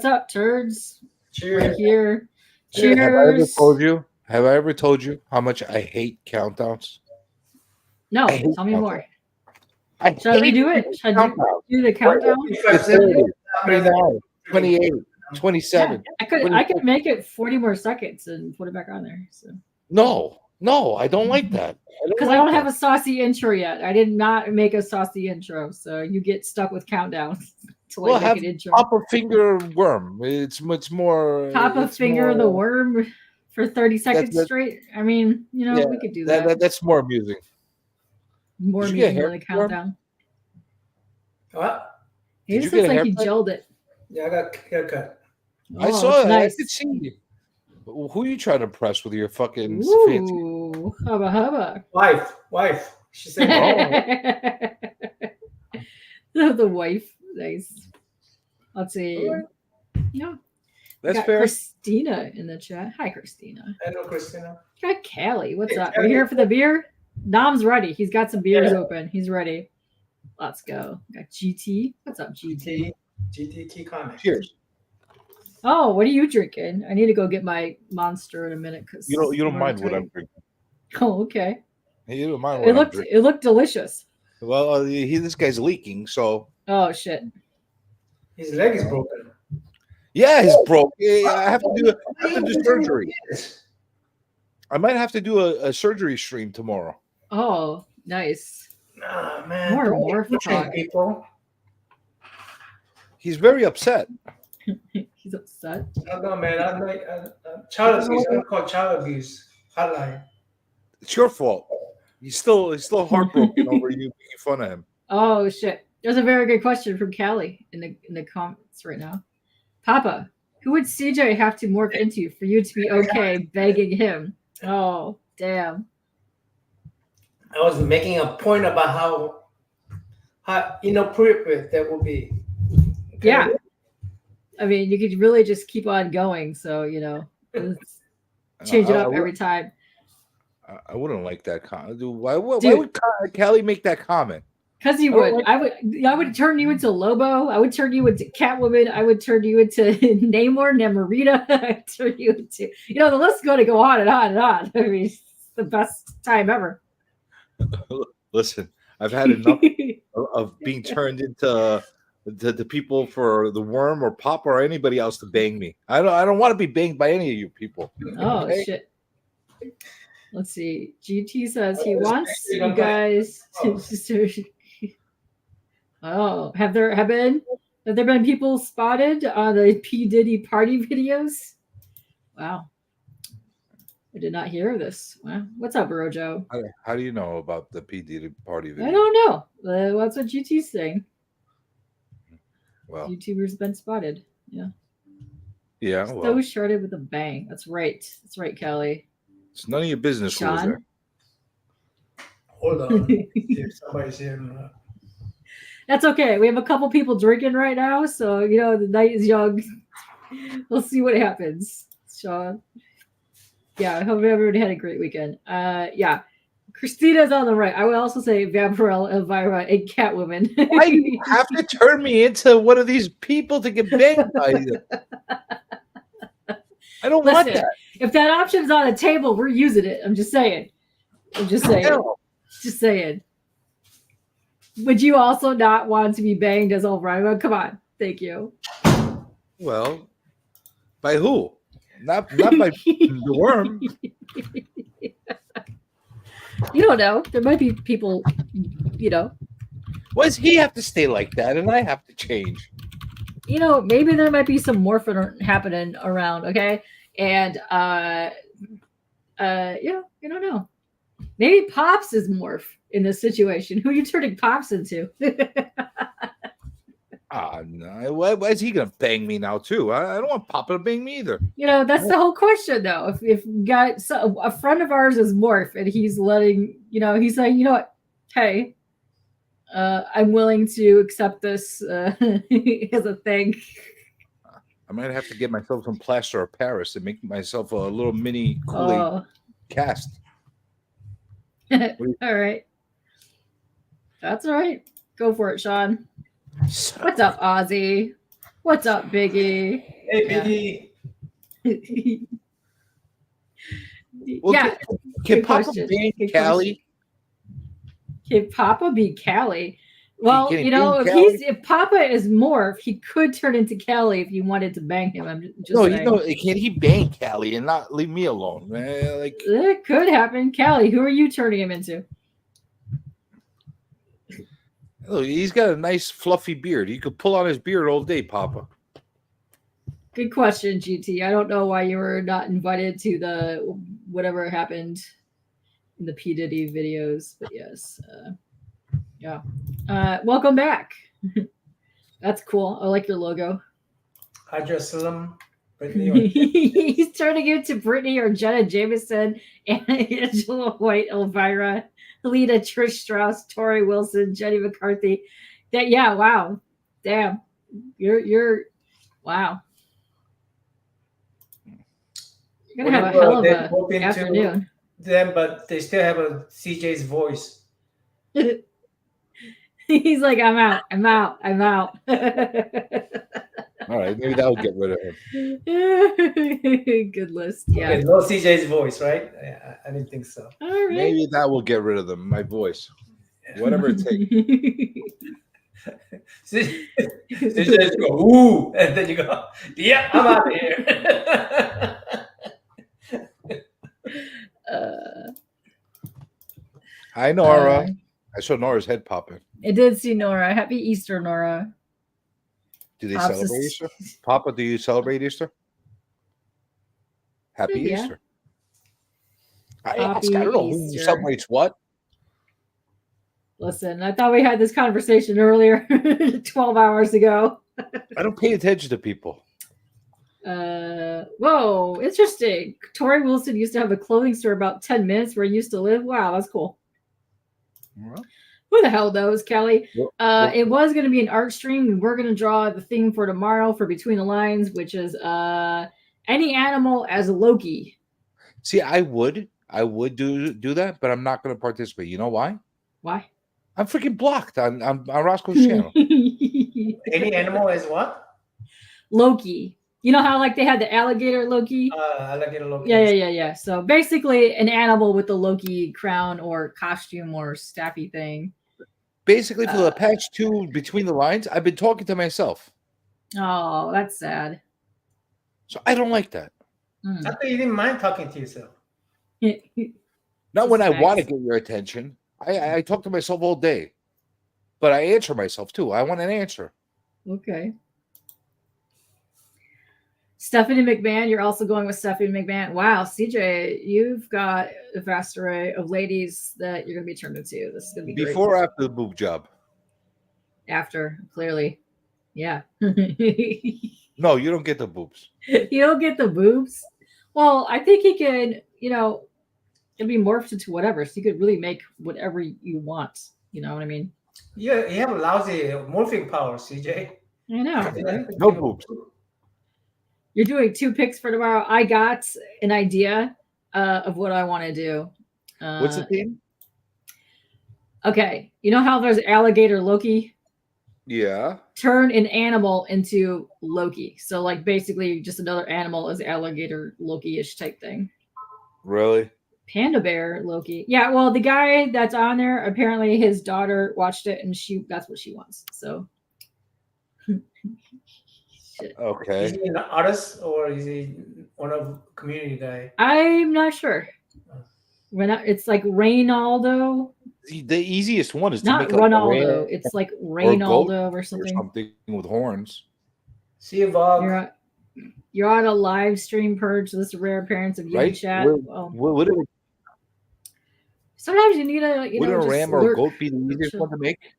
what's up, turds? Cheers. Right here. Cheers. Cheers. Have I ever told you how much I hate countdowns? No, I hate tell me more. countdowns. Shall we do it? Should I do the countdown? It's 30, 29, 28, 27. Yeah, I could make it 40 more seconds and put it back on there. So No, I don't like that. because I don't have a saucy intro yet. I did not make a saucy intro, so you get stuck with countdowns till I make an intro. Pop a finger worm. It's more. Pop a finger the worm for 30 seconds straight. I mean, we could do that. That's more amusing. More amusing than the countdown. What? He just looks like he gelled it. Yeah, I got haircut. I saw it. Nice. I could see you. Who are you trying to impress with your fucking fancy? Ooh, hubba. Wife. She said, the wife. Nice. Let's see. Yeah. That's got fair. Christina in the chat. Hi, Christina. Hello, Christina. Got Callie. What's up? Are you here for the beer? Nom's ready. He's got some beers open. He's ready. Let's go. Got GT. What's up, GT? GT Key Comic. Cheers. Oh, what are you drinking? I need to go get my monster in a minute because You don't mind what I'm drinking. Oh, okay. You don't mind what I'm drinking. It looked delicious. Well, this guy's leaking, so. Oh shit. His leg is broken. Yeah, he's broke. I have to do surgery. I might have to do a surgery stream tomorrow. Oh, nice. Nah, man. More talk. People. He's very upset. He's upset. No, man. I'm like child abuse. I'm called child abuse hotline. It's your fault. He's still heartbroken over you making fun of him. Oh shit. There's a very good question from Callie in the comments right now. Papa, who would CJ have to morph into for you to be okay begging him? Oh, damn. I was making a point about how inappropriate that would be. Okay? Yeah. I mean, you could really just keep on going. So, change it up every time. I wouldn't like that comment. Why would Callie make that comment? Because he would. I would turn you into Lobo. I would turn you into Catwoman. I would turn you into Namor, Namorita. I'd turn you into, the list's going to go on and on and on. I mean, it's the best time ever. Listen, I've had enough of being turned into the people for the worm or Pop or anybody else to bang me. I don't want to be banged by any of you people. Oh, shit. Let's see. GT says he wants you guys to. Oh, have there been people spotted on the P. Diddy party videos? Wow. I did not hear of this. Wow. What's up, Rojo? How do you know about the P. Diddy party video? I don't know. That's what GT's saying. Well, YouTubers been spotted. Yeah. Yeah. So shorted with a bang. That's right. That's right, Kelly. It's none of your business. Sean? Hold on. If somebody's here. That's okay. We have a couple people drinking right now, so the night is young. We'll see what happens, Sean. Yeah, I hope everyone had a great weekend. Yeah. Christina's on the right. I would also say Vampirella, Elvira, and Catwoman. Why do you have to turn me into one of these people to get banged by you? I don't want that. If that option's on the table, we're using it. I'm just saying. Just saying. Would you also not want to be banged as Elvira? Come on. Thank you. Well, by who? Not by the worm. You don't know. There might be people, Why does he have to stay like that and I have to change? Maybe there might be some morphing happening around, okay? And you don't know. Maybe Pops is morph in this situation. Who are you turning Pops into? No. Why is he gonna bang me now too? I don't want Papa to bang me either. That's the whole question, though. If a friend of ours is morph and he's letting, he's like, what? Hey, I'm willing to accept this as a thing. I might have to get myself some plaster of Paris and make myself a little mini Kool-Aid cast. All right. That's all right. Go for it, Sean. What's up, Ozzy? What's up, Biggie? Hey, Biggie. Well, Yeah, can good Papa question. ban Good Callie? Can Papa be Callie? Well, Can he you know, ban Callie? if Papa is Morph, he could turn into Callie if you wanted to bang him. I'm just No, saying. can he ban Callie and not leave me alone, man? Like, It could happen. Callie, who are you turning him into? look, he's got a nice fluffy beard. You could pull on his beard all day, Papa. Good question, GT. I don't know why you were not invited to the whatever happened in the P Diddy videos, but yes, yeah. Welcome back. That's cool. I like your logo. Hydra Slim. Brittany. He's turning you to Brittany or Jenna Jameson, Angela White, Elvira, Lita, Trish Strauss, Tori Wilson, Jenny McCarthy. Yeah, wow. Damn. You're wow. You're gonna have a hell of a afternoon. Them, but they still have a CJ's voice. He's like, I'm out. All right, maybe that'll get rid of him. Good list. Yeah. Okay, no CJ's voice, right? I didn't think so. All right. Maybe that will get rid of them. My voice, whatever it takes. CJ's go, ooh, and then you go, yeah, I'm out of here. Hi, Nora. I saw Nora's head popping. I did see Nora. Happy Easter, Nora. Do they celebrate Easter? Papa, do you celebrate Easter? Happy Easter. I don't know who celebrates what. Listen, I thought we had this conversation earlier, 12 hours ago. I don't pay attention to people. Whoa, interesting. Tori Wilson used to have a clothing store about 10 minutes where he used to live. Wow, that's cool. Well, who the hell knows, Kelly? It was going to be an art stream. We were going to draw the theme for tomorrow for Between the Lines, which is any animal as Loki. See, I would do that, but I'm not going to participate. You know why? Why? I'm freaking blocked on Roscoe's channel. Any animal is what? Loki. You know how like they had the alligator Loki? Alligator Loki. Yeah. So basically an animal with the Loki crown or costume or staffy thing. Basically, for the past two Between the Lines, I've been talking to myself. Oh, that's sad. So I don't like that. I thought you didn't mind talking to yourself. Not when I want to get your attention. I talk to myself all day. But I answer myself too. I want an answer. Okay. Stephanie McMahon, you're also going with Stephanie McMahon. Wow, CJ, you've got a vast array of ladies that you're going to be turned into. This is going to be before great. Or after the boob job? After, clearly. Yeah. No, you don't get the boobs. You don't get the boobs? Well, I think he can, it'll be morphed into whatever. So you could really make whatever you want. You know what I mean? Yeah, you have a lousy morphing power, CJ. I know. Right? No boobs. You're doing 2 picks for tomorrow. I got an idea of what I want to do. What's the theme? Okay. You know how there's alligator Loki? Yeah. Turn an animal into Loki. So like basically just another animal is alligator Loki-ish type thing. Really? Panda bear Loki. Yeah, well, the guy that's on there, apparently his daughter watched it and that's what she wants. So okay. Is he an artist or is he one of community guy? I'm not sure. It's like Reynaldo. The easiest one is not to make Ronaldo. It's like Reynaldo or something. Or something with horns. See you, Bob. You're on a live stream purge. This is a rare appearance of you in chat. Sometimes you need a would a ram or a goat be the easiest one to make?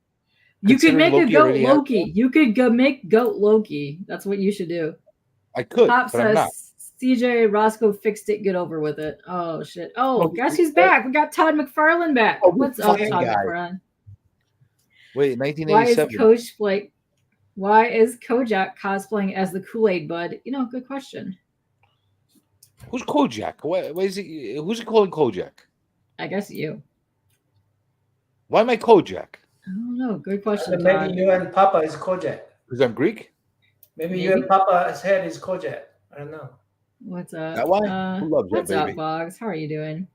You could make a goat Loki. You could go make goat Loki. That's what you should do. I could. Pop but I'm not. CJ Roscoe fixed it. Get over with it. Oh shit. Oh, guess who's back? We got Todd McFarlane back. What's up, Todd McFarlane? Wait, 1987. Why is Kojak cosplaying as the Kool-Aid Bud? Good question. Who's Kojak? What is he? Who's he calling Kojak? I guess you. Why am I Kojak? I don't know. Good question. Maybe you and Papa is Kojak. Because I'm Greek? Maybe Maybe. your Papa's head is Kojak. I don't know. What's That up? why? Who loves that What's up, baby? Boggs? How are you doing?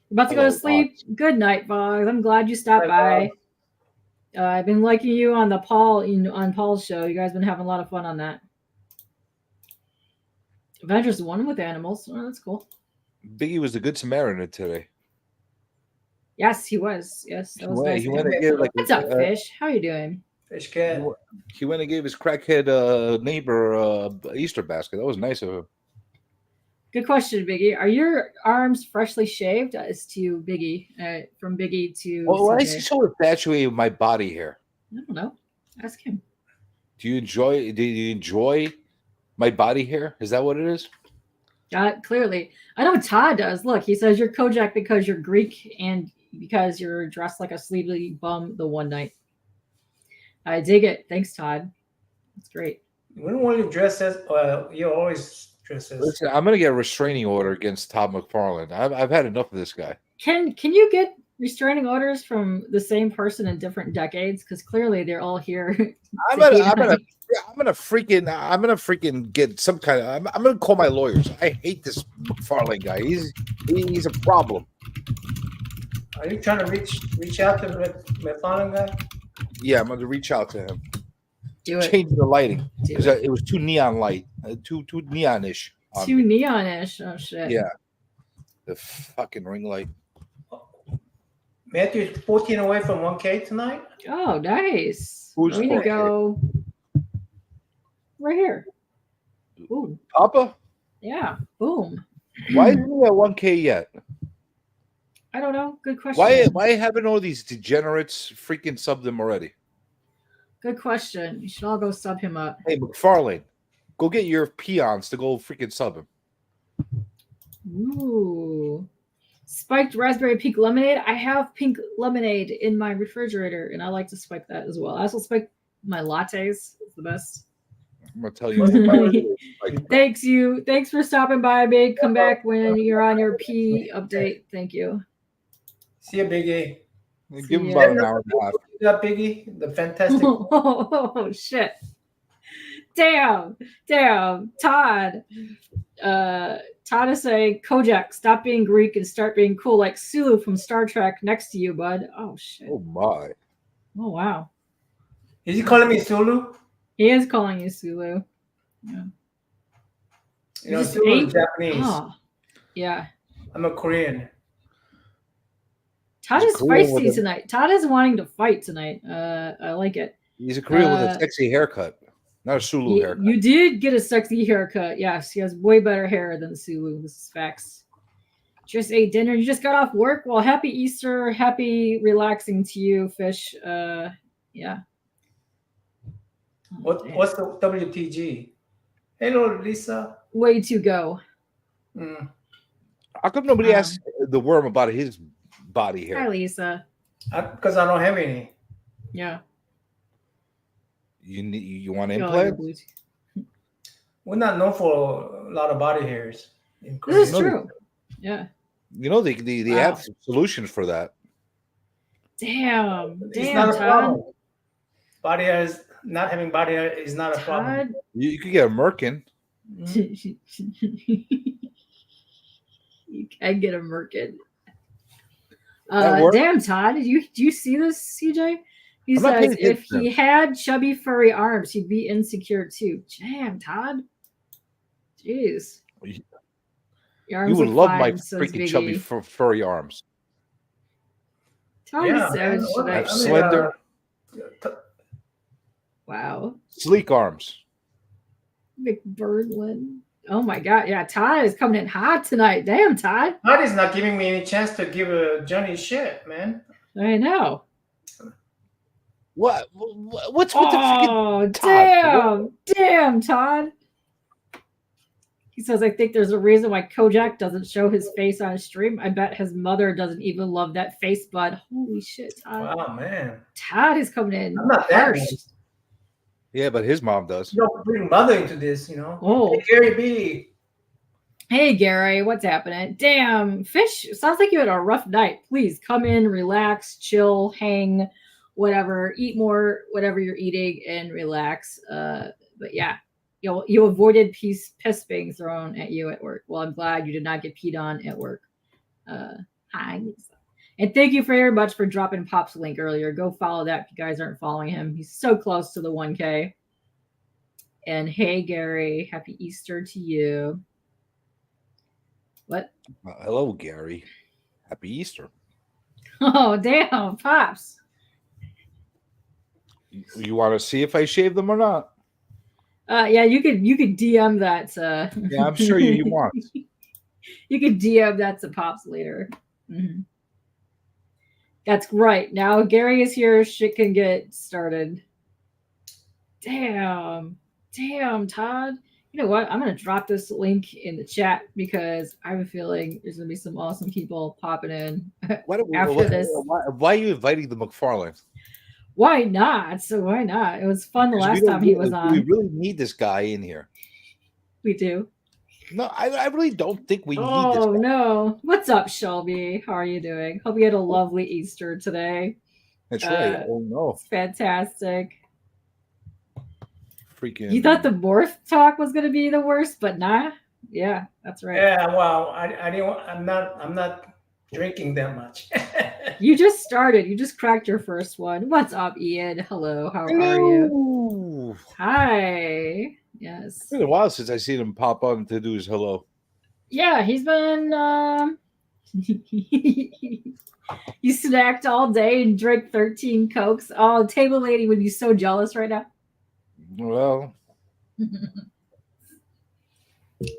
You're about to go Hello, to sleep. Boggs. Good night, Boggs. I'm glad you stopped Bye, by. I've been liking you on the on Paul's show. You guys been having a lot of fun on that. Avengers 1 with animals. Oh, that's cool. Biggie was the good Samaritan today. Yes, he was. Yes, that was nice. He of went him. and gave like What's up, Fish? How you doing? Fish cat. he went and gave his crackhead neighbor Easter basket. That was nice of him. Good question, Biggie. Are your arms freshly shaved? It's to Biggie, from Biggie to Well, why is he CJ. so infatuated with my body hair? I don't know. Ask him. Do you enjoy my body hair? Is that what it is? Clearly. I know Todd does. Look, he says you're Kojak because you're Greek and because you're dressed like a sleepy bum the one night. I dig it. Thanks, Todd. That's great. When will you dress as? You always dress as. Listen, I'm gonna get a restraining order against Todd McFarlane. I've had enough of this guy. Can you get restraining orders from the same person in different decades? Because clearly they're all here. I'm gonna freaking get some kind of. I'm gonna call my lawyers. I hate this McFarlane guy. He's a problem. Are you trying to reach out to the McFarlane guy? Yeah, I'm gonna reach out to him. Do it. Change the lighting Do because it was too neon light, too neonish. Too neonish. Oh shit. Yeah, the fucking ring light. Matthew's 14 away from 1K tonight. Oh, nice. Who's Way to 4K? go. Right here. Boom. Papa, Yeah. Boom. why isn't he at 1K yet? I don't know. Good question. Why haven't all these degenerates freaking subbed him already? Good question. You should all go sub him up. Hey, McFarlane, go get your peons to go freaking sub him. Ooh. Spiked raspberry pink lemonade. I have pink lemonade in my refrigerator, and I like to spike that as well. I also spike my lattes. It's the best. I'm gonna tell you. Thanks for stopping by, Big. Come back when you're on your P update. Thank you. See you, Biggie. Give him about an hour and a half. You got Biggie, the fantastic. Oh shit. Damn. Todd. Todd is saying, Kojak, stop being Greek and start being cool like Sulu from Star Trek next to you, bud. Oh shit. Oh my. Oh wow. Is he calling me Sulu? He is calling you Sulu. Yeah. You know, Just Sulu is ate- Japanese. Oh, yeah. I'm a Korean. Todd He's is Korean with feisty a- tonight. Todd is wanting to fight tonight. I like it. He's a Korean with a sexy haircut, not a Sulu haircut. You did get a sexy haircut. Yes, he has way better hair than Sulu. This is facts. Just ate dinner. You just got off work. Well, happy Easter. Happy relaxing to you, Fish. Yeah. Oh, damn. What's the WTG? Hello, Lisa. Way to go. How come nobody asked the worm about his body Hi, hair? Lisa. Because I don't have any. Yeah. You want Feel like implants? you're Bluetooth. We're not known for a lot of body hairs. In Korea. This is true. Yeah. You know they Wow. have solutions for that. Damn. It's Damn, not a Todd. problem. Body hairs, not having body hair is not a problem. Todd. You could get a merkin. You can get a merkin. That works. Damn, Todd. Do you see this, CJ? He I'm not says paying if attention. he had chubby, furry arms, he'd be insecure too. Damn, Todd. Jeez. Your arms You would look love fine, my says freaking Biggie. chubby furry arms. Todd Yeah, is savage man. tonight. Have slender, Wow. sleek arms. McBurnlin. Oh my God. Yeah, Todd is coming in hot tonight. Damn, Todd. God is not giving me any chance to give a Johnny shit, man. I know. What's with the freaking Oh, Todd? damn, Todd. He says, I think there's a reason why Kojak doesn't show his face on stream. I bet his mother doesn't even love that face, bud. Holy shit, Todd. Wow, man. Todd is coming in I'm not that harsh. bad. Yeah, but his mom does. You don't bring mother into this, you know. Oh. Hey, Gary B. Hey, Gary, what's happening? Damn, Fish, sounds like you had a rough night. Please come in, relax, chill, hang, whatever. Eat more, whatever you're eating, and relax. But yeah, you avoided piss being thrown at you at work. Well, I'm glad you did not get peed on at work. Hi. And thank you very much for dropping Pop's link earlier. Go follow that if you guys aren't following him. He's so close to the 1K. And hey, Gary, happy Easter to you. What? Hello, Gary. Happy Easter. Oh, damn, Pops. You want to see if I shave them or not? Yeah, you could DM that. Yeah, I'm sure you want. You could DM that to Pops later. Mm-hmm. That's right. Now Gary is here. Shit can get started. Damn, Todd. You know what? I'm gonna drop this link in the chat because I have a feeling there's gonna be some awesome people popping in after this. Why are you inviting the McFarlanes? Why not? So why not? It was fun the last time he was on. We really need this guy in here. We do. No, I really don't think we need this guy. Oh no. What's up, Shelby? How are you doing? Hope you had a lovely Easter today. That's right. Oh no. It's fantastic. Freaking. You thought the morph talk was gonna be the worst, but nah. Yeah, that's right. Yeah, well, I didn't. I'm not drinking that much. You just started. You just cracked your first one. What's up, Ian? Hello. How are you? Hi. Yes. It's been a while since I seen him pop on to do his hello. Yeah, he's been. You snacked all day and drank 13 Cokes. Oh, table lady would be so jealous right now. Well,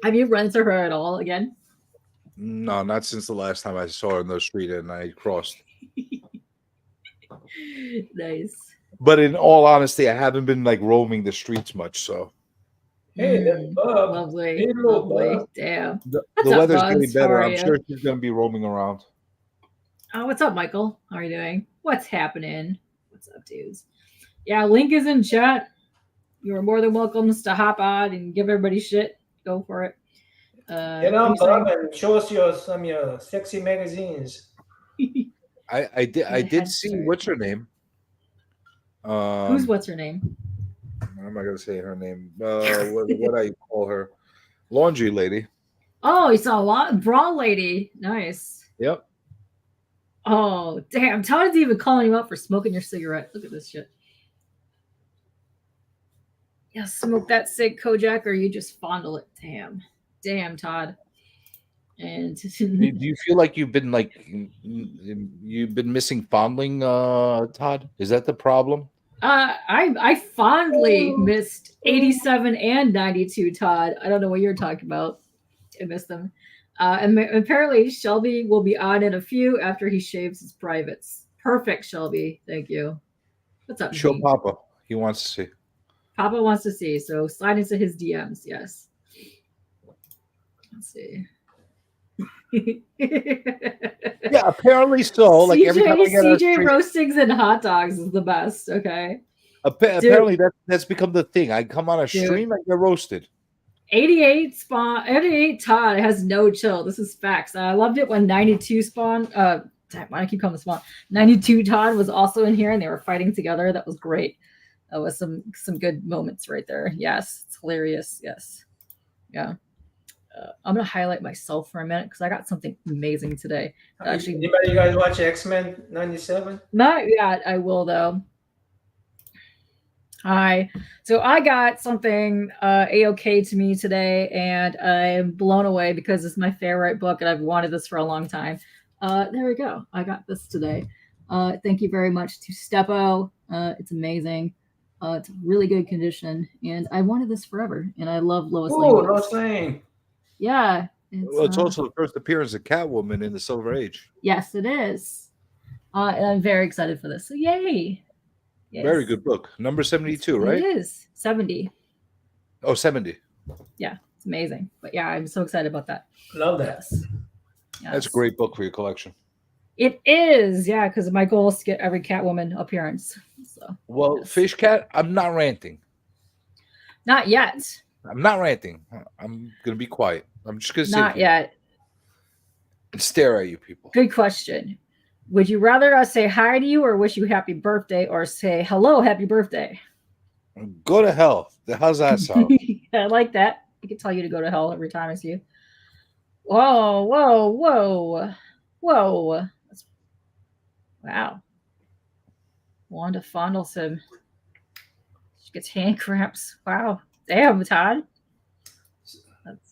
have you run into her at all again? No, not since the last time I saw her in the street and I crossed. Nice. But in all honesty, I haven't been like roaming the streets much. So Hey, that's Bob. Lovely. Hey, Lovely. Bob. Damn. the What's up, weather's Bugs? getting How better. are I'm you? sure she's gonna be roaming around. Oh, what's up, Michael? How are you doing? What's happening? What's up, dudes? Yeah, link is in chat. You are more than welcome to hop on and give everybody shit. Go for it. Get on, Bob, and show us some of your sexy magazines. I did see what's her name. What's her name? I'm not gonna say her name. What I call her? Laundry lady. Oh, you saw a lot. Bra lady. Nice. Yep. Oh, damn. Todd's even calling you out for smoking your cigarette. Look at this shit. Yeah, smoke that cig, Kojak, or you just fondle it. Damn, Todd. And Do you feel like you've been missing fondling, Todd? Is that the problem? I fondly missed 87 and 92, Todd. I don't know what you're talking about. I missed them. And apparently Shelby will be on in a few after he shaves his privates. Perfect, Shelby. Thank you. What's up? Show G? Papa. He wants to see. Papa wants to see. So slide into his DMs. Yes. Let's see. Yeah, apparently so. Like every time I get CJ roastings and hot dogs is the best. Okay. Apparently that's become the thing. I come on a stream, I get roasted. 88 Todd has no chill. This is facts. I loved it when 92 spawned. Why do I keep calling this spawn? 92 Todd was also in here and they were fighting together. That was great. That was some good moments right there. Yes, it's hilarious. Yes. Yeah. I'm gonna highlight myself for a minute because I got something amazing today. Actually, anybody you guys watch X-Men 97? Not yet. I will though. Hi. So I got something A-OK to me today, and I'm blown away because it's my favorite book, and I've wanted this for a long time. There we go. I got this today. Thank you very much to Stepo. It's amazing. It's really good condition, and I wanted this forever. And I love Lois Lane. Oh, Lois Lane. Yeah. It's also the first appearance of Catwoman in the Silver Age. Yes, it is. And I'm very excited for this. So yay. Yes. Very good book. Number 72, right? It is. 70. Oh, 70. Yeah, it's amazing. But yeah, I'm so excited about that. Love that. Yes. That's a great book for your collection. It is, yeah, because my goal is to get every Catwoman appearance. So, well, yes. Fish Cat, I'm not ranting. Not yet. I'm not ranting. I'm going to be quiet. I'm just going to sit Not yet. And stare at you people. Good question. Would you rather us say hi to you or wish you happy birthday or say hello, happy birthday? Go to hell. How's that sound? I like that. I can tell you to go to hell every time I see you. Whoa, whoa, whoa, whoa. Wow. Wanda fondles him. She gets hand cramps. Wow. Damn, Todd.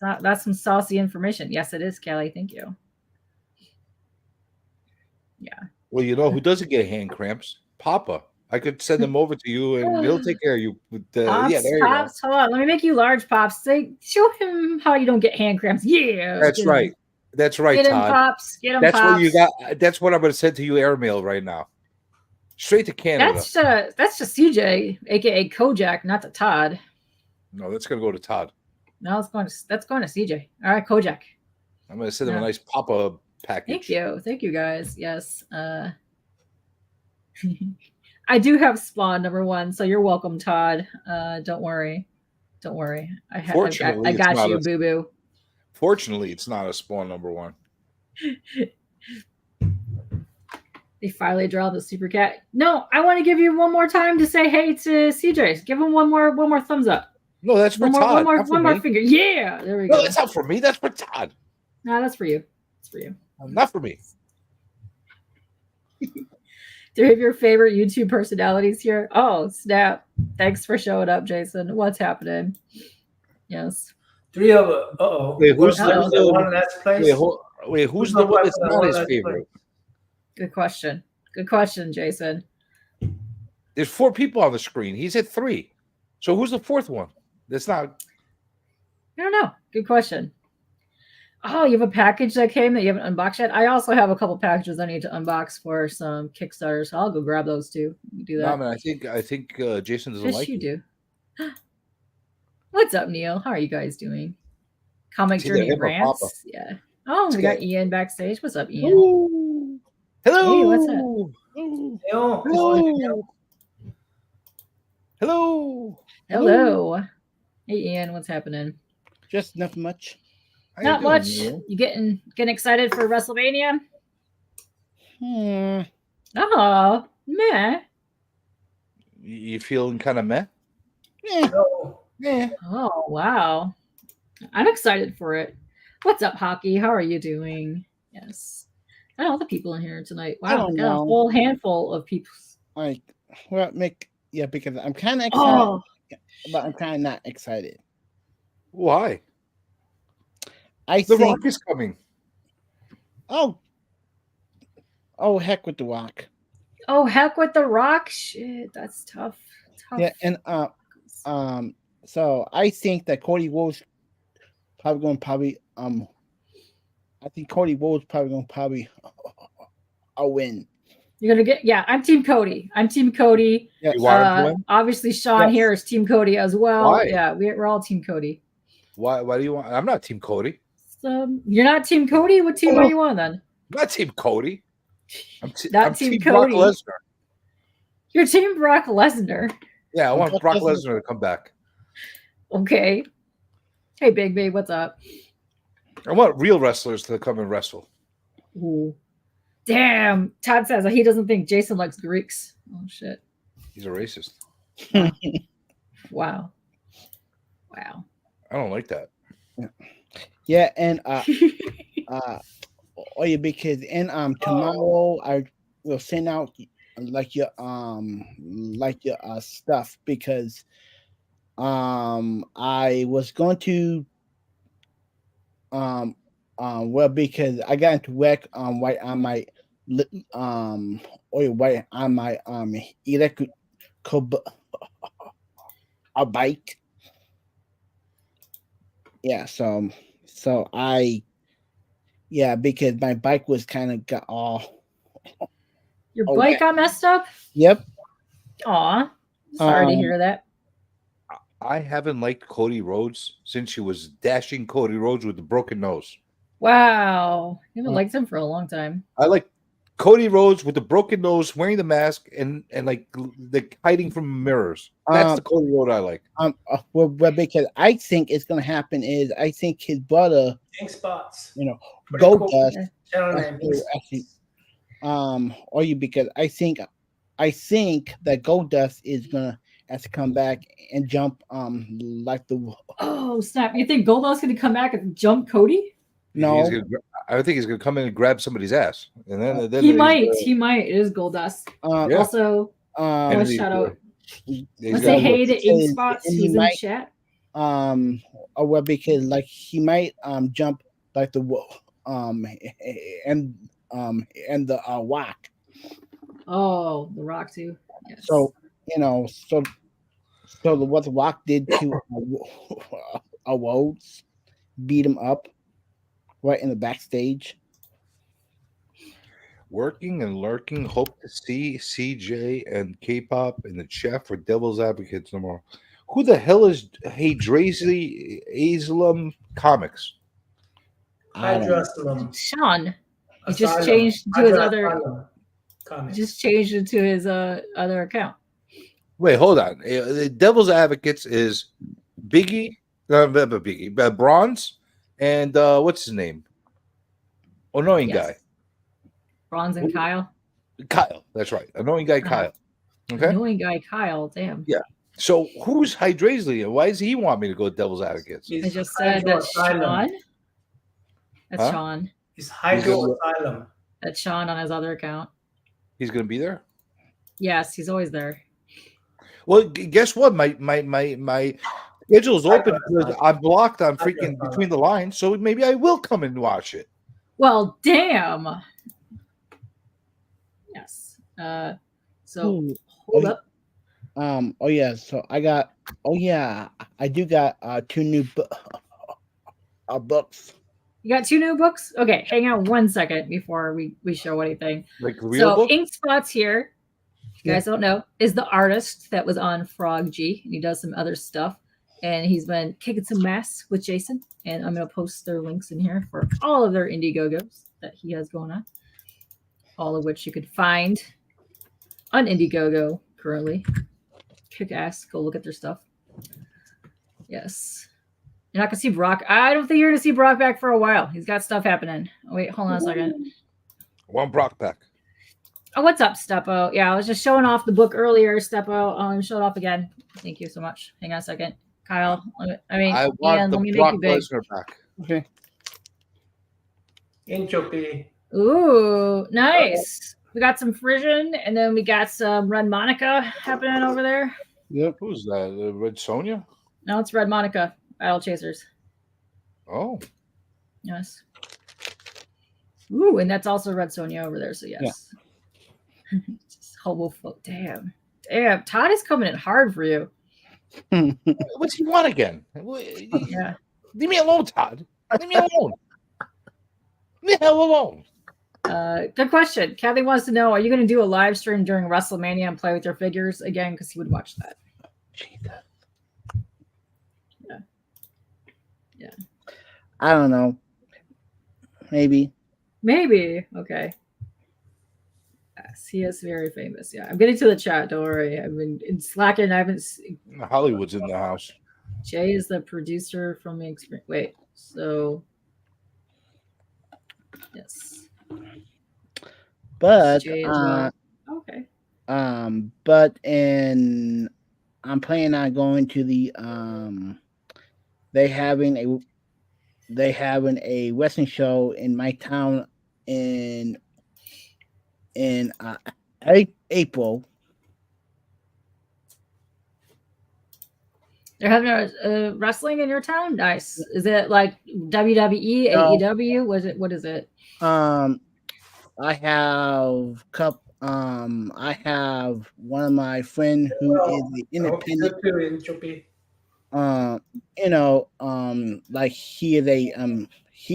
That's some saucy information. Yes, it is, Kelly. Thank you. Yeah. Well, you know who doesn't get hand cramps? Papa. I could send him over to you, and he'll take care of you. Pops, Yeah, there you go. Pops, hold on. Let me make you large, Pops. Say, show him how you don't get hand cramps. Yeah. That's right. That's right, Get him, Todd. Pops. Get him, That's Pops. what you got. That's what I'm going to send to you airmail right now, straight to Canada. That's just CJ, aka Kojak, not the Todd. No, that's going to go to Todd. No, that's going to CJ. All right, Kojak. I'm going to send him a nice Papa package. Thank you guys. Yes. I do have Spawn #1, so you're welcome, Todd. Don't worry. I got you, boo boo. Fortunately, it's not a Spawn #1. They finally draw the super cat. No, I want to give you one more time to say hey to CJ. Give him one more thumbs up. No, that's for Todd. One more finger. Yeah, there we go. No, that's not for me. That's for Todd. No, that's for you. It's for you. Not for me. 3 of your favorite YouTube personalities here. Oh, snap. Thanks for showing up, Jason. What's happening? Yes. 3 of uh-oh. Wait, who's the one that's placed? Wait, who's the one that's not his favorite? Good question, Jason. There's 4 people on the screen. He's at 3. So who's the 4th one? That's not. I don't know. Good question. Oh, you have a package that came that you haven't unboxed yet? I also have a couple packages I need to unbox for some Kickstarter, so I'll go grab those too. Do that. No, man, I think Jason doesn't like you it. do. What's up, Neil? How are you guys doing? Comic Journey Rants? Yeah. Oh, we got Ian backstage. What's up, Ian? Ooh. Hello. Hey, what's up? Hello. Hello. Hello. Hey, Ian, what's happening? Just nothing much. Not much. You getting excited for WrestleMania? Oh, meh. You feeling kind of meh? Yeah. Oh, wow. I'm excited for it. What's up, Hockey? How are you doing? Yes. I know all the people in here tonight. Wow, I don't know. A whole handful of people. Like, well, because I'm kind of excited, but I'm kind of not excited. Why? I The think Rock is coming. Oh, heck with the Rock. Oh, heck with the Rock. Shit, that's tough. Yeah, and so I think that Cody Rhodes I think Cody Rhodes probably going to win. You're gonna get I'm Team Cody. Yeah. You want him to win? Obviously Sean here is Team Cody as well. Why? Yeah, we're all Team Cody. Why do you want? I'm not Team Cody. So you're not Team Cody? What team are you on then? I'm not Team Cody. I'm Team Brock Cody. Lesnar. You're Team Brock Lesnar. Yeah, I want Brock Lesnar to come back. Okay. Hey, Big Babe, what's up? I want real wrestlers to come and wrestle. Ooh. Damn. Todd says he doesn't think Jason likes Greeks. Oh, shit. He's a racist. Wow. I don't like that. Yeah, and because tomorrow I will send out your stuff because I was going to because I got into wreck white on my electric bike. Yeah, so because my bike was kind of got all. Your bike got messed up? Yep. Aw. Sorry to hear that. I haven't liked Cody Rhodes since she was dashing Cody Rhodes with the broken nose. Wow. You haven't liked him for a long time. I like Cody Rhodes with the broken nose, wearing the mask, and like hiding from mirrors. That's the Cody Rhodes I like. Well, because I think it's gonna happen is I think his brother, Pink spots. Goldust. Actually, because I think that Goldust is gonna has to come back and jump like the Oh snap! You think Goldust's gonna come back and jump Cody? no I think he's gonna come in and grab somebody's ass, and then He he's, might. He might. It is Goldust. Yeah. Also, And let's he- shout out. he's Let's got say hey what- to Ink and Spots he who's in might- chat. or well because like he might jump like the and the whack. Oh, the Rock too. Yes. So what the Rock did to Rhodes, beat him up right in the backstage. working and lurking. Hope to see CJ and K-pop in the chat for Devil's Advocates tomorrow. Who the hell is Hey Drazy Islam Comics? I don't know. Hydroslam. Sean. He just Asylum. changed to his other. Hydroslam comics. Just changed it to his other account. Wait, hold on. The Devil's Advocates is Biggie, Bronze, and what's his name? Annoying Yes. Bronze and Kyle. guy, Kyle. That's right, annoying guy, Kyle. Okay. Annoying guy Kyle. Damn. Yeah. So who's Hydrasley and why does he want me to go Devil's Advocates? I just said that's Sean. That's Huh? Sean. It's Hydro Asylum. That's Sean on his other account. He's gonna be there. Yes, he's always there. Well, guess what? My schedule's open because I'm blocked on freaking between the lines, so maybe I will come and watch it. Well, damn. Yes. So Ooh. hold up. Oh yeah, so I got. Oh yeah, I do got 2 new books. You got 2 new books? Okay, hang on 1 second before we show anything. Like the real So book. Ink Spots here, if you guys don't know, is the artist that was on Frog G. And he does some other stuff. And he's been kicking some ass with Jason. And I'm gonna post their links in here for all of their Indiegogos that he has going on. All of which you could find on Indiegogo currently. Kick ass, go look at their stuff. Yes. You're not gonna see Brock. I don't think you're gonna see Brock back for a while. He's got stuff happening. Oh, wait, hold on a second. One Brock back. Oh, what's up, Steppo? Yeah, I was just showing off the book earlier, Steppo. Show it off again. Thank you so much. Hang on a second. Kyle. I want Ian, the let me Brock make you big. Lesnar back. Okay. Entropy. Ooh, nice. We got some Frisian, and then we got some Red Monica happening over there. Yep. Who's that? Red Sonja? No, it's Red Monica, Battle Chasers. Oh, Yes. Ooh, and that's also Red Sonja over there, so yes. Just hobo folk. Damn. Todd is coming in hard for you. what's he want again? Yeah. Leave me alone, Todd. Leave me alone. Leave me the hell alone. Good question. Kathy wants to know: are you going to do a live stream during WrestleMania and play with your figures again? Because he would watch that. Yeah. I don't know. Maybe. Okay. Yes, he is very famous. Yeah, I'm getting to the chat. Don't worry. I've been slacking. I haven't. Hollywood's in the house. Jay is the producer from the experience. Wait. So. Yes. But Jay as well. Okay. but I'm planning on going to the they having a wrestling show in my town in April. They're having a wrestling in your town. Nice. Is it like WWE, No. AEW? What is it? I have I have one of my friend who is the independent. Entropy. Like he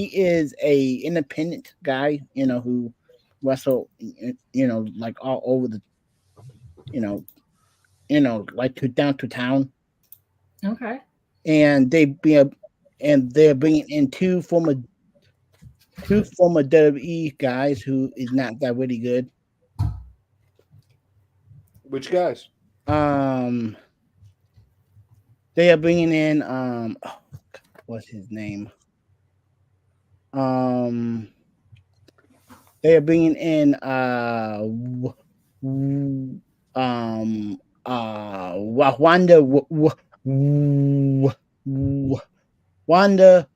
is a independent guy, who wrestle, like all over the, like down to town, Okay. and they're bringing in two former WWE guys who is not that really good. Which guys? They are bringing in what's his name? They are bringing in Wanda Wanda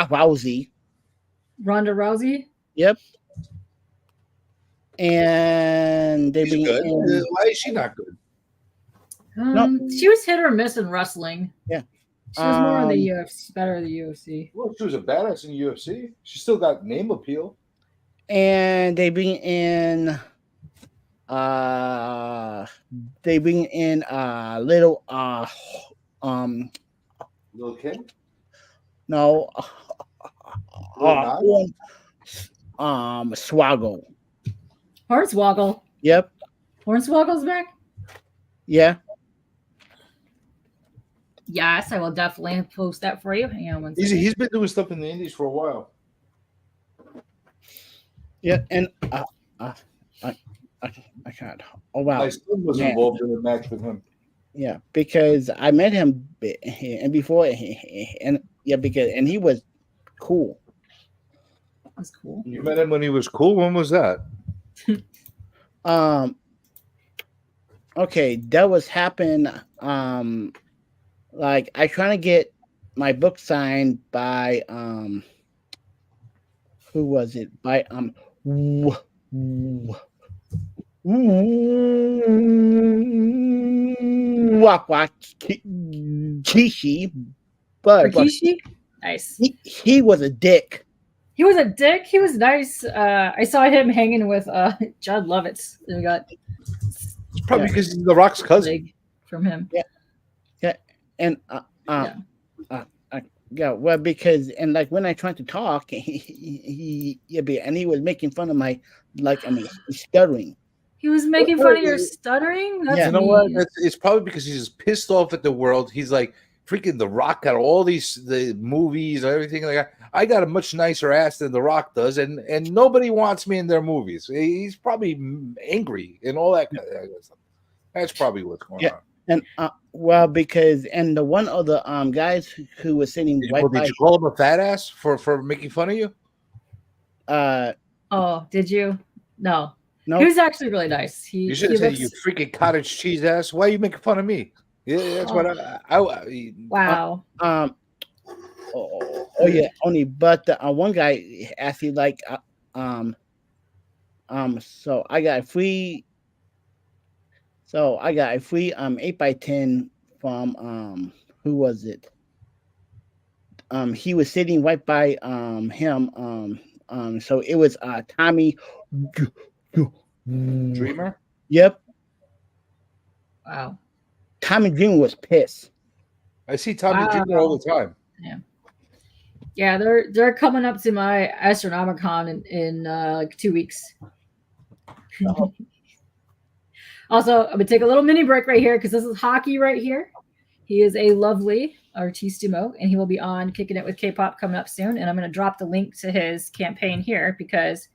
Rousey. Ronda Rousey. Yep. And they She's bring good. in Why is she not good? She was hit or miss in wrestling. Yeah. She was more on the UFC, better in the UFC. Well, she was a badass in the UFC. She still got name appeal. and they bring in little Little Kim? no Little Swaggle. Hornswoggle. Yep. Hornswoggle's back? Yeah. Yes, I will definitely post that for you. Hang on one second. He's been doing stuff in the Indies for a while. Yeah, and I can't. Oh wow. My son was Man. involved in a match with him. Yeah, because I met him and before and yeah, because and he was cool. That's cool. You met him when he was cool? When was that? Okay, that was happen. Like I trying to get my book signed by who was it? By Kishi, but Rikishi? Nice. he was a dick. He was a dick. He was nice. I saw him hanging with Judd Lovitz. And we got It's probably because he's The Rock's cousin. leg from him. And yeah, well, because and like when I tried to talk, he was making fun of my stuttering. He was making fun of your stuttering? That's Yeah. You know what? mean. It's probably because he's just pissed off at the world. He's like, freaking The Rock got all the movies and everything like that. I got a much nicer ass than The Rock does, and nobody wants me in their movies. He's probably angry and all that kind of stuff. That's probably what's going on. And well, because and the one of the guys who was sitting Did right by you call him a fat ass for making fun of you? Oh, did you? No. No, He was actually really nice. You should say, you freaking cottage cheese ass. Why are you making fun of me? Yeah, that's what I Wow. Oh yeah, only but the one guy actually like so I got a free 8x10 from who was it? He was sitting right by him so it was Tommy Dreamer. Yep. Wow. Tommy Dreamer was pissed. I see Tommy Wow. Dreamer all the time. Yeah, they're coming up to my Astronomicon in like 2 weeks. Also, I'm gonna take a little mini break right here because this is hockey right here. He is a lovely artistimo, and he will be on Kicking It with K-pop coming up soon. And I'm gonna drop the link to his campaign here because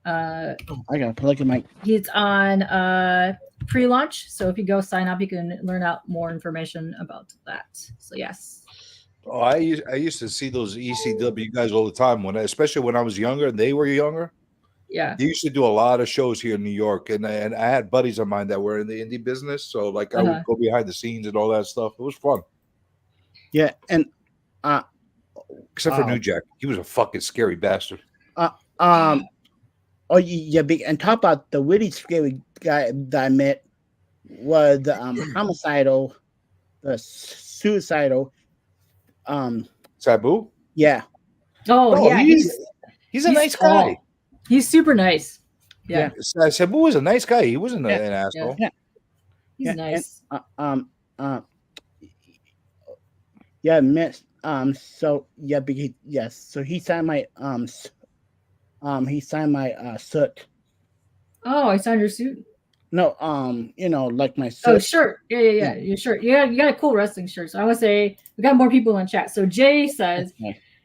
I gotta plug in my. he's on pre-launch. So if you go sign up, you can learn out more information about that. So yes. Oh, I used to see those ECW guys all the time especially when I was younger and they were younger. Yeah. They used to do a lot of shows here in New York, and I had buddies of mine that were in the indie business, so like I would go behind the scenes and all that stuff. It was fun. Yeah, and except for New Jack, he was a fucking scary bastard. Oh yeah, big and talk about the really scary guy that I met was the homicidal, the suicidal. Sabu. Yeah. Oh No, yeah, he's a nice guy. He's super nice. Yeah. Sabu was a nice guy. He wasn't an asshole. Yeah. He's nice. And, yeah, miss. So yeah, because yes, so he signed my suit. Oh, I signed your suit. No, like my suit. Oh, shirt. Yeah. Your shirt. Yeah, you got a cool wrestling shirt. So I want to say we got more people in chat. So Jay says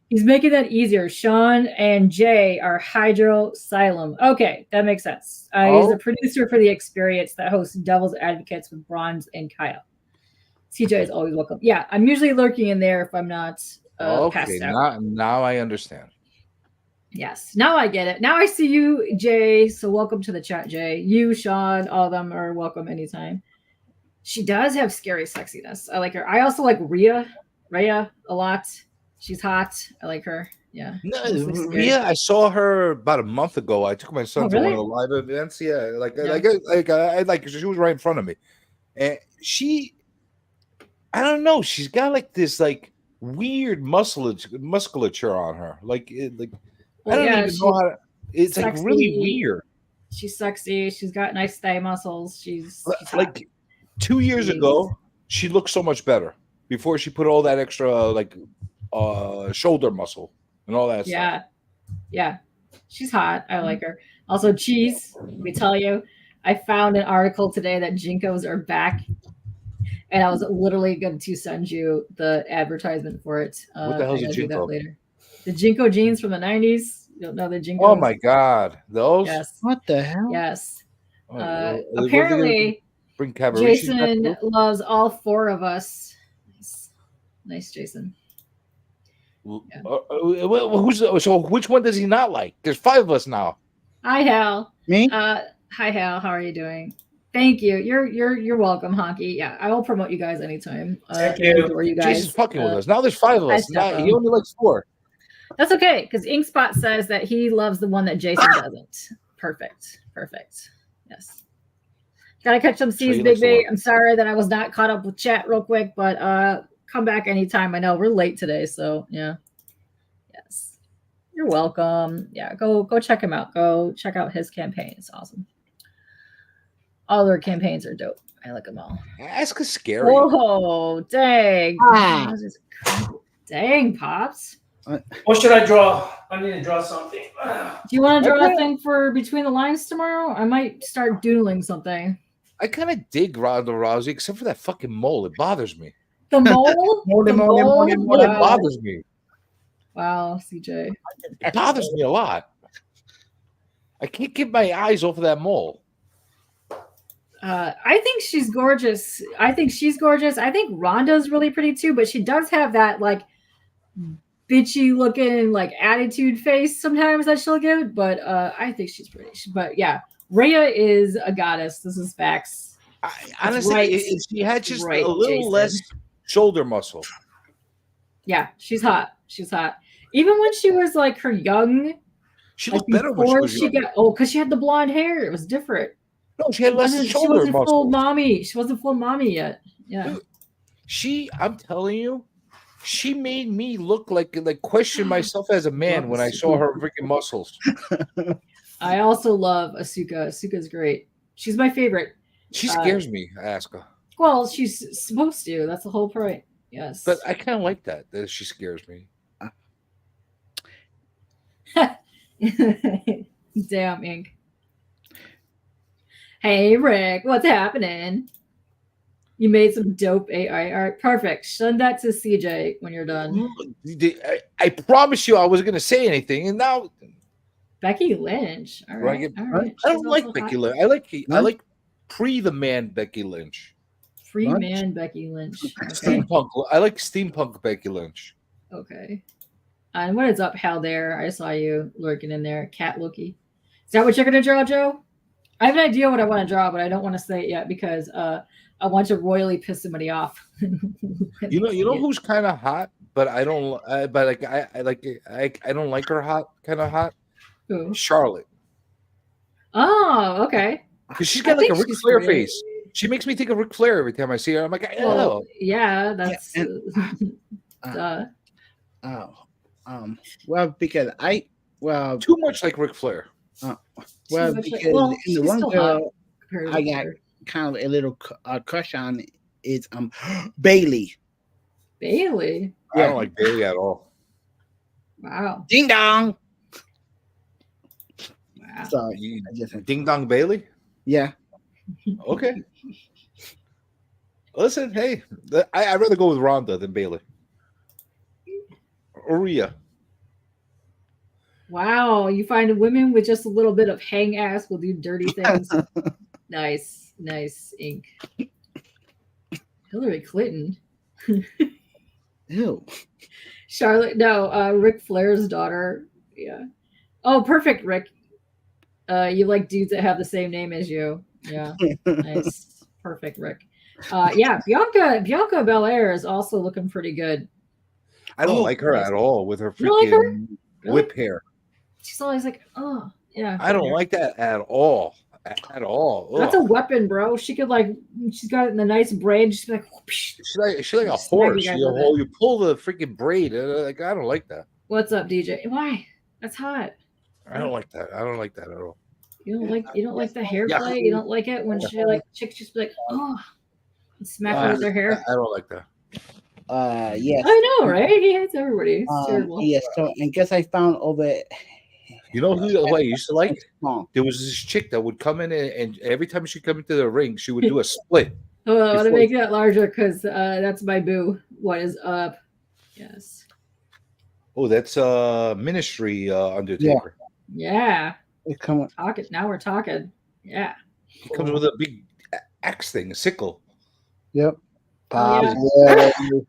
he's making that easier. Sean and Jay are Hydroxylum. Okay, that makes sense. He's the producer for The Experience that hosts Devil's Advocates with Bronze and Kyle. CJ is always welcome. Yeah, I'm usually lurking in there if I'm not passed out. Now I understand. Yes. Now I get it. Now I see you, Jay. So welcome to the chat, Jay. You, Sean, all of them are welcome anytime. She does have scary sexiness. I like her. I also like Rhea a lot. She's hot. I like her. Yeah. No, Mostly scary. Rhea, I saw her about a month ago. I took my son Oh, to one really? of the live events. Yeah, Yeah. she was right in front of me, and I don't know. She's got like this like weird musculature on her. I Well, don't yeah, even know how to. It's like really sexy. weird. She's sexy. She's got nice thigh muscles. She's hot. Like 2 years She's- ago, she looked so much better before she put all that extra shoulder muscle and all that stuff. Yeah. Yeah. She's hot. I like her. Also, cheese. Let me tell you, I found an article today that Jinkos are back. And I was literally going to send you the advertisement for it. What the hell's I a gotta do that Jinko? later. The Jinko jeans from the 90s. You don't know the Jinkos? Oh my god, those! Yes. What the hell? Yes. Oh, what are they gonna Apparently, bring Cavaricci's back Jason too? loves all four of us. Nice, Jason. Yeah. So which one does he not like? There's 5 of us now. Hi, Hal. Me? Hi, Hal. How are you doing? Thank you. You're welcome, Honky. Yeah, I will promote you guys anytime. Thank I you. adore you guys. Jason's fucking with us. Now there's 5 of hi, us. Now, Stefan. he only likes 4. That's okay, because Inkspot says that he loves the one that Jason doesn't. Perfect. Yes. Gotta catch some C's, he likes the Big one. I'm sorry that I was not caught up with chat real quick, but come back anytime. I know we're late today, so yeah. Yes. You're welcome. Yeah, go check him out. Go check out his campaign. It's awesome. All their campaigns are dope. I like them all. Ask is scary. Whoa, dang. Ah. Dang, Pops. What should I draw? I need to draw something. Do you want to draw Okay. a thing for Between the Lines tomorrow? I might start doodling something. I kind of dig Ronda Rousey, except for that fucking mole. It bothers me. The mole? Mole, The mole, mole? mole, mole. It Wow. bothers me. Wow, CJ. It bothers me a lot. I can't get my eyes off of that mole. I think she's gorgeous. I think Rhonda's really pretty too, but she does have that like bitchy looking like attitude face sometimes that she'll give. But I think she's pretty. But yeah, Rhea is a goddess. This is facts. Honestly, right. if she had just Right, a little Jason. less shoulder muscle. Yeah, she's hot. Even when she was like her young, She like looked better when she before was she young. got because she had the blonde hair. It was different. No, she had less She shoulder wasn't full muscle. mommy. She wasn't full mommy yet. Yeah. Dude, I'm telling you, she made me look like question myself as a man Love when I Asuka. saw her freaking muscles. I also love Asuka. Asuka's great. She's my favorite. She scares me, Asuka. Well, she's supposed to. That's the whole point. Yes. But I kind of like that she scares me. Damn, Ink. Hey, Rick, what's happening? You made some dope AI art. Perfect. Send that to CJ when you're done. I promise you I wasn't going to say anything, and now Becky Lynch. All Do I right. get- All right. I don't She's like also Becky hot. Lynch. I Huh? like the man Becky Lynch. Free What? man Becky Lynch. Okay. Steampunk. I like steampunk Becky Lynch. Okay. And what is up, Hal? There, I saw you lurking in there. Cat Loki. Is that what you're gonna draw, Joe? I have an idea what I want to draw, but I don't want to say it yet because I want to royally piss somebody off. You know who's kind of hot, but I don't. But like I don't like her hot. Kind of hot. Who? Charlotte, Oh, okay. because she's I got like a think Ric she's Flair pretty. face. She makes me think of Ric Flair every time I see her. I'm like, Well, oh, yeah, that's Uh, well, because too much like Ric Flair. well, much like- because well, in she's the one still girl compared I to got her. kind of a little crush on is Bailey. Bailey. I don't like Bailey at all. Wow. Ding dong. Wow. Sorry, I just Ding Dong Bailey. yeah. Okay. Listen, hey, I'd rather go with Ronda than Bailey. Or Rhea. Wow. You find women with just a little bit of hang ass will do dirty things. Nice. Nice, Ink. Hillary Clinton. Ew. Charlotte, no, Ric Flair's daughter. Yeah. Oh, perfect, Rick. You like dudes that have the same name as you. Yeah. Nice. Perfect, Rick. Yeah, Bianca Belair is also looking pretty good. I don't Oh, like her nice. at all with her You don't like her? freaking Really? whip hair. She's always like, oh, yeah. I don't like that at all. At all. That's a Ugh. weapon, bro. She could like, she's got it in the nice braid. She's like, whoosh. She's like a Just smack you horse. guys You, with it. you pull the freaking braid. Like I don't like that. What's up, DJ? Why? That's hot. I don't like that. I don't like that at all. You don't like the hair Yeah. play. You don't like it when she like chicks just be like, oh, and smack her with their hair. I don't like that. Yes. I know, right? He hates everybody. It's terrible. Yes. So I guess I found over. You know who I used to like? Song. There was this chick that would come in and every time she come into the ring, she would do a split. Oh, I want to before- make that larger because that's my boo. What is up? Yes. Oh, that's Ministry Undertaker. Yeah. It come. Talking. Now we're talking. Yeah. He comes with a big axe thing, a sickle. Yep. Oh, Pops. yeah. Yeah.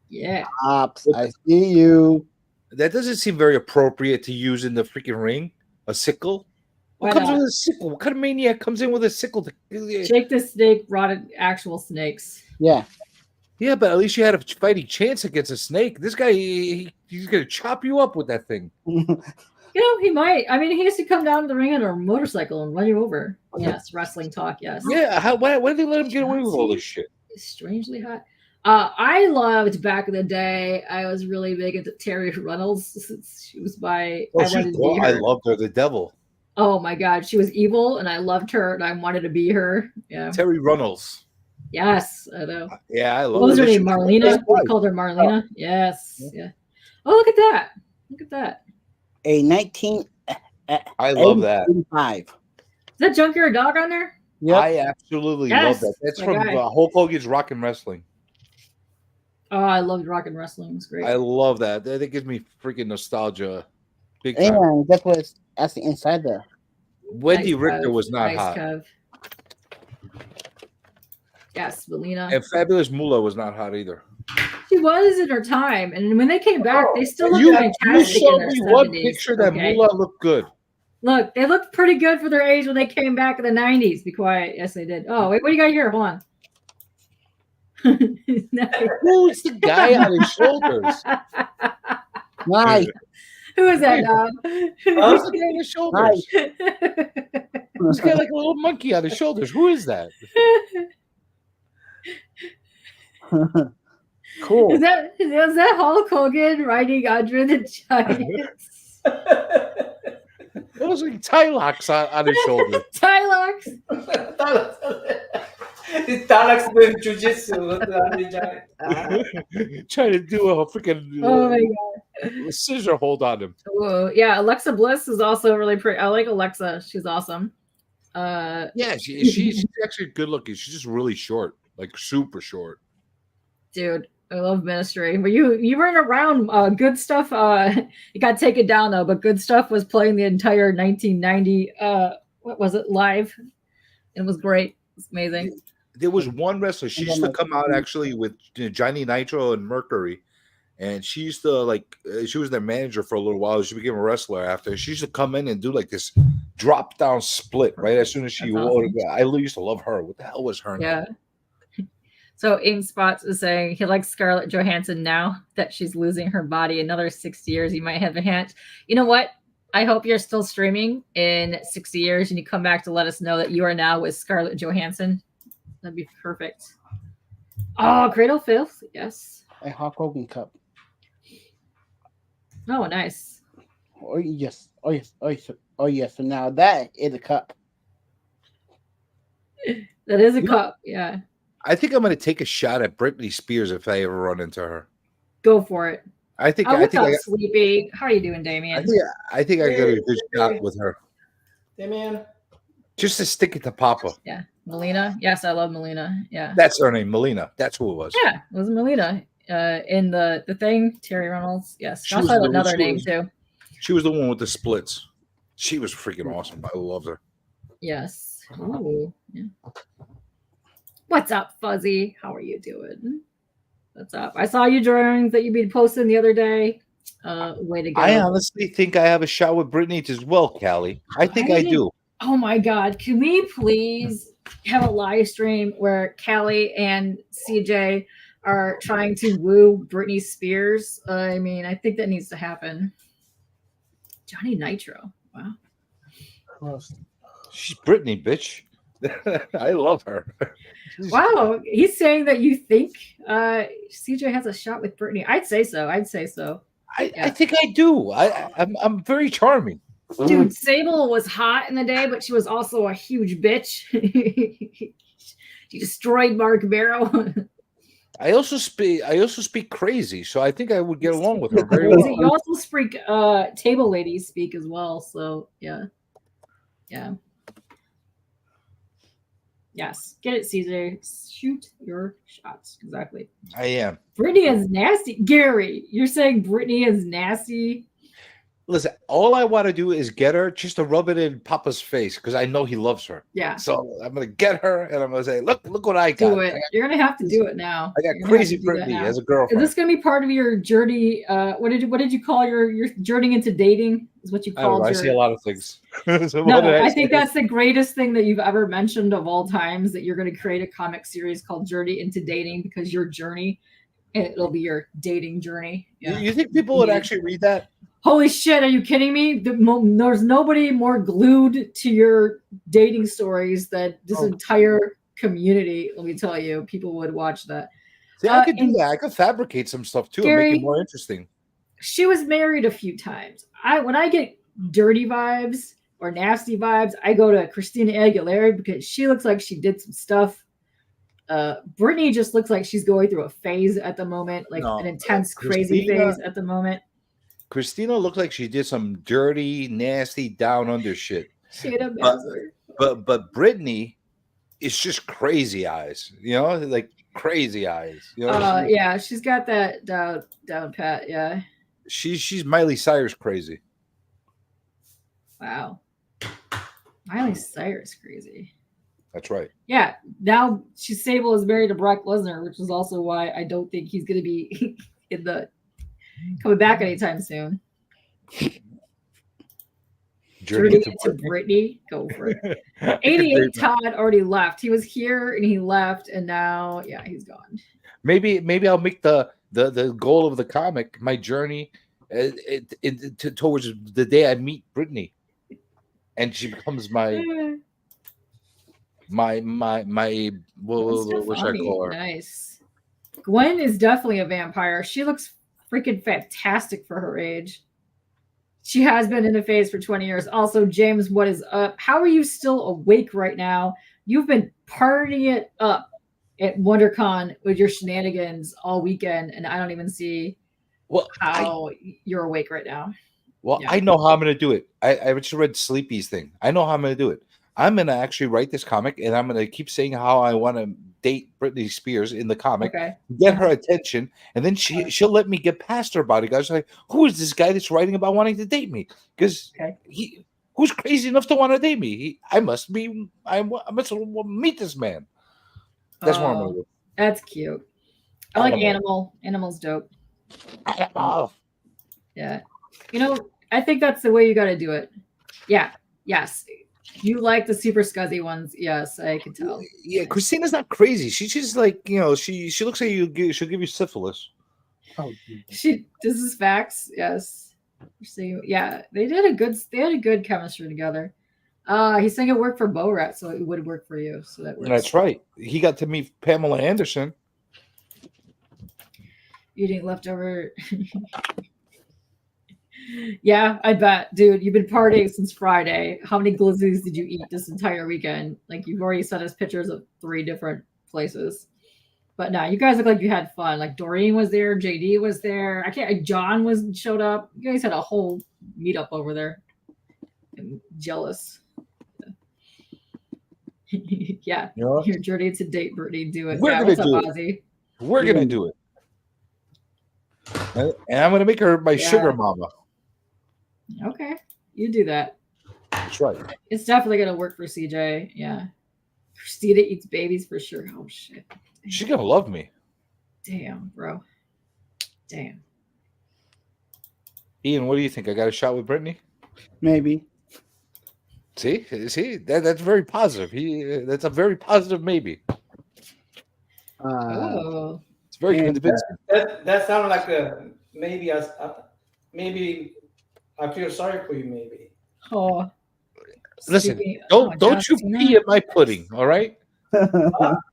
Yeah. Pops. I see you. That doesn't seem very appropriate to use in the freaking ring. A sickle. Why What comes not? with a sickle? What kind of maniac comes in with a sickle? Shake the snake, rotted actual snakes. Yeah. Yeah, but at least you had a fighting chance against a snake. This guy, he's gonna chop you up with that thing. You know, he might. I mean, he used to come down to the ring on a motorcycle and run you over. Yes, wrestling talk. Yes. Yeah, why did they let him get away with all this shit? Strangely hot. I loved back in the day. I was really big into Terry Runnels. She was my. Oh, I wanted to be I her. loved her, the devil. Oh my god, she was evil, and I loved her, and I wanted to be her. Yeah. Terry Runnels. Yes, I know. Yeah, I love What was her her. name? Marlena. We called her Marlena. Yes. Yeah. Oh, look at that. Look at that. A 19. I love that. 85. Is that Junkyard Dog on there? Yep. I absolutely Yes, love that. That's my from guy. Hulk Hogan's Rock and Wrestling. Oh, I loved Rock and Wrestling. It was great. I love that. That gives me freaking nostalgia. Big time. And that's what's that's the inside there. Wendy Nice Richter Kev. was not Nice hot. Kev. Yes, Melina. And Fabulous Moolah was not hot either. She was in her time, and when they came back, they still looked You fantastic showed in their me one 70s. picture that okay? Moolah looked good. Look, they looked pretty good for their age when they came back in the 90s. Be quiet. Yes, they did. Oh, wait, what do you got here? Hold on. Who's the guy on his shoulders? Nice. Who is that now? Who's the guy on his shoulders? Nice. He's got like a little monkey on his shoulders. Who is that? Cool. Is that Hulk Hogan riding Andre the Giant? Those like tie locks on his shoulders. Tylocks. This Dalek's doing jujitsu. Trying to do a freaking Oh my god. scissor hold on him. Whoa. Yeah, Alexa Bliss is also really pretty. I like Alexa. She's awesome. Yeah, she's actually good looking. She's just really short, like super short. Dude, I love Ministry. But you weren't around. Good Stuff. It got taken down though. But Good Stuff was playing the entire 1990. What was it? Live. It was great. It's amazing. There was one wrestler. She used to come out actually with Johnny Nitro and Mercury, and she used to like. She was their manager for a little while. She became a wrestler after. She used to come in and do like this drop down split right as soon as she. That's awesome. I used to love her. What the hell was her name? Yeah. So Aim Spots is saying he likes Scarlett Johansson now that she's losing her body. Another 60 years, he might have a hint. You know what? I hope you're still streaming in 60 years and you come back to let us know that you are now with Scarlett Johansson. That'd be perfect. Oh, Cradle Filth. Yes. A Hulk Hogan cup. Oh, nice. Oh yes. Oh yes. Oh yes. Oh yes. So now that is a cup. That is a cup. Yeah. I think I'm going to take a shot at Britney Spears if I ever run into her. Go for it. I think. Oh, I what's think. up, Sleepy? How are you doing, Damien? I think I got a good shot with her. Hey, man. Just to stick it to Papa. Yeah. Melina. Yes, I love Melina. Yeah. That's her name, Melina. That's who it was. Yeah, it was Melina. In the thing, Terry Reynolds. Yes. She Also was had the- another she name was- too. She was the one with the splits. She was freaking awesome. I loved her. Yes. Ooh. Yeah. What's up, Fuzzy? How are you doing? What's up? I saw your drawings that you been posting the other day. way to go. I honestly think I have a shot with Brittany as well, Callie. I think I do. Oh my God. Can we please have a live stream where Callie and CJ are trying to woo Britney Spears? I mean, I think that needs to happen. Johnny Nitro. Wow. She's Brittany, bitch. I love her. Wow. He's saying that you think CJ has a shot with Britney. I'd say so. I think I do. I'm very charming. Dude, Sable was hot in the day, but she was also a huge bitch. She destroyed Mark Barrow. I also speak crazy, so I think I would get along with her very well. You also speak table ladies speak as well, so yeah. Yes, get it, Caesar. Shoot your shots. Exactly. I am. Brittany is nasty. Gary, you're saying Brittany is nasty? Listen, all I want to do is get her just to rub it in Papa's face because I know he loves her. Yeah. So I'm gonna get her and I'm gonna say, look what I got. Do it. You're gonna have to do it now. I got crazy Brittany as a girlfriend. Is this gonna be part of your journey? What did you call your journey into dating? Is what you called? I see a lot of things. So no, I think that's the greatest thing that you've ever mentioned of all times. That you're going to create a comic series called Journey into Dating because your journey, it'll be your dating journey. Yeah. You think people would actually read that? Holy shit, are you kidding me? There's nobody more glued to your dating stories than this entire community. Let me tell you, people would watch that. See, I could do that. I could fabricate some stuff too and make it more interesting. She was married a few times. When I get dirty vibes or nasty vibes, I go to Christina Aguilera because she looks like she did some stuff. Brittany just looks like she's going through a phase at the moment, like an intense, crazy phase at the moment. Christina looked like she did some dirty, nasty, down under shit. She had a buzzer. But Brittany is just crazy eyes, like crazy eyes. Yeah, she's got that down pat. Yeah. She's Miley Cyrus crazy. Wow. Miley Cyrus crazy. That's right. Yeah. Now Sable is married to Brock Lesnar, which is also why I don't think he's going to be coming back anytime soon. Journey to Brittany. Go for it. 88 Todd already left. He was here and he left, and now, he's gone. Maybe I'll make the goal of the comic my journey towards the day I meet Brittany, and she becomes my what should I call her? Nice. Gwen is definitely a vampire. She looks freaking fantastic for her age. She has been in the phase for 20 years. Also, James, what is up? How are you still awake right now? You've been partying it up at WonderCon with your shenanigans all weekend, and I don't even see how you're awake right now. Well, I know how I'm going to do it. I just read Sleepy's thing. I know how I'm going to do it. I'm going to actually write this comic, and I'm going to keep saying how I want to date Britney Spears in the comic, get her attention, and then she'll let me get past her bodyguards. Like, who is this guy that's writing about wanting to date me? Because who's crazy enough to want to date me? I must meet this man. That's what I'm going to do. That's cute. I like Animal. Animal's dope. Animal. Yeah. I think that's the way you got to do it. Yeah. Yes. You like the super scuzzy ones. Yes, I can tell. Yeah, Christina's not crazy. She's just like, she looks like she'll give you syphilis. Oh, this is facts. Yes. So, yeah, they had a good chemistry together. He's saying it worked for Bo Rat, so it would work for you. So that works. That's right. He got to meet Pamela Anderson. Eating leftover. Yeah, I bet, dude. You've been partying since Friday. How many glizzies did you eat this entire weekend? Like, you've already sent us pictures of 3 different places. But no, you guys look like you had fun. Like, Doreen was there, JD was there. John showed up. You guys had a whole meetup over there. I'm jealous. Yeah, your journey to date Brittany. Do it. What's up, Ozzy? We're gonna do it, and I'm gonna make her my sugar mama. Okay, you do that. That's right. It's definitely gonna work for CJ. Yeah, Christina eats babies for sure. Oh shit, she's gonna love me. Damn, bro. Damn. Ian, what do you think? I got a shot with Brittany. Maybe. See, that's very positive. That's a very positive maybe. Oh, It's very And convincing. That sounded like a maybe. Maybe I feel sorry for you. Maybe. oh. Listen, Speaking- don't John you Cena? pee in my pudding, all right?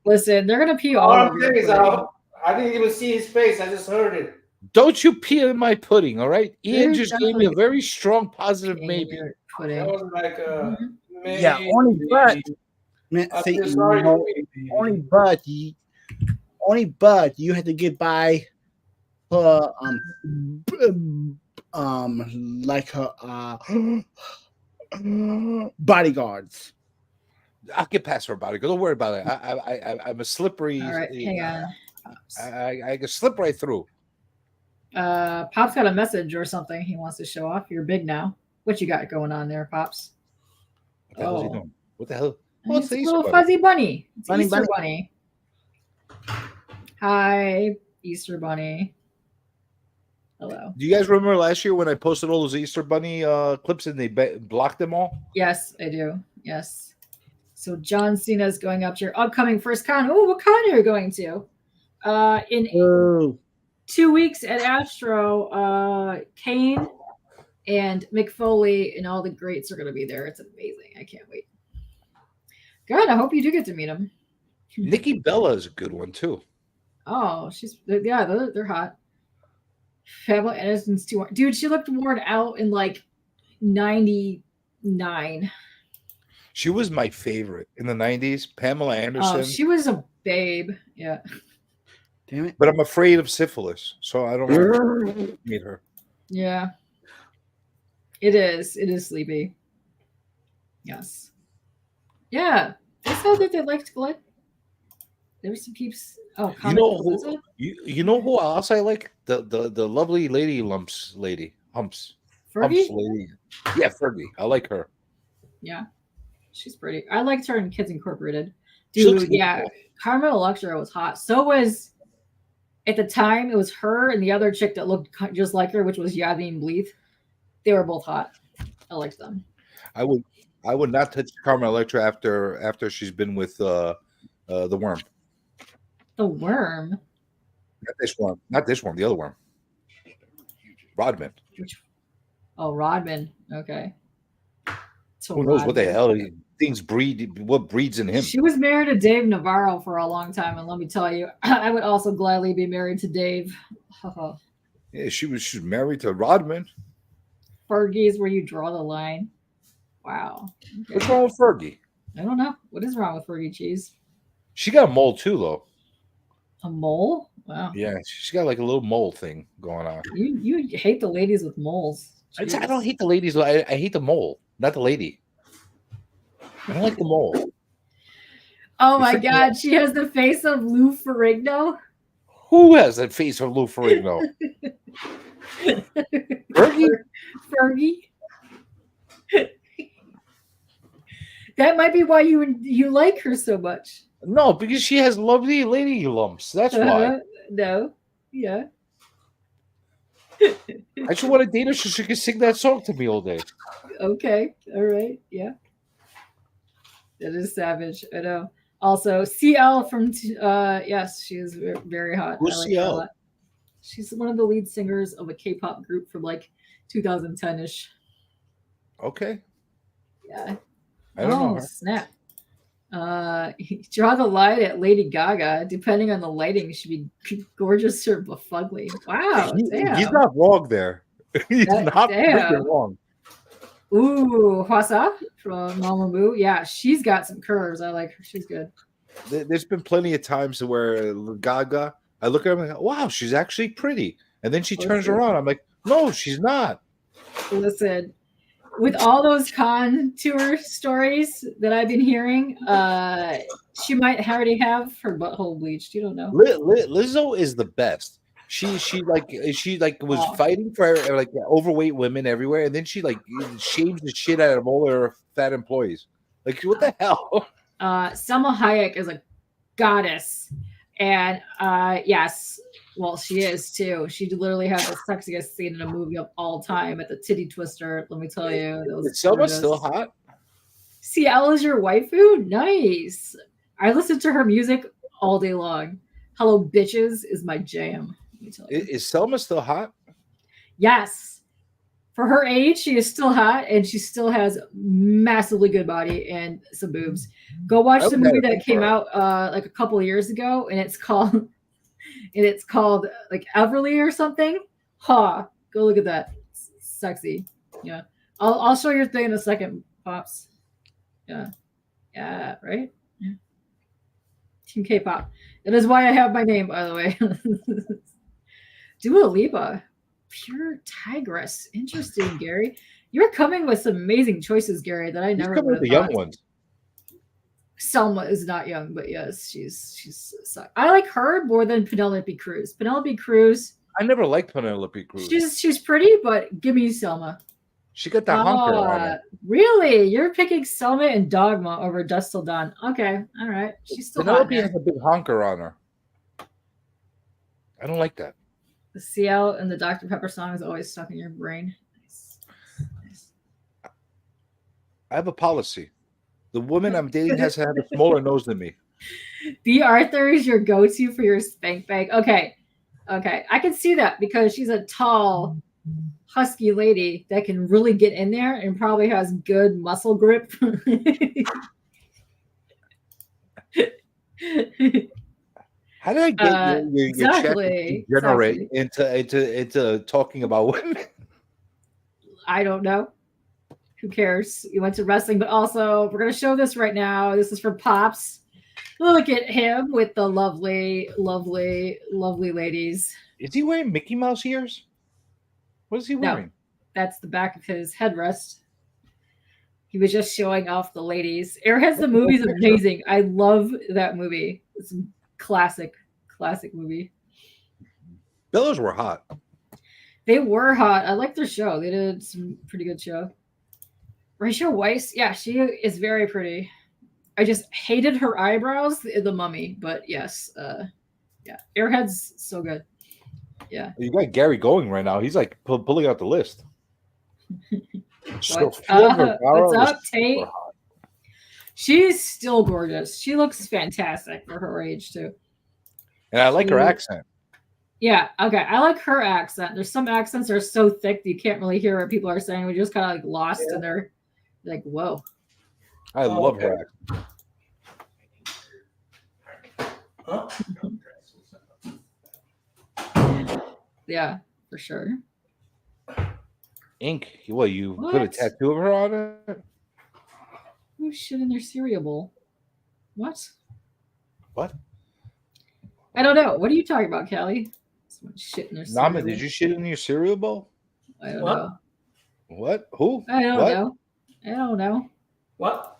Listen, they're gonna pee all All I'm over saying your is, pudding. I didn't even see his face. I just heard it. Don't you pee in my pudding, all right? Ian They're just gave me a definitely very strong positive peeing in maybe. your That pudding. was like Mhm. yeah, maybe. only but man, I see, feel sorry no, for you. Maybe. only but you have to get by her like her bodyguards. I'll get past her body. Don't worry about it. I'm a slippery. All right, hang on. I can slip right through. Pop's got a message or something he wants to show off. You're big now. What you got going on there, Pops? What the hell is he doing? What the hell? Oh, It's a the little Easter bunny. fuzzy bunny. It's Bunny, Easter bunny. bunny. Hi, Easter bunny. Hello. Do you guys remember last year when I posted all those Easter bunny clips and they blocked them all? Yes, I do. Yes. So John Cena is going up to your upcoming first con. Oh, what con are you going to? In Oh, 2 weeks at Astro, Kane and Mick Foley and all the greats are going to be there. It's amazing. I can't wait. God, I hope you do get to meet them. Nikki Bella is a good one too. Oh, they're hot. Pamela Anderson's too. Dude, she looked worn out in like 99. She was my favorite in the 90s, Pamela Anderson. Oh, she was a babe. Yeah. damn it. But I'm afraid of syphilis, so I don't want to meet her. Yeah. It is. It is sleepy. Yes. Yeah. They said that they liked Glenn. There were some peeps. Oh, You know you know who else I like? The lovely lady humps lady. Humps Fergie? lady. Yeah, Fergie. I like her. Yeah. She's pretty. I liked her in Kids Incorporated. She looks Dude, yeah. beautiful. Carmen Electra was hot. So was, at the time, it was her and the other chick that looked just like her, which was Yavin Bleeth. They were both hot. I liked them. I would not touch Carmen Electra after she's been with the worm. The Worm. Not this worm, the other worm. Rodman. Oh, Rodman. Okay. So Who knows what the Rodman. hell things breed? What breeds in him? She was married to Dave Navarro for a long time, and let me tell you, I would also gladly be married to Dave. Yeah, she's married to Rodman. Fergie is where you draw the line. Wow. Okay. What's wrong with Fergie? I don't know. What is wrong with Fergie Cheese? She got a mole too, though. A mole? Wow. Yeah, she's got like a little mole thing going on. You hate the ladies with moles. I Jeez. don't hate the ladies. I hate the mole, not the lady. I don't like the mole. Oh my It's like- God, she has the face of Lou Ferrigno. Who has that face of Lou Ferrigno? Fergie? Fergie. That might be why you like her so much. No, because she has lovely lady lumps. That's why. No. Yeah. I just want to date her so she can sing that song to me all day. Okay. All right. Yeah. That is savage. I know. Also, CL from yes, she is very hot. Who's I like her a CL? lot. She's one of the lead singers of a K-pop group from like 2010ish. Okay. Yeah. I don't know her. Snap. Draw the line at Lady Gaga. Depending on the lighting, she'd be gorgeous or fugly. Wow. Damn. He's not wrong there. He's That- not damn. freaking wrong. Ooh, Hwasa from Mamamoo. Yeah, she's got some curves. I like her. She's good. There's been plenty of times where Gaga, I look at her and go, wow, she's actually pretty. And then she turns Okay. around. I'm like, no, she's not. Listen, with all those contour stories that I've been hearing, she might already have her butthole bleached. You don't know. Lizzo is the best. She was Oh. fighting for like overweight women everywhere, and then she like shames the shit out of all her fat employees. Like, what the hell? Selma Hayek is a goddess, and yes, Well, she is too. She literally has the sexiest scene in a movie of all time at the titty twister. Let me tell you, that was Is Selma gorgeous. still hot? CL is your waifu? Nice. I listen to her music all day long. Hello, bitches is my jam. Let me tell you. Is Selma still hot? Yes. For her age, she is still hot and she still has massively good body and some boobs. Go watch I the would movie never that think came her. out like a couple of years ago, and it's called like Everly or something. Ha! Go look at that. It's sexy. Yeah. I'll show your thing in a second, Pops. Yeah. Yeah, right? Yeah. Team K-pop. That is why I have my name, by the way. Dua Lipa. Pure Tigress. Interesting, Gary. You're coming with some amazing choices, Gary, that I He's never coming would with have the young thought. ones. Selma is not young, but yes, she's. I like her more than Penelope Cruz. Penelope Cruz, I never liked Penelope Cruz. she's pretty, but give me Selma. She got the honker on her. Really? You're picking Selma and Dogma over Dust Till Dawn. Okay, all right. She's still hot. Penelope has a big honker on her. I don't like that. The CL and the Dr. Pepper song is always stuck in your brain. Nice. Nice. I have a policy. The woman I'm dating has to have a smaller nose than me. B. Arthur is your go-to for your spank bag. Okay. I can see that because she's a tall, husky lady that can really get in there and probably has good muscle grip. How did I get your exactly. chat generate into talking about women? I don't know. Who cares? You went to wrestling, but also we're gonna show this right now. This is for Pops. Look at him with the lovely, lovely, lovely ladies. Is he wearing Mickey Mouse ears? What is he No. wearing? That's the back of his headrest. He was just showing off the ladies. Airheads the movie is amazing. I love that movie. It's a classic movie. Bellows were hot. They were hot. I like their show. They did some pretty good show. Rachel Weisz, yeah, she is very pretty. I just hated her eyebrows in The Mummy, but yes, yeah, Airhead's so good. Yeah. You got Gary going right now. He's like pulling out the list. What's up, Tate? She's still gorgeous. She looks fantastic for her age too. And I like her accent. Yeah, okay. I like her accent. There's some accents that are so thick that you can't really hear what people are saying. We just kind of like lost in there. Like, whoa. I love her accent. Huh? Yeah, for sure. Ink. What, you put a What? tattoo of her on it? Who's shit in their cereal bowl? What? What? I don't know. What are you talking about, Callie? Someone shit in their cereal Nama, did you shit in your cereal bowl? I don't What? know. What? Who? I don't What? know. I don't know. What?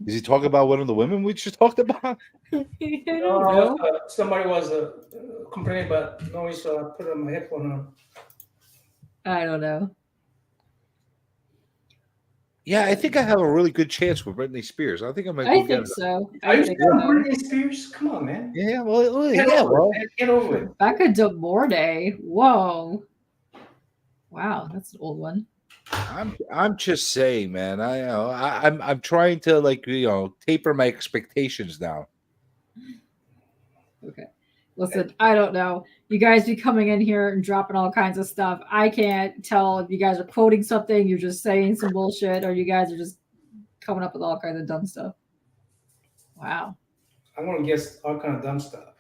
Is he talking about one of the women we just talked about? I don't No, know. somebody was complaining about noise, so I put my headphone on. I don't know. Yeah, I think I have a really good chance with Britney Spears. I think I might I go get think it. so. Are I you think still so. Britney Spears? Come on, man. Yeah, well, Get yeah, over well. it, man. Get over it. Becca De Mornay. Whoa. Wow, that's an old one. I'm just saying, man. I'm trying to taper my expectations down. Okay. Listen, I don't know. You guys be coming in here and dropping all kinds of stuff. I can't tell if you guys are quoting something, you're just saying some bullshit, or you guys are just coming up with all kinds of dumb stuff. Wow. I'm gonna guess all kind of dumb stuff.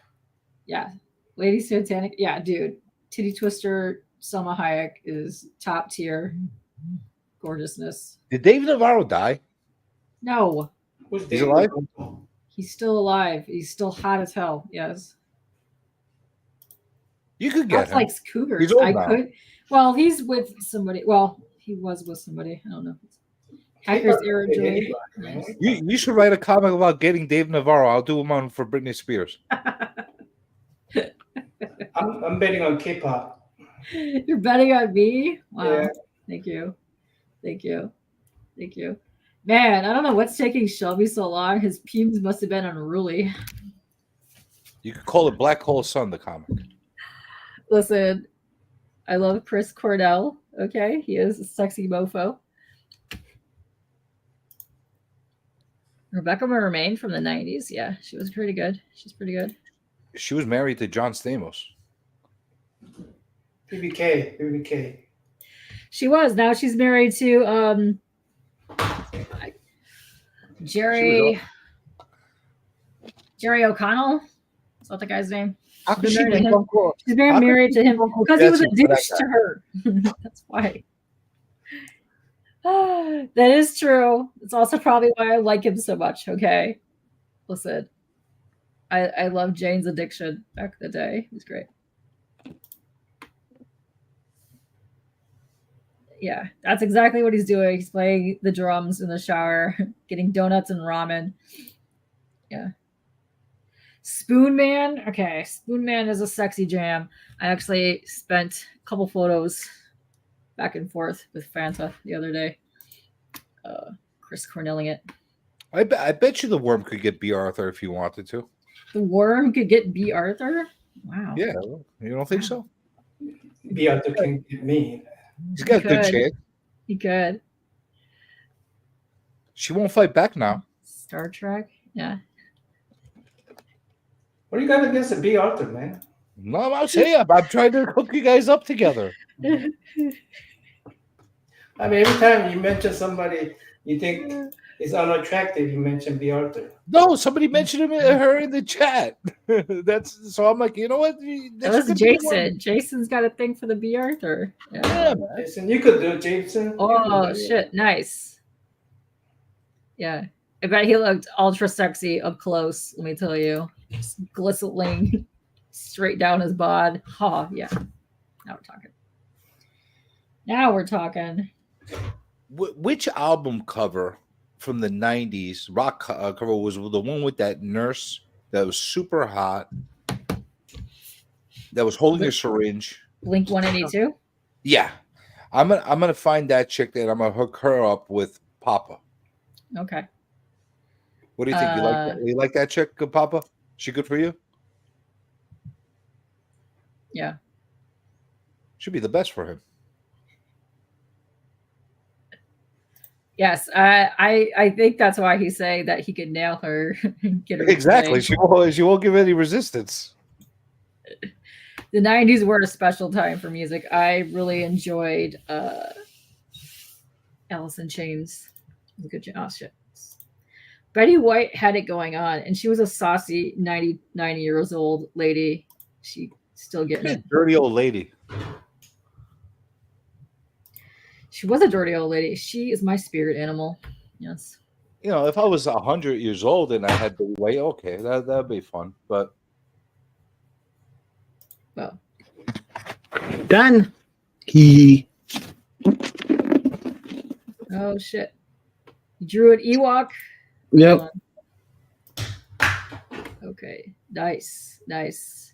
Yeah. Lady Satanic. Yeah, dude. Titty Twister, Selma Hayek is top tier gorgeousness. Did Dave Navarro die? No. Who's He's David? alive? He's still alive. He's still hot as hell. Yes. You could get Pops him. likes cougars. He's old I now. could. Well, he's with somebody. Well, he was with somebody. I don't know. Hackers era Joy. Nice. You should write a comic about getting Dave Navarro. I'll do one for Britney Spears. I'm betting on K-pop. You're betting on me? Wow. Yeah. Thank you. Thank you. Thank you. Man, I don't know what's taking Shelby so long. His pubes must have been unruly. You could call it Black Hole Sun, the comic. Listen, I love Chris Cornell. Okay, he is a sexy mofo. Rebecca Mermain from the 90s. Yeah, she was pretty good. She's pretty good. She was married to John Stamos. BBK. She was. Now she's married to Jerry O'Connell. Is that the guy's name? How could She's she married be to him. Uncle? She's been How married could to she him be Uncle because he was a Jesse for that douche guy? to her. That's why. That is true. It's also probably why I like him so much. Okay, listen, I love Jane's Addiction back in the day. It was great. Yeah, that's exactly what he's doing. He's playing the drums in the shower, getting donuts and ramen. Yeah. Spoon Man. Okay, Spoon Man is a sexy jam. I actually spent a couple photos back and forth with Fanta the other day. Chris Cornelling it. I bet you the Worm could get B. Arthur if he wanted to. The Worm could get B. Arthur? Wow. Yeah, you don't think so? Be out there can get me. He's got a good could. chance. He could. She won't fight back now. Star Trek? Yeah. What do you got against the B. Arthur, man? No, I'm saying I'm trying to hook you guys up together. I mean, every time you mention somebody you think is unattractive, you mention B. Arthur. No, somebody mentioned her in the chat. That's so I'm like, you know what? That was Jason. Jason's got a thing for the B. Arthur. Yeah, man. Jason, you could do it, Jason. Oh, shit. Nice. Yeah. I bet he looked ultra sexy up close, let me tell you. Just glistening straight down his bod. Oh, yeah. Now we're talking. Which album cover from the 90s, rock cover, was the one with that nurse that was super hot, that was holding a syringe? Blink 182? Yeah. I'm gonna find that chick and I'm gonna hook her up with Papa. Okay. What do you think? You like that chick, Papa? She good for you? Yeah. Should be the best for him. Yes, I think that's why he's saying that he could nail her. Get her Exactly. playing. She won't give any resistance. The 90s were a special time for music. I really enjoyed Alice in Chains. It was a good. Oh shit. Betty White had it going on, and she was a saucy 90 years old lady. She still getting it. Dirty old lady. She was a dirty old lady. She is my spirit animal. Yes. You know, if I was 100 years old and I had the way, okay, that'd be fun. But Well, Done. oh shit. Druid Ewok. Yep. Okay. Nice. That's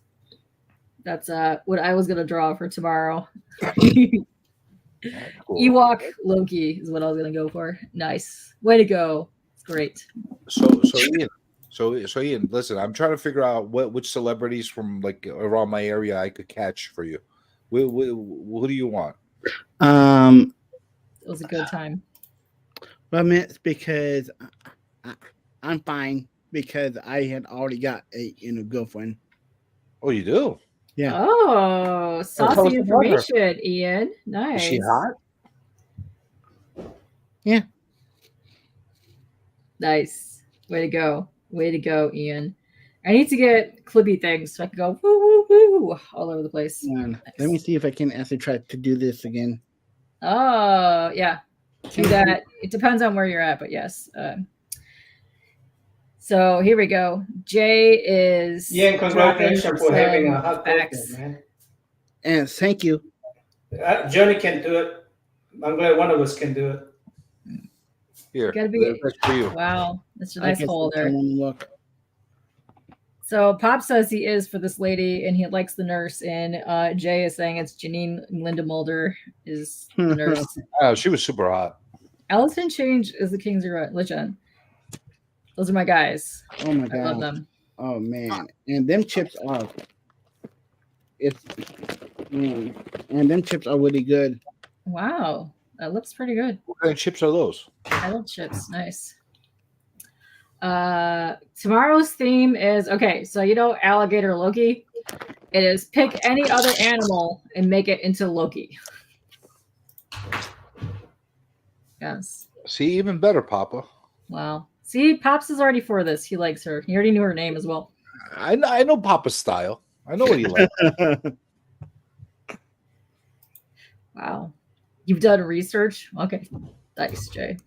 what I was gonna draw for tomorrow. cool. Ewok Loki is what I was gonna go for. Nice. Way to go. It's great. So Ian, listen, I'm trying to figure out which celebrities from like around my area I could catch for you. Who do you want? It was a good time. Well, it's because I'm fine because I had already got a girlfriend. Oh, you do? Yeah. Oh, tell us saucy about her. information, Ian. Nice. Is she hot? Yeah. Nice. Way to go. Way to go, Ian. I need to get clippy things so I can go woo woo woo all over the place. Let me see if I can actually try to do this again. Oh, yeah. Do that. It depends on where you're at, but yes. So here we go. Jay is. Yeah, congratulations dropping for having a some hot facts. birthday, man. And thank you. Johnny can do it. I'm glad one of us can do it. Here, Gotta be- that's for you. Wow, that's a I nice guess holder. someone look. So Pop says he is for this lady and he likes the nurse, and Jay is saying it's Janine Linda Mulder is the nurse. Oh, she was super hot. Allison Change is the King's religion. Those are my guys. Oh my I love god. them. Oh man. And them chips are It's and them chips are really good. Wow, that looks pretty good. What kind of chips are those? Kettle chips, nice. Tomorrow's theme is okay. So you know alligator Loki. It is pick any other animal and make it into Loki. Yes. See, even better, Papa. Wow. See, Pops is already for this. He likes her. He already knew her name as well. I know Papa's style. I know what he likes. Wow. You've done research? Okay. Nice, Jay.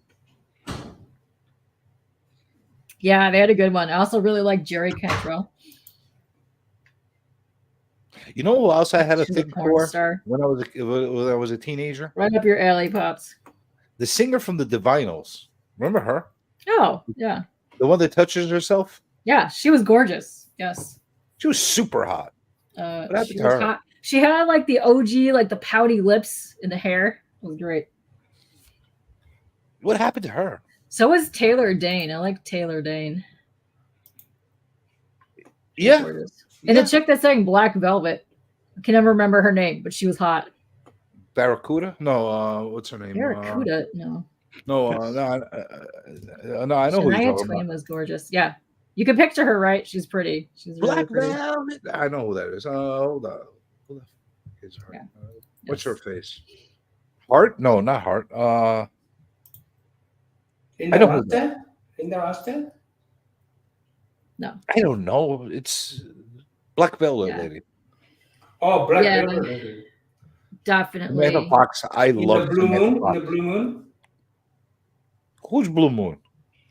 Yeah, they had a good one. I also really like Jerry Cantrell. You know who else I had a She's a thing porn for star. when I was a teenager? Right up your alley, Pops. The singer from the Divinyls. Remember her? Oh, yeah. The one that touches herself? Yeah, she was gorgeous. Yes. She was super hot. What happened She to was her? hot. She had like the OG, like the pouty lips and the hair. It was great. What happened to her? So was Taylor Dane. I like Taylor Dane. Yeah. Gorgeous. And the chick that sang Black Velvet. I can never remember her name, but she was hot. Barracuda? No, what's her name? Barracuda? No. No, I know who you're Shania talking Twain about. was gorgeous. Yeah. You can picture her, right? She's pretty. She's really Black pretty. Velvet. I know who that is. Hold on. Who the fuck is her? Yeah. What's Yes. her face? Heart? No, not Heart. Linda I know who Ronstadt? Linda Ronstadt? I don't know. It's Black Velvet Yeah. lady. Oh, Black Yeah, Velvet. Samantha Definitely. Fox. I In the love Blue Samantha Moon? In Fox. the Blue Moon? Who's Blue Moon?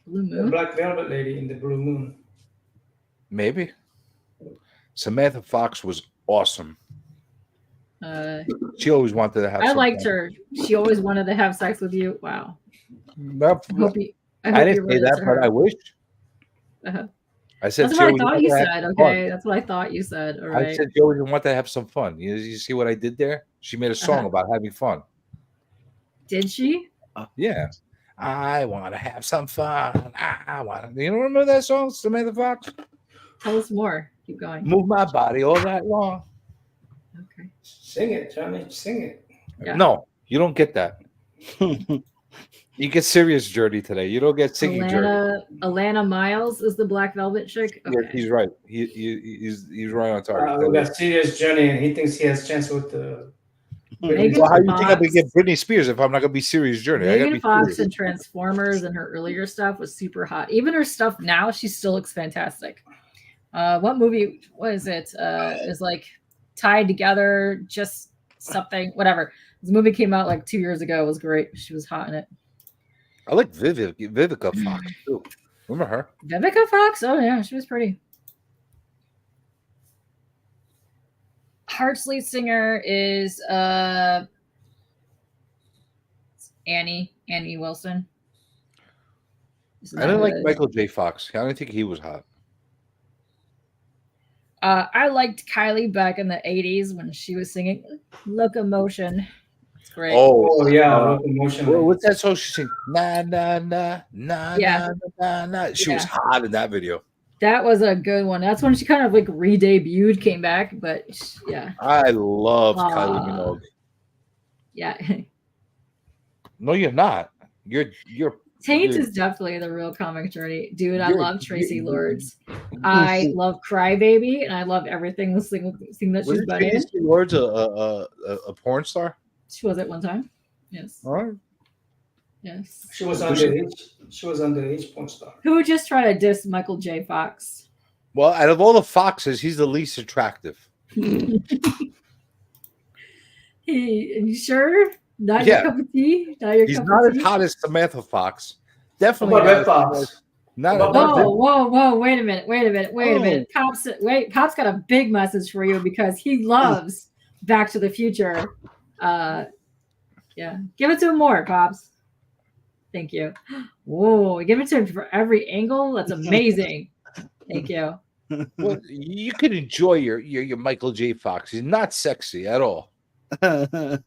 Blue The Moon. Black Velvet lady in the Blue Moon. Maybe. Samantha Fox was awesome. She always wanted to have. I some liked fun. her. She always wanted to have sex with you. Wow. That- I hope you. I, I hope didn't you say related that, to but her. I wish. Uh-huh. I said That's she what I always thought wanted you to have said. some Okay, fun. that's what I thought you said. All I right. said she always wanted to have some fun. You see what I did there? She made a song Uh-huh. about having fun. Did she? Yeah. I want to have some fun. I want to. You don't remember that song, Samantha Fox? Tell us more. Keep going. Move my body all night long. Okay. Sing it, Johnny. Sing it. Yeah. No, you don't get that. You get serious journey today. You don't get singing journey. Alana Miles is the Black Velvet chick. Yeah, Okay. he's right. He's right on target. We got serious journey, and he thinks he has chance with the. Megan Well, how do you think I'm gonna Fox. get Britney Spears if I'm not gonna be serious journey? I gotta Megan be Fox serious. and Transformers and her earlier stuff was super hot. Even her stuff now, she still looks fantastic. What movie was it? Is like tied together, just something, whatever. This movie came out like 2 years ago. It was great. She was hot in it. I like Vivica Fox too. Remember her? Vivica Fox? Oh yeah, she was pretty. Heart's lead singer is Annie Wilson. Isn't I that didn't who like it is? Michael J. Fox. I don't think he was hot. I liked Kylie back in the 80s when she was singing Locomotion. It's great. Oh yeah, Locomotion. What's that song she sing? Na na na na Yeah. na na. She was Yeah. hot in that video. That was a good one. That's when she kind of like re-debuted, came back, but yeah. I love Kylie Minogue. Yeah. No, you're not. You're Taint Dude. is definitely the real comic journey. Dude, I You're- love Tracy you- Lords. I love Crybaby, and I love everything that she's wasn't been in. Tracy Lords a porn star? She was at one time. Yes. All right. Yes. She was underage. She was underage porn star. Who would just try to diss Michael J. Fox? Well, out of all the foxes, he's the least attractive. You sure? Not Yeah. your cup of tea? Not your He's cup not of as tea? hot as Samantha Fox. What Definitely about not Red as- Fox? Not, What not about Whoa, wait a minute. Oh. Pop's got a big message for you because he loves Back to the Future. Yeah. Give it to him more, Pops. Thank you. Whoa, give it to him for every angle. That's amazing. Thank you. well, you can enjoy your Michael J. Fox. He's not sexy at all. Get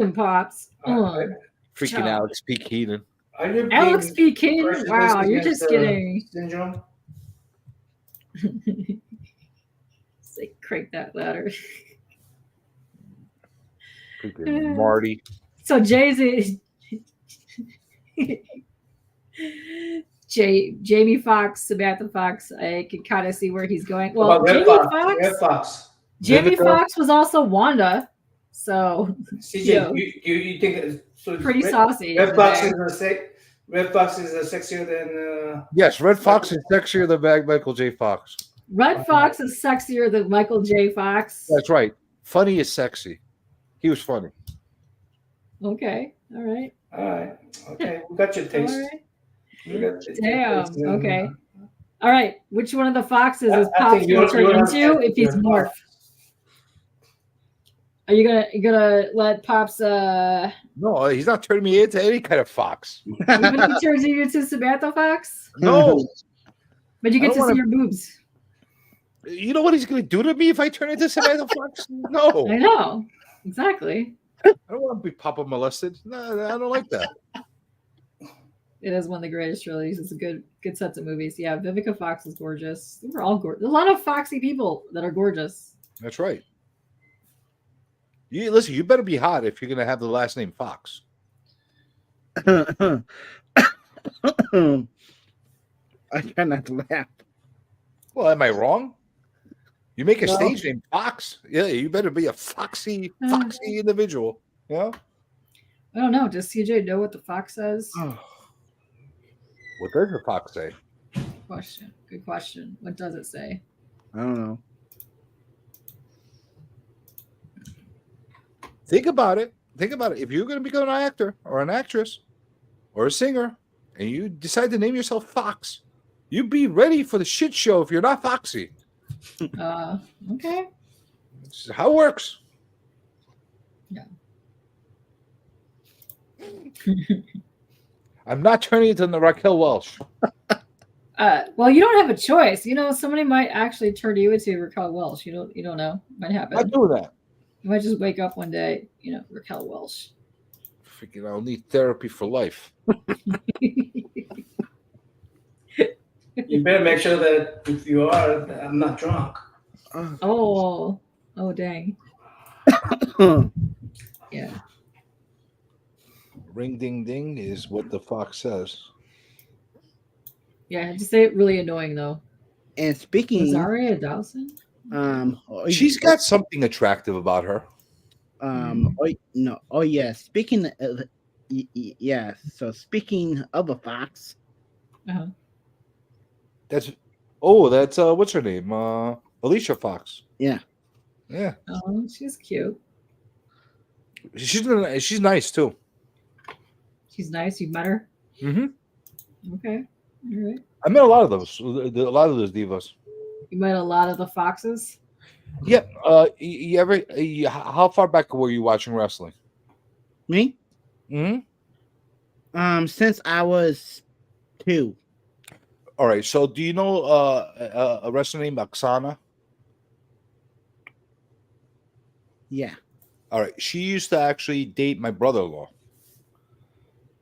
him, Pops. Are Freaking Ciao. Alex P. Keaton. you Alex being P. King. prejudiced Wow, you're against, just getting. syndrome? Say, crank that ladder. Freaking Marty. So Jamie Foxx, Samantha Fox. I can kind of see where he's going. Well, About Red Fox. Red Fox. Jamie Vivica? Foxx was also Wanda, so CJ, you think so? pretty saucy. Red Fox is Red Fox is sexier than. Yes, Red Fox is sexier than Michael J. Fox. Red Fox is sexier than Michael J. Fox. That's right. Funny is sexy. He was funny. Okay. All right. All right. Okay. We got your taste. All right. We got your Damn. taste. Okay. All right. Which one of the foxes is I Pops think going to turn you're into if he's morph? Are you gonna let Pops No, he's not turning me into any kind of fox. even if he turns you into Samantha Fox? No. But you I get don't to see your boobs. You know what he's going to do to me if I turn into Samantha Fox? No. I know. Exactly. I don't want to be Papa molested. No, I don't like that. It is one of the greatest trilogies. It's a good sets of movies. Yeah, Vivica Fox is gorgeous. We're all gorgeous. There's a lot of foxy people that are gorgeous. That's right. Listen, you better be hot if you're going to have the last name Fox. I try not to laugh. Well, am I wrong? You make a stage name Fox. Yeah, you better be a foxy individual. Yeah. I don't know. Does CJ know what the fox says? What does the fox say? Question. Good question. What does it say? I don't know. Think about it. Think about it. If you're going to become an actor or an actress or a singer and you decide to name yourself Fox, you be ready for the shit show if you're not foxy. Okay. This is how it works. Yeah. I'm not turning into the Raquel Welch. Well, you don't have a choice. You know, somebody might actually turn you into Raquel Welch. You don't know. Might happen. I'm not doing that. You might just wake up one day, Raquel Welch. Freaking, I'll need therapy for life. You better make sure that if you are, that I'm not drunk. Oh dang. Yeah. Ring ding ding is what the fox says. Yeah, just say it really annoying though. And speaking, Rosaria Dawson? She's got something attractive about her. Speaking of, yeah. So speaking of a fox, That's what's her name? Alicia Fox. Yeah. Oh, she's cute. She's nice too. She's nice. You met her? Mm-hmm. Okay. All right. I met a lot of those divas. You met a lot of the foxes? Yep. How far back were you watching wrestling? me. Mm-hmm. Since I was 2. All right. So, do you know a wrestler named Oksana? Yeah. All right. She used to actually date my brother-in-law.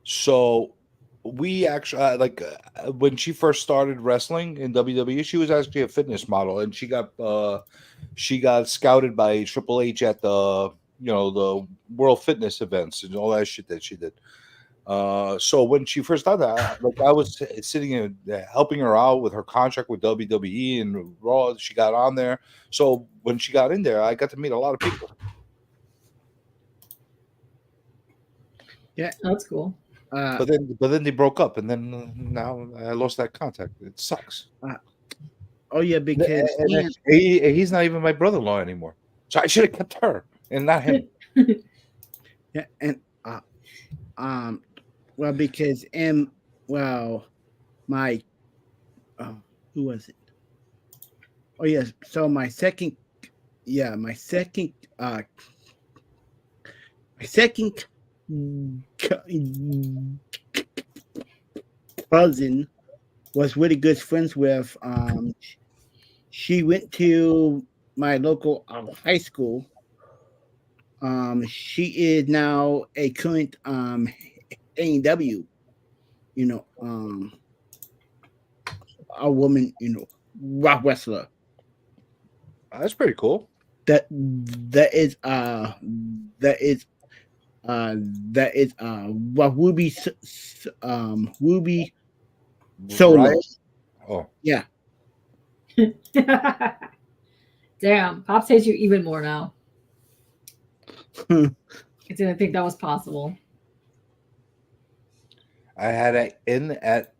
So, we actually when she first started wrestling in WWE, she was actually a fitness model, and she got scouted by Triple H at the World Fitness events and all that shit that she did. So when she first started that, I was sitting in helping her out with her contract with WWE and Raw. She got on there. So when she got in there, I got to meet a lot of people. Yeah, that's cool. But then they broke up, and then now I lost that contact. It sucks. Because he's not even my brother-in-law anymore. So I should have kept her and not him. Yeah, and because my who was it? Oh yes, so my second cousin was really good friends with. She went to my local high school. She is now a current AEW, a woman, rock wrestler. That's pretty cool. what Ruby Solo. Riot? Oh, Yeah. Damn, Pops hates you even more now. I didn't think that was possible. I had a in at.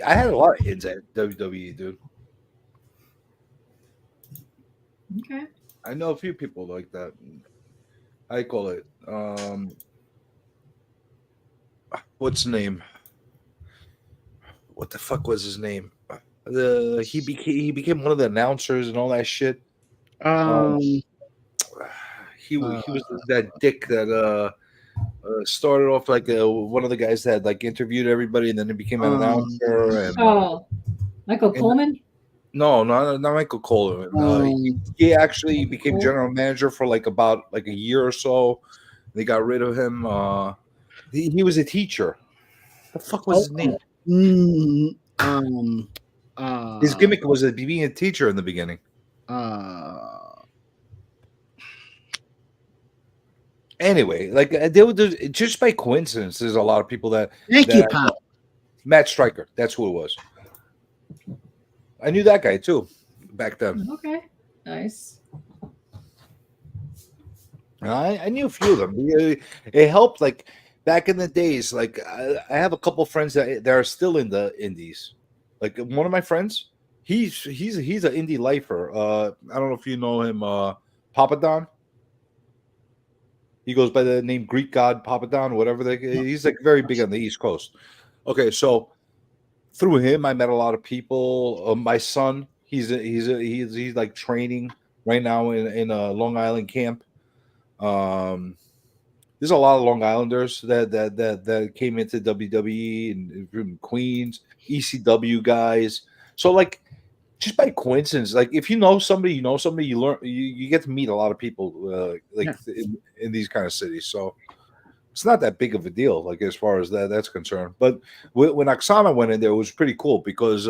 I had a lot of ins at WWE, dude. Okay. I know a few people like that. I call it. What's his name? What the fuck was his name? He became one of the announcers and all that shit. Um. He was that dick that started off like one of the guys that like interviewed everybody and then he became an announcer. And Oh, Michael Coleman? no, not Michael Coleman. He actually became general manager for like about like a year or so. They got rid of him. He was a teacher. The fuck was his name? His gimmick was being a teacher in the beginning. Anyway, like there's just by coincidence, there's a lot of people that. Thank you, Pop. Matt Stryker, that's who it was. I knew that guy too back then. Okay, nice. I knew a few of them. It helped, like back in the days. Like I have a couple friends that are still in the indies. Like one of my friends, he's an indie lifer. I don't know if you know him, Papadon. He goes by the name Greek God Papadon, whatever. He's like very big on the East Coast. Okay, so through him, I met a lot of people. My son, he's like training right now in a Long Island camp. There's a lot of Long Islanders that came into WWE and from Queens, ECW guys. So like, just by coincidence, like if you know somebody, you learn, you get to meet a lot of people in these kind of cities. So it's not that big of a deal, like as far as that's concerned. But when Oksana went in there, it was pretty cool because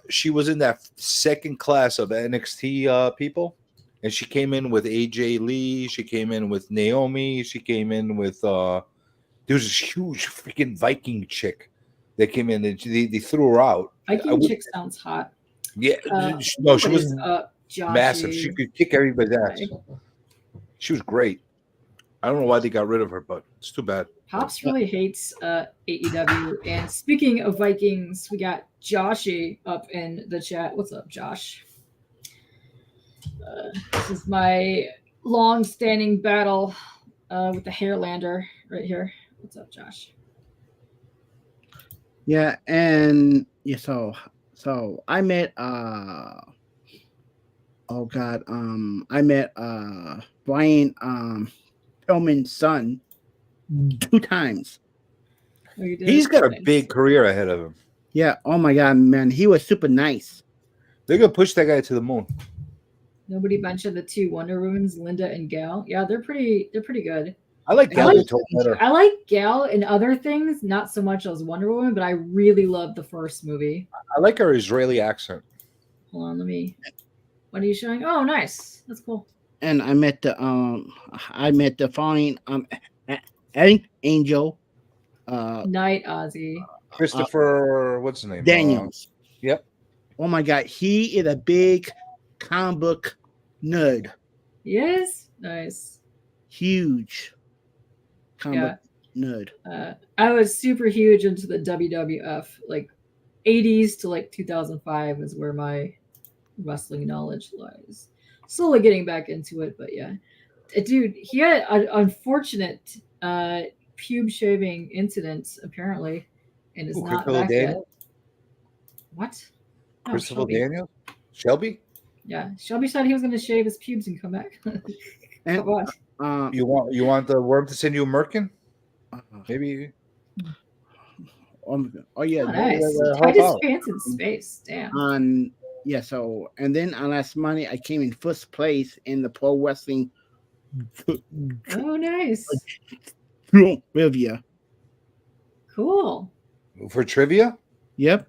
she was in that second class of NXT people, and she came in with AJ Lee, she came in with Naomi, she came in with there was this huge freaking Viking chick that came in and they threw her out. Viking chick sounds hot. Yeah, no, she was Joshy? massive. She could kick everybody's ass. She was great. I don't know why they got rid of her, but it's too bad. Pops really hates AEW. And speaking of Vikings, we got Joshy up in the chat. What's up, Josh? This is my long-standing battle with the Hairlander right here. What's up, Josh? Yeah, and yeah, so I met I met Brian Pillman's son 2 times. Oh, you did? He's got a big career ahead of him. Yeah, oh my god, man, he was super nice. They're gonna push that guy to the moon. Nobody mentioned the 2 Wonder Womans, Linda and Gal. Yeah, they're pretty good. I like Gal better. I like Gal in other things, not so much as Wonder Woman, but I really love the first movie. I like her Israeli accent. Hold on, what are you showing? Oh, nice. That's cool. And I met the following Angel Night Ozzy. Christopher, what's his name? Daniels. Yep. Oh my god, he is a big comic book nerd. Yes, nice. Huge comic book nerd. I was super huge into the WWF, like 80s to like 2005 is where my wrestling knowledge lies. Slowly getting back into it, but yeah. Dude, he had an unfortunate pube shaving incident apparently, and is not back yet. What? No, Christopher Shelby. Daniels? Shelby? Yeah, Shelby said he was going to shave his pubes and come back. And you want the worm to send you a merkin? Maybe. Oh yeah, nice. Tightest pants in space. Damn. So and then on last Monday I came in first place in the pro wrestling. Oh, nice. Trivia. Cool. For trivia? Yep.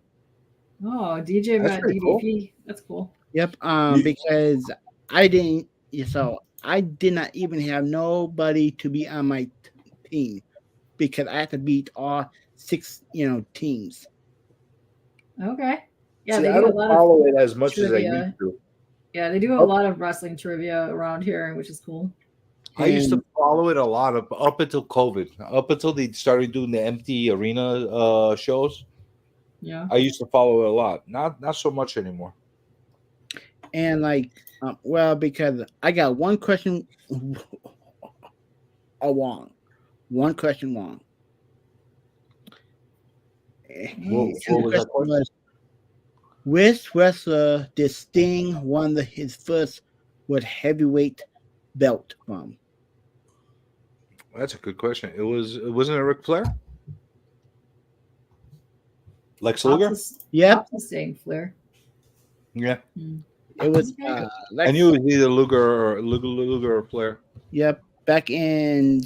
Oh, DJ Matt DDP. Cool. That's cool. Yep. Because I didn't. So I did not even have nobody to be on my team because I had to beat all 6, teams. Okay. Yeah, See, they I do a don't lot of follow it as much as I used trivia. to. Yeah, they do a lot of wrestling trivia around here, which is cool. I used to And follow it a lot up until COVID, up until they started doing the empty arena shows. Yeah. I used to follow it a lot. Not so much anymore. and like, because I got one question wrong. One question wrong. What, His what was that question question? was, which wrestler did Sting won his first heavyweight belt from? That's a good question. Wasn't it Ric Flair? Lex Luger? Yep, Pops is saying Flair. Yeah. it was. Okay. I knew it was either Luger or Flair. Yep, back in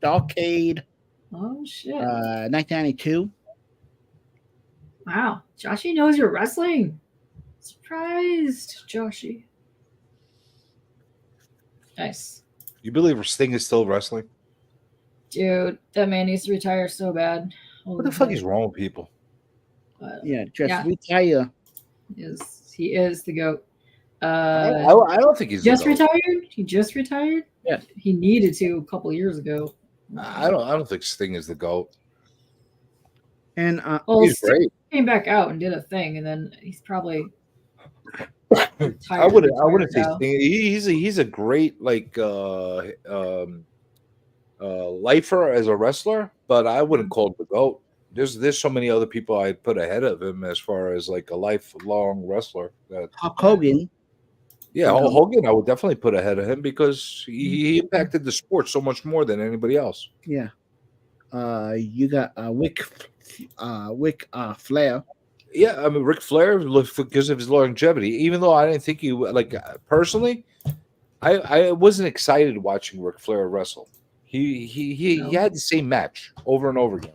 Starcade, Oh shit. 1992. Wow. Joshy knows you're wrestling. Surprised, Joshy. Nice. You believe Sting is still wrestling? Dude, that man needs to retire so bad. What the fuck is wrong with people? Yeah, just Yeah. retire. He is the GOAT. I don't think he's Just the GOAT. retired? He just retired? Yes. He needed to a couple years ago. I don't think Sting is the GOAT. And Well, He's Sting great. came back out and did a thing, and then he's probably I wouldn't retired say now. Sting. He's a great lifer as a wrestler, but I wouldn't call him the GOAT. There's so many other people I'd put ahead of him as far as like a lifelong wrestler. Hulk Hogan. Yeah, Hogan I would definitely put ahead of him because he impacted the sport so much more than anybody else. Yeah. You got Ric Flair. Yeah, I mean Ric Flair because of his longevity. Even though I didn't think he personally, I wasn't excited watching Ric Flair wrestle. He had the same match over and over again.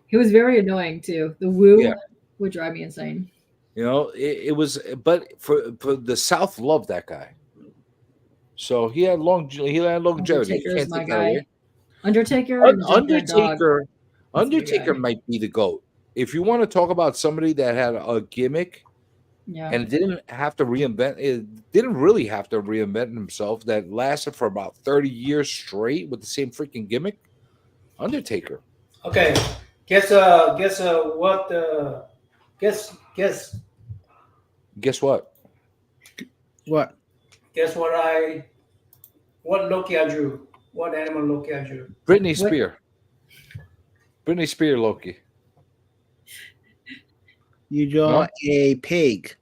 He was very annoying too. The woo would drive me insane. You know, it was, but for the South loved that guy. So he had longevity. You Undertaker's can't my take that away. guy. Undertaker and Undertaker might be the GOAT. If you want to talk about somebody that had a gimmick and didn't really have to reinvent himself, that lasted for about 30 years straight with the same freaking gimmick, Undertaker. Okay, guess what? Guess what? What? Guess what Loki I drew? What animal Loki I drew? Britney Spears. Britney Spears Loki. You draw a pig.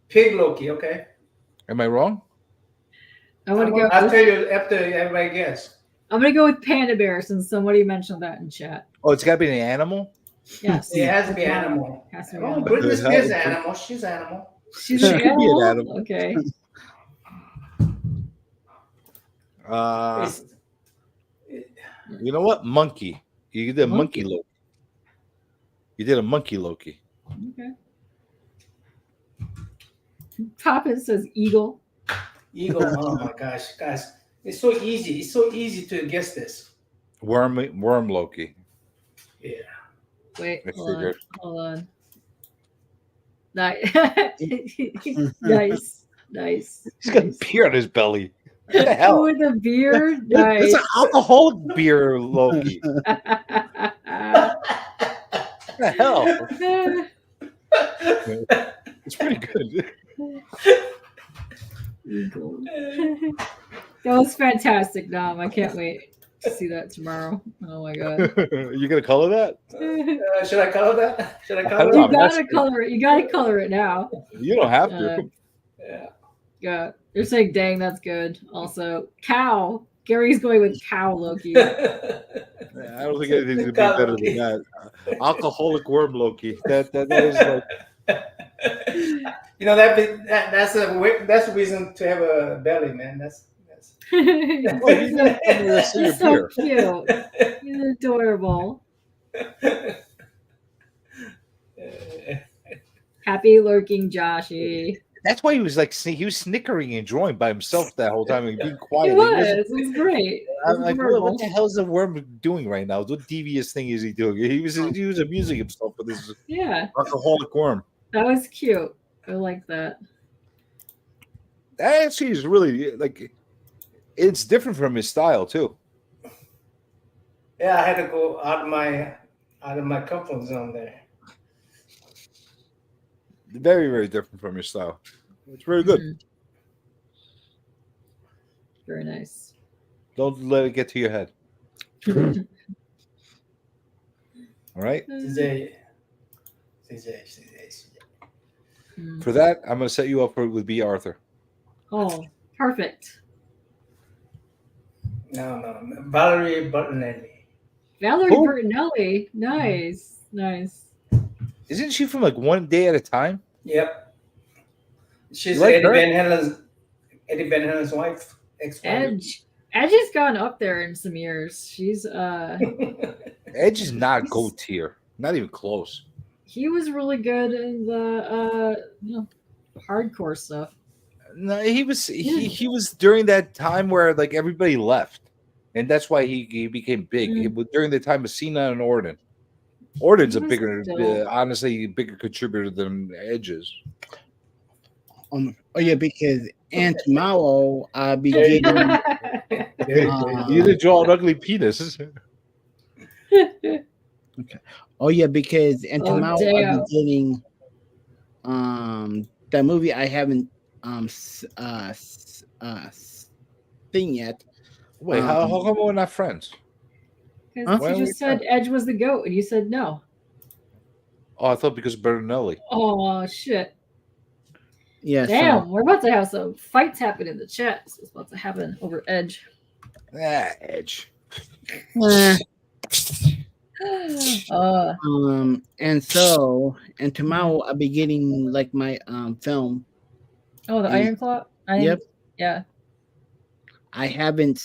Pig Loki, okay. Am I wrong? I'll tell you after everybody guess. I'm gonna go with panda bear since somebody mentioned that in chat. Oh, it's gotta be an animal? Yes. It has to be animal. Has to be Oh, animal. Britney Spears animal. She's animal. She's an She could be an animal? animal. Okay. You know what? Monkey. You did a monkey Loki. You did a monkey Loki. Okay. Poppin says eagle. Eagle. Oh my gosh, guys. It's so easy. It's so easy to guess this. Worm Loki. Yeah. Wait, I hold figured. on. Nice. Nice. He's got a beer on his belly. What the hell? With a beard? It's Nice. an alcoholic beer Loki. What the hell? It's pretty good. Eagle. That was fantastic, Dom. I can't wait to see that tomorrow. Oh my god. You gonna color that? Should I color that? Should I I color don't You know. it? gotta color it. You gotta color it now. You don't have to. Yeah. Yeah. You're saying, dang, that's good. Also, cow. Gary's going with cow Loki. I don't think anything's gonna be better than that. Alcoholic worm Loki. That is like. You know that's the reason to have a belly, man. That's. Well, you gotta tell me that's in your He's so beer. cute. He's adorable. Happy lurking, Joshy. That's why he was like he was snickering and drawing by himself that whole time and being quiet. It Like, was. It was great. It was I'm like, what adorable. the hell is the worm doing right now? What devious thing is he doing? He was amusing himself with this Yeah, alcoholic worm. that was cute. I like that. That actually is really like it's different from his style too. Yeah, I had to go out of my comfort zone there. Very, very different from your style. It's very good. Mhm. Very nice. Don't let it get to your head. All right. CJ. Mm. For that, I'm going to set you up with B. Arthur. Oh, perfect. No. Valerie Bertinelli. Valerie Who? Bertinelli. Nice. Nice. Isn't she from like One Day at a Time? Yep. She's You like Eddie her? Van Halen's wife. Ex-wife. Edge has gone up there in some years. She's Edge is not GOAT tier. Not even close. he was really good in the hardcore stuff. No, he was during that time where like everybody left, and that's why he became big. Mm. It was during the time of Cena and Orton. Orton's He a was bigger, still- honestly, bigger contributor than Edge is. Oh yeah, because and tomorrow I'll be getting. You did draw an ugly penis. Oh yeah, because and Oh, tomorrow I'll damn. be getting the movie I haven't seen yet. Wait, how come we're not friends? Because Why you don't we just said Edge was the GOAT, and you said no. Oh, I thought because of Bertinelli. Oh shit! Yeah, Damn, we're about to have some fights happen in the chat. This is about to happen over Edge. Edge. And tomorrow I'll be getting like my film. Oh, the Iron Claw. Yep. Yeah. I haven't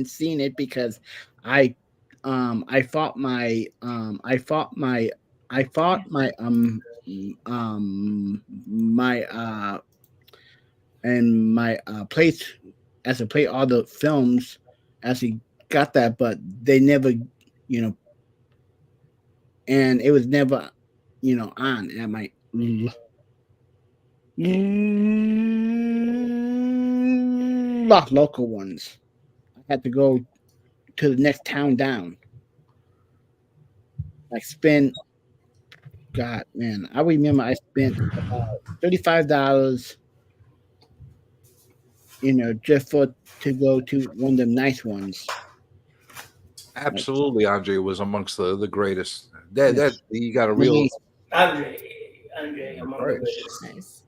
seen it because I fought my place as to play all the films as he got that, but they never, and it was never, on at my local ones. I had to go to the next town down. I spent, God, man, I remember I spent $35, just to go to one of the nice ones. Absolutely, Andre was amongst the greatest. That you got a real. Andre, among Right. the greatest. Nice.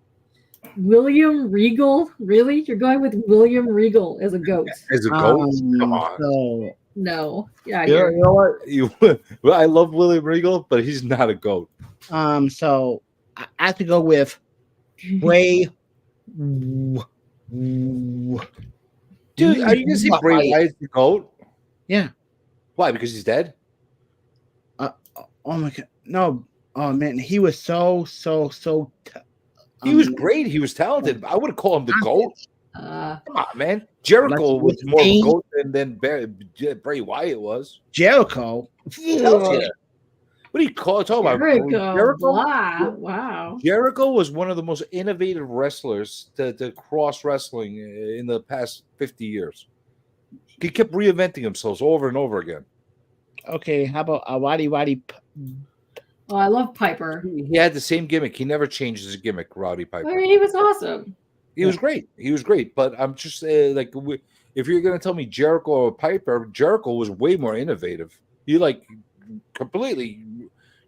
William Regal? Really? You're going with William Regal as a GOAT? As a GOAT? Come on. So No. Yeah. You know what? Well, I love William Regal, but he's not a GOAT. so I have to go with Bray. Dude, are you gonna say Bray Wyatt's the GOAT? Yeah. Why? Because he's dead? Oh my God, no! Oh man, he was so. He was great. He was talented. I would call him the GOAT. Uh, Come on, man. Jericho Like was more of a Sting? GOAT than Bray Wyatt was. Jericho. Hell yeah. What do you call it? Talking about Jericho. Blah. Wow. Jericho was one of the most innovative wrestlers to cross wrestling in the past 50 years. He kept reinventing himself over and over again. Okay, how about Waddy? Oh, I love Piper. He had the same gimmick. He never changed his gimmick, Rowdy Piper. I mean, he was awesome. He was great. He was great. But I'm just like, if you're going to tell me Jericho or Piper, Jericho was way more innovative. He like completely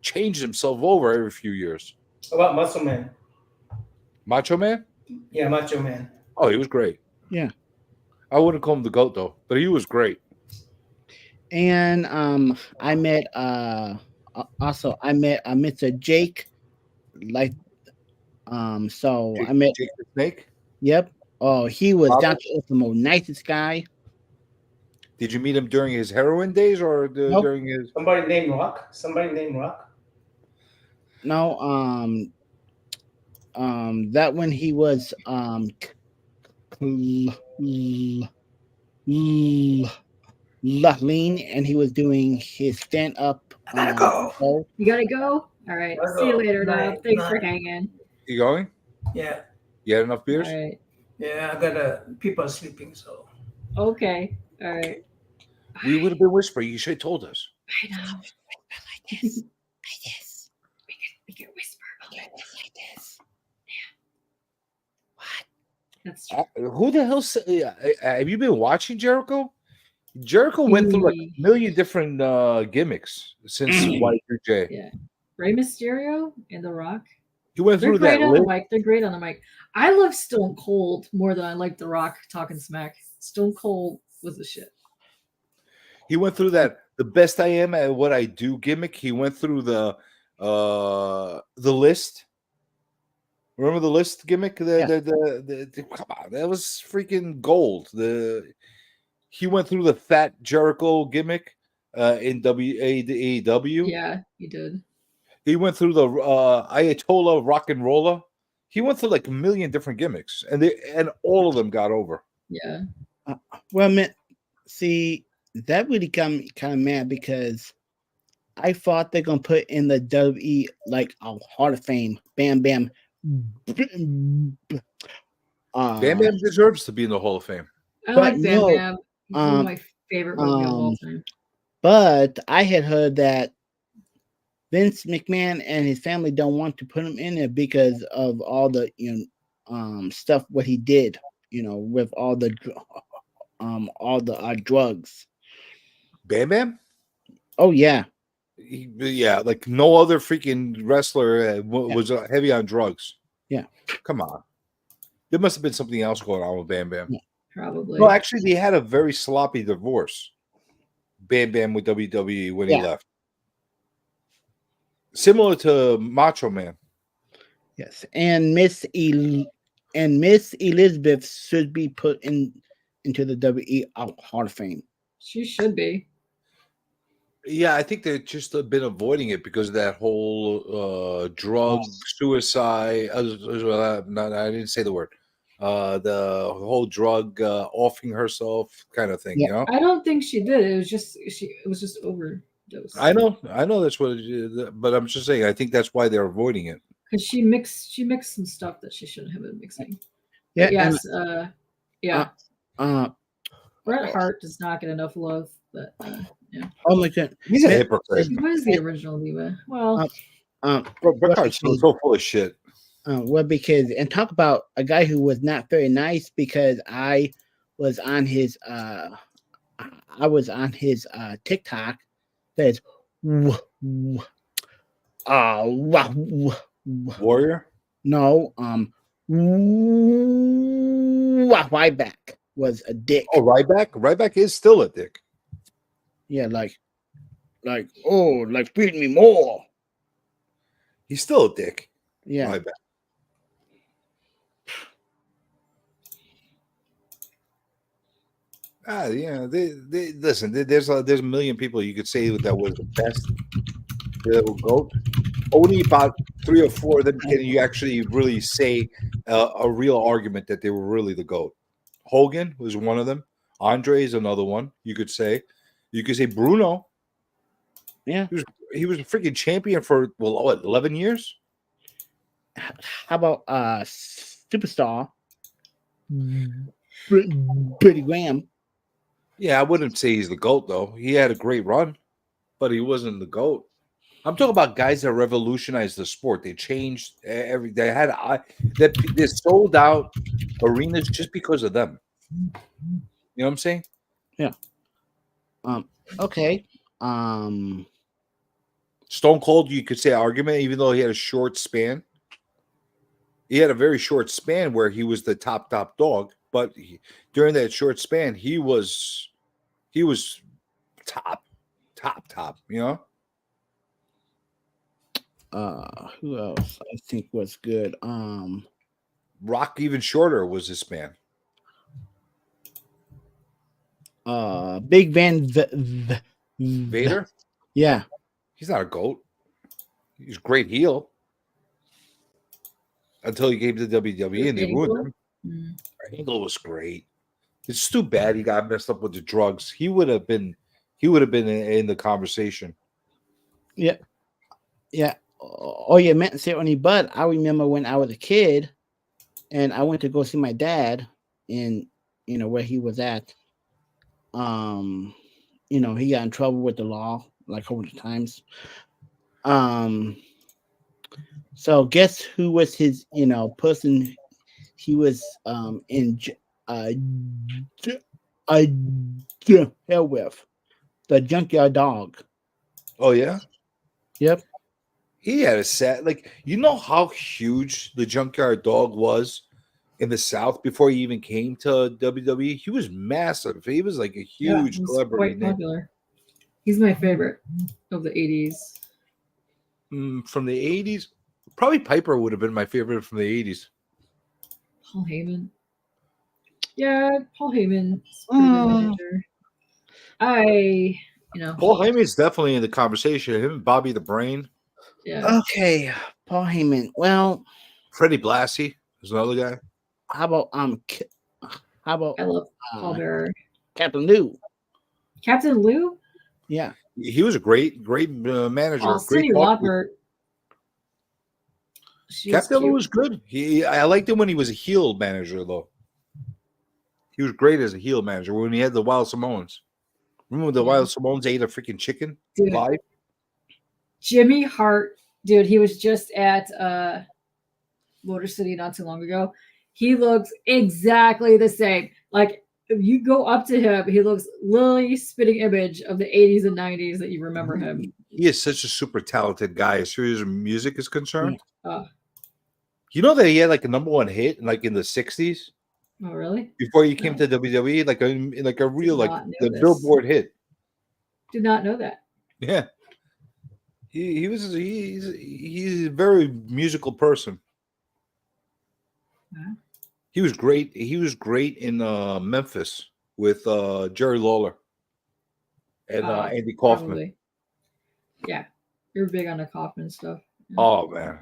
changed himself over every few years. How about Muscle Man? Macho Man? Yeah, Macho Man. Oh, he was great. Yeah. I wouldn't call him the GOAT though, but he was great. And I met Mr. Jake, like so I met Jake the Snake. Yep. Oh, he was Robert? down to earth, the most nicest guy. Did you meet him during his heroin days or Nope. during his? Somebody named Rock. No, that when he was lean and he was doing his stand up I gotta go. show. You gotta go. All right. Gotta See you go. later, Night, Dub. Thanks for night. hanging. You going? Yeah, You had enough All beers? right. yeah. I gotta. People are sleeping, so. Okay. All right. We would have been whispering. You should have told us. I know. Like this. Like this. We can whisper. Like this. That's true. Who the hell? Have you been watching Jericho? Jericho went through like a million different gimmicks since Y2J. Yeah. Rey Mysterio and The Rock. He went They're through great that on the list. mic. They're great on the mic. I love Stone Cold more than I like The Rock talking smack. Stone Cold was the shit. He went through that the best I am at what I do gimmick. He went through the list. Remember the list gimmick? Come on, that was freaking gold. He went through the fat Jericho gimmick in AEW. Yeah, he did. He went through the Ayatollah rock and roller. He went through like a million different gimmicks, and all of them got over. Yeah. Well, man, see, that really got me kind of mad because I thought they're gonna put in the WWE like a Hall of Fame. Bam Bam. Bam Bam deserves to be in the Hall of Fame. I But like Bam no, Bam. He's one of my favorite movie of all time. But I had heard that Vince McMahon and his family don't want to put him in there because of all the stuff what he did, with all the drugs. Bam Bam? Oh yeah. Yeah, like no other freaking wrestler was heavy on drugs. Yeah. Come on. There must have been something else going on with Bam Bam. Yeah. Probably. No, actually, they had a very sloppy divorce. Bam Bam with WWE when he left. Similar to Macho Man. Yes, and Miss Elizabeth should be put into the WWE Hall of Fame. She should be. Yeah, I think they've just been avoiding it because of that whole drug suicide. I didn't say the word. The whole drug offing herself kind of thing. Yeah. I don't think she did. It was just overdose. I know that's what it is, but I'm just saying I think that's why they're avoiding it. Because she mixed some stuff that she shouldn't have been mixing. Yeah. But yes. Bret Hart does not get enough love, but yeah. Oh my god, He's a hypocrite. She was the original diva. Well, Bret Hart's so full of shit. Because talk about a guy who was not very nice because I was on his TikTok. That's Warrior? No, Ryback was a dick. Oh, Ryback is still a dick. Yeah, like feed me more. He's still a dick. Yeah. Ryback. Yeah. They listen. There's a million people you could say that was the best. The GOAT. Only about 3 or 4 of them can you actually really say a real argument that they were really the GOAT. Hogan was one of them. Andre is another one. You could say. You could say Bruno. Yeah. He was a freaking champion for 11 years. How about Superstar? Billy Graham. Yeah, I wouldn't say he's the GOAT though. He had a great run, but he wasn't the GOAT. I'm talking about guys that revolutionized the sport. They changed every. They had they sold out arenas just because of them. You know what I'm saying? Yeah. Okay. Stone Cold, you could say argument, even though he had a short span. He had a very short span where he was the top dog, but during that short span, he was top. You know. Who else I think was good? Rock even shorter was his span. Big Van Vader? Yeah. He's not a GOAT. He's a great heel. until he came to WWE and they ruined Angle? him. Mm. Angle was great. It's too bad he got messed up with the drugs. He would have been in the conversation. Yeah. Oh, you meant to say only, but I remember when I was a kid and I went to go see my dad in, where he was at. He got in trouble with the law like a couple of times. So guess who was his, person he was in hell with? The junkyard dog. Oh yeah, Yep. he had a set. Like, you know how huge the Junkyard Dog was in the South before he even came to WWE. He was massive. He was like a Yeah, huge he's celebrity quite name. popular. He's my favorite of the 80s. From the '80s. Probably Piper would have been my favorite from the '80s. Paul Heyman. Yeah, Paul Heyman's a pretty good manager. Paul Heyman's definitely in the conversation. Him and Bobby the Brain. Yeah. Okay, Paul Heyman. Well, Freddie Blassie is another guy. how about I love Paul Bearer. Captain Lou? Captain Lou? Yeah. He was a great manager. Oh, Great Cindy talker. Lauper. She was Captain Lou cute. was good. I liked him when he was a heel manager, though. He was great as a heel manager when he had the Wild Samoans. Remember when the Wild Samoans ate a freaking chicken Dude. live? Jimmy Hart, dude, he was just at Motor City not too long ago. He looks exactly the same. Like, if you go up to him, he looks literally spitting image of the 80s and 90s that you remember him. He is such a super talented guy as far as music is concerned. Oh, You know that he had like a #1 hit like in the '60s oh really? before he came No. to WWE, like a real like not know the this. Billboard hit. Did not know that. Yeah, he's a very musical person. Wow. He was great. He was great in Memphis with Jerry Lawler and Andy Kaufman. Probably. Yeah, you're big on the Kaufman stuff. Yeah. Oh man,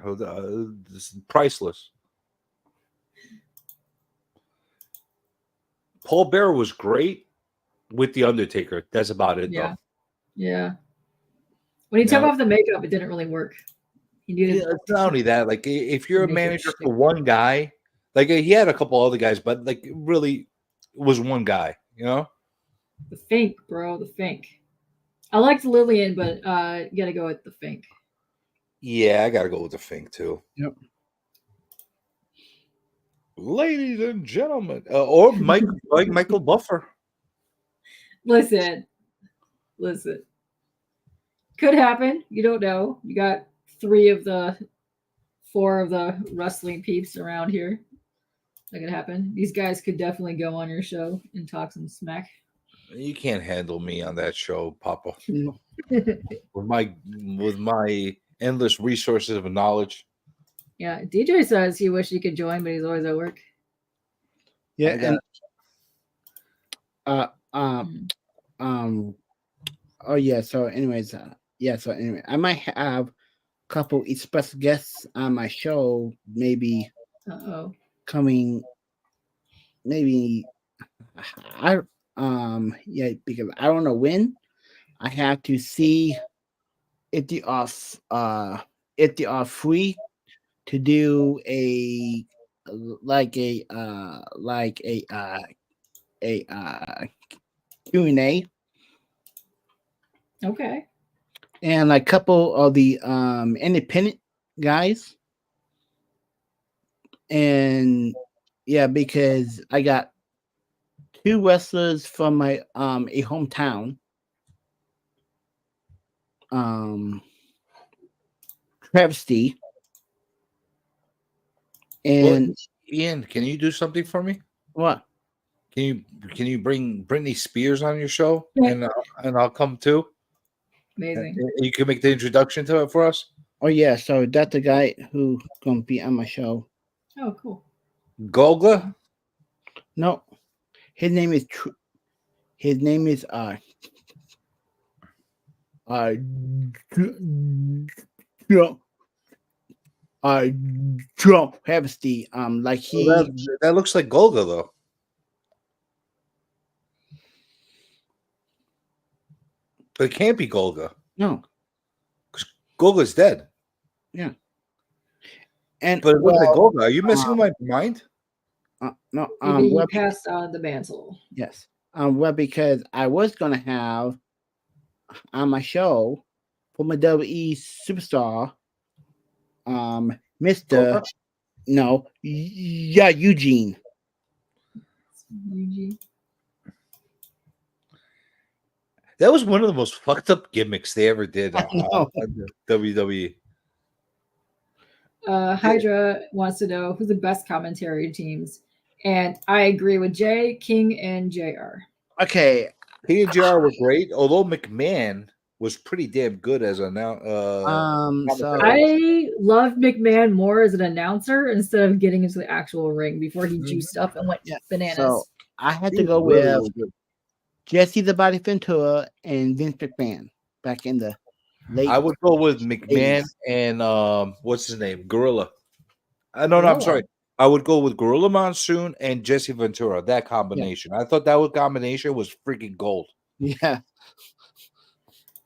this is priceless. Paul Bearer was great with the Undertaker. That's about it, Yeah. though. Yeah. When he took Now- off the makeup, it didn't really work. He needed Yeah, it's not only that. Like, if you're a Make it manager stick. for one guy, like he had a couple other guys, but like really was one guy. You know? the Fink, bro. The Fink. I liked Lillian, but you gotta go with the Fink. Yeah, I gotta go with the Fink too. Yep. Ladies and gentlemen, or Michael Buffer. Listen. Could happen. You don't know. You got 4 of the wrestling peeps around here. That could happen. These guys could definitely go on your show and talk some smack. You can't handle me on that show, Papa. No. with my endless resources of knowledge. Yeah, DJ says he wish he could join, but he's always at work. Yeah, I got- oh yeah. So, anyways, I might have a couple special guests on my show. Maybe Uh-oh. coming. Maybe because I don't know when. I have to see if they are free to do a Q&A, Okay. and like a couple of the independent guys, and yeah, because I got 2 wrestlers from my a hometown, Travesty, and Ian, can you do something for me? what? Can you bring Britney Spears on your show, Yeah. and I'll come too. Amazing. You can make the introduction to it for us. Oh yeah, so that's the guy who gonna be on my show. Oh, cool. Golga. No, his name is Trump Travesty. Like he Well, that looks like Golga though. But it can't be Golga. no, Golga's dead. and But it looks like well, Golga. Are you messing with my mind? no, Maybe he well, passed on the mantle. yes, well, because I was gonna have on my show for my WWE superstar, Mister, Golga? no, yeah, Eugene. Eugene. That was one of the most fucked up gimmicks they ever did I know. on WWE. Hydra wants to know who's the best commentary teams, and I agree with Jay, King, and JR. Okay, He and JR were great, although McMahon was pretty damn good as a now. so I love McMahon more as an announcer instead of getting into the actual ring before he Mhm. juiced up and went yeah, bananas. so I had He to was go really, with really good. Jesse the Body Ventura and Vince McMahon back in the late. I would go with McMahon 80s. and what's his name, Gorilla. No, I'm Gorilla. sorry. I would go with Gorilla Monsoon and Jesse Ventura. That combination. I thought that combination was freaking gold. Yeah,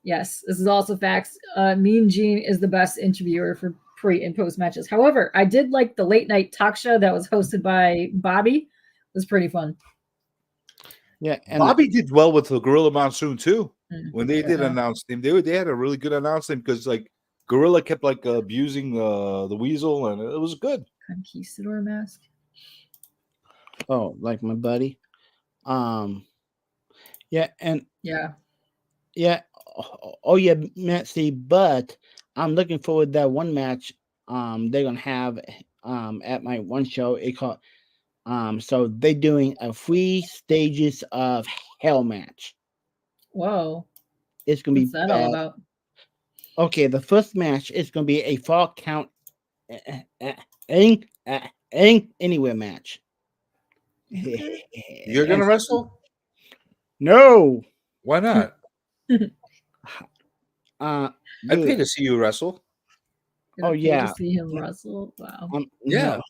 Yes, this is also facts. Mean Gene is the best interviewer for pre and post matches. However, I did like the late night talk show that was hosted by Bobby. It was pretty fun. yeah, and Bobby did well with the Gorilla Monsoon too. Mm. When they did Yeah. announce him, they had a really good announcement because like Gorilla kept like abusing the Weasel, and it was good. Conquistador mask. oh, like my buddy. Yeah, and Yeah. yeah, oh yeah, Nancy. But I'm looking forward to that one match. They're gonna have at my one show. It called so they're doing a 3 stages of hell match. Whoa. It's gonna What's be that all about? okay. The first match is gonna be a fall count anywhere match. You're gonna wrestle? No. Why not? I'd pay Dude, to see you wrestle. Gonna Oh, pay yeah. To see him wrestle. Wow. Yeah.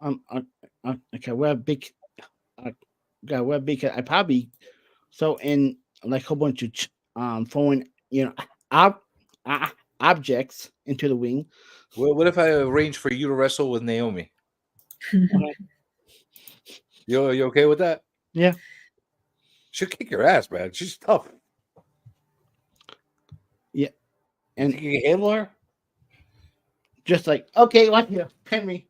No. Okay, we're big. We're big. I probably so in like a whole bunch of throwing objects into the ring. What if I arrange for you to wrestle with Naomi? You okay with that? Yeah. She'll kick your ass, man. She's tough. Yeah. And And you can handle her? just like, okay, what here? Pin me.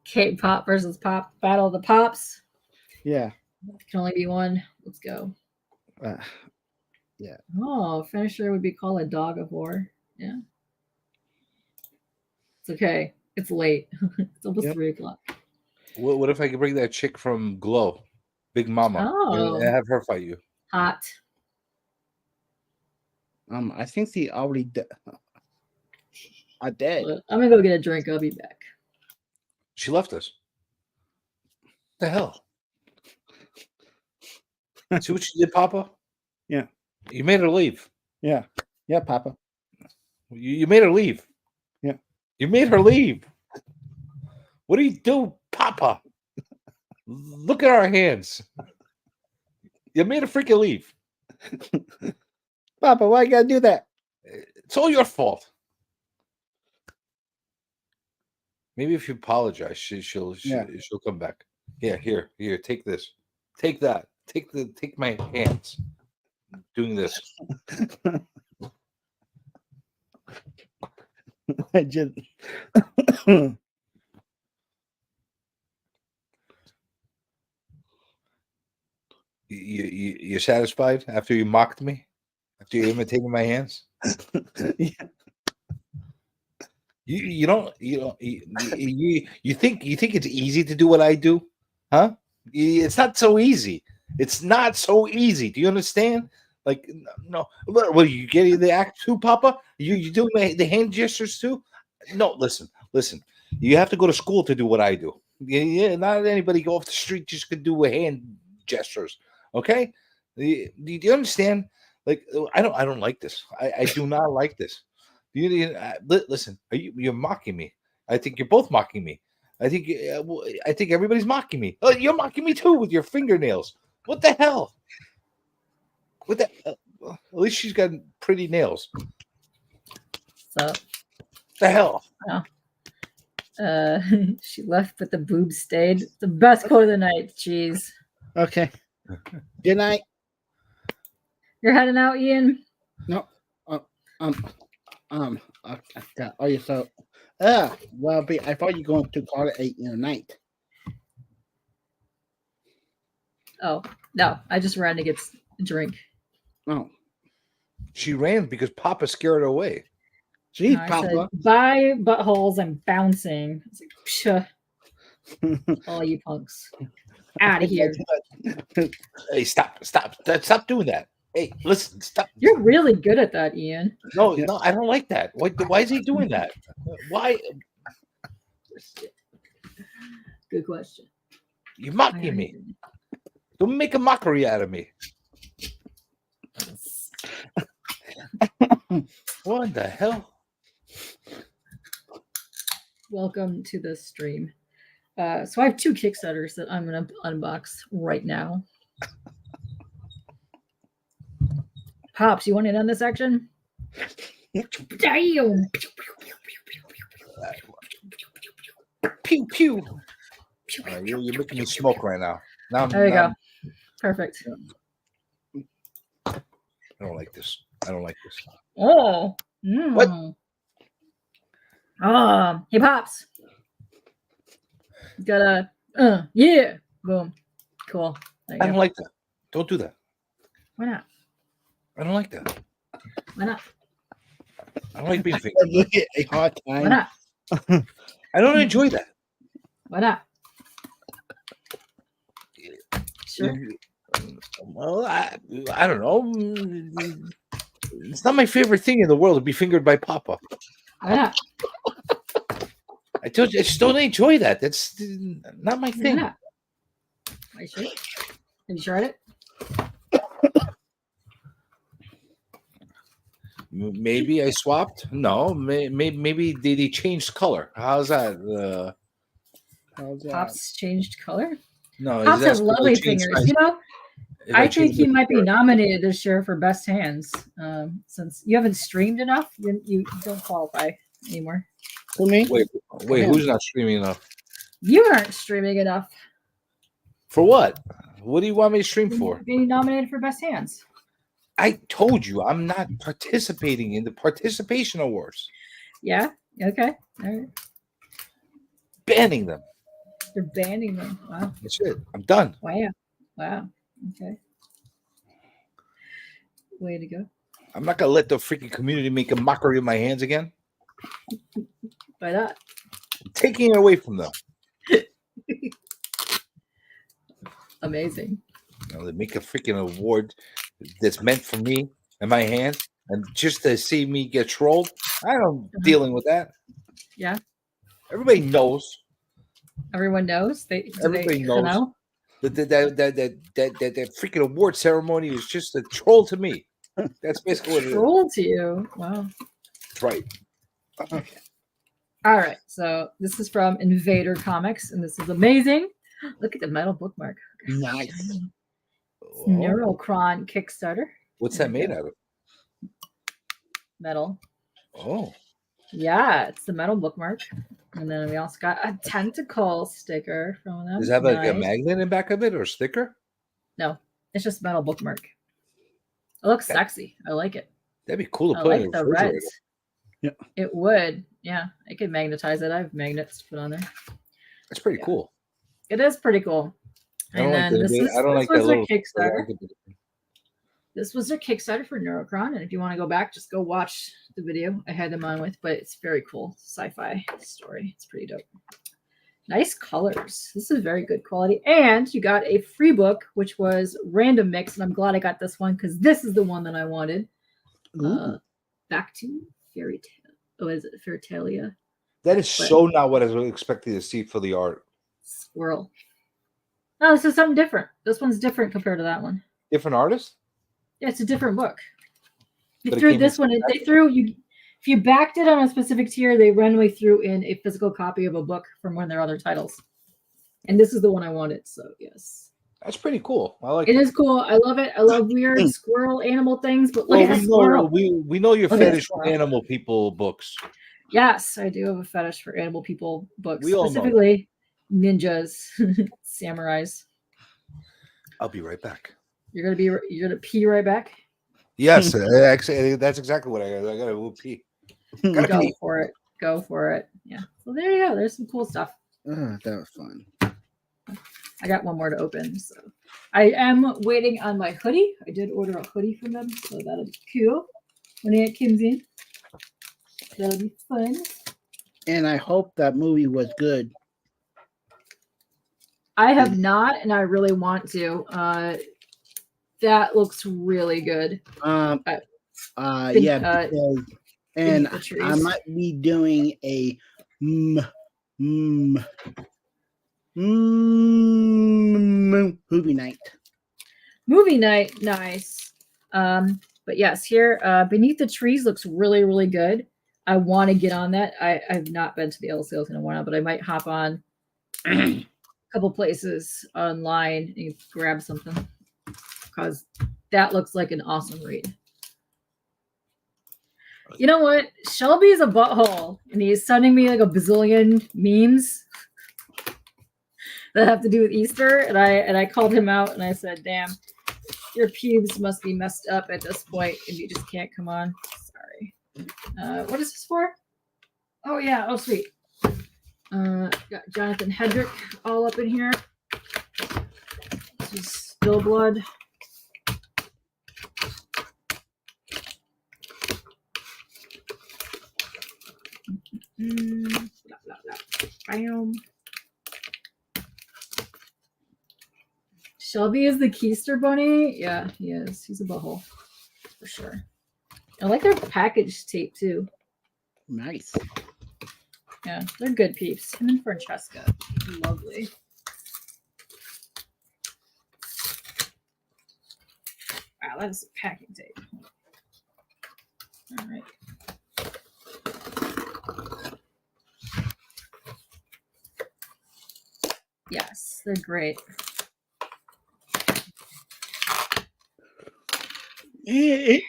K-pop versus pop. Battle of the Pops. Yeah. Can only be one. Let's go. Yeah. Oh, finisher would be called a dog of war. Yeah. It's okay. It's late. It's almost Yep. 3:00. What if I could bring that chick from Glow, Big Mama, Oh. and have her fight you? Hot. I think she already are dead. But I'm gonna go get a drink. I'll be back. She left us. What the hell? See what you did, Papa? Yeah. You made her leave. Yeah. Yeah, Papa. You made her leave. Yeah. You made her leave. What do you do, Papa? Look at our hands. You made her freaking leave. Papa, why you gotta do that? It's all your fault. Maybe if you apologize, she'll come back. Yeah, here, take this. Take that. Take my hands. I'm doing this. I just You're satisfied after you mocked me? After you imitated my hands? yeah. You think it's easy to do what I do? Huh? It's not so easy. It's not so easy. Do you understand? Like, no. What, you getting the act too, Papa? You doing the hand gestures too? No, listen. You have to go to school to do what I do. Yeah, not anybody go off the street just could do hand gestures. Okay? Do you understand? Like, I don't like this. I do not like this. Listen, you're mocking me. I think you're both mocking me. I think everybody's mocking me. Oh, you're mocking me too with your fingernails. What the hell? What the? At least she's got pretty nails. So, The hell? she left, but the boobs stayed. The best quote of the night. Jeez. Okay. Good night. You're heading out, Ian? No. Oh, you so. Well, I thought you were going to call it a night. Oh, no. I just ran to get a drink. Oh, She ran because Papa scared her away. geez, No, I Papa. said, bye, buttholes. I'm bouncing. It's like, psha. All you punks. Out of here. Hey, stop doing that. Hey, listen, stop. You're really good at that, Ian. No, I don't like that. Why is he doing that? Why? Good question. You're mocking me. Don't make a mockery out of me. What the hell? Welcome to the stream. So I have 2 Kickstarters that I'm going to unbox right now. Pops, you want in on this action? Damn! Pew pew. You're making me smoke right now. There you go. Perfect. I don't like this. Oh. What? Oh. Hey, Pops. Got a, yeah. Boom. Cool. There you I go. don't like that. Don't do that. Why not? I don't like that. Why not? I don't like being fingered. Look at a hard Why time. not? I don't enjoy that. Why not? Sure. Well, I don't know. It's not my favorite thing in the world to be fingered by Papa. Why not? I told you, I just don't enjoy that. That's not my Why thing. not? Are you sure? Have you tried it? Maybe I swapped. No, maybe they changed color. How's that? Pops changed color. No, Pops is that has lovely changed fingers. size? You know, If I change think he the might be color. nominated this year for best hands. Since you haven't streamed enough, you don't qualify anymore. For me? Wait, who's not streaming enough? You aren't streaming enough. For what? What do you want me to stream for? Being nominated for best hands. I told you I'm not participating in the participation awards. Yeah. Okay. All right. Banning them. You're banning them. Wow. That's it. I'm done. Wow. Wow. Okay. Way to go. I'm not gonna let the freaking community make a mockery of my hands again. By that. I'm taking it away from them. Amazing. You know, they make a freaking award that's meant for me and my hand, and just to see me get trolled, I don't dealing with that. Yeah. Everybody knows. Everyone knows. Everybody they knows. know? That freaking award ceremony was just a troll to me. That's basically what it is. Troll to you. Wow. That's right. Okay. All right. So this is from Invader Comics, and this is amazing. Look at the metal bookmark. Nice. Oh, Neurocron Kickstarter. what's that made out of? Metal. Oh, Yeah, it's the metal bookmark. And then we also got a tentacle sticker from them. does it have like a Nice. magnet in back of it or a sticker? No, it's just metal bookmark. It looks Okay. sexy. I like it. That'd be cool to I put in like the the refrigerator. reds. Yeah. It would. Yeah, I could magnetize it. I have magnets to put on there. That's pretty Yeah. cool. It is pretty cool. I don't And like then the- this is I don't this like that was their little- Kickstarter. This was their Kickstarter for Neurocron, and if you want to go back, just go watch the video I had them on with. But it's very cool sci-fi story. It's pretty dope. Nice colors. This is very good quality. And you got a free book, which was Random Mix, and I'm glad I got this one because this is the one that I wanted. Ooh. Back to Fairy Tale. Oh, is it Fairytalia? That is But- so not what I was expecting to see for the art. Squirrel. No, this is something different. This one's different compared to that one. Different artist? Yeah, it's a different book. They But it threw came this in one. They threw you. If you backed it on a specific tier, they randomly threw in a physical copy of a book from one of their other titles. And this is the one I wanted, so yes. That's pretty cool. I like It is cool. I love it. I love weird squirrel animal things, but look Well, at a squirrel. we know your Look at fetish that for squirrel. animal people books. Yes, I do have a fetish for animal people books, We all know that. specifically ninjas, samurais. I'll be right back. You're gonna pee right back. Yes, actually, that's exactly what I got. I got to pee. Gotta Go pee. for it. Go for it. Yeah. So there you go. There's some cool stuff. That was fun. I got one more to open. So I am waiting on my hoodie. I did order a hoodie from them, so that'll be cool when it comes in. That'll be fun. And I hope that movie was good. I have not, and I really want to. That looks really good. Yeah, Beneath because, and the trees. I might be doing a movie night. Movie night, nice. But yes, here, Beneath the Trees looks really, really good. I want to get on that. I've not been to the L sales in a while, but I might hop on a couple places online and grab something because that looks like an awesome read. You know what? Shelby's a butthole, and he's sending me like a bazillion memes that have to do with Easter, and I called him out and I said, "Damn, your pubes must be messed up at this point, and you just can't come on." Sorry. What is this for? Oh yeah. Oh sweet. Got Jonathan Hedrick all up in here. This is Still Blood. Blah, blah, blah. Bam. Shelby is the Keister bunny. Yeah, he is. He's a butthole for sure. I like their package tape too. Nice. Yeah, they're good peeps. Him and Francesca, lovely. Wow, that is packing tape. All right. Yes, they're great. It's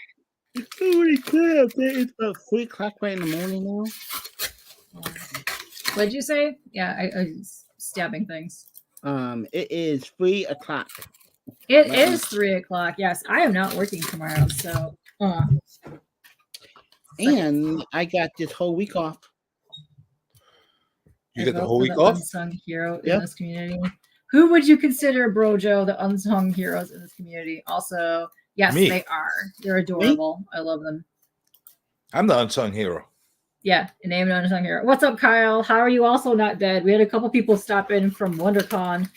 really good. It's about 3:00 right in the morning now. What'd you say? Yeah, I was stabbing things. It is 3:00. It is 3:00. Yes, I am not working tomorrow, so. And I got this whole week off. You get the vote whole for week the off? Unsung hero in Yep. this community. Who would you consider, Brojo, the unsung heroes in this community? Also, yes, Me. they are. They're adorable. I love them. I'm the unsung hero. Yeah, a name an unsung hero. What's up, Kyle? How are you also not dead? We had a couple people stop in from WonderCon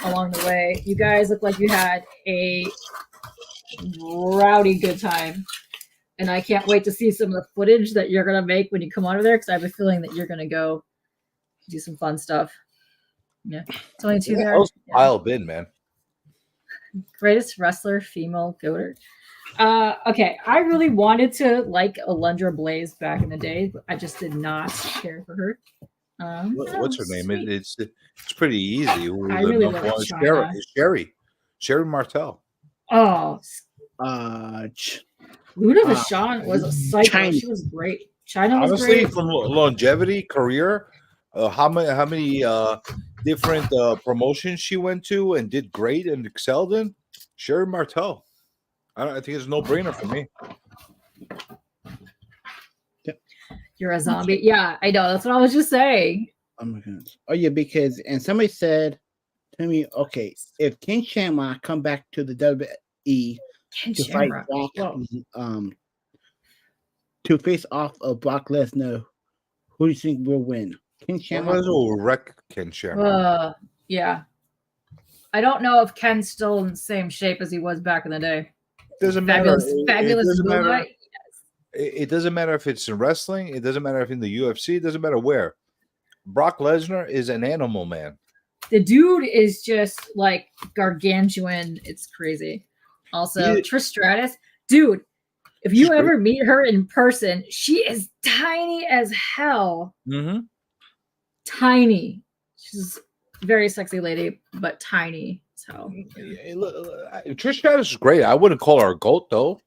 along the way. You guys look like you had a rowdy good time. And I can't wait to see some of the footage that you're going to make when you come out of there because I have a feeling that you're going to go do some fun stuff. Yeah. It's only two there. I'll Yeah. pile bin, man. Greatest wrestler, female goater. Okay, I really wanted to like Alundra Blaze back in the day, but I just did not care for her. What's her name? Sweet. It's pretty easy. Who I the really number love one is China. Sherry Martel. Oh, Luna Uh, Vachon was a psycho. China. She was great. China was Honestly, great. from longevity, career, how many different promotions she went to and did great and excelled in? Sherry Martel. I think it's a no-brainer for me. You're a zombie. Yeah, I know. That's what I was just saying. Oh my goodness. Oh yeah, because somebody said to me, okay, if Ken Shamrock come back to the WWE Ken to fight Shamrock. Brock, Whoa. to face off of Brock Lesnar, who do you think will win? Ken Shamrock. Will wreck Ken Shamrock. Yeah. I don't know if Ken's still in the same shape as he was back in the day. Doesn't Fabulous, matter. fabulous It doesn't matter. Bullseye. It doesn't matter if it's in wrestling. It doesn't matter if in the UFC. It doesn't matter where. Brock Lesnar is an animal, man. The dude is just like gargantuan. It's crazy. Also, Trish Stratus, dude. If She's you great. ever meet her in person, she is tiny as hell. Mm-hmm. Tiny. She's a very sexy lady, but tiny. So Trish Stratus is great. I wouldn't call her a GOAT though.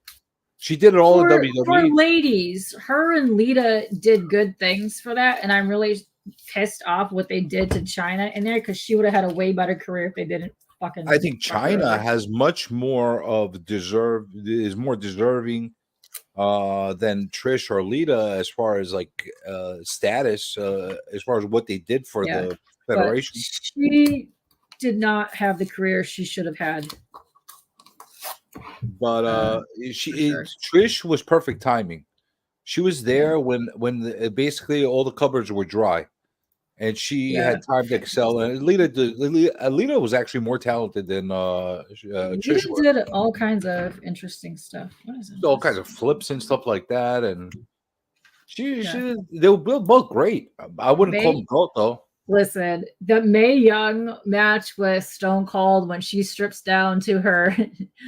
She did it all in for WWE. ladies, her and Lita did good things for that, and I'm really pissed off what they did to China in there because she would have had a way better career if they didn't fucking. I think fuck her China over. has much more of is more deserving than Trish or Lita as far as like status, as far as what they did for Yeah, the but federation. she did not have the career she should have had. But sure. Trish was perfect timing. She was there when basically all the cupboards were dry, and she Yeah. had time to excel. And Lita was actually more talented than Trish Lita was. did all kinds of interesting stuff. What is it? All kinds of flips and stuff like that, and Yeah. they were both great. I wouldn't call them GOAT though. Listen, the Mae Young match with Stone Cold when she strips down to her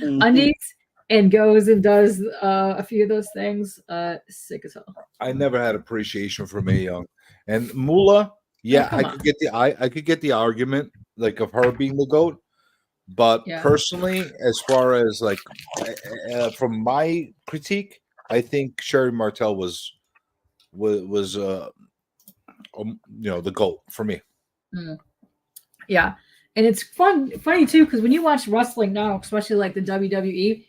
undies and goes and does a few of those things, sick as hell. I never had appreciation for Mae Young and Moolah. Yeah, come I on. could get I could get the argument like of her being the GOAT, but Yeah. personally, as far as like from my critique, I think Sherry Martel was the GOAT for me. Yeah, and it's funny too because when you watch wrestling now, especially like the WWE,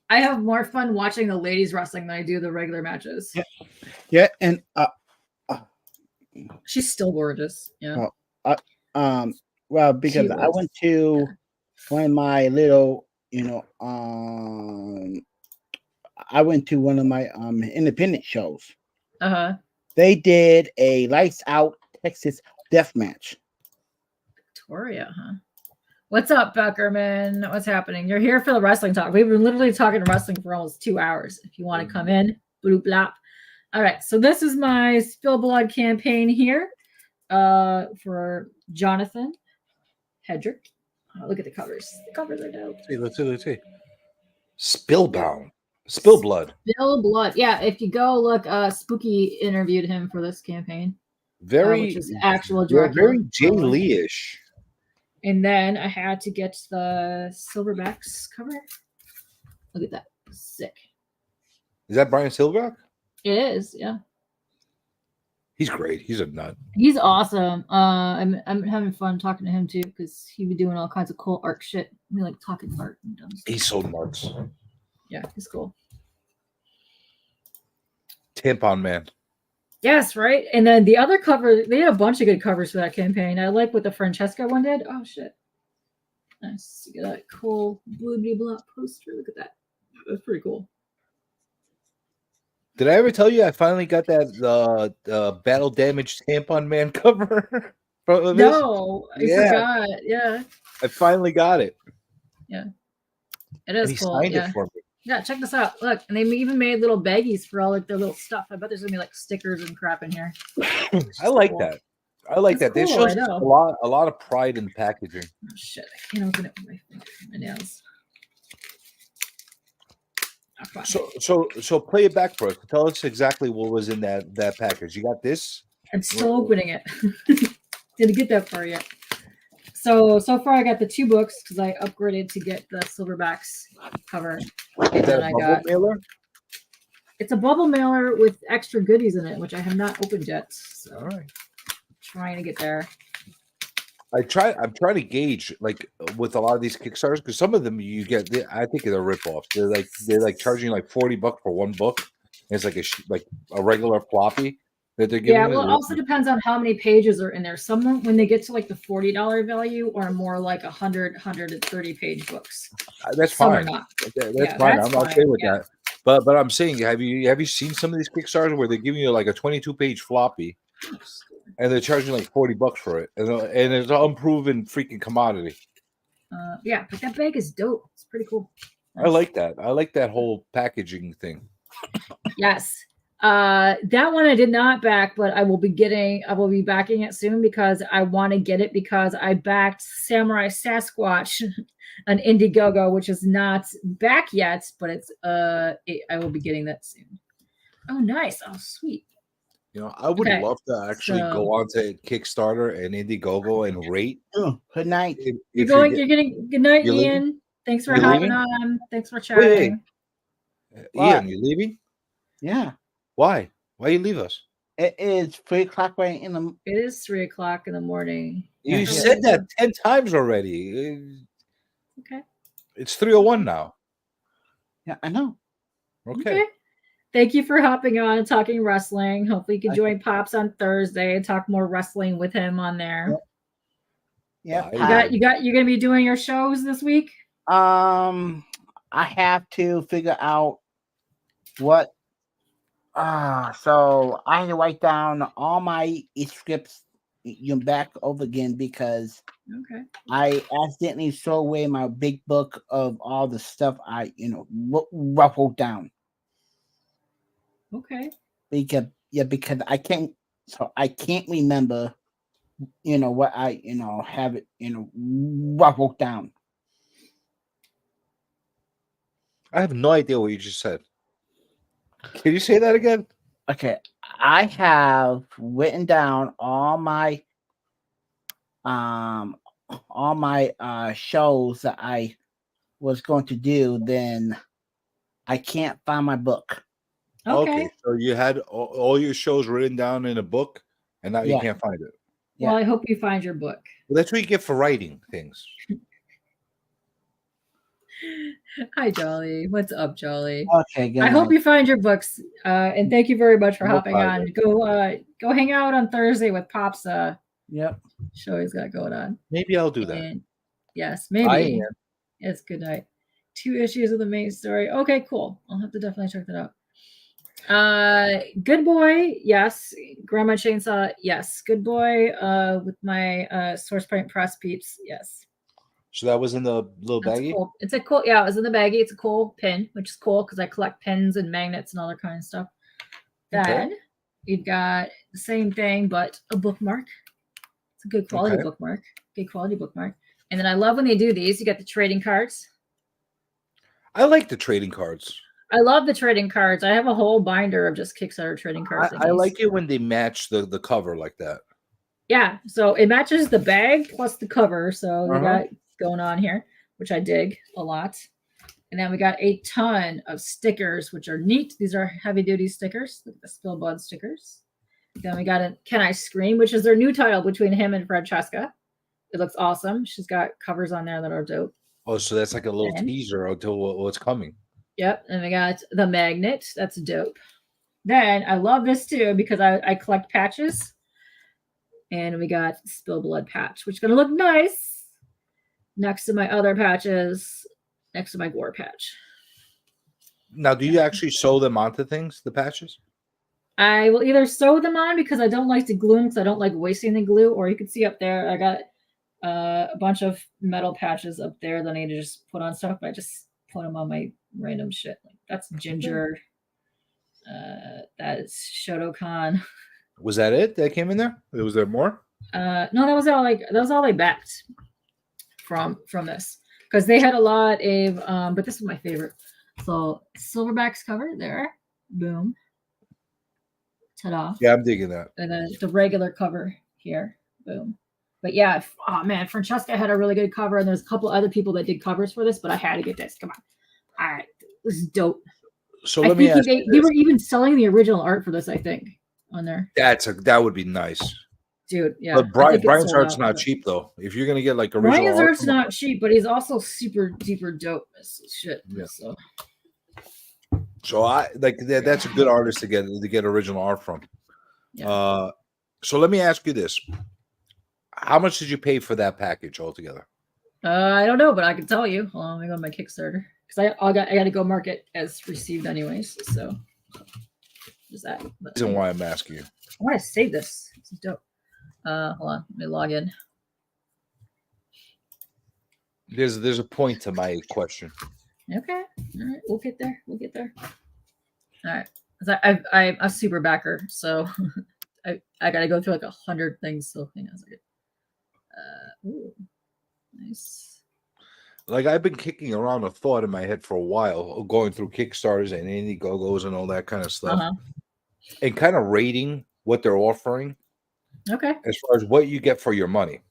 I have more fun watching the ladies wrestling than I do the regular matches. Yeah, and she's still gorgeous. Yeah. Well, because I went to one of my little, I went to one of my independent shows. They did a lights out Texas death match. Victoria, huh? What's up, Beckerman? What's happening? You're here for the wrestling talk. We've been literally talking wrestling for almost 2 hours. If you want to come in, bloop blop. All right, so this is my Spill Blood campaign here for Jonathan Hedrick. Oh, look at the covers. The covers are dope. Let's see. Spillbound. Spill Blood. Spill Blood. Yeah, if you go look, Spooky interviewed him for this campaign. Which is actual Dracula. Very Jay Lee-ish. And then I had to get the Silverbacks cover. Look at that. Sick. Is that Brian Silverback? It is, yeah. He's great. He's a nut. He's awesome. I'm having fun talking to him too because he be doing all kinds of cool art shit. We like talking art and dumb stuff. He's so nuts. Yeah, he's cool. Tampon Man. Yes, right. And then the other cover, they had a bunch of good covers for that campaign. I like what the Francesca one did. Oh shit. Nice. You get that cool bloody blah poster. Look at that. That's pretty cool. Did I ever tell you I finally got that Battle Damage Tampon Man cover? No, I forgot. Yeah. I finally got it. Yeah. It is cool. Signed it for me. Yeah, check this out. Look, and they even made little baggies for all like their little stuff. I bet there's gonna be like stickers and crap in here. I like that. I like that. This shows a lot of pride in packaging. Oh shit! I can't open it with my nails. So play it back for us. Tell us exactly what was in that package. You got this? I'm still opening it. Didn't get that far yet. So far I got the 2 books because I upgraded to get the Silverbacks cover. Is that a bubble mailer? It's a bubble mailer with extra goodies in it, which I have not opened yet. So all right. Trying to get there. I'm trying to gauge like with a lot of these Kickstarters because some of them you get. I think they're ripoffs. They're like charging like $40 for one book. It's like a regular floppy that they're giving. Yeah, well, it also depends on how many pages are in there. Some when they get to like the $40 value are more like 130 page books. That's some fine. Are not. That's fine. I'm okay with that. But I'm saying, have you seen some of these Kickstarters where they're giving you like a 22-page floppy? And they're charging like $40 for it, and it's an unproven freaking commodity. Yeah, but that bag is dope. It's pretty cool. I like that. I like that whole packaging thing. Yes. That one I did not back, but I will be backing it soon because I want to get it because I backed Samurai Sasquatch on Indiegogo, which is not back yet, but I will be getting that soon. Oh, nice. Oh, sweet. I would Okay, love to actually so- go onto Kickstarter and Indiegogo and rate. Good night. You're getting good night, you're leaving? Ian. Thanks for You're hopping leaving? on. Thanks for Wait. chatting. Ian, you leaving? Yeah. Why? Why you leave us? It is 3:00 right in the. It is 3:00 in the morning. You Yeah. said that 10 times already. Okay. It's 3:01 now. Yeah, I know. Okay. Thank you for hopping on and talking wrestling. Hopefully, you can Okay. join Pops on Thursday and talk more wrestling with him on there. Yeah. Bye. You're gonna be doing your shows this week. I have to figure out what. So I had to write down all my scripts back over again because Okay. I accidentally threw away my big book of all the stuff I wrote down. Okay. Because I can't remember what I have it wrote down. I have no idea what you just said. Can you say that again? Okay, I have written down all my shows that I was going to do. Then I can't find my book. Okay. So you had all your shows written down in a book, and now you Yeah. can't find it. Well, I hope you find your book. Well, that's what you get for writing things. Hi, Jolly. What's up, Jolly? Okay, good I hope night. you find your books. And thank you very much for No hopping on. Go hang out on Thursday with Pops. Yep. Show he's got going on. Maybe I'll do that. And yes, I maybe. am. It's good night. 2 issues of the main story. Okay, cool. I'll have to definitely check that out. Good boy, yes. Grandma Chainsaw, yes. Good boy. With my source point press peeps, yes. So that was in the little That's baggie? cool. It's a cool, yeah, it was in the baggie. It's a cool pin, which is cool because I collect pins and magnets and other kind of stuff. Then you've got the same thing, but a bookmark. It's a good quality bookmark. Good quality bookmark. And then I love when they do these. You got the trading cards. I like the trading cards. I love the trading cards. I have a whole binder of just Kickstarter trading cards. I like it when they match the cover like that. Yeah, so it matches the bag plus the cover. So we got going on here, which I dig a lot. And then we got a ton of stickers, which are neat. These are heavy duty stickers, the Spill Blood stickers. Then we got a Can I Scream, which is their new title between him and Francesca. It looks awesome. She's got covers on there that are dope. Oh, so that's like a little teaser until what's coming. Yep. And we got the magnet. That's dope. Then I love this too because I collect patches. And we got Spill Blood patch, which is going to look nice next to my other patches, next to my gore patch. Now, do you actually sew them onto things, the patches? I will either sew them on because I don't like to glue them because I don't like wasting the glue, or you can see up there, I got a bunch of metal patches up there that I need to just put on stuff. But I just put them on my random shit. Like that's Ginger. That is Shotokan. Was that it that came in there? Was there more? No, that was all they backed from this because they had a lot of but this is my favorite. So Silverback's cover there, boom, ta-da. Yeah, I'm digging that. And then the regular cover here, boom. But yeah, oh man, Francesca had a really good cover, and there's a couple other people that did covers for this, but I had to get this. Come on, all right, this is dope. So let me ask you they were even selling the original art for this, I think, on there. that would be nice, dude. Yeah, but Brian's art's not cheap though. If you're gonna get like original, Brian's art's not cheap, but he's also super duper dope as shit. Yeah. So I like that. That's a good artist to get original art from. Yeah. So let me ask you this: how much did you pay for that package altogether? I don't know, but I can tell you. Hold on, let me go to my Kickstarter because I got to go mark it as received anyways. So just that. That's the reason why I'm asking you. I want to save this. This is dope. Hold on, let me log in. There's a point to my question. Okay. All right. We'll get there. All right. I'm a super backer, so I gotta go through like 100 things. So hang on a second. Ooh, nice. Like I've been kicking around a thought in my head for a while, going through Kickstarters and Indiegogos and all that kind of stuff, and kind of rating what they're offering Okay. as far as what you get for your money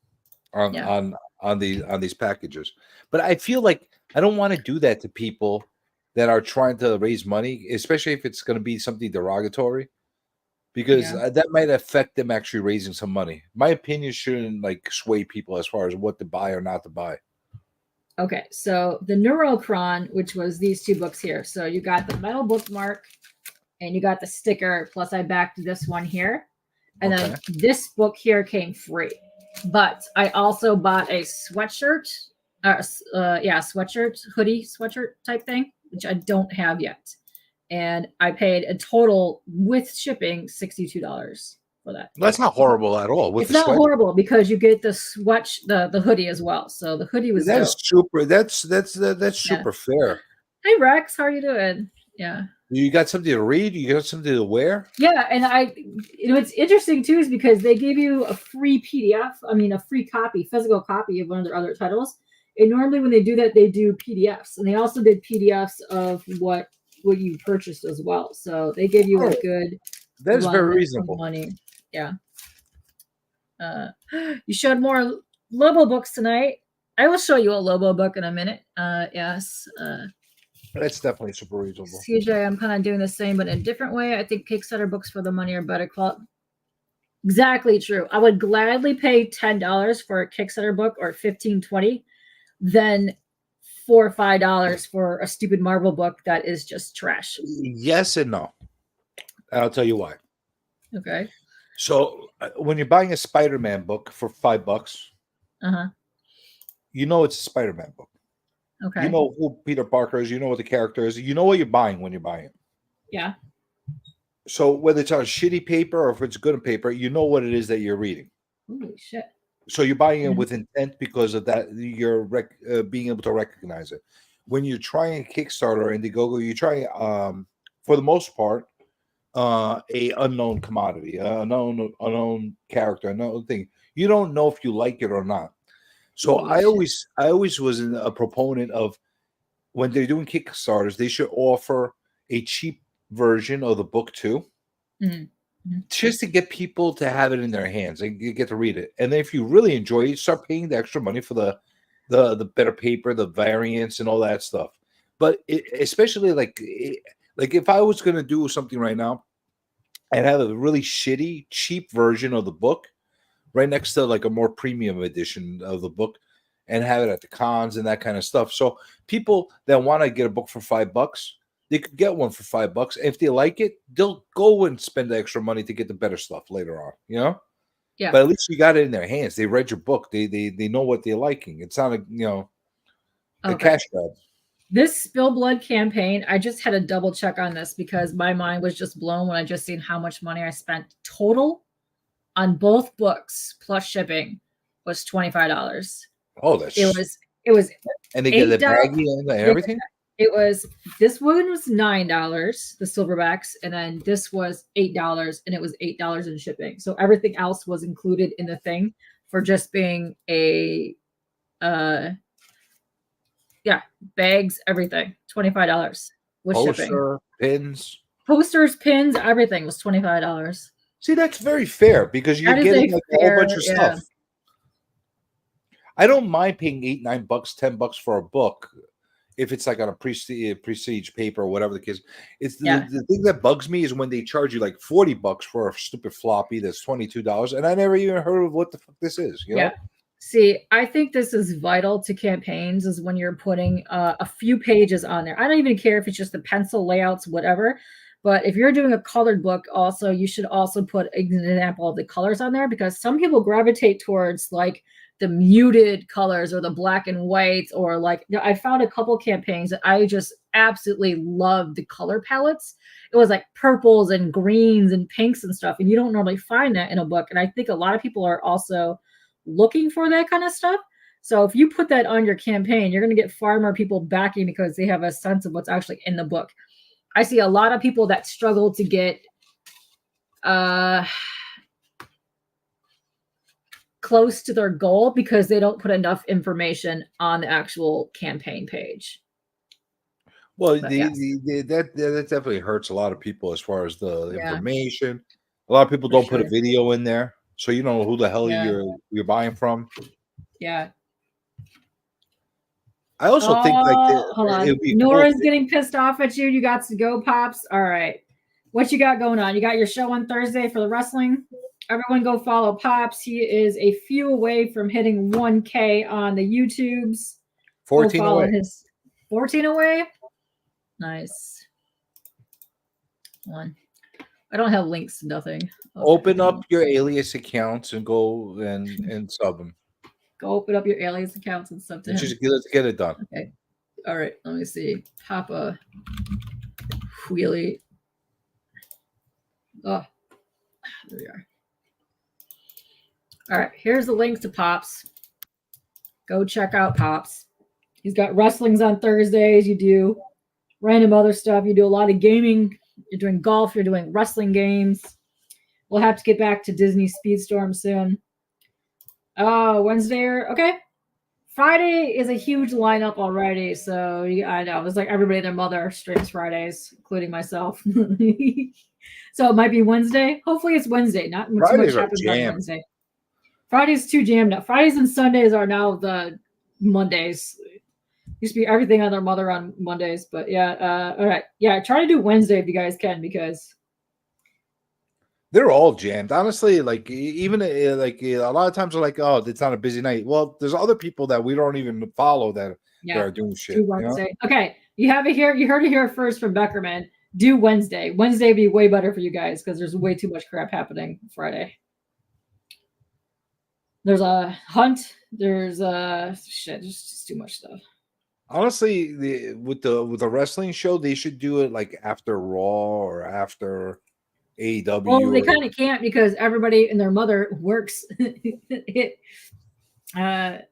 on Yeah. on these packages. But I feel like I don't want to do that to people that are trying to raise money, especially if it's going to be something derogatory, because that might affect them actually raising some money. My opinion shouldn't like sway people as far as what to buy or not to buy. Okay, so the Neurocron, which was these two books here. So you got the metal bookmark and you got the sticker, plus I backed this one here. And then this book here came free. But I also bought a sweatshirt, sweatshirt, hoodie sweatshirt type thing, which I don't have yet. And I paid a total with shipping $62 for that. That's not horrible at all. It's not horrible because you get the the hoodie as well. So the hoodie was that's super. That's super fair. Hey Rex, how are you doing? Yeah. You got something to read? You got something to wear? Yeah, and it's interesting too is because they give you a free PDF. I mean, a free copy, physical copy of one of their other titles. And normally when they do that, they do PDFs, and they also did PDFs of what you purchased as well. So they give you a good. That is very reasonable. Money, yeah. You showed more Lobo books tonight. I will show you a Lobo book in a minute. Yes. That's definitely super reasonable. CJ, I'm kind of doing the same, but in a different way. I think Kickstarter books for the money are better quality. Exactly true. I would gladly pay $10 for a Kickstarter book or $15-$20 than $4 or $5 for a stupid Marvel book that is just trash. Yes and no. I'll tell you why. Okay. So when you're buying a Spider-Man book for $5, you know it's a Spider-Man book. Okay. You know who Peter Parker is. You know what the character is. You know what you're buying when you're buying it. Yeah. So whether it's on shitty paper or if it's good on paper, you know what it is that you're reading. Holy shit. So you're buying it with intent because of that. You're being able to recognize it. When you're trying Kickstarter or Indiegogo, you try, for the most part, a unknown commodity, unknown character, unknown thing. You don't know if you like it or not. So I always was a proponent of when they're doing Kickstarters, they should offer a cheap version of the book too, just to get people to have it in their hands and get to read it. And then if you really enjoy it, start paying the extra money for the better paper, the variants, and all that stuff. But especially like if I was going to do something right now and have a really shitty, cheap version of the book right next to like a more premium edition of the book and have it at the cons and that kind of stuff. So people that want to get a book for $5, they could get one for $5. If they like it, they'll go and spend the extra money to get the better stuff later on, you know? Yeah. But at least you got it in their hands. They read your book. They know what they're liking. It's not a cash grab. This Spill Blood campaign, I just had a double check on this because my mind was just blown when I just seen how much money I spent total on both books plus shipping was $25. Oh, that's it was and they get the baggie and everything. This one was $9, the silverbacks, and then this was $8, and it was $8 in shipping. So everything else was included in the thing for just being a bags, everything, $25 with shipping. Posters, pins, everything was $25. See, that's very fair because you're getting like a whole bunch of stuff. I don't mind paying $8, $9, $10 for a book if it's like on a prestige paper or whatever the case. It's the thing that bugs me is when they charge you like $40 for a stupid floppy that's $22, and I never even heard of what the fuck this is. You know? See, I think this is vital to campaigns is when you're putting a few pages on there. I don't even care if it's just the pencil layouts, whatever. But if you're doing a colored book, also, you should also put an example of the colors on there because some people gravitate towards like the muted colors or the black and white, or like I found a couple campaigns that I just absolutely loved the color palettes. It was like purples and greens and pinks and stuff. And you don't normally find that in a book. And I think a lot of people are also looking for that kind of stuff. So if you put that on your campaign, you're going to get far more people backing because they have a sense of what's actually in the book. I see a lot of people that struggle to get close to their goal because they don't put enough information on the actual campaign page. Well, But yes. that definitely hurts a lot of people as far as the Yeah. information. A lot of people For don't put a sure. video in there, so you don't know who the hell Yeah. you're buying from. Yeah. I also think like Hold on. it'd be Nora's cool. getting pissed off at you. You got to go, Pops. All right. What you got going on? You got your show on Thursday for the wrestling. Everyone go follow Pops. He is a few away from hitting 1K on the YouTubes. 14 go follow away. his 14 away. Nice. One. I don't have links to nothing. Open up your alias accounts and go and sub them. Go open up your alias accounts and stuff to him. Just let's get it done. Okay. All right. Let me see. Papa Wheelie. Oh, there we are. All right. Here's the link to Pops. Go check out Pops. He's got wrestlings on Thursdays. You do random other stuff. You do a lot of gaming. You're doing golf. You're doing wrestling games. We'll have to get back to Disney Speedstorm soon. Wednesday. Okay. Friday is a huge lineup already. So I know it's like everybody and their mother streams Fridays, including myself. So it might be Wednesday. Hopefully it's Wednesday. Not too much happens on Wednesday. Friday's too jammed up. Fridays and Sundays are now the Mondays. Used to be everything on their mother on Mondays, but yeah. All right. Yeah, try to do Wednesday if you guys can, because they're all jammed. Honestly, like even like a lot of times they're like, oh, it's not a busy night. Well, there's other people that we don't even follow that are doing shit. Do Wednesday. You know? Okay. You have it here. You heard it here first from Beckerman. Do Wednesday. Wednesday would be way better for you guys because there's way too much crap happening Friday. There's a hunt. There's shit. There's just too much stuff. Honestly, with the wrestling show, they should do it like after Raw or after AEW. Well, they kind of can't because everybody and their mother works. You got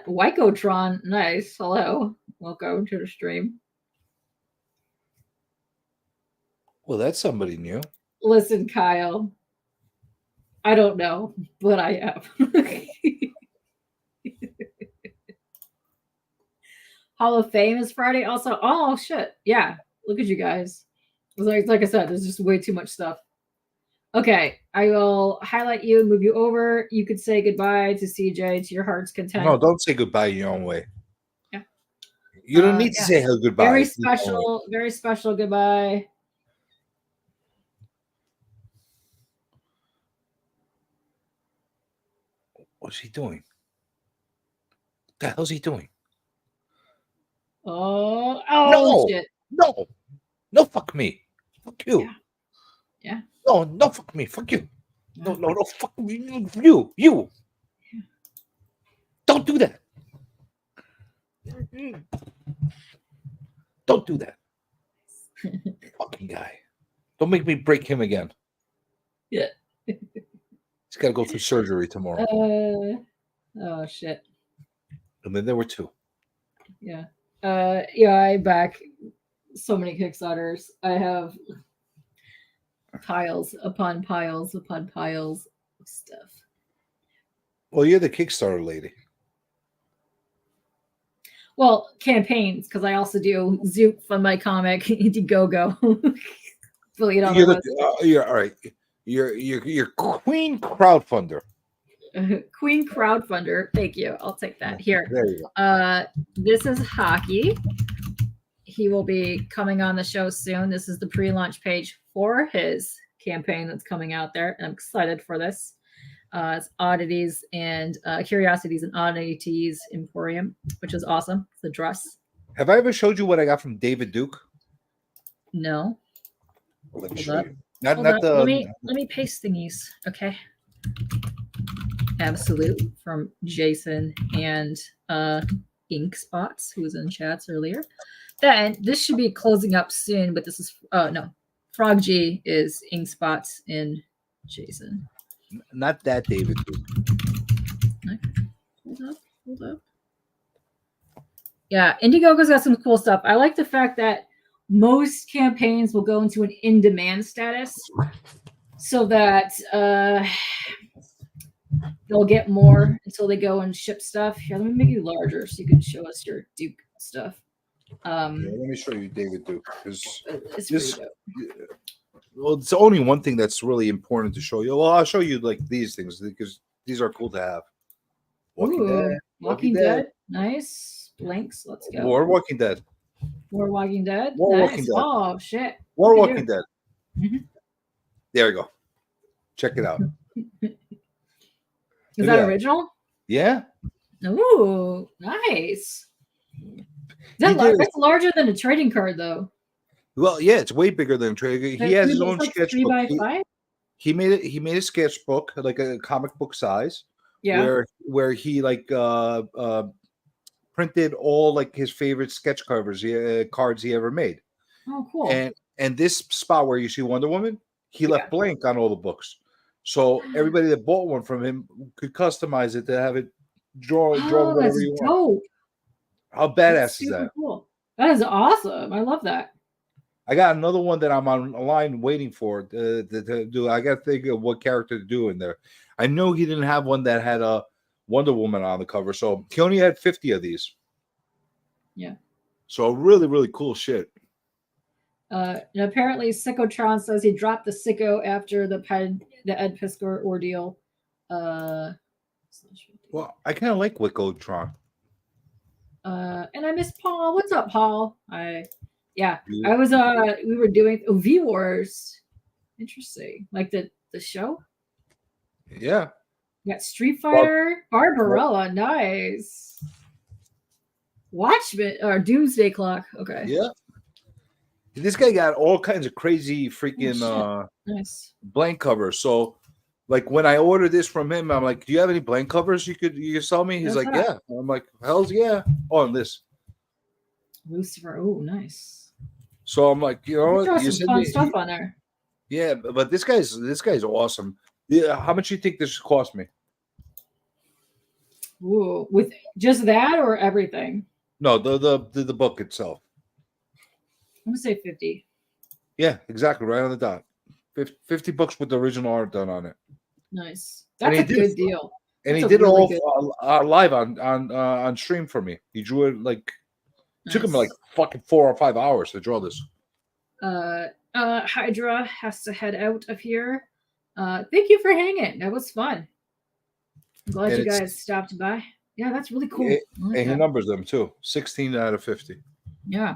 Wycotron. Nice. Hello. Welcome to the stream. Well, that's somebody new. Listen, Kyle. I don't know, but I have. Hall of Fame is Friday also. Oh, shit. Yeah. Look at you guys. Like I said, there's just way too much stuff. Okay. I will highlight you and move you over. You could say goodbye to CJ to your heart's content. No, don't say goodbye your own way. Yeah. You don't need to say goodbye. Very special goodbye. What's he doing? What the hell's he doing? Oh, no, shit. No, fuck me. Fuck you. Yeah. No, fuck me. Fuck you. No, fuck me. You. Yeah. Don't do that. Don't do that. Fucking guy. Don't make me break him again. Yeah. He's got to go through surgery tomorrow. Oh, shit. And then there were two. Yeah. I back so many Kickstarters. I have piles upon piles upon piles of stuff. Well, you're the Kickstarter lady. Well, campaigns, because I also do Zoop on my comic, Indiegogo. You're all right. You're Queen Crowdfunder. Queen Crowdfunder. Thank you. I'll take that. Here. There you go. This is Hockey. He will be coming on the show soon. This is the pre-launch page for his campaign that's coming out there. And I'm excited for this. It's Oddities and Curiosities and Oddities Emporium, which is awesome. It's a dress. Have I ever showed you what I got from David Duke? No. Let me Hold show up. you. Not the. Let me paste thingies. Okay. Absolute from Jason and Ink Spots, who was in chats earlier. Then this should be closing up soon, but this is no. Frog G is Ink Spots in Jason. Not that David Duke. Hold up. Yeah, Indiegogo's got some cool stuff. I like the fact that most campaigns will go into an in-demand status so that they'll get more until they go and ship stuff. Here, let me make you larger so you can show us your Duke stuff. Yeah, let me show you David Duke. It's This, pretty dope. well, it's only one thing that's really important to show you. Well, I'll show you like these things because these are cool to have. Walking Ooh, Dead. Walking Dead. Nice. Blanks. Let's go. More Walking Dead. More Walking Dead. More Nice. Walking Dead. Oh shit. More Look at Walking Dead. Mhm. There you go. Check it out. Is Look that at that. original? Yeah. Ooh, nice. He did it. That's larger than a trading card, though. Well, yeah, it's way bigger than Traeger. He has his own It's like sketchbook. 3x5. He made it. He made a sketchbook like a comic book size, Yeah. where he like printed all like his favorite sketch covers, cards he ever made. Oh, cool. And this spot where you see Wonder Woman, he left blank on all the books, so everybody that bought one from him could customize it to have it draw whatever that's you want. dope. How That's badass is super that? cool. That is awesome. I love that. I got another one that I'm on a line waiting for to do. I got to think of what character to do in there. I know he didn't have one that had a Wonder Woman on the cover, so he only had 50 of these. Yeah. So really, really cool shit. And apparently, Sycotron says he dropped the Sicko after the Ed Piskor ordeal. Well, I kind of like Wickotron. And I miss Paul. What's up, Paul? I was we were doing V Wars. Interesting. Like the show? Yeah. You got Street Fighter, Barbarella, nice. Watchmen or Doomsday Clock. Okay. Yeah. This guy got all kinds of crazy freaking nice blank covers. So like when I ordered this from him, I'm like, do you have any blank covers you could sell me? He's What's like, that? yeah. I'm like, hell's yeah. Oh, and this. Lucifer. Oh, nice. So I'm like, you know Throw what? You some said fun me- stuff on there. Yeah, but this guy's awesome. Yeah, how much do you think this cost me? Ooh, with just that or everything? No, the book itself. I'm gonna say 50. Yeah, exactly, right on the dot. 50 books with the original art done on it. Nice. And That's he a did- good deal. And That's he a did it really all live on stream for me. He drew it like took him Nice. like fucking 4 or 5 hours to draw this. Hydra has to head out of here. Thank you for hanging. That was fun. I'm glad And you it's- guys stopped by. Yeah, that's really cool. Yeah, I like And he that. numbers them too. 16 out of 50. Yeah,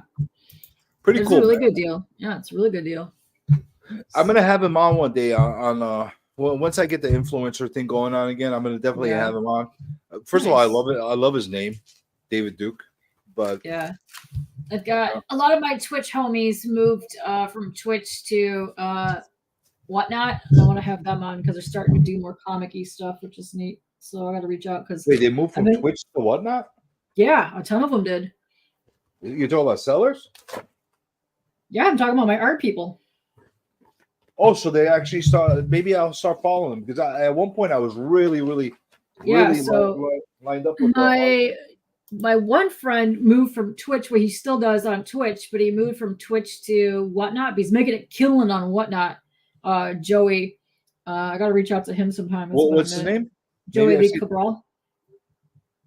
Pretty it's cool. a really man. good deal. Yeah, it's a really good deal. I'm gonna have him on one day on well, once I get the influencer thing going on again, I'm gonna definitely Yeah. have him on. First of all, I Nice. love it. I love his name, David Duke. But Yeah. I've got a lot of my Twitch homies moved from Twitch to Whatnot. I want to have them on because they're starting to do more comic-y stuff, which is neat. So I got to reach out because, wait, they moved from I've been- Twitch to whatnot? yeah, a ton of them did. You're talking about sellers? Yeah, I'm talking about my art people. Oh, so they actually started. Maybe I'll start following them because at one point I was really Yeah, so lined up with my one friend moved from Twitch, where he still does on Twitch, but he moved from Twitch to Whatnot. But he's making it killing on Whatnot. Joey, I got to reach out to him sometime. what's his name? Joey Maybe I Lee see- Cabral.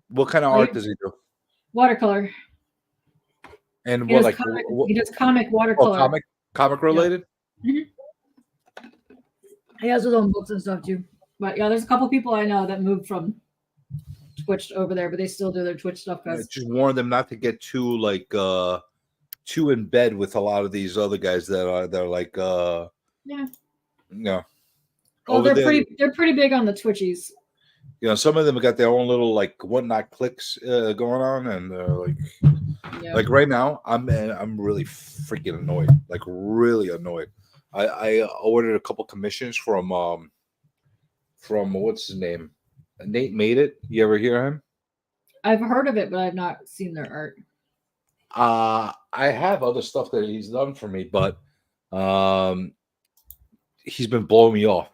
What kind of art does he do? Watercolor. And He what does like comic, what, he does comic watercolor. comic related? He has his own books and stuff too. But yeah, there's a couple people I know that moved from Twitch over there, but they still do their Twitch stuff because Just warn them not to get too like too in bed with a lot of these other guys that are like yeah. no. Well, Over they're there, pretty big on the Twitchies. you know, some of them got their own little like whatnot clicks going on, and like Yeah. like right now, I'm really freaking annoyed, like really annoyed. I ordered a couple commissions from what's his name, Nate Made It. You ever hear him? I've heard of it, but I've not seen their art. I have other stuff that he's done for me, but he's been blowing me off,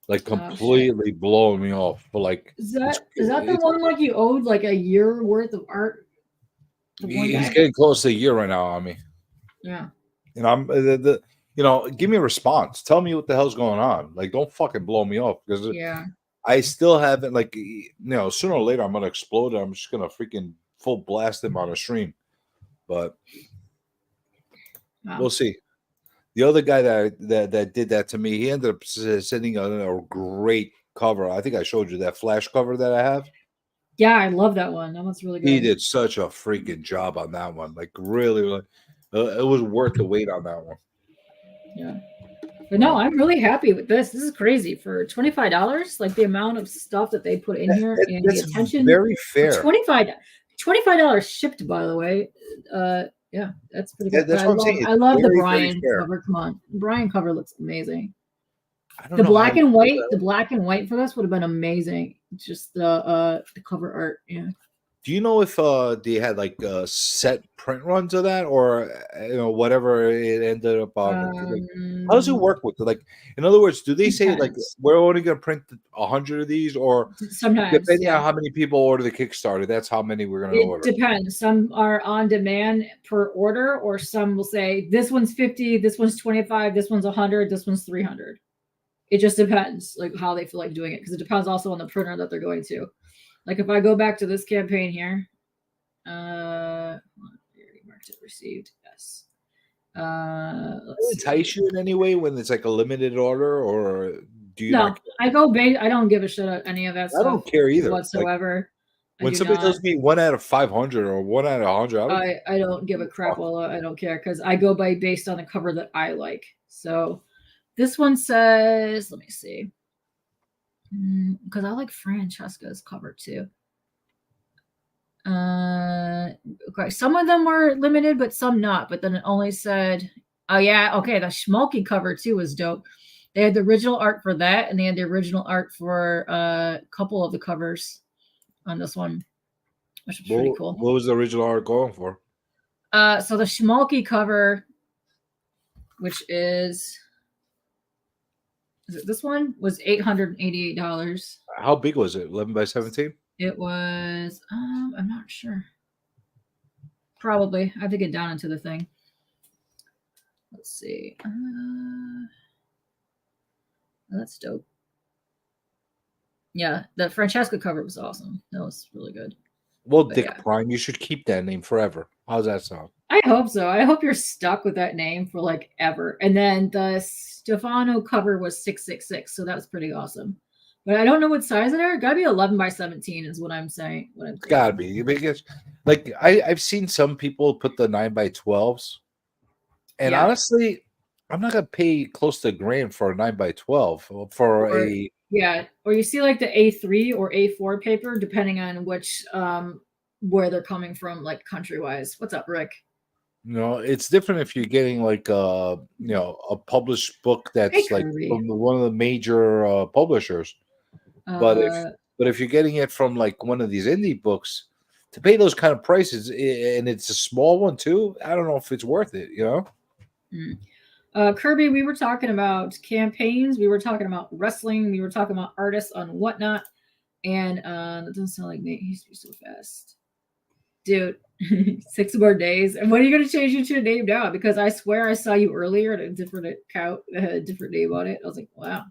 like Oh, completely blowing me off. But like, Is that the it's- one like you owed like a year worth of art? The one he's guy? getting close to a year right now on me. Yeah. And I'm give me a response. Tell me what the hell's going on. Like, don't fucking blow me off because Yeah. I still haven't sooner or later I'm gonna explode. I'm just gonna freaking full blast him on a stream, but Wow. we'll see. The other guy that did that to me, he ended up sending a great cover. I think I showed you that flash cover that I have. Yeah, I love that one. That one's really good. He did such a freaking job on that one. Like really, it was worth the wait on that one. Yeah. But no, I'm really happy with this. This is crazy for $25. Like the amount of stuff that they put in here and the attention. Very fair. $25 shipped, by the way. Yeah, that's pretty good. That's what I'm saying. I love the Brian cover. Come on, Brian cover looks amazing. The black and white for this would have been amazing. Just the cover art. Yeah. Do you know if they had like set print runs of that, or whatever it ended up on? How does it work with it? Like, in other words, do they say like we're only going to print 100 of these, or sometimes depending on how many people order the Kickstarter, that's how many we're going to order? It depends. Some are on demand per order, or some will say this one's 50, this one's 25, this one's 100, this one's 300. It just depends, like how they feel like doing it, because it depends also on the printer that they're going to. Like if I go back to this campaign here, I already marked it received. Yes. Does it entice you in any way when it's like a limited order, or do you? No, I go base. I don't give a shit about any of that stuff. I don't care either whatsoever. Like, when somebody tells me 1 out of 500 or 1 out of 100, I don't give a crap. I don't care because I go based on the cover that I like. So this one says, let me see. Because I like Francesca's cover too. Okay, some of them were limited, but some not. But then it only said, oh yeah, okay, the Schmalky cover too was dope. They had the original art for that, and they had the original art for a couple of the covers on this one, which was pretty cool. What was the original art going for? So the Schmalky cover, which is it this one, was $888. How big was it? 11 by 17? It was, I'm not sure. Probably. I have to get down into the thing. Let's see. That's dope. Yeah, the Francesca cover was awesome. That was really good. Well, but Dick Prime, you should keep that name forever. How's that sound? I hope so. I hope you're stuck with that name for like ever. And then the Stefano cover was 666, so that was pretty awesome. But I don't know what size it are. It gotta be 11 by 17 is what I'm saying. It's gotta be because, like, I've seen some people put the 9 by 12s, and honestly, I'm not gonna pay close to $1,000 for a 9 by 12 for a. Yeah, or you see like the A3 or A4 paper, depending on which where they're coming from, like country-wise. What's up, Rick? No, it's different if you're getting like a published book that's like from one of the major publishers. But if you're getting it from like one of these indie books, to pay those kind of prices, and it's a small one too, I don't know if it's worth it, Kirby, we were talking about campaigns, we were talking about wrestling, we were talking about artists on whatnot, and that doesn't sound like Nate. He used to be so fast, dude. 6 more days, and when are you going to change it to a name now? Because I swear I saw you earlier at a different account that had a different name on it. I was like, wow.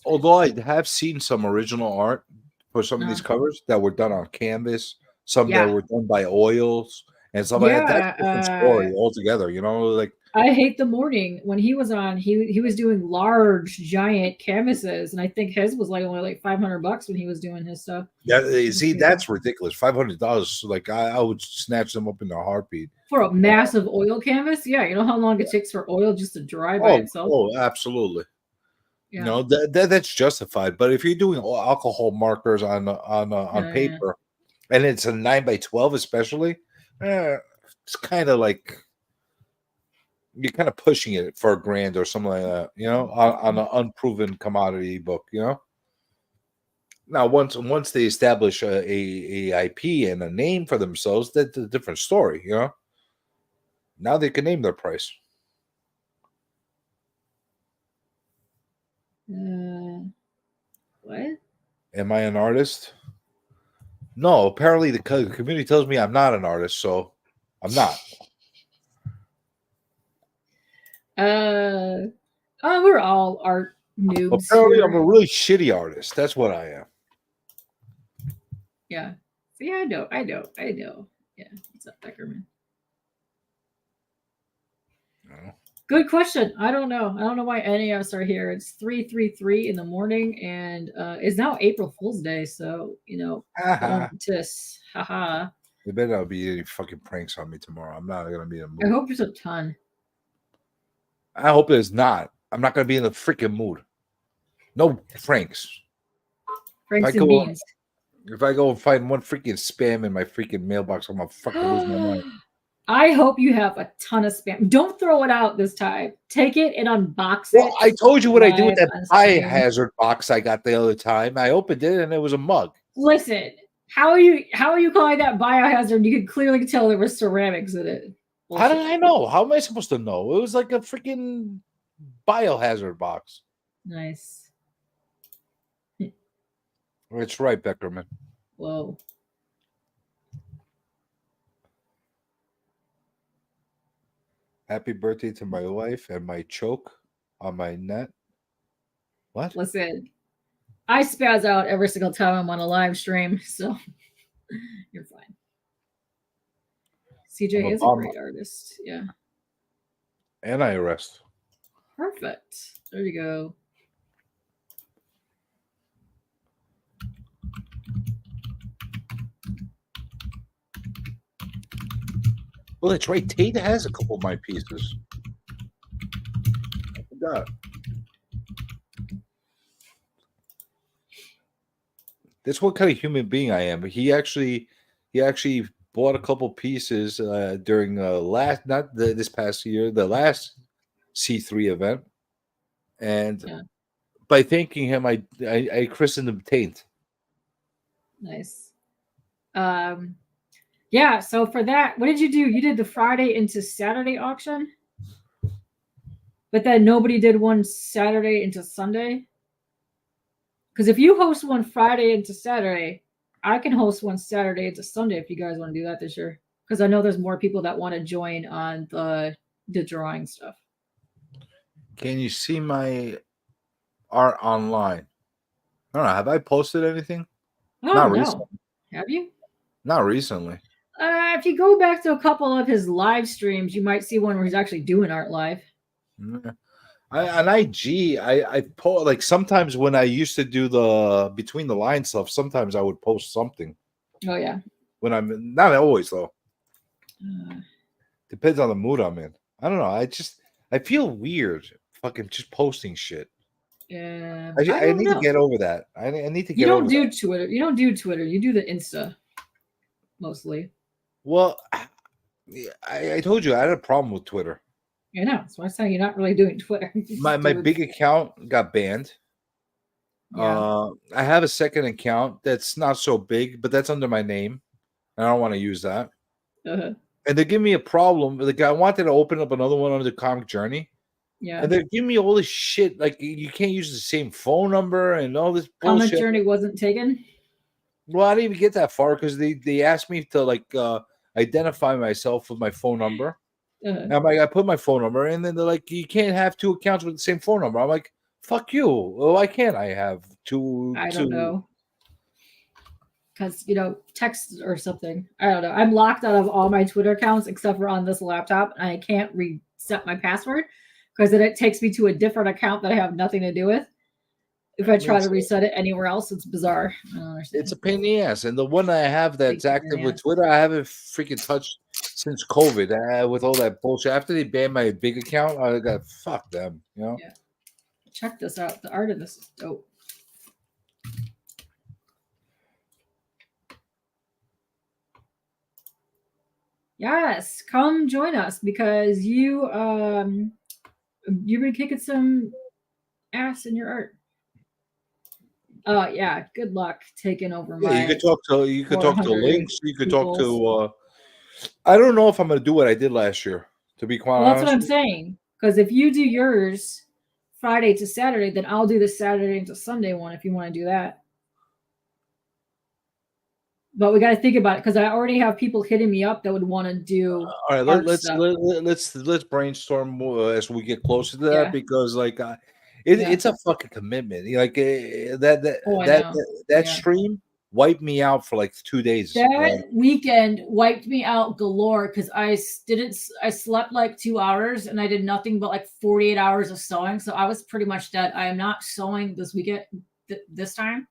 Although I have seen some original art for some of these covers that were done on canvas, some that were done by oils, and some like that's a different story altogether. Like I Hate the Morning, when he was on, he was doing large, giant canvases, and I think his was like only like $500 when he was doing his stuff. Yeah, see, that's ridiculous. $500, like I would snatch them up in a heartbeat for a massive oil canvas. Yeah, you know how long it takes for oil just to dry by itself. Oh, absolutely. Yeah. That's justified. But if you're doing alcohol markers on paper, and it's a 9 by 12, especially, it's kind of like. You're kind of pushing it for $1,000 or something like that, on an unproven commodity book, Now, once they establish a IP and a name for themselves, that's a different story, Now they can name their price. What? Am I an artist? No, apparently the community tells me I'm not an artist, so I'm not. We're all art noobs Apparently, here. I'm a really shitty artist. That's what I am. Yeah. See, I know. Yeah. What's up, Beckerman? No. Good question. I don't know. I don't know why any of us are here. It's 3:33 in the morning, and it's now April Fool's Day. So haha. There better not be any fucking pranks on me tomorrow. I'm not gonna be in the I mood. hope there's a ton. I hope there's not. I'm not gonna be in the freaking mood. No pranks. Franks and beans. If I go and find one freaking spam in my freaking mailbox, I'm gonna fucking lose my mind. I hope you have a ton of spam. Don't throw it out this time. Take it and unbox Well, it. I told you what I did with that live on stream. biohazard box I got the other time. I opened it and it was a mug. Listen, how are you calling that biohazard? You could clearly tell there was ceramics in it. How Bullshit. did I know? How am I supposed to know? It was like a freaking biohazard box. Nice. That's right, Beckerman. Whoa. Happy birthday to my wife and my choke on my net. What? Listen, I spaz out every single time I'm on a live stream, so you're fine. CJ is a great artist. Yeah. And I arrest. Perfect. There you go. Well, that's right. Tate has a couple of my pieces. I forgot. That's what kind of human being I am. He actually bought a couple pieces during this past year, the last C3 event, and by thanking him, I christened him Taint. Nice. Yeah, so for that, what did you do? You did the Friday into Saturday auction? But then nobody did one Saturday into Sunday? Because if you host one Friday into Saturday, I can host one Saturday into Sunday if you guys want to do that this year. Because I know there's more people that want to join on the drawing stuff. Can you see my art online? I don't know. Have I posted anything? Oh, Not no. recently. Have you? Not recently. If you go back to a couple of his live streams, you might see one where he's actually doing art live. On IG, I post like sometimes when I used to do the between the line stuff. Sometimes I would post something. Oh yeah. When I'm not always though. Depends on the mood I'm in. I don't know. I feel weird fucking just posting shit. Yeah. I need to get over that. I need to get over that. You don't do Twitter. You don't do Twitter. You do the Insta mostly. Well, I told you I had a problem with Twitter. I know. So I'm saying you're not really doing Twitter. My big account got banned. Yeah. I have a second account that's not so big, but that's under my name. I don't want to use that. Uh-huh. And they give me a problem. Like I wanted to open up another one under the Comic Journey. Yeah. And they're giving me all this shit. Like you can't use the same phone number and all this bullshit. Comic Journey wasn't taken? Well, I didn't even get that far because they asked me to identify myself with my phone number. And I'm like, I put my phone number in, and then they're like, you can't have two accounts with the same phone number. I'm like, fuck you. Well, why can't I have two? I don't know. Because, text or something. I don't know. I'm locked out of all my Twitter accounts except for on this laptop, and I can't reset my password because then it takes me to a different account that I have nothing to do with. If I try to reset it anywhere else, it's bizarre. I don't understand. It's a pain in the ass. And the one I have that's active with Twitter, I haven't freaking touched since COVID with all that bullshit. After they banned my big account, I got fuck them, Yeah. Check this out. The art of this is dope. Yes, come join us because you've been kicking some ass in your art. Yeah, good luck taking over my. You could talk to Links. You could talk to. I don't know if I'm going to do what I did last year. To be quite honest, that's what I'm saying. Because if you do yours Friday to Saturday, then I'll do the Saturday to Sunday one if you want to do that. but we got to think about it because I already have people hitting me up that would want to do. All right, art let's stuff. let's brainstorm more as we get closer to that Yeah. because like Yeah. it's a fucking commitment. Like that Oh, I that know. that Yeah. stream wiped me out for like 2 days. That weekend wiped me out galore because I slept like 2 hours and I did nothing but like 48 hours of sewing. So I was pretty much dead. I am not sewing this weekend this time.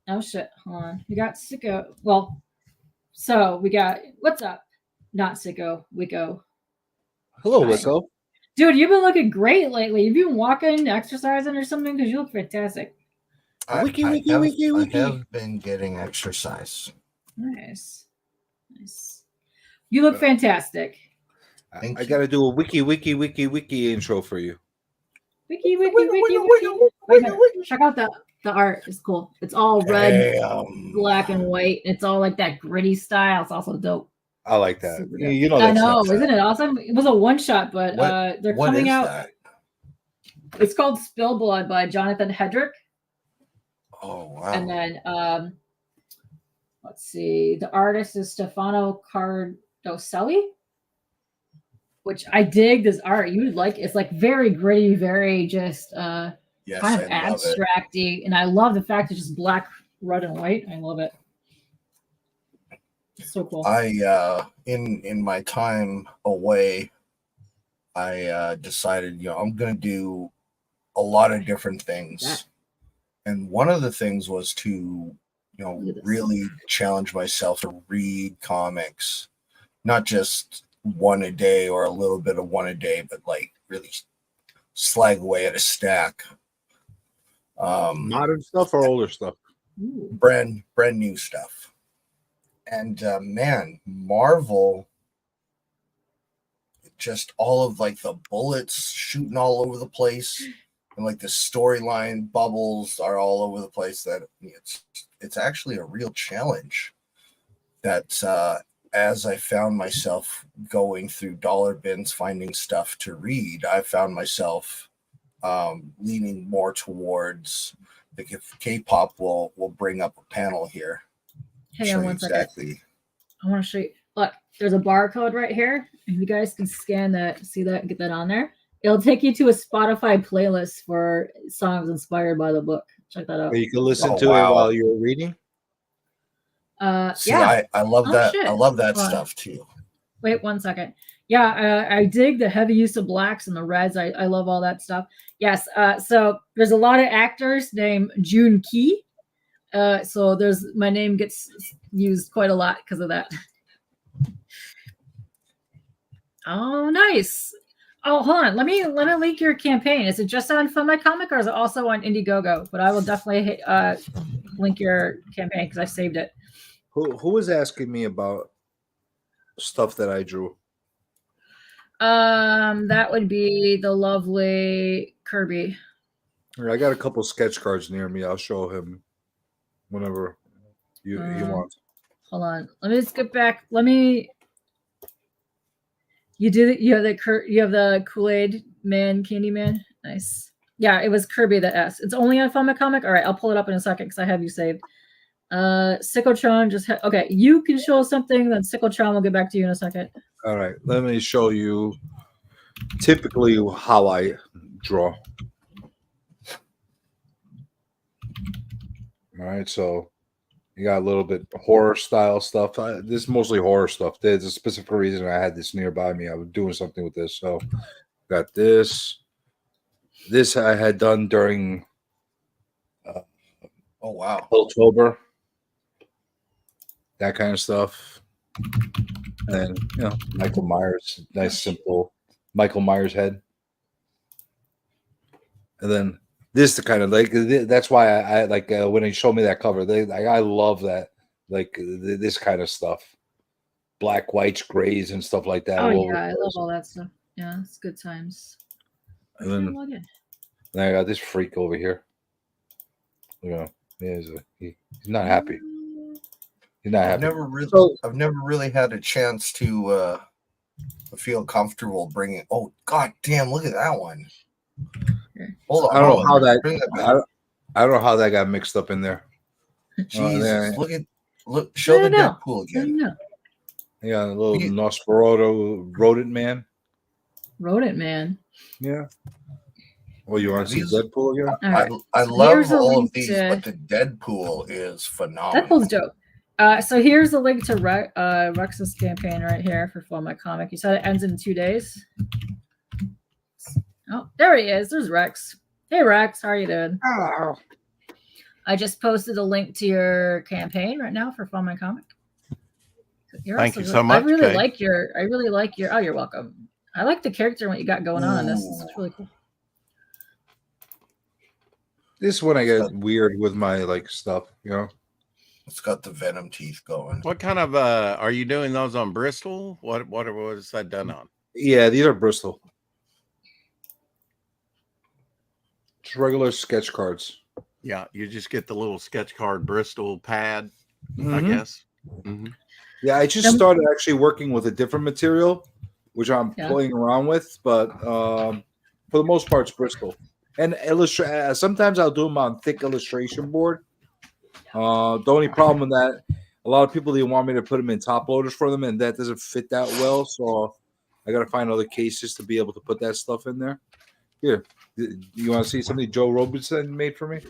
Oh shit. Hold on. We got Sicko. Well, so we got what's up? Not Sicko, Wicco. Hello, Hi. Wicco. Dude, you've been looking great lately. You've been walking, exercising or something because you look fantastic. I Wiki. have been getting exercise. Nice. You look fantastic. Thank I you. got to do a wiki intro for you. Wiki. Check out the art. It's cool. It's all red, black, and white. It's all like that gritty style. It's also dope. I like that. Super dope. You know I that know, stuff. isn't it awesome? It was a one shot, but they're What coming is out. that? It's called Spill Blood by Jonathan Hedrick. Oh wow! And then let's see, the artist is Stefano Cardoselli, which I dig this art. You would like it's like very gritty, very just Yes, kind of I love it. abstracty, and I love the fact it's just black, red, and white. I love it. It's so cool. I in my time away, I decided I'm gonna do a lot of different things, Yeah. and one of the things was to Look at this. really challenge myself to read comics, not just one a day or a little bit of one a day, but like really slag away at a stack. Modern stuff or older stuff? Ooh. brand new stuff. And man, Marvel, just all of like the bullets shooting all over the place, and like the storyline bubbles are all over the place. That it's actually a real challenge. That as I found myself going through dollar bins finding stuff to read, I found myself leaning more towards the K-pop will bring up a panel here. Hang Show on you one second. exactly. I want to show you. Look, there's a barcode right here. If you guys can scan that, see that, and get that on there. It'll take you to a Spotify playlist for songs inspired by the book. Check that out. You can listen Oh, to wow. it while you're reading. See, Yeah. I love Oh, that. shit. I love that Hold on. stuff too. Wait 1 second. Yeah, I dig the heavy use of blacks and the reds. I love all that stuff. Yes. So there's a lot of actors named Jun Ki. So my name gets used quite a lot because of that. Oh, nice. Oh, hold on. Let me link your campaign. Is it just on Fund My Comic or is it also on Indiegogo? But I will definitely link your campaign because I saved it. Who was asking me about stuff that I drew? That would be the lovely Kirby. I got a couple sketch cards near me. I'll show him whenever you want. Hold on. Let me just get back. You have the Kool-Aid Man, Candy Man. Nice. Yeah, it was Kirby the S. It's only on Fun Comic. All right, I'll pull it up in a second because I have you saved. Sickotron okay. You can show something, then Sickotron will get back to you in a second. All right, let me show you typically how I draw. All right, so you got a little bit horror style stuff. This is mostly horror stuff. There's a specific reason I had this nearby me. I was doing something with this. So got this. This I had done during Oh wow. October. That kind of stuff. And Michael Myers, nice simple Michael Myers head. And then this the kind of like that's why I like when they showed me that cover. I love that this kind of stuff, black, whites, grays, and stuff like that. Oh yeah, I love all that stuff. Yeah, it's good times. And then I got this freak over here. He's not happy. He's not happy. I've never really had a chance to feel comfortable bringing. Oh god damn! Look at that one. Hold on. I don't know how that. Bring that back. I don't know how that got mixed up in there. Jesus, look at Look, show the No. Deadpool again. No. Yeah, a little You- Nosferatu rodent man. Rodent man. Yeah. Well, you want to see These- Deadpool again? All right. I So love here's a all of link these, to- but the Deadpool is phenomenal. Deadpool's dope. So here's a link to Rex's campaign right here for Follow My Comic. You said it ends in 2 days. Oh, there he is. There's Rex. Hey, Rex. How are you doing? Oh. I just posted a link to your campaign right now for Follow My Comic. Thank you so much, I really Kate. like your. Oh, you're welcome. I like the character and what you got going on. This is really cool. This is when I get weird with my like stuff, you know. It's got the Venom teeth going. What kind of are you doing those on Bristol? What was that done on? Yeah, these are Bristol. Just regular sketch cards. Yeah, you just get the little sketch card Bristol pad, I Mhm. guess. Mhm. Yeah, I just started actually working with a different material, which I'm Yeah. playing around with, but for the most part, it's Bristol. And sometimes I'll do them on thick illustration board. The only problem with that, a lot of people they want me to put them in top loaders for them, and that doesn't fit that well. So I got to find other cases to be able to put that stuff in there. Here, you want to see something Joe Robinson made for me?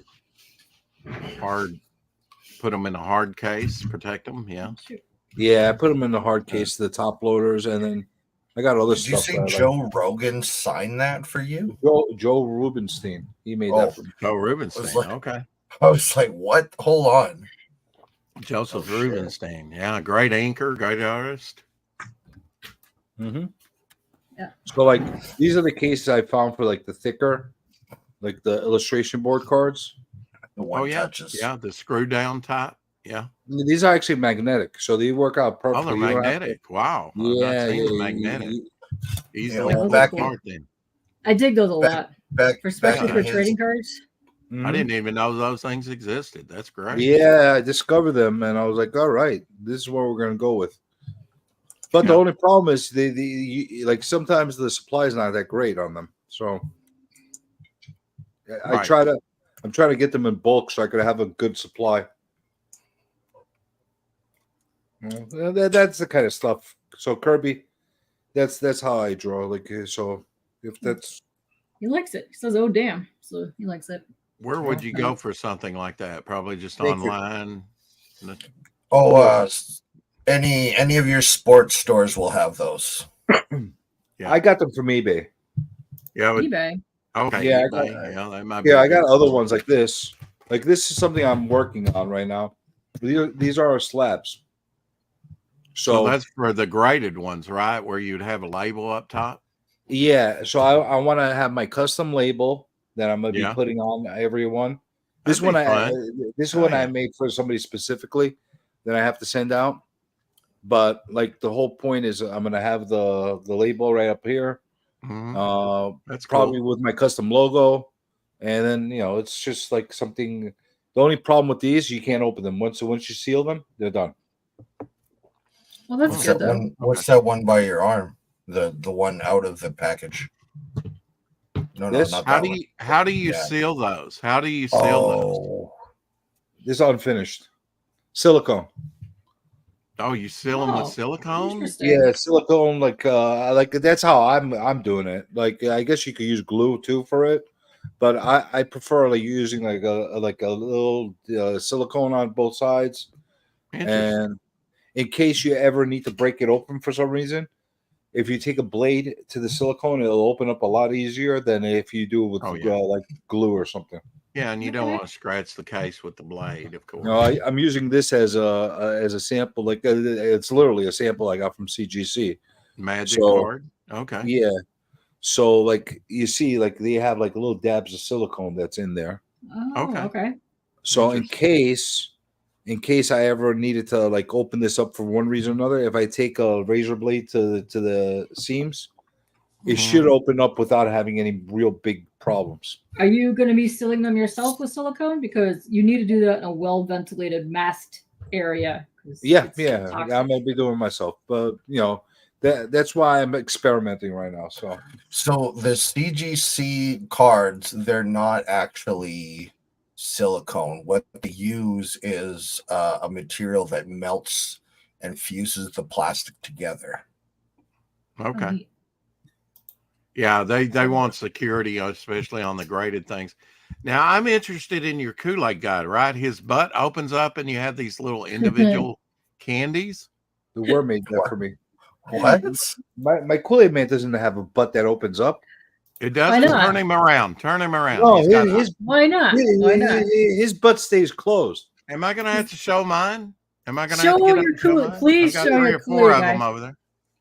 Hard. Put them in a hard case, protect them. Yeah. Yeah, I put them in the hard case, the top loaders, and then I got other Did you stuff. say that I like. Joe Rogan signed that for you? Joe Rubenstein. He made Oh. that for me. Oh, Rubenstein. like- Okay. I was like, what? Hold on. Joseph Oh, shit. Rubenstein. Yeah, great anchor, great artist. Mm-hmm. Yeah. So like these are the cases I found for like the thicker, like the illustration board cards. The one Oh yeah, touches. yeah, the screw down type. Yeah. These are actually magnetic, so they work out Oh, perfectly. they're You don't have to- magnetic. Wow. I've Yeah, not seen yeah, the magnetic. Easily well, pulled back- apart then. I dig those a lot, Back, especially back for in his- trading cards. Mhm. I didn't even know those things existed. That's great. Yeah, I discovered them, and I was like, all right, this is what we're gonna go with. But the Yeah. only problem is like sometimes the supply is not that great on them. So I'm Right. trying to get them in bulk so I could have a good supply. Well, that's the kind of stuff. So Kirby, that's how I draw. Like so, if that's He likes it. He says, "Oh damn!" So he likes it. Where would you Okay. go for something like that? Probably just Thank you. online. Oh, any of your sports stores will have those. Yeah. I got them from eBay. Yeah. eBay. Okay. Yeah, I eBay. got- Yeah, that might be. Yeah, a I got good other source. ones like this. Like this is something I'm working on right now. These are our slabs. So So that's for the graded ones, right? Where you'd have a label up top. yeah, so I want to have my custom label that I'm gonna Yeah. be putting on every one. This That'd one be I fun. this Oh, one I yeah. made for somebody specifically that I have to send out. But like the whole point is I'm gonna have the label right up here. Mhm. That's Probably cool. with my custom logo, and then it's just like something. The only problem with these, you can't open them once you seal them, they're done. Well, that's What's good that though. one? What's that one by your arm? The one out of the package. No, This? not How that do one. you Yeah. seal those? How do you seal those? Oh, This is unfinished silicone. Oh, you seal them Oh, with silicone? Interesting. Yeah, silicone. Like that's how I'm doing it. Like I guess you could use glue too for it, but I prefer like using like a little silicone on both sides, Interesting. and in case you ever need to break it open for some reason, if you take a blade to the silicone, it'll open up a lot easier than if you do it with Oh, yeah. like glue or something. Yeah, and you don't Okay. want to scratch the case with the blade, of course. No, I'm using this as a sample. Like it's literally a sample I got from CGC. Magic So- card. Okay. Yeah. So like you see, like they have like little dabs of silicone that's in there. Oh, Okay. okay. So Interesting. in case I ever needed to like open this up for one reason or another, if I take a razor blade to the seams, it Mhm. should open up without having any real big problems. Are you going to be sealing them yourself with silicone? Because you need to do that in a well ventilated, masked area. 'cause Yeah, it's yeah, toxic. I'm gonna be doing it myself, but that's why I'm experimenting right now. So so the CGC cards, they're not actually silicone. What they use is a material that melts and fuses the plastic together. Okay. Yeah, they want security, especially on the graded things. Now, I'm interested in your Kool-Aid guy, right? His butt opens up and you have these little individual candies. The worm made that for me. What? My Kool-Aid man doesn't have a butt that opens up. It doesn't. Why not? Turn him around. Turn him around. No, He's got- Why not? Why not? His butt stays closed. am I going to have to show mine? Am I going to Show have to get up your and show Kool-Aid. mine? Please I've got show 3 your or 4 Kool-Aid of guy. them over there.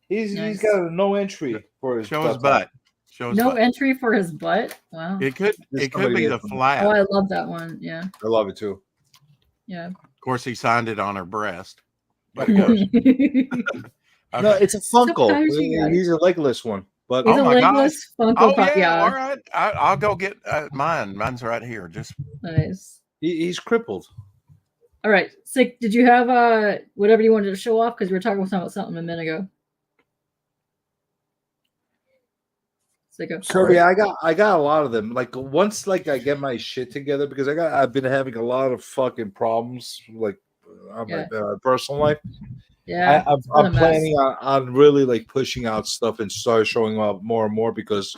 He's Nice. got a no entry for his Show his butt. butt. Show his No butt. entry for his butt. Wow. It could somebody be the with them. flap. Oh, Of I love that one. Yeah. I love it too. Yeah. course, he signed it on her breast. Of course. Okay. No, it's a Funko. Sometimes you got it. He's a legless one. But He's Oh a my God. legless Funko Oh Pop. yeah, Yeah. all right. I'll go get mine. Mine's right here. Just Nice. he's crippled. All right. Sick. Did you have whatever you wanted to show off? Because we were talking about something a minute ago. Sicko. Kirby, I got a lot of them. Like once I get my shit together, because I've been having a lot of fucking problems like on my personal life. Yeah. I'm a mess. planning on really like pushing out stuff and start showing up more and more because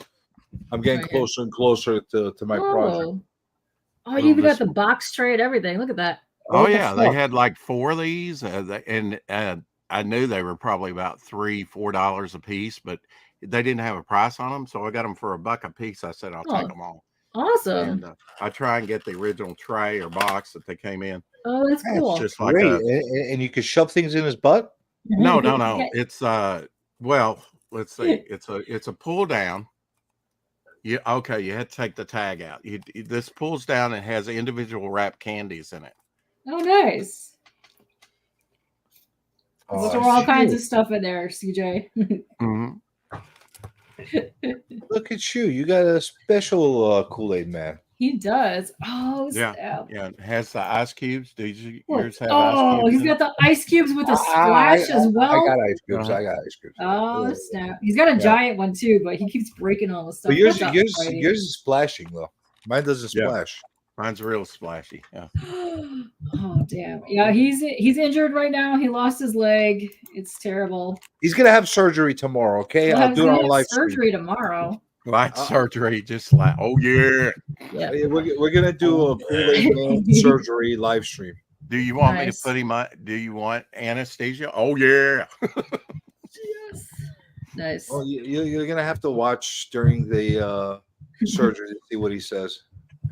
I'm getting Okay. closer and closer to my project. Oh, you even got This the one. box tray and everything. Look at that. oh What the yeah, they fuck? had like 4 of these, and I knew they were probably about $3-4 a piece, but they didn't have a price on them, so I got them for $1 a piece. I said I'll Oh. take them all, Awesome. and I try and get the original tray or box that they came in. Oh, that's That's cool. Just like Great, a, and you could shove things in his butt. no, Yeah. it's well, let's see, it's a pull down. You okay? You had to take the tag out. This pulls down and has individual wrapped candies in it. Oh, nice. Oh, So I all see. kinds of stuff in there, CJ. Mhm. Look at you! You got a special Kool-Aid man. He does. Oh, Yeah. snap. Yeah, it has the ice cubes. Do you, Look. yours have ice Oh, cubes? he's in got it? the ice cubes with a splash as well. I got ice cubes. Uh-huh. I got ice cubes. Oh, snap. He's got a giant one too, but he keeps breaking all the stuff. But yours That's not fighting. is splashing though. Mine doesn't Yeah. splash. Mine's real splashy. Yeah. Oh, damn. Yeah, he's injured right now. He lost his leg. It's terrible. He's gonna have surgery tomorrow. Okay, He'll I'll have do it on his live stream. surgery tomorrow. Light surgery, just like, oh yeah. Yeah. Hey, we're gonna do a Kool-Aid man surgery live stream. Do you want me Nice. to put him on? Do you want anesthesia? Oh yeah. Yes. Nice. Well, you're gonna have to watch during the surgery to see what he says.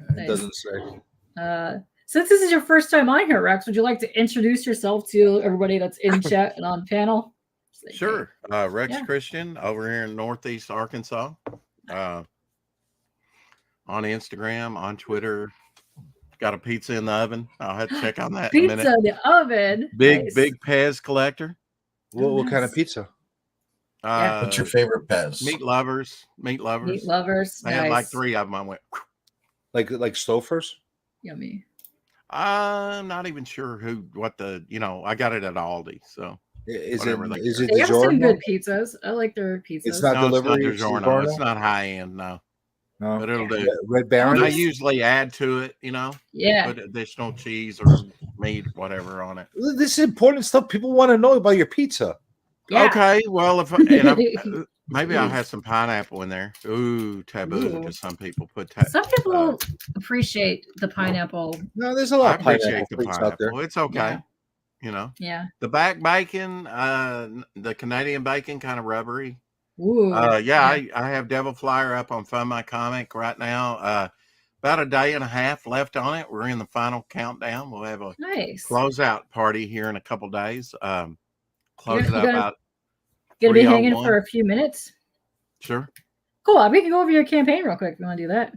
It Nice. doesn't say. Since this is your first time on here, Rex, would you like to introduce yourself to everybody that's in chat and on panel? Sure. Rex Yeah. Christian over here in Northeast Arkansas. On Instagram, on Twitter. Got a pizza in the oven. I'll have to check on that in a Pizza minute. in the oven. Big Nice. Pez collector. What kind of nice. pizza? Yeah. What's your favorite Pez? Meat lovers. Meat lovers. Meat lovers. They had like Nice. 3 of them. I went, Like Stofers? Yummy. I'm not even sure what I got it at Aldi. So Is Whatever they it They have some DiGiorno? good pizzas. I like their pizzas. It's not no, delivery. it's not DiGiorno. It's not high end, no. No. But it'll do. Red Baron. I usually add to it, Yeah. put additional cheese or meat, whatever on it. This is important stuff. People want to know about your pizza. Yeah. Okay, well, maybe I'll have some pineapple in there. Ooh, taboo Ooh. to some people. Some people appreciate the pineapple. No, there's a I lot of appreciate pineapple the plates out there. pineapple. It's okay. Yeah. The back bacon, the Canadian bacon, kind of rubbery. Ooh. I have Devil Flyer up on Fund My Comic right now. About a day and a half left on it. We're in the final countdown. We'll have a Nice. closeout party here in a couple days. Close You it gotta- up out. Gonna be hanging 301. for a few minutes. Sure. Cool. We can go over your campaign real quick if you want to do that.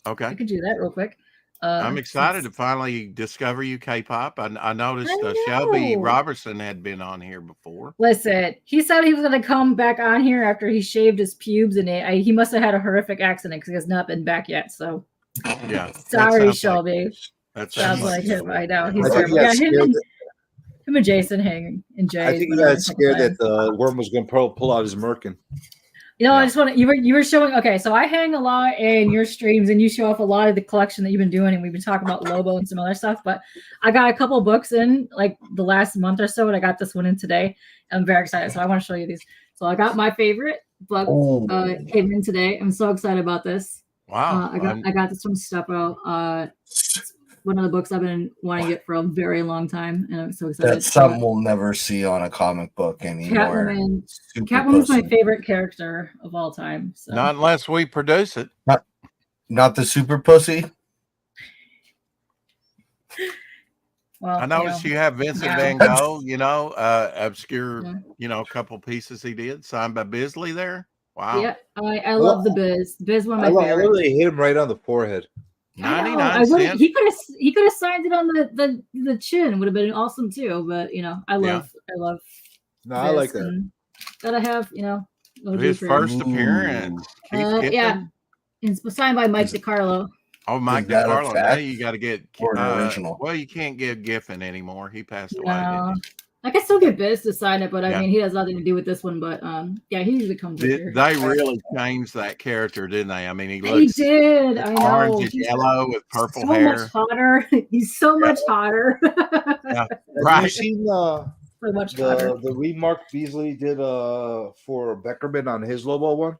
Okay. We could do that real quick. I'm excited to since- finally discover you K-pop. I noticed I Shelby know. Robertson had been on here before. Listen, he said he was going to come back on here after he shaved his pubes, and he must have had a horrific accident because he has not been back yet. So Yeah. that sorry, sounds like- Shelby. that sounds sounds like him right now. He's I think terrible. he Yeah, got scared. him and Jason hanging and Jay. I think he got scared that the worm was going to pull out his merkin. You know, I Yeah. just want to, you were showing, okay, so I hang a lot in your streams and you show off a lot of the collection that you've been doing, and we've been talking about Lobo and some other stuff, but I got a couple books in like the last month or so, and I got this one in today. I'm very excited, so I want to show you these. So I got my favorite book came in today. I'm so excited about this. Wow. I got this from Stepo. One of the books I've been wanting to get for a very long time, and I'm so excited. That's something we'll never see on a comic book anymore. Catwoman's my favorite character of all time. So. Not unless we produce it. Not the super pussy. Well, I noticed you have Vincent Van Gogh, obscure, a couple pieces he did signed by Bisley there. Wow. Yeah, I love the Biz. Biz, one of my favorites. I literally hit him right on the forehead. 99 cents. He could have signed it on the chin. Would have been awesome too. But I love. No, I like that. That I have. His first appearance. Yeah, it's signed by Mike DiCarlo. Oh, Mike DiCarlo. Now you got to get original. Well, you can't give Giffen anymore. He passed away. I can still get Biz to sign it, but I mean, he has nothing to do with this one. But he usually comes with here. They really changed that character, didn't they? I mean, he did. I know. Orange and yellow with purple hair. Much hotter. He's so much hotter. Right. Have you seen so much hotter. The remark Beasley did for Beckerman on his Lobo one?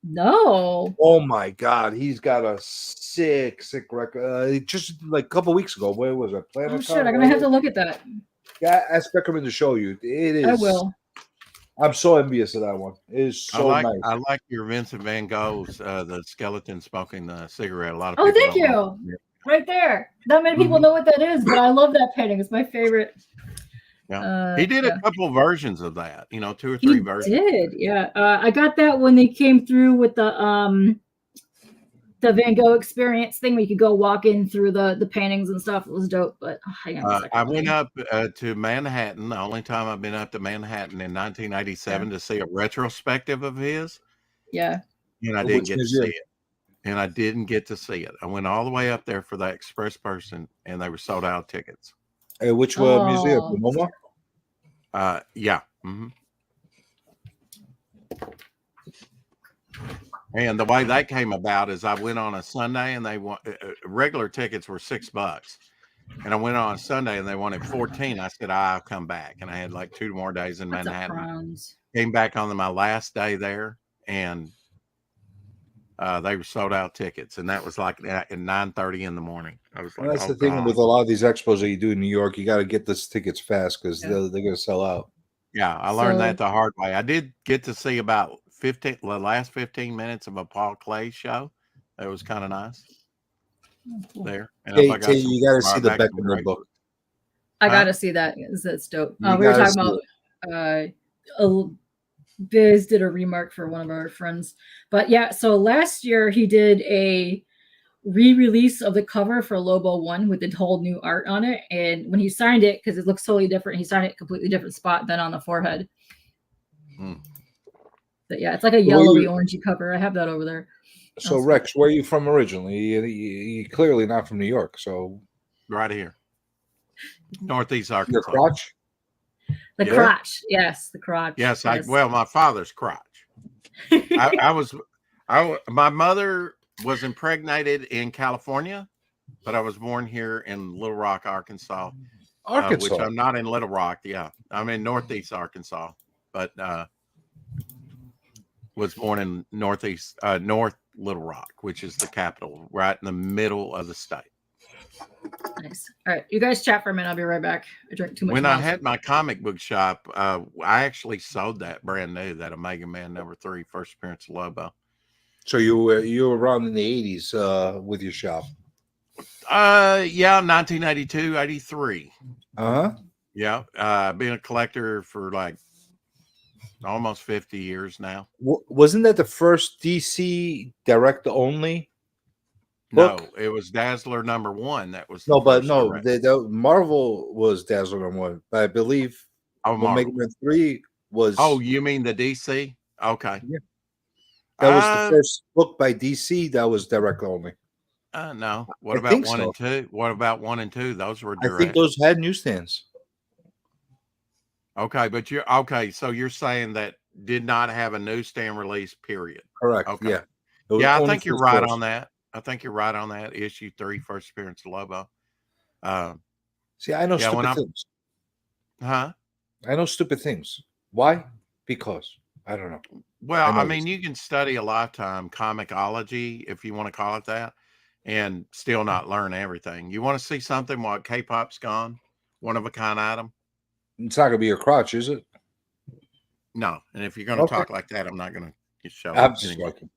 No. Oh my God, he's got a sick record. Just like a couple weeks ago, where was it? Oh shit! I'm gonna have to look at that. Yeah, ask Beckerman to show you. It is. I will. I'm so envious of that one. It is so nice. I like your Vincent Van Gogh's the skeleton smoking the cigarette. A lot of people. Oh, thank you. Right there. Not many people know what that is, but I love that painting. It's my favorite. Yeah, he did a couple versions of that. 2 or 3 versions. He did, yeah. I got that when they came through with the Van Gogh experience thing where you could go walk in through the paintings and stuff. It was dope. But I went up to Manhattan. The only time I've been up to Manhattan in 1987 to see a retrospective of his. Yeah. And I didn't get to see it. I went all the way up there for that express person, and they were sold out tickets. Hey, which museum? MoMA? Yeah. Mm-hmm. And the way that came about is I went on a Sunday, and they want regular tickets were $6, and I went on a Sunday and they wanted 14. I said I'll come back, and I had like 2 more days in Manhattan. Came back on my last day there, and they were sold out tickets, and that was like at 9:30 in the morning. I was like, that's the thing with a lot of these expos that you do in New York. You got to get those tickets fast because they're going to sell out. Yeah, I learned that the hard way. I did get to see about the last 15 minutes of a Paul Clay show. That was kind of nice. There. And you got to see the Beckerman book. I got to see that. That's dope. We were talking about Biz did a remark for one of our friends. But yeah, so last year he did a re-release of the cover for Lobo 1 with the whole new art on it. And when he signed it, because it looks totally different, he signed it completely different spot than on the forehead. But yeah, it's like a yellowy, orangey cover. I have that over there. So Rex, where are you from originally? You're clearly not from New York. So right here, Northeast Arkansas. Your crotch. The crotch, yes, the crotch. Yes, my father's crotch. My mother was impregnated in California, but I was born here in Little Rock, Arkansas. Which I'm not in Little Rock. Yeah, I'm in Northeast Arkansas, but was born in North Little Rock, which is the capital, right in the middle of the state. Nice. All right, you guys chat for a minute. I'll be right back. I drank too much. When I had my comic book shop, I actually sold that brand new, that Omega Man #3 first appearance of Lobo. So you were around in the 80s with your shop. Yeah, 1982, 83. Yeah, I've been a collector for like almost 50 years now. Wasn't that the first DC direct only book? No, it was Dazzler #1. That was the Marvel was Dazzler #1. But I believe Omega Man 3 was. Oh, you mean the DC? Okay. Yeah. That was the first book by DC that was direct only. No. What about 1 and 2? What about 1 and 2? Those were direct. I think those had newsstands. Okay, but so you're saying that did not have a newsstand release, period. Correct. Okay. Yeah. It was Yeah, I only think for you're the right stores. on that. I think you're right on that. Issue 3, first appearance of Lobo. See, I know Yeah, when stupid I'm- things. Huh? I know stupid things. Why? Because I don't know. Well, know I mean, this. you can study a lifetime comicology, if you want to call it that, and still not learn everything. You want to see something what K-pop's gone? One of a kind item? It's not gonna be your crotch, is it? No. And if you're going to Okay. talk like that, I'm not going to show I'm it just anyway. joking.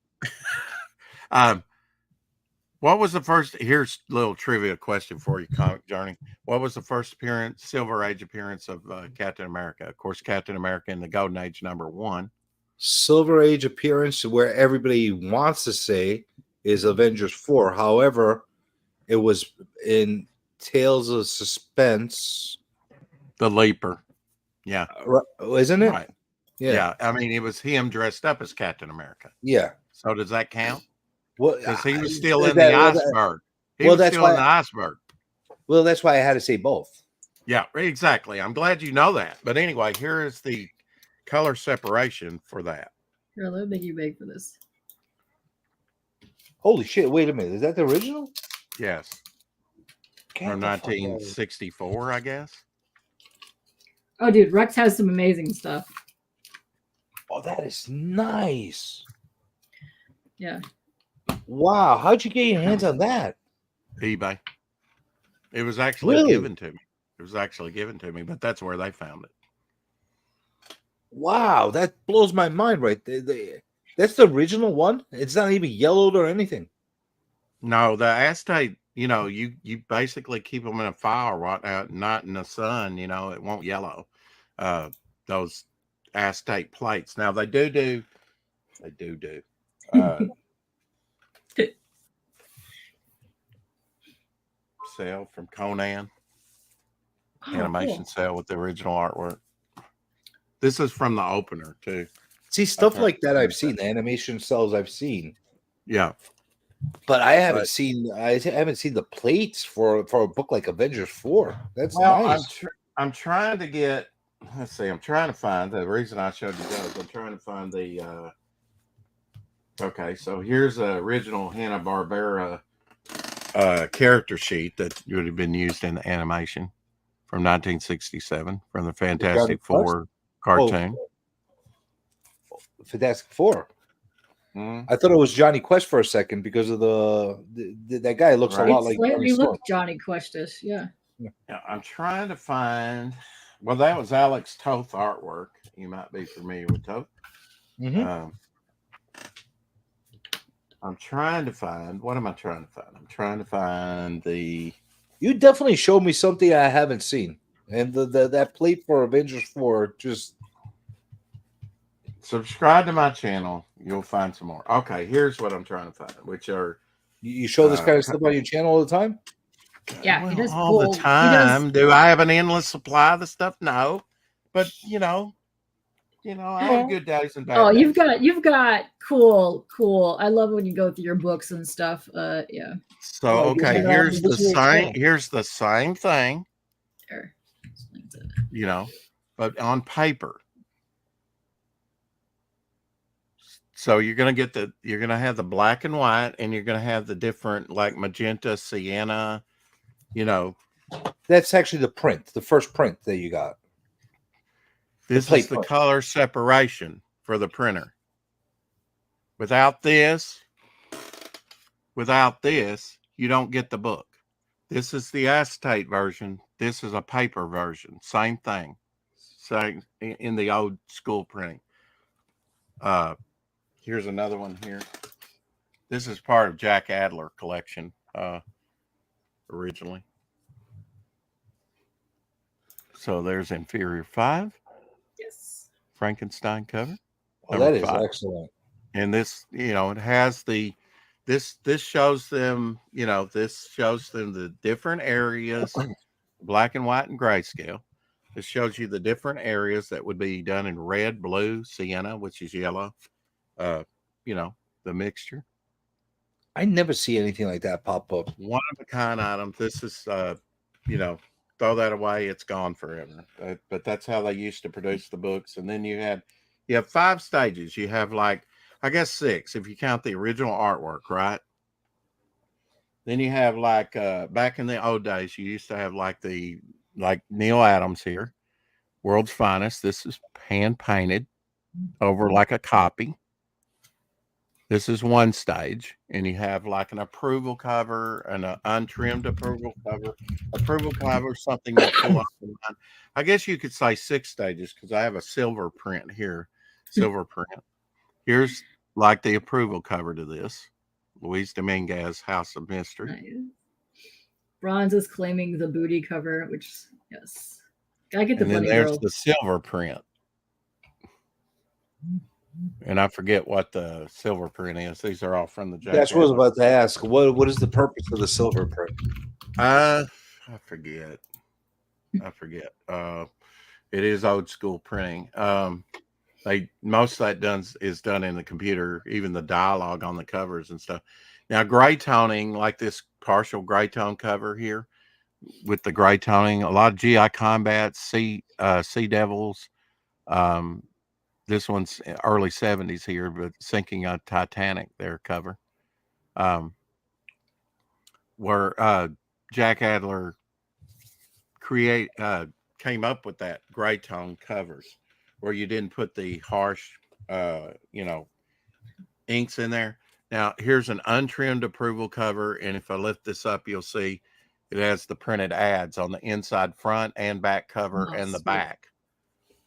What was the first? Here's a little trivia question for you, Comic Journey. What was the first appearance, Silver Age appearance of Captain America? Of course, Captain America in the Golden Age #1. Silver Age appearance where everybody wants to say is Avengers 4. However, it was in Tales of Suspense, The Leaper. Yeah. Isn't it? Right. Yeah. I mean, it was him dressed up as Captain America. Yeah. So does that count? Well, Because he was still in that- the well, that- iceberg. He well, was that's still in why- the iceberg. Well, that's why I had to say both. Yeah, exactly. I'm glad you know that. But anyway, here is the color separation for that. Here, let me make you beg for this. Holy shit! Wait a minute. Is that the original? Yes. Get From the fuck out of here. 1964, I guess. Oh, dude, Rex has some amazing stuff. Oh, that is nice. Yeah. Wow. How'd you get your hands on that? eBay. It was actually Really? given to me. It was actually given to me, but that's where they found it. Wow, that blows my mind right there. That's the original one? It's not even yellowed or anything. No, the acetate, you basically keep them in a file or whatnot, not in the sun, it won't yellow. Those acetate plates. Now they do sale from Conan. Oh, Animation cool. sale with the original artwork. This is from the opener too. See, stuff Okay. like that I've seen, the animation cells I've seen. Yeah. But I haven't But- seen the plates for a book like Avengers 4. That's Well, nice. I'm trying to get. Let's see. I'm trying to find the reason I showed you those. I'm trying to find the. Okay, so here's the original Hanna-Barbera character sheet that would have been used in the animation from 1967 from the Fantastic Johnny Four cartoon. Fantastic Four. Mhm. I thought it was Johnny Quest for a second because of that guy looks Right. a lot It's like slightly Johnny Storm. look Johnny Questish, yeah. Yeah, I'm trying to find. Well, that was Alex Toth artwork. You might be familiar with Toth. Mhm. I'm trying to find. What am I trying to find? I'm trying to find the. You definitely showed me something I haven't seen, and that plate for Avengers 4 just. Subscribe to my channel. You'll find some more. Okay, here's what I'm trying to find, which are You show this kind of stuff on your channel all the time? Yeah, he does all cool. the He time. does, Do I have an endless supply of the stuff? No, but I have good days and bad. oh, days. you've got cool. I love when you go through your books and stuff. Yeah. So Oh, okay, yeah, here's the this is same. cool. Here's the same thing, There. but on paper. So you're gonna have the black and white, and you're gonna have the different like magenta, sienna. That's actually the first print that you got. This plate is the print. color separation for the printer. Without this, you don't get the book. This is the acetate version. This is a paper version. Same thing. Same in the old school printing. Here's another one here. This is part of Jack Adler collection originally. So there's Inferior 5, Yes. Frankenstein cover. Oh, Number that is 5. excellent. And this, it has this shows them, this shows them the different areas, black and white and grayscale. This shows you the different areas that would be done in red, blue, sienna, which is yellow. The mixture. I never see anything like that pop up. One of a kind item. This is, throw that away. It's gone forever. But that's how they used to produce the books. And then you had You have 5 stages. You have like, I guess 6 if you count the original artwork, right? Then you have like back in the old days, you used to have like Neil Adams here, World's Finest. This is hand painted over like a copy. This is one stage, and you have like an approval cover and an untrimmed approval cover. Approval cover, something you'll pull off the line. I guess you could say 6 stages because I have a silver print here. Silver print. Here's like the approval cover to this. Luis Dominguez, House of Mystery. Nice. Bronze is claiming the booty cover, which, yes. Gotta get the And then bunny there's girl. the silver print. And I forget what the silver print is. These are all from the Jack. That's what I was about to ask. What is the purpose of the silver print? I forget. It is old school printing. Most of that is done in the computer, even the dialogue on the covers and stuff. Now, gray toning, like this partial gray tone cover here, with the gray toning, a lot of GI Combats, Sea Devils. This one's early 70s here, but sinking on Titanic, their cover. Where Jack Adler came up with that gray tone covers, where you didn't put the harsh, inks in there. Now, here's an untrimmed approval cover, and if I lift this up, you'll see it has the printed ads on the inside front and back cover and the Sweet. back.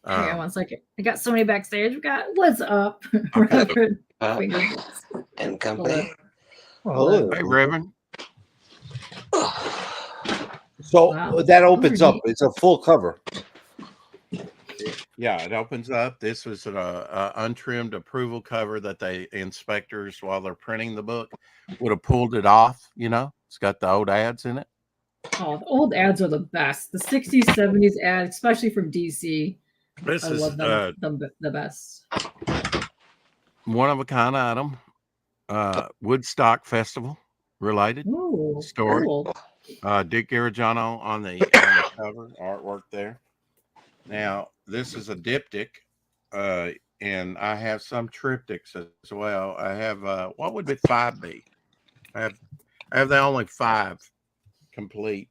Hang on 1 second. I got somebody backstage. We got what's up? Okay. And company. Oh, Hey, Reverend. so Wow. that opens up. It's a full cover. Yeah, it opens up. This was an untrimmed approval cover that the inspectors, while they're printing the book, would have pulled it off. It's got the old ads in it. Oh, the old ads are the best. The 60s, 70s ads, especially from DC. This I is love them the best. one of a kind item. Woodstock Festival related Ooh, story. cool. Dick Garagano on the cover artwork there. Now, this is a diptych, and I have some triptychs as well. I have what would be 5B? I have the only 5 complete,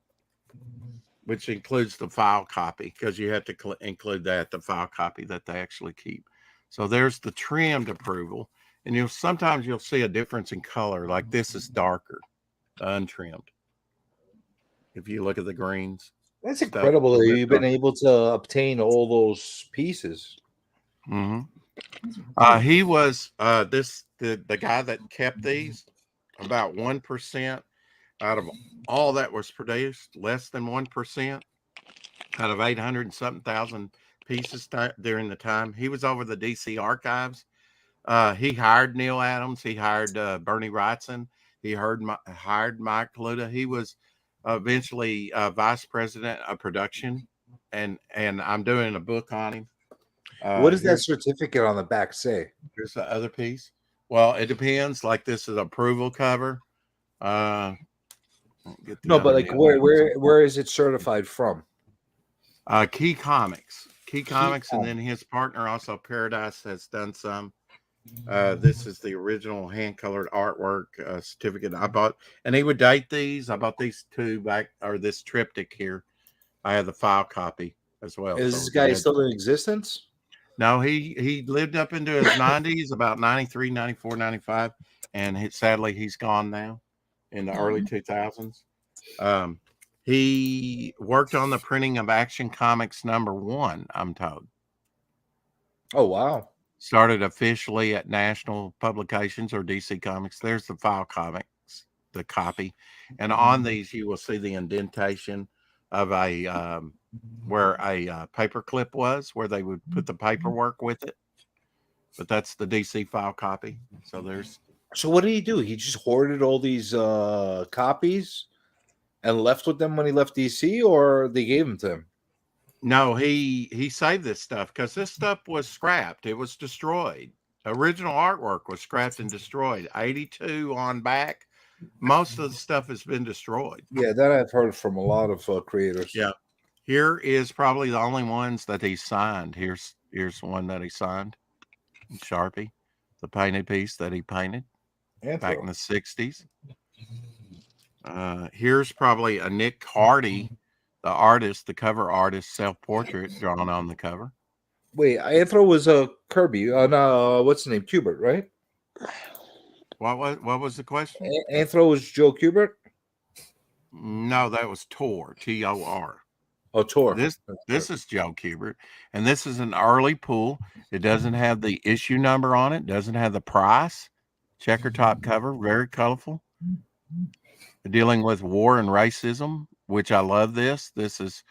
which includes the file copy, because you have to include the file copy that they actually keep. So there's the trimmed approval, and sometimes you'll see a difference in color. Like this is darker, the untrimmed. If you look at the greens. That's incredible that you've been able to obtain all those pieces. Mm-hmm. He was the guy that kept these. About 1% out of all that was produced, less than 1% out of 800 and something thousand pieces during the time. He was over the DC archives. He hired Neil Adams. He hired Bernie Wrightson. He hired Mike Kaluta. He was eventually vice president of production, and I'm doing a book on him. What does that certificate on the back say? Here's the other piece. Well, it depends. Like this is approval cover. No, but like where is it certified from? Key Comics, and then his partner also Paradise has done some. This is the original hand-colored artwork certificate I bought, and he would date these. I bought these 2 back, or this triptych here. I have the file copy as well. Is this guy still in existence? No, he lived up into his 90s, about 93, 94, 95, and sadly he's gone now in the early 2000s. He worked on the printing of Action Comics #1, I'm told. Oh, wow. Started officially at National Publications or DC Comics. There's the file comics, the copy. And on these, you will see the indentation of where a paper clip was, where they would put the paperwork with it. But that's the DC file copy. So what did he do? He just hoarded all these copies and left with them when he left DC, or they gave them to him? No, he saved this stuff because this stuff was scrapped. It was destroyed. Original artwork was scrapped and destroyed. 82 on back. Most of the stuff has been destroyed. Yeah, that I've heard from a lot of creators. Yeah. Here is probably the only ones that he signed. Here's one that he signed. Sharpie, the painted piece that he painted back in the 60s. Here's probably a Nick Hardy, the artist, the cover artist, self-portrait drawn on the cover. Wait, Anthro was a Kirby on what's the name? Kubert, right? What was the question? Anthro was Joe Kubert? No, that was Tor, T-O-R. Oh, Tor. This is Joe Kubert, and this is an early pool. It doesn't have the issue number on it, doesn't have the price. Checker top cover, very colorful. Dealing with war and racism, which I love this. This is,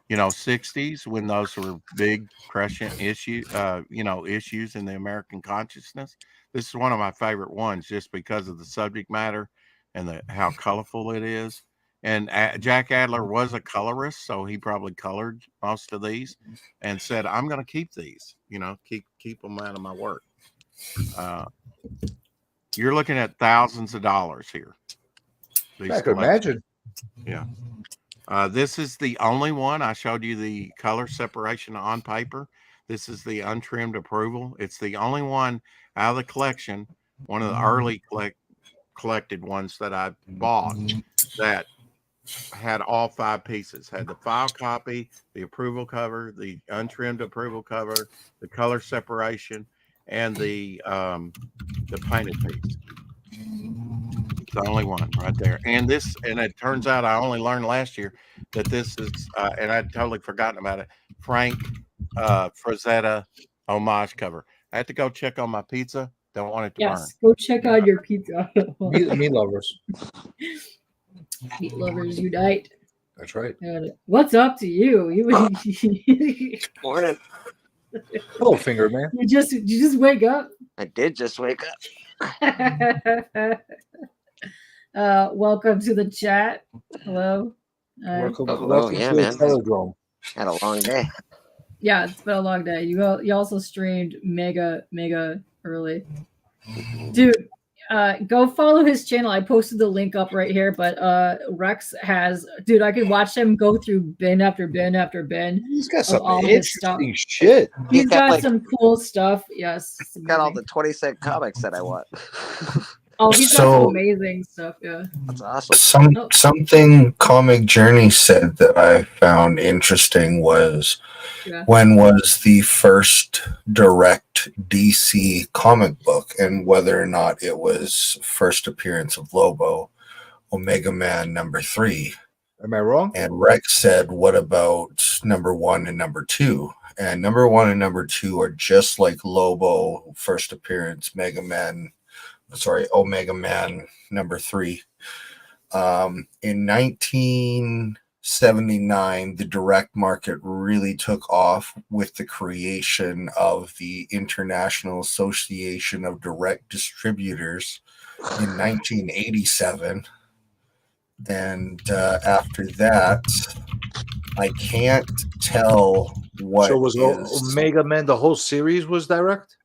60s when those were big crushing issues in the American consciousness. This is one of my favorite ones just because of the subject matter and how colorful it is. And Jack Adler was a colorist, so he probably colored most of these and said, I'm going to keep these, keep them out of my work. You're looking at thousands of dollars here. I can imagine. Yeah. This is the only one. I showed you the color separation on paper. This is the untrimmed approval. It's the only one out of the collection, one of the early collected ones that I bought that had all 5 pieces. Had the file copy, the approval cover, the untrimmed approval cover, the color separation, and the painted piece. It's the only one right there. And it turns out I only learned last year that this is, and I'd totally forgotten about it, Frank Frazetta homage cover. I had to go check on my pizza. Don't want it to burn. Yes, go check on your pizza. Meat lovers. Meat lovers unite. That's right. What's up to you? Morning. Hello, finger man. You just wake up. I did just wake up. Welcome to the chat. Hello. Welcome yeah, to the man. Telegram. Had a long day. Yeah, it's been a long day. You also streamed mega early, dude. Go follow his channel. I posted the link up right here. But Rex has, dude, I could watch him go through bin after bin after bin. He's got some all his stuff. interesting shit. He's got some cool stuff. Yes, Got all the 20-cent comics that I want. Oh, he's got some amazing stuff. Yeah, that's awesome. Something Comic Journey said that I found interesting was when was the first direct DC comic book, and whether or not it was first appearance of Lobo, Omega Man #3. Am I wrong? And Rex said, what about #1 and #2? And #1 and #2 are just like Lobo first appearance, Omega Man #3. In 1979, the direct market really took off with the creation of the International Association of Direct Distributors in 1987. And after that, I can't tell what. So was Omega Man, the whole series was direct?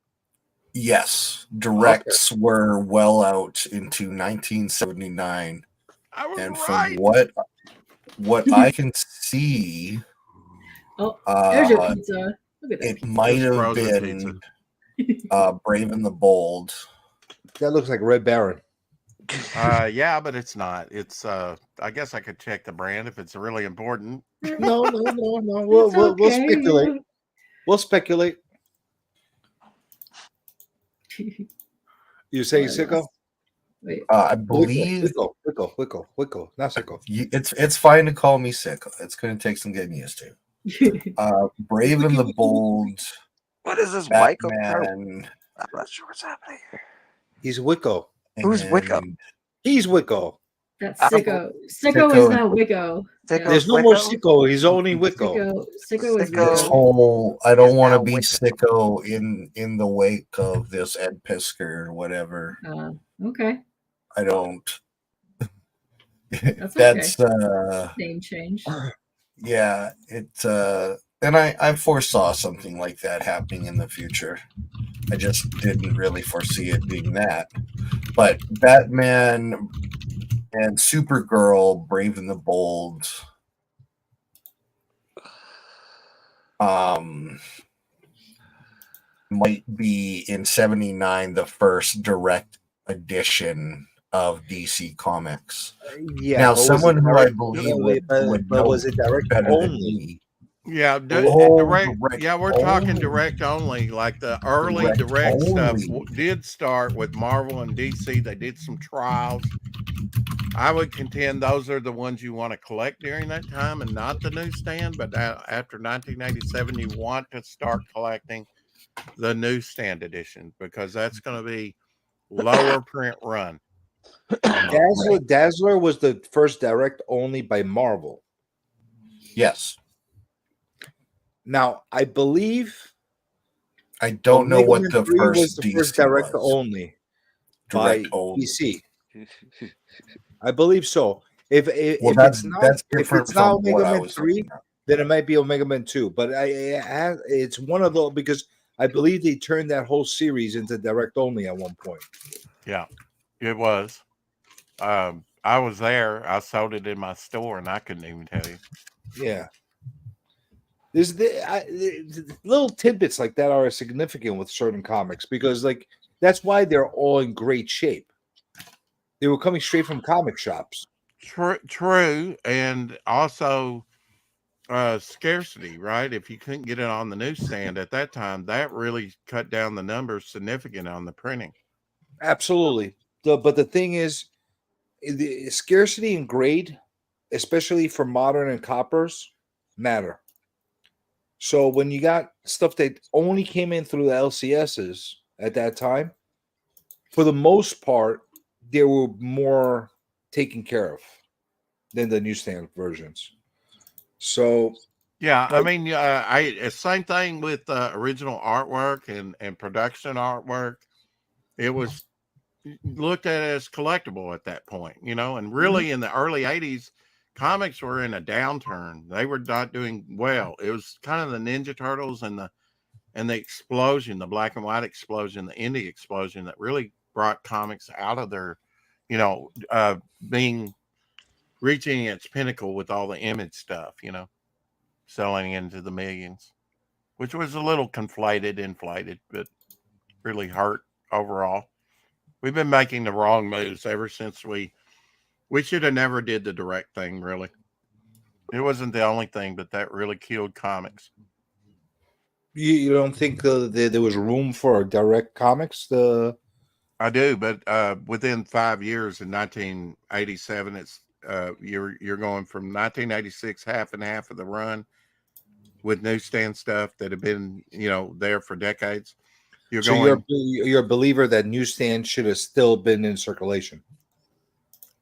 Yes, directs were well out into 1979, and from what I can see, there's your pizza. Look at that. It might have been Brave and the Bold. That looks like Red Baron. Yeah, but it's not. It's I guess I could check the brand if it's really important. No. We'll speculate. We'll speculate. You say Sicko? I believe Wicco, not Sicko. It's fine to call me Sicko. It's going to take some getting used to. Brave and the Bold. What is this Batman? I'm not sure what's happening here. He's Wicco. Who's Wicco? He's Wicco. That's Sicko. Sicko is now Wicco. There's no more Sicko. He's only Wicco. Sicko is this whole. I don't want to be Sicko in the wake of this Ed Pisker or whatever. Okay. I don't. That's okay. Name change. Yeah, and I foresaw something like that happening in the future. I just didn't really foresee it being that. But Batman and Supergirl, Brave and the Bold, might be in '79 the first direct edition of DC Comics. Yeah, Now, but was it someone who I direct? believe But would know was it direct better than only? me. Yeah, Oh, direct. direct Yeah, we're talking only. direct only. Like the early Direct direct stuff only. did start with Marvel and DC. They did some trials. I would contend those are the ones you want to collect during that time and not the newsstand. But after 1987, you want to start collecting the newsstand edition because that's going to be lower print run. Dazzler was the first direct only by Marvel. Yes. Now, I believe I don't know Omega what Man the 3 was first the DC first direct was. only Direct by only. DC. I believe so. If that's if different it's not from what Omega I Man was 3, looking at. then it might be Omega Man 2. But it's one of those because I believe they turned that whole series into direct only at one point. Yeah, it was. I was there. I sold it in my store, and I couldn't even tell you. Yeah. There's little tidbits like that are significant with certain comics because, like, that's why they're all in great shape. They were coming straight from comic shops. True, and also scarcity, right? If you couldn't get it on the newsstand at that time, that really cut down the numbers significant on the printing. Absolutely. But the thing is, the scarcity and grade, especially for modern and coppers, matter. So when you got stuff that only came in through the LCSs at that time, for the most part, they were more taken care of than the newsstand versions. So Yeah, I mean, same thing with original artwork and production artwork. It was looked at as collectible at that point, and really in the early 80s, comics were in a downturn. They were not doing well. It was kind of the Ninja Turtles and the explosion, the black and white explosion, the indie explosion that really brought comics out of their, reaching its pinnacle with all the image stuff, selling into the millions, which was a little inflated, but really hurt overall. We've been making the wrong moves ever since we should have never did the direct thing, really. It wasn't the only thing, but that really killed comics. you don't think there was room for direct comics? I do, but within 5 years in 1987, it's you're going from 1986 half and half of the run with newsstand stuff that have been there for decades. You're a believer that newsstand should have still been in circulation.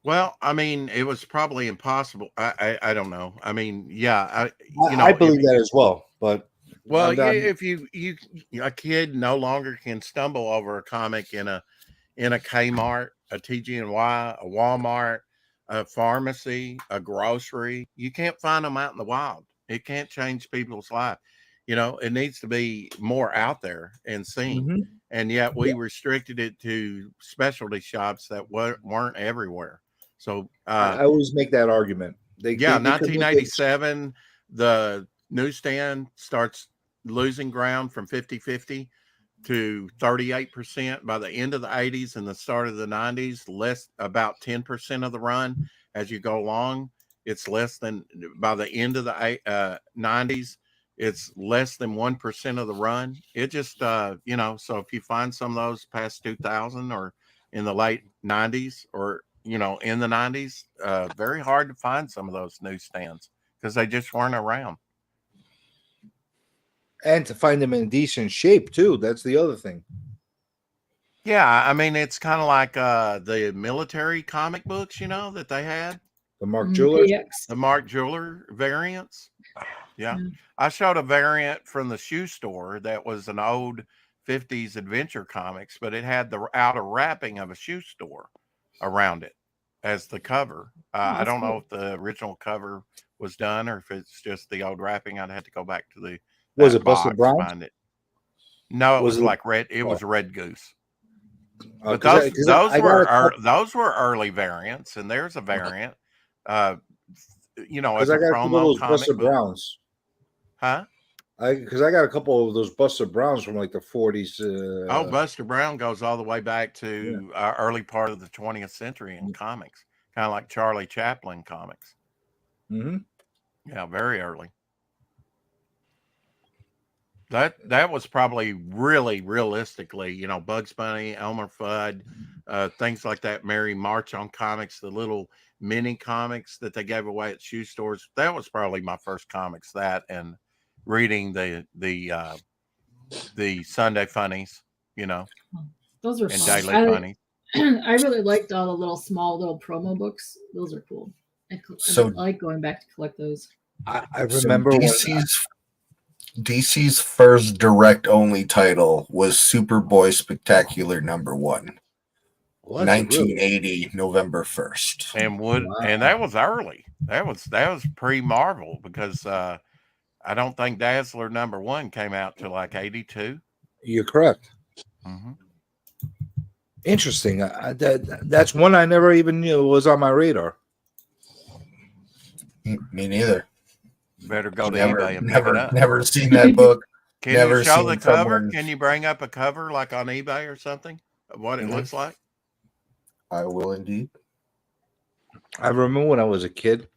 Well, I mean, it was probably impossible. I don't know. I mean, yeah, I believe that as well. But if a kid no longer can stumble over a comic in a Kmart, a TG&Y, a Walmart, a pharmacy, a grocery, you can't find them out in the wild. It can't change people's life. It needs to be more out there and seen. Mm-hmm. And yet we restricted it to specialty shops that weren't everywhere. So I always make that argument. 1997, the newsstand starts losing ground from 50-50 to 38% by the end of the 80s and the start of the 90s, about 10% of the run. As you go along, it's less than, by the end of the 90s, it's less than 1% of the run. It just, so if you find some of those past 2000 or in the late 90s or, in the 90s, very hard to find some of those newsstands because they just weren't around. And to find them in decent shape, too. That's the other thing. Yeah, I mean, it's kind of like the military comic books, that they had. The Mark Jeweler? The Mark Jeweler variants. Yeah. I showed a variant from the shoe store that was an old 50s adventure comics, but it had the outer wrapping of a shoe store around it as the cover. I don't know if the original cover was done or if it's just the old wrapping. I'd have to go back to the Was it Buster Brown? Find it. No, it was like red. It was Red Goose. But those were early variants, and there's a variant. As a promo comic. Buster Browns. Huh? Because I got a couple of those Buster Browns from like the 40s. Oh, Buster Brown goes all the way back to early part of the 20th century in comics, kind of like Charlie Chaplin comics. Mm-hmm. Yeah, very early. That was probably really realistically, you know, Bugs Bunny, Elmer Fudd, things like that. Mary March on comics, the little mini comics that they gave away at shoe stores. That was probably my first comics. That and reading the Sunday funnies, you know, Those are and fun. daily funnies. I really liked all the little promo books. Those are cool. I like going back to collect those. I remember DC's first direct only title was Superboy Spectacular #1, 1980, November 1st. And that was early. That was pre-Marvel because I don't think Dazzler #1 came out till like 82. You're correct. Mm-hmm. Interesting. That's one I never even knew was on my radar. Me neither. Better go to eBay and pick it up. Never seen that book. Can never you show seen the cover? someone... Can you bring up a cover like on eBay or something of what it looks like? I will indeed. I remember when I was a kid,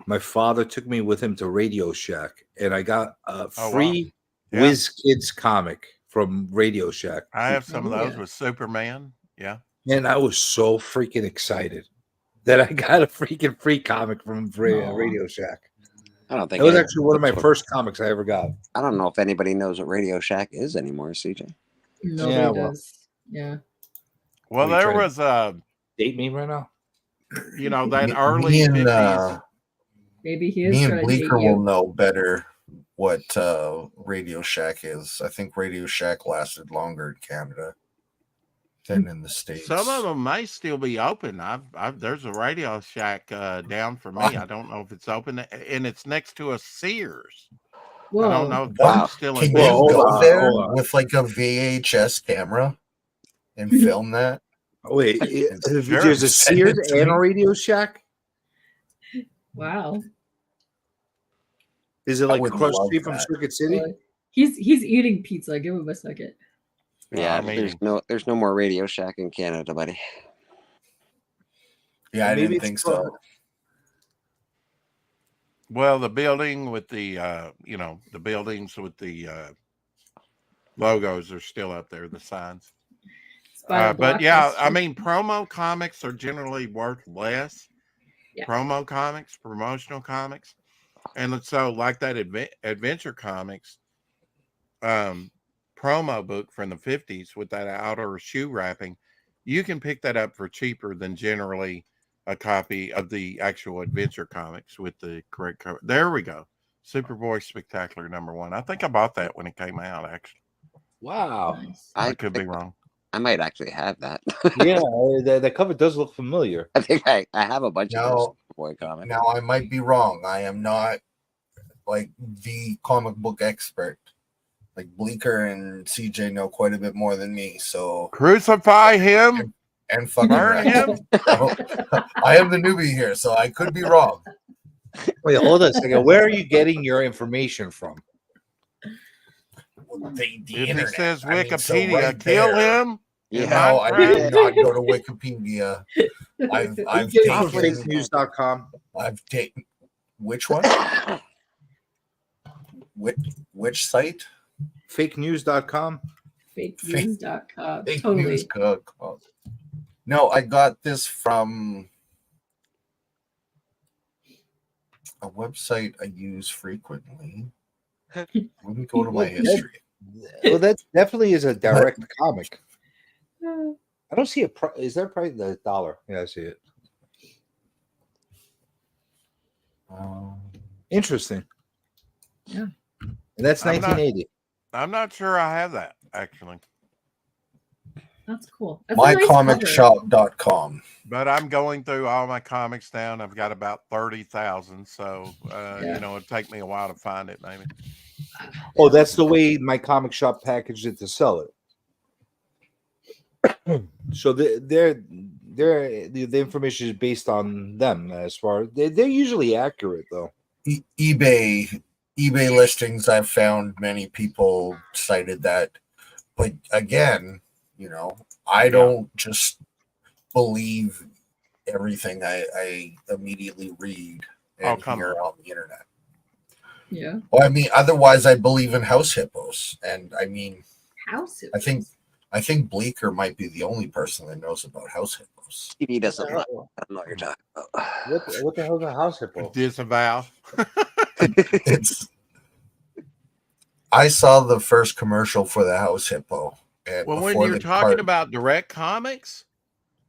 my father took me with him to Radio Shack, and I got a free Whiz Kids comic from Radio Shack. I have some of those with Superman. Yeah. And I was so freaking excited that I got a freaking free comic from Radio Shack. I don't think it was actually one of my first comics I ever got. I don't know if anybody knows what Radio Shack is anymore, CJ. Nobody does. Yeah. Well, there was date me right now. You know, that early 50s. Maybe he is. Me and Bleeker will know better what Radio Shack is. I think Radio Shack lasted longer in Canada than in the States. Some of them may still be open. There's a Radio Shack down for me. I don't know if it's open, and it's next to a Sears. Whoa. I don't know if that's still in Can you go there with like a VHS camera and film that? Wait, there's a Sears and a Radio Shack? Wow. Is it like across the street from Circuit City? He's eating pizza. Give him a second. Yeah, there's no more Radio Shack in Canada, buddy. Yeah, I didn't think so. Well, the building with the the buildings with the logos are still up there, the signs. But yeah, I mean, promo comics are generally worth less. Yeah. Promo comics, promotional comics, and so like that adventure comics. Promo book from the 50s with that outer shoe wrapping, you can pick that up for cheaper than generally a copy of the actual adventure comics with the correct cover. There we go. Superboy Spectacular #1. I think I bought that when it came out, actually. Wow. Nice. I could be wrong. I might actually have that. Yeah, the cover does look familiar. I think I have a bunch of those Superboy comics. Now, I might be wrong. I am not like the comic book expert. Like Bleeker and CJ know quite a bit more than me, so crucify him and fucking burn him. I am the newbie here, so I could be wrong. Wait, hold on a second. Where are you getting your information from? The if internet. It says I mean, Wikipedia, kill him. You know, I did not go to Wikipedia. I've taken fakenews.com. I've taken which one? Which site? Fakenews.com. Fakenews.com. Fake Totally. news.com. No, I got this from a website I use frequently. Let me go to my history. Well, that definitely is a direct comic. I don't see a price. Is there a price? The $1. Yeah, I see it. Interesting. Yeah. And that's 1980. I'm not sure I have that, actually. That's cool. That's MyComicShop.com. But I'm going through all my comics now. I've got about 30,000. So, it'd take me a while to find it, maybe. Oh, that's the way My Comic Shop packaged it to sell it. So the information is based on them as far they're usually accurate though. eBay eBay listings, I've found many people cited that. But again, I don't just believe everything I immediately read and hear on the internet. Yeah. Well, I mean, otherwise I believe in house hippos. And I mean, House hippos. I think Bleeker might be the only person that knows about house hippos. He doesn't know. I don't know what you're talking about. What the hell is a house hippo? Disavow. I saw the first commercial for the house hippo. And Well, when you're talking about direct comics,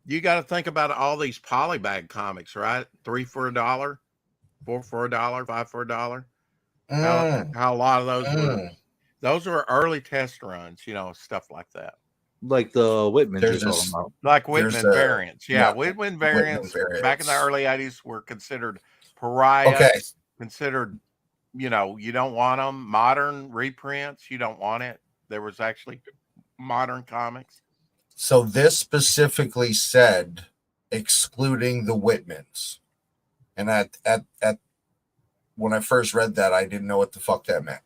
you got to think about all these polybag comics, right? 3 for $1, 4 for $1, 5 for $1. How a lot of those were early test runs, stuff like that. Like the Whitman you're talking about. Like Whitman variants. Yeah, Whitman variants back in the early 80s were considered pariahs. Okay. Considered, you don't want them. Modern reprints, you don't want it. There was actually modern comics. So this specifically said excluding the Whitmans. And at when I first read that, I didn't know what the fuck that meant.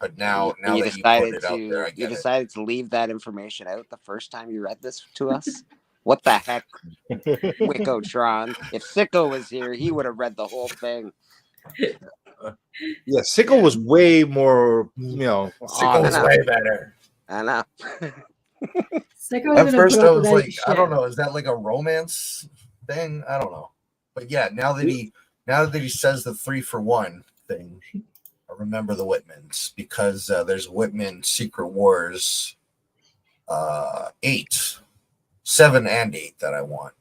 But now that you put it out there, I get you decided to leave that information out the first time you read this to us. What the heck, Wickotron? If Sicko was here, he would have read the whole thing. Yeah, Sicko was way more, Sicko was way better. I know. At first, I was like, I don't know, is that like a romance thing? I don't know. But yeah, now that he says the 3 for 1 thing, I remember the Whitmans because there's Whitman Secret Wars 8, 7, and 8 that I want.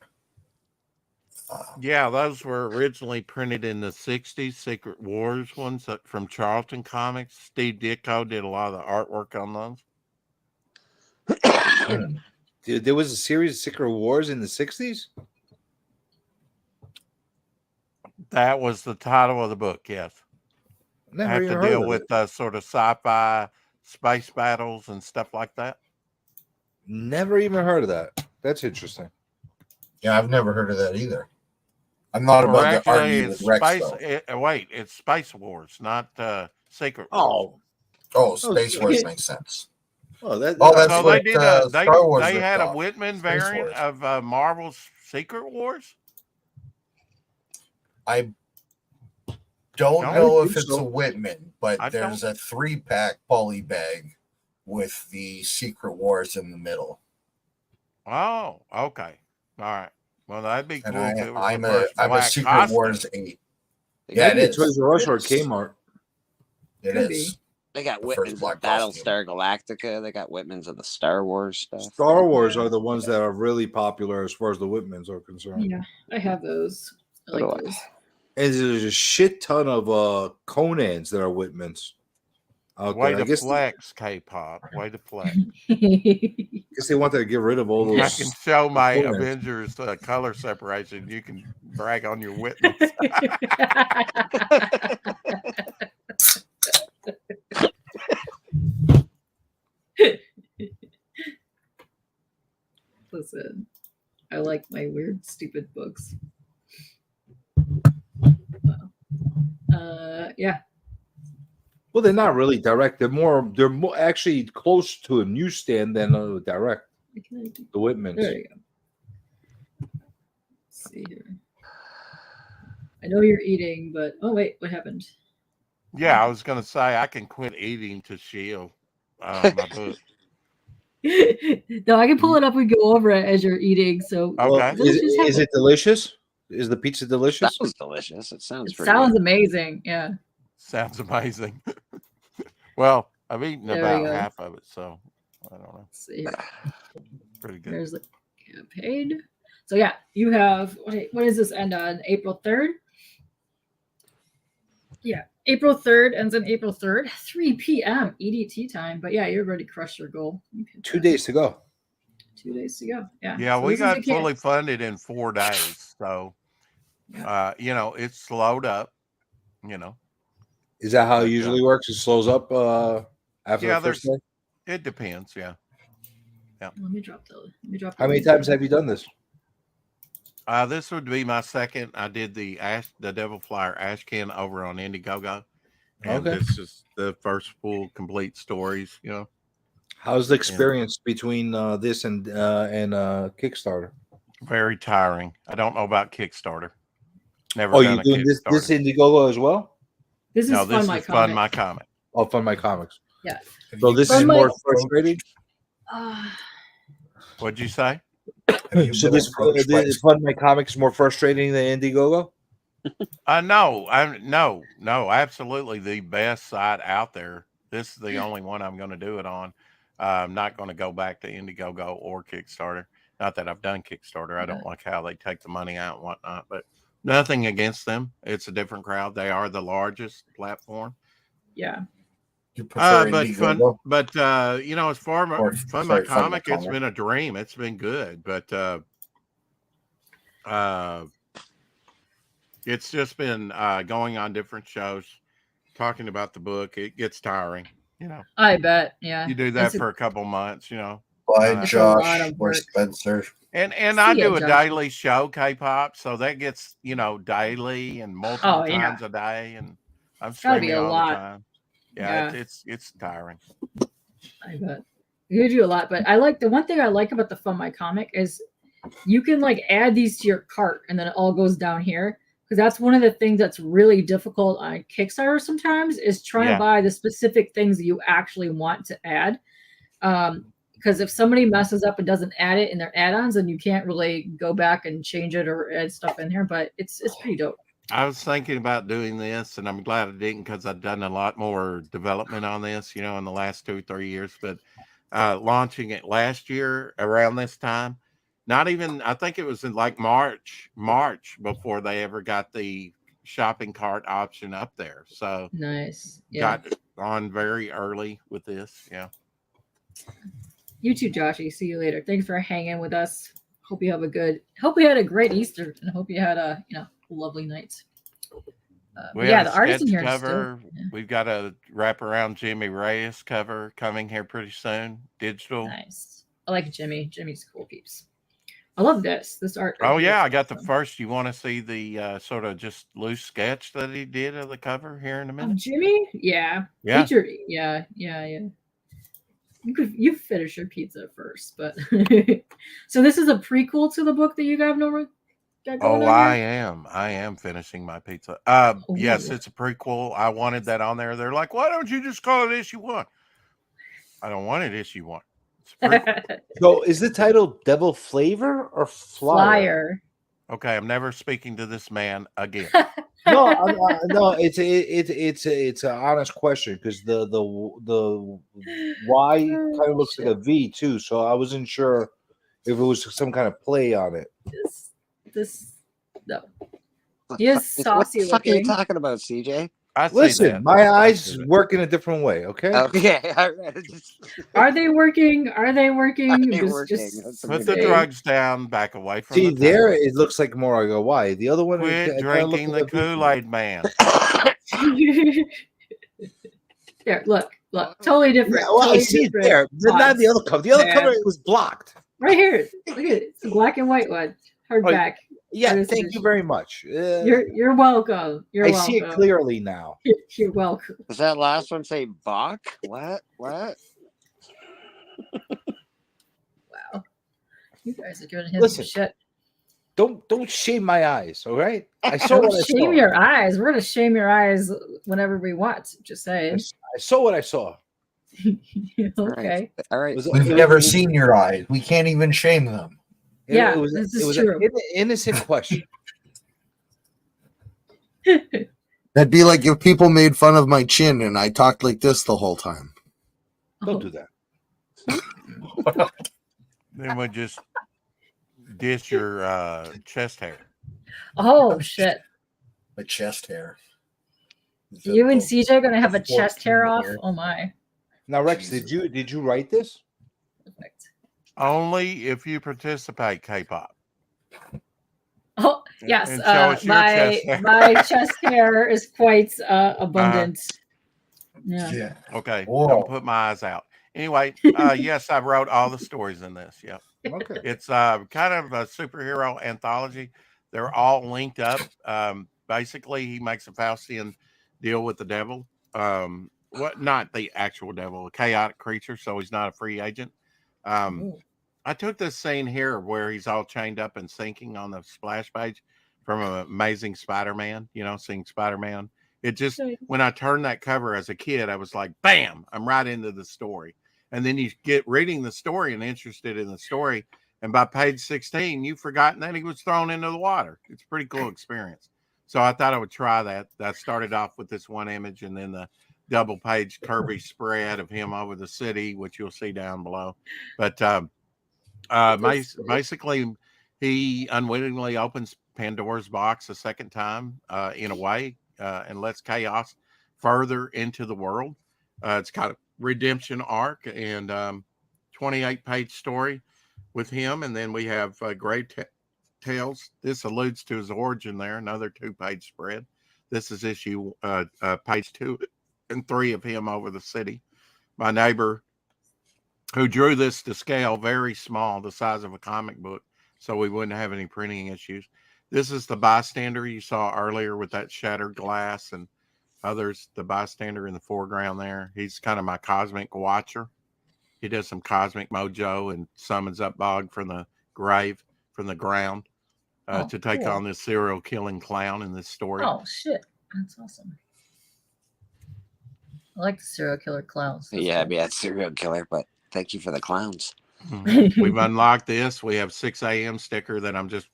Yeah, those were originally printed in the 60s, Secret Wars ones from Charlton Comics. Steve Ditko did a lot of the artwork on those. There was a series of Secret Wars in the 60s? That was the title of the book, yes. Never have even to heard deal of with sort of sci-fi space battles and stuff like that. Never even heard of that. That's interesting. Yeah, I've never heard of that either. I'm not about to argue with Rex, though. Wait, it's Space Wars, not Secret Wars. Space Wars makes sense. Oh, that's so what Star Wars they had a off. Whitman Space variant Wars. of Marvel's Secret Wars? I don't know if it's a Whitman, but there's a 3-pack poly bag with the Secret Wars in the middle. Oh, okay. All right. Well, that'd be cool. And I'm a Secret Wars 8. Yeah, it is. Toys R Us or Kmart. It is. They got Whitmans of Battlestar Galactica. They got Whitmans of the Star Wars stuff. Star Wars are the ones that are really popular as far as the Whitmans are concerned. Yeah, I have those. I like those. And there's a shit ton of Conans that are Whitmans. Way to flex, K-pop. Way to flex. I guess they wanted to get rid of all those. I can show my Avengers color separation. You can brag on your Whitmans. Listen, I like my weird, stupid books. Yeah. Well, they're not really direct. They're more actually close to a newsstand than a direct. The Whitmans. There you go. Let's see here. I know you're eating, but oh wait, what happened? Yeah, I was gonna say I can quit eating to shield my book. No, I can pull it up and go over it as you're eating. So okay, is it delicious? Is the pizza delicious? That was delicious. It sounds. It sounds amazing. Yeah. Sounds amazing. Well, I've eaten about half of it, so I don't know. Let's see here. Pretty good. There's the campaign. So yeah, you have what does this end on? April 3rd? Yeah, April 3rd ends on April 3rd, 3 p.m. EDT time. But yeah, you already crushed your goal. 2 days to go. 2 days to go. Yeah. Yeah, so we got fully funded in 4 days. So it's slowed up, Is that how it usually works? It slows up after the first day? It depends, yeah. Let me drop the How many times have you done this? This would be my second. I did the Devil Flyer Ashcan over on Indiegogo, And Okay. this is the first full complete stories. How's the experience between this and Kickstarter? Very tiring. I don't know about Kickstarter. Never Oh, done you're a doing this Kickstarter. Indiegogo as well? This is No, Fun this My is Fun Comic. My Comic. Oh, Fun My Comics. Yeah. So this Fun is My- more frustrating. What'd you say? So this Fun My Comics is more frustrating than Indiegogo? No, absolutely the best site out there. This is the only one I'm going to do it on. I'm not going to go back to Indiegogo or Kickstarter. Not that I've done Kickstarter. I don't like how they take the money out and whatnot, but nothing against them. It's a different crowd. They are the largest platform. Yeah. You prefer But Indiegogo? as far as Fun My Comic, it's Comic. been a dream. It's been good, but it's just been going on different shows, talking about the book. It gets tiring, I bet. Yeah. You do that It's for a couple months, By That's a lot Josh of or work. Spencer. And See I ya, do a Josh. daily show, K-pop, so that gets daily and multiple yeah. times a day, and I'm It's gotta be streaming a all lot. the time. Yeah. It's tiring. I bet. You do a lot, but the one thing I like about the Fun My Comic is you can like add these to your cart and then it all goes down here. Because that's one of the things that's really difficult on Kickstarter sometimes is trying to buy the specific things that you actually want to add. Because if somebody messes up and doesn't add it in their add-ons, then you can't really go back and change it or add stuff in here. But it's pretty dope. I was thinking about doing this, and I'm glad I didn't because I've done a lot more development on this, in the last 2 or 3 years. But launching it last year around this time, not even, I think it was in like March before they ever got the shopping cart option up there. So nice. Yeah. Got on very early with this. Yeah. You too, Joshy. See you later. Thanks for hanging with us. Hope you had a great Easter and hope you had a lovely night. The artist in here cover. Still, We've got a wraparound Jimmy Reyes cover coming here pretty soon. Digital. Nice. I like Jimmy. Jimmy's cool peeps. I love this art. Oh yeah, I got the first. You want to see the sort of just loose sketch that he did of the cover here in a minute? Jimmy? Yeah. Yeah. Featured. Yeah. You finish your pizza first, but so this is a prequel to the book that you got going Oh, on I here? am finishing my pizza. Yes, it's a prequel. I wanted that on there. They're like, why don't you just call it issue 1? I don't want it issue 1. It's a prequel. So is the title Devil Flavor or Flyer? Okay, I'm never speaking to this man again. No, it's an honest question because the Y kind of looks like a V too, so I wasn't sure if it was some kind of play on it. No. He is saucy What the fuck are you looking. talking about, CJ? Listen, my eyes work in a different way. Okay. Okay. All right. Are they working? Are they working? Are they Just- working? just That's Put okay. the drugs down, back away from See, the there table. it looks like more like a Y. The other one, Quit it kinda looks drinking like the a V. Kool-Aid man. There, look, totally different. Yeah, well, totally I see it different there, but not the other cover. The other Yeah. cover it was blocked. Right here. Look at it. It's a black and white one. Hardback. Yeah, Artist thank you edition. very much. You're welcome. You're I welcome. see it clearly now. You're welcome. Does that last one say Bach? What? Wow. You guys are giving him Listen, some shit. Don't shame my eyes, all right? I saw what I Don't shame saw. your eyes. We're gonna shame your eyes whenever we want. Just saying. I saw what I saw. Okay. All right. We've never seen your eyes. We can't even shame them. Yeah, it was, this it is was true. an innocent question. That'd be like if people made fun of my chin and I talked like this the whole time. Don't do that. Then we just dish your chest hair. Oh shit. My chest hair. You and CJ are gonna have a 14 chest hair off? hair. Oh my. Now, Rex, did you write this? Perfect. Only if you participate, K-pop. Oh yes, And show us your my chest hair. my chest hair is quite abundant. Yeah. Okay. Whoa. Don't put my eyes out. Anyway, yes, I wrote all the stories in this. Yeah. Okay. It's kind of a superhero anthology. They're all linked up. Basically, he makes a Faustian deal with the devil, what? Not the actual devil, a chaotic creature. So he's not a free agent. Ooh. I took this scene here where he's all chained up and sinking on the splash page from Amazing Spider-Man. You know, seeing Spider-Man. It just when I turned that cover as a kid, I was like, bam! I'm right into the story. And then you get reading the story and interested in the story. And by page 16, you've forgotten that he was thrown into the water. It's a pretty cool experience. So I thought I would try that. I started off with this one image and then the double page Kirby spread of him over the city, which you'll see down below. But basically, he unwittingly opens Pandora's box a second time in a way and lets chaos further into the world. It's got a redemption arc and 28-page story with him. And then we have Grave Tales. This alludes to his origin there, another 2-page spread. This is issue page 2 and 3 of him over the city. My neighbor who drew this to scale, very small, the size of a comic book, so we wouldn't have any printing issues. This is the bystander you saw earlier with that shattered glass and others, the bystander in the foreground there. He's kind of my cosmic watcher. He does some cosmic mojo and summons up Bog from the grave, from the ground, to take on this serial killing clown in this story. Oh, shit. That's awesome. I like the serial killer clowns. That's Yeah, cool. yeah, it's serial killer, but thank you for the clowns. We've unlocked this. We have 6 a.m. sticker that I'm just,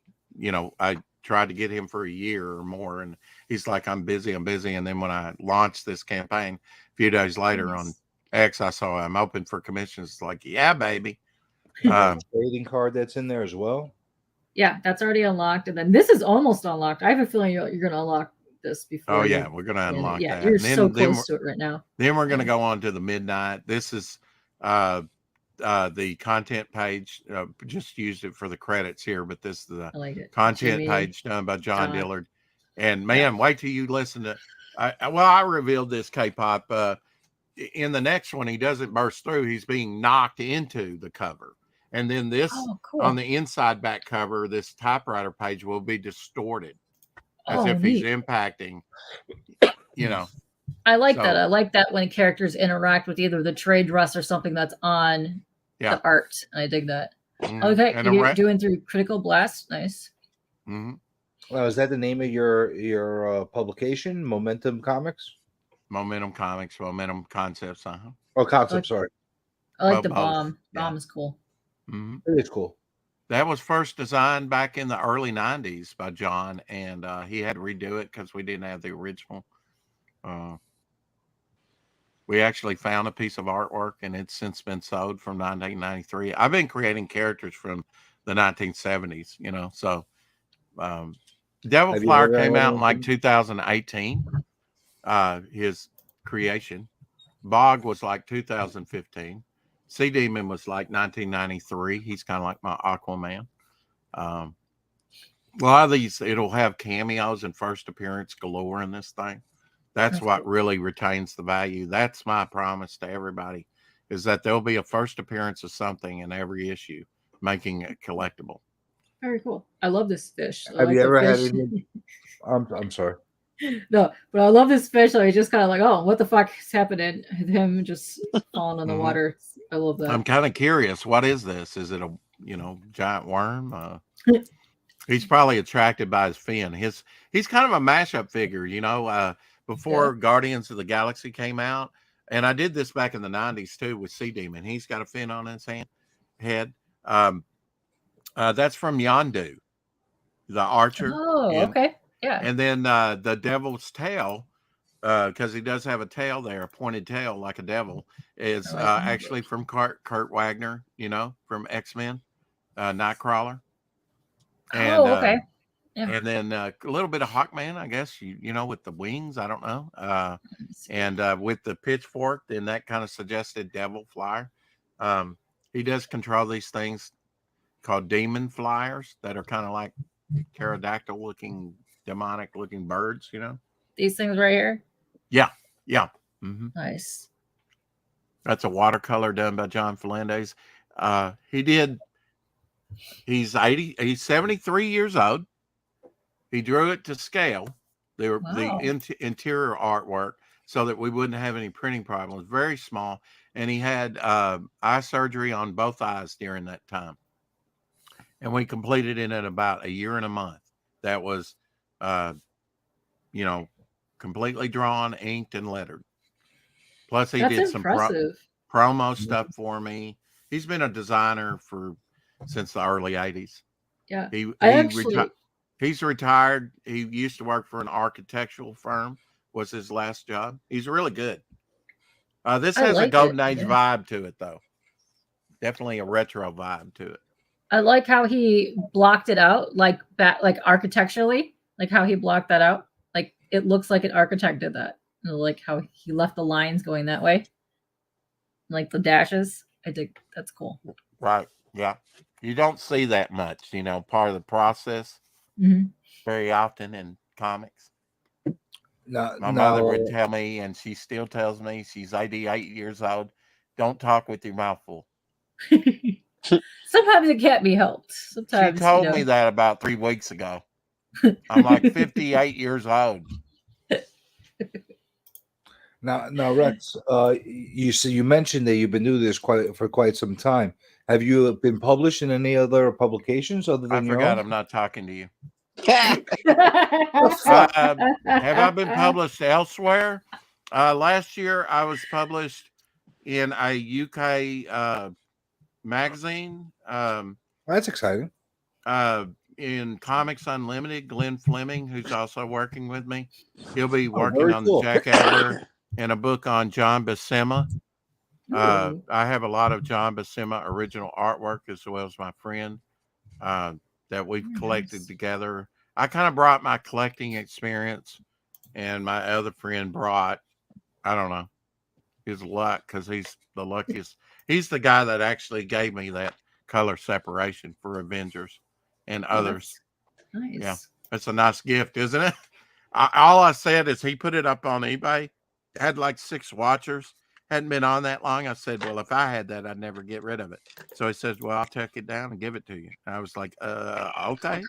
I tried to get him for a year or more. And he's like, I'm busy. And then when I launched this campaign, a few days later on X, I saw I'm open for commissions. It's like, yeah, baby. Trading card that's in there as well. Yeah, that's already unlocked. And then this is almost unlocked. I have a feeling you're going to unlock this before. Oh, yeah, we're going to unlock that. Yeah, you're so close to it right now. Then we're going to go on to the midnight. This is the content page. Just used it for the credits here, but this is the content page done by John Dillard. And man, wait till you listen to. I revealed this K-pop. In the next one, he doesn't burst through. He's being knocked into the cover. And then this on the inside back cover, this typewriter page will be distorted as if he's impacting, I like that. I like that when characters interact with either the trade dress or something that's on the art. I dig that. Okay, you're doing through Critical Blast. Nice. Well, is that the name of your publication, Momentum Comics? Momentum Comics, Momentum Concepts. Oh, Concepts. Sorry. I like the bomb. Bomb is cool. It is cool. That was first designed back in the early 90s by John, and he had to redo it because we didn't have the original. We actually found a piece of artwork, and it's since been sold from 1993. I've been creating characters from the 1970s, so Devil Flower came out in like 2018, his creation. Bog was like 2015. Sea Demon was like 1993. He's kind of like my Aquaman. A lot of these, it'll have cameos and first appearance galore in this thing. That's what really retains the value. That's my promise to everybody, is that there'll be a first appearance of something in every issue, making it collectible. Very cool. I love this fish. Have you ever had any? I'm sorry. No, but I love this fish. I just kind of like, oh, what the fuck is happening? Him just falling in the water. I love that. I'm kind of curious. What is this? Is it a giant worm? He's probably attracted by his fin. He's kind of a mashup figure, before Guardians of the Galaxy came out. And I did this back in the 90s too with Sea Demon. He's got a fin on his head. That's from Yondu, the archer. Oh, okay. Yeah. And then the devil's tail, because he does have a tail there, a pointed tail like a devil, is actually from Kurt Wagner, from X-Men, Nightcrawler. And, okay. Yeah. And then a little bit of Hawkman, I guess, with the wings, I don't know. And with the pitchfork, then that kind of suggested devil flyer. He does control these things called demon flyers that are kind of like pterodactyl looking, demonic looking birds, These things right here? Yeah. Nice. That's a watercolor done by John Felendez. He's 73 years old. He drew it to scale. The interior artwork. so that we wouldn't have any printing problems. Very small. And he had eye surgery on both eyes during that time. And we completed it in about a year and a month. That was, completely drawn, inked, and lettered. Plus, he That's did some impressive. promo stuff for me. He's been a designer since the early 80s. Yeah. He's retired. He used to work for an architectural firm, was his last job. He's really good. This has a golden age vibe to it, though. Definitely a retro vibe to it. I like how he blocked it out, like architecturally, like how he blocked that out. Like it looks like an architect did that. Like how he left the lines going that way, like the dashes. I think that's cool. Right. Yeah. You don't see that much, part of the process very often in comics. My mother would tell me, and she still tells me, she's 88 years old, don't talk with your mouth full. Sometimes it can't be helped. Sometimes she told me that about 3 weeks ago. I'm like 58 years old. Now, Rex, you mentioned that you've been doing this for quite some time. Have you been published in any other publications other than your own? I'm not talking to you. Have I been published elsewhere? Last year, I was published in a UK magazine. That's exciting. In Comics Unlimited, Glenn Fleming, who's also working with me, he'll be working on the Jack Adler and a book on John Buscema. I have a lot of John Buscema original artwork, as well as my friend that we've collected together. I kind of brought my collecting experience, and my other friend brought, I don't know, his luck, because he's the luckiest. He's the guy that actually gave me that color separation for Avengers and others. Nice. Yeah, it's a nice gift, isn't it? All I said is he put it up on eBay, had like 6 watchers, hadn't been on that long. I said, well, if I had that, I'd never get rid of it. So he says, well, I'll take it down and give it to you. And I was like, okay.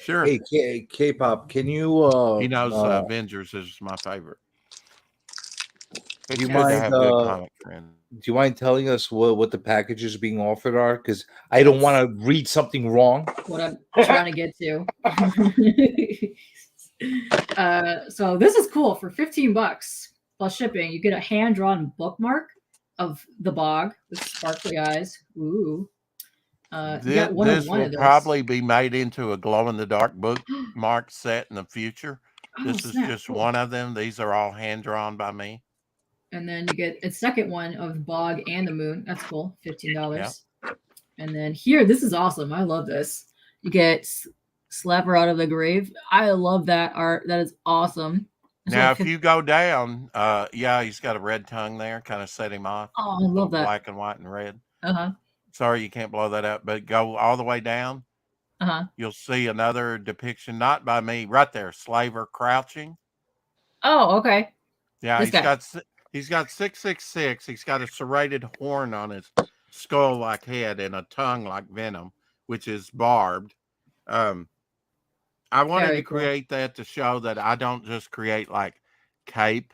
Sure. Hey, K-Pop, can you... he knows Avengers is my favorite. It's do you good mind, to have good comic friends. Do you mind telling us what the packages being offered are? Because I don't want to read something wrong. What I'm trying to get to. So this is cool. For $15 plus shipping, you get a hand-drawn bookmark of the bog with sparkly eyes. Ooh. This will probably be made into a glow-in-the-dark bookmark set in the future. This is just one of them. These are all hand-drawn by me. And then you get a second one of Bog and the Moon. That's cool. $15. Yeah. And then here, this is awesome. I love this. You get Slapper Out of the Grave. I love that art. That is awesome. Now, if you go down, he's got a red tongue there, kind of set him off. Oh, I love that. Black and white and red. Uh-huh. Sorry, you can't blow that up, but go all the way down. Uh-huh. You'll see another depiction, not by me, right there, Slaver crouching. Oh, okay. Yeah, he's got 666. He's got a serrated horn on his skull-like head and a tongue like venom, which is barbed. I wanted to create that to show that I don't just create like cape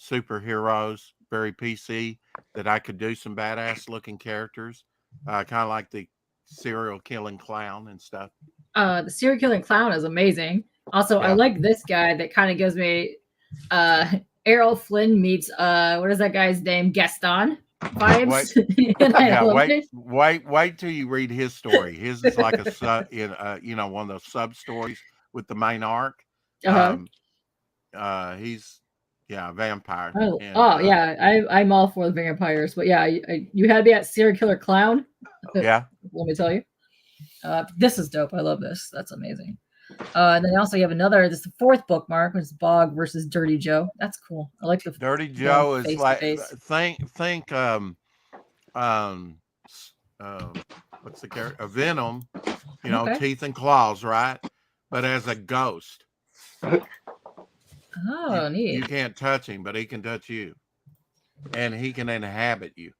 superheroes, very PC, that I could do some badass looking characters, kind of like the serial killing clown and stuff. The serial killing clown is amazing. Also, I like this guy that kind of gives me Errol Flynn meets what is that guy's name? Gaston vibes. Wait till you read his story. His is like a one of those sub stories with the main arc. He's a vampire. I'm all for the vampires, but you had me at serial killer clown. Yeah. Let me tell you. This is dope. I love this. That's amazing. And then also you have this is the 4th bookmark, which is Bog versus Dirty Joe. That's cool. I like the Dirty Joe is like think what's the character? A Venom, teeth and claws, right? But as a ghost. Oh, neat. You can't touch him, but he can touch you. And he can inhabit you.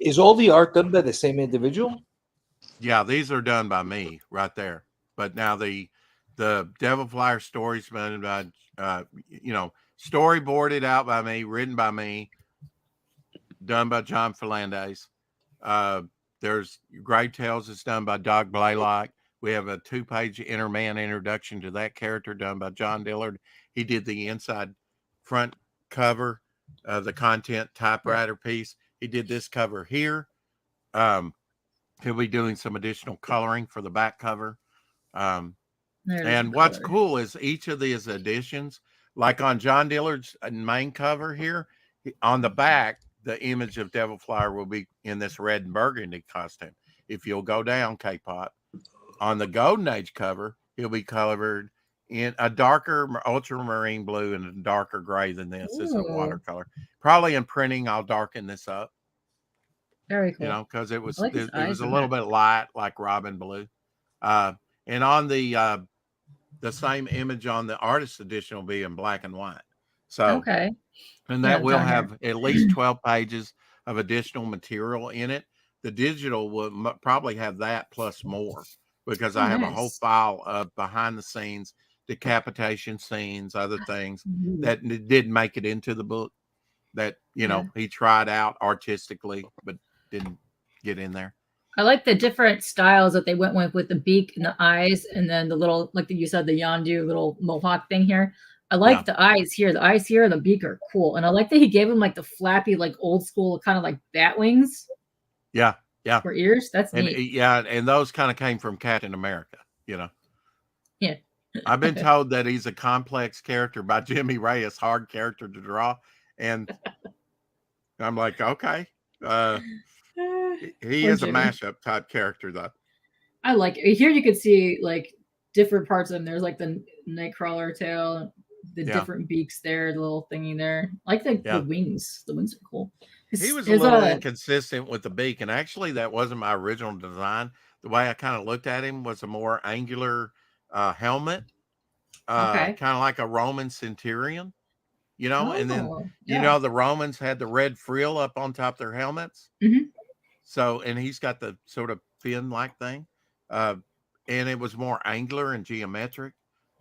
Is all the art done by the same individual? Yeah, these are done by me right there. But now the the Devil Flyer stories been by, storyboarded out by me, written by me, done by John Fernandez. There's Great Tales is done by Doug Blaylock. We have a 2-page Interman introduction to that character done by John Dillard. He did the inside front cover of the content typewriter piece. He did this cover here. He'll be doing some additional coloring for the back cover. And what's cool is each of these editions, like on John Dillard's main cover here, on the back, the image of Devil Flyer will be in this red and burgundy costume. If you'll go down, K-Pop, on the Golden Age cover, he'll be covered in a darker ultramarine blue and a darker gray than this. Ooh. Is a watercolor. Probably in printing, I'll darken this up. Very cool. Because it was a little bit light, like Robin Blue. And on the same image on the artist edition will be in black and white. So okay. And that will have at least 12 pages of additional material in it. The digital will probably have that plus more, because I have a whole file of behind the scenes, decapitation scenes, other things that didn't make it into the book that, he tried out artistically, but didn't get in there. I like the different styles that they went with the beak and the eyes, and then the little, like you said, the Yondu little mohawk thing here. I like the eyes here. The eyes here and the beak are cool. And I like that he gave him like the flappy, like old school, kind of like bat wings. Yeah. Yeah. For ears. That's neat. Yeah. And those kind of came from Captain America, Yeah. I've been told that he's a complex character by Jimmy Ray, a hard character to draw. And I'm like, okay. He is Jimmy. A mashup type character, though. I like it. Here you could see like different parts of him. There's like the Nightcrawler tail, the different beaks there, the little thingy there. I like the wings. The wings are cool. He was a little inconsistent with the beak, and actually that wasn't my original design. The way I kind of looked at him was a more angular helmet, kind of like a Roman centurion, and then the Romans had the red frill up on top of their helmets. Mm-hmm. So, and he's got the sort of fin-like thing, and it was more angular and geometric,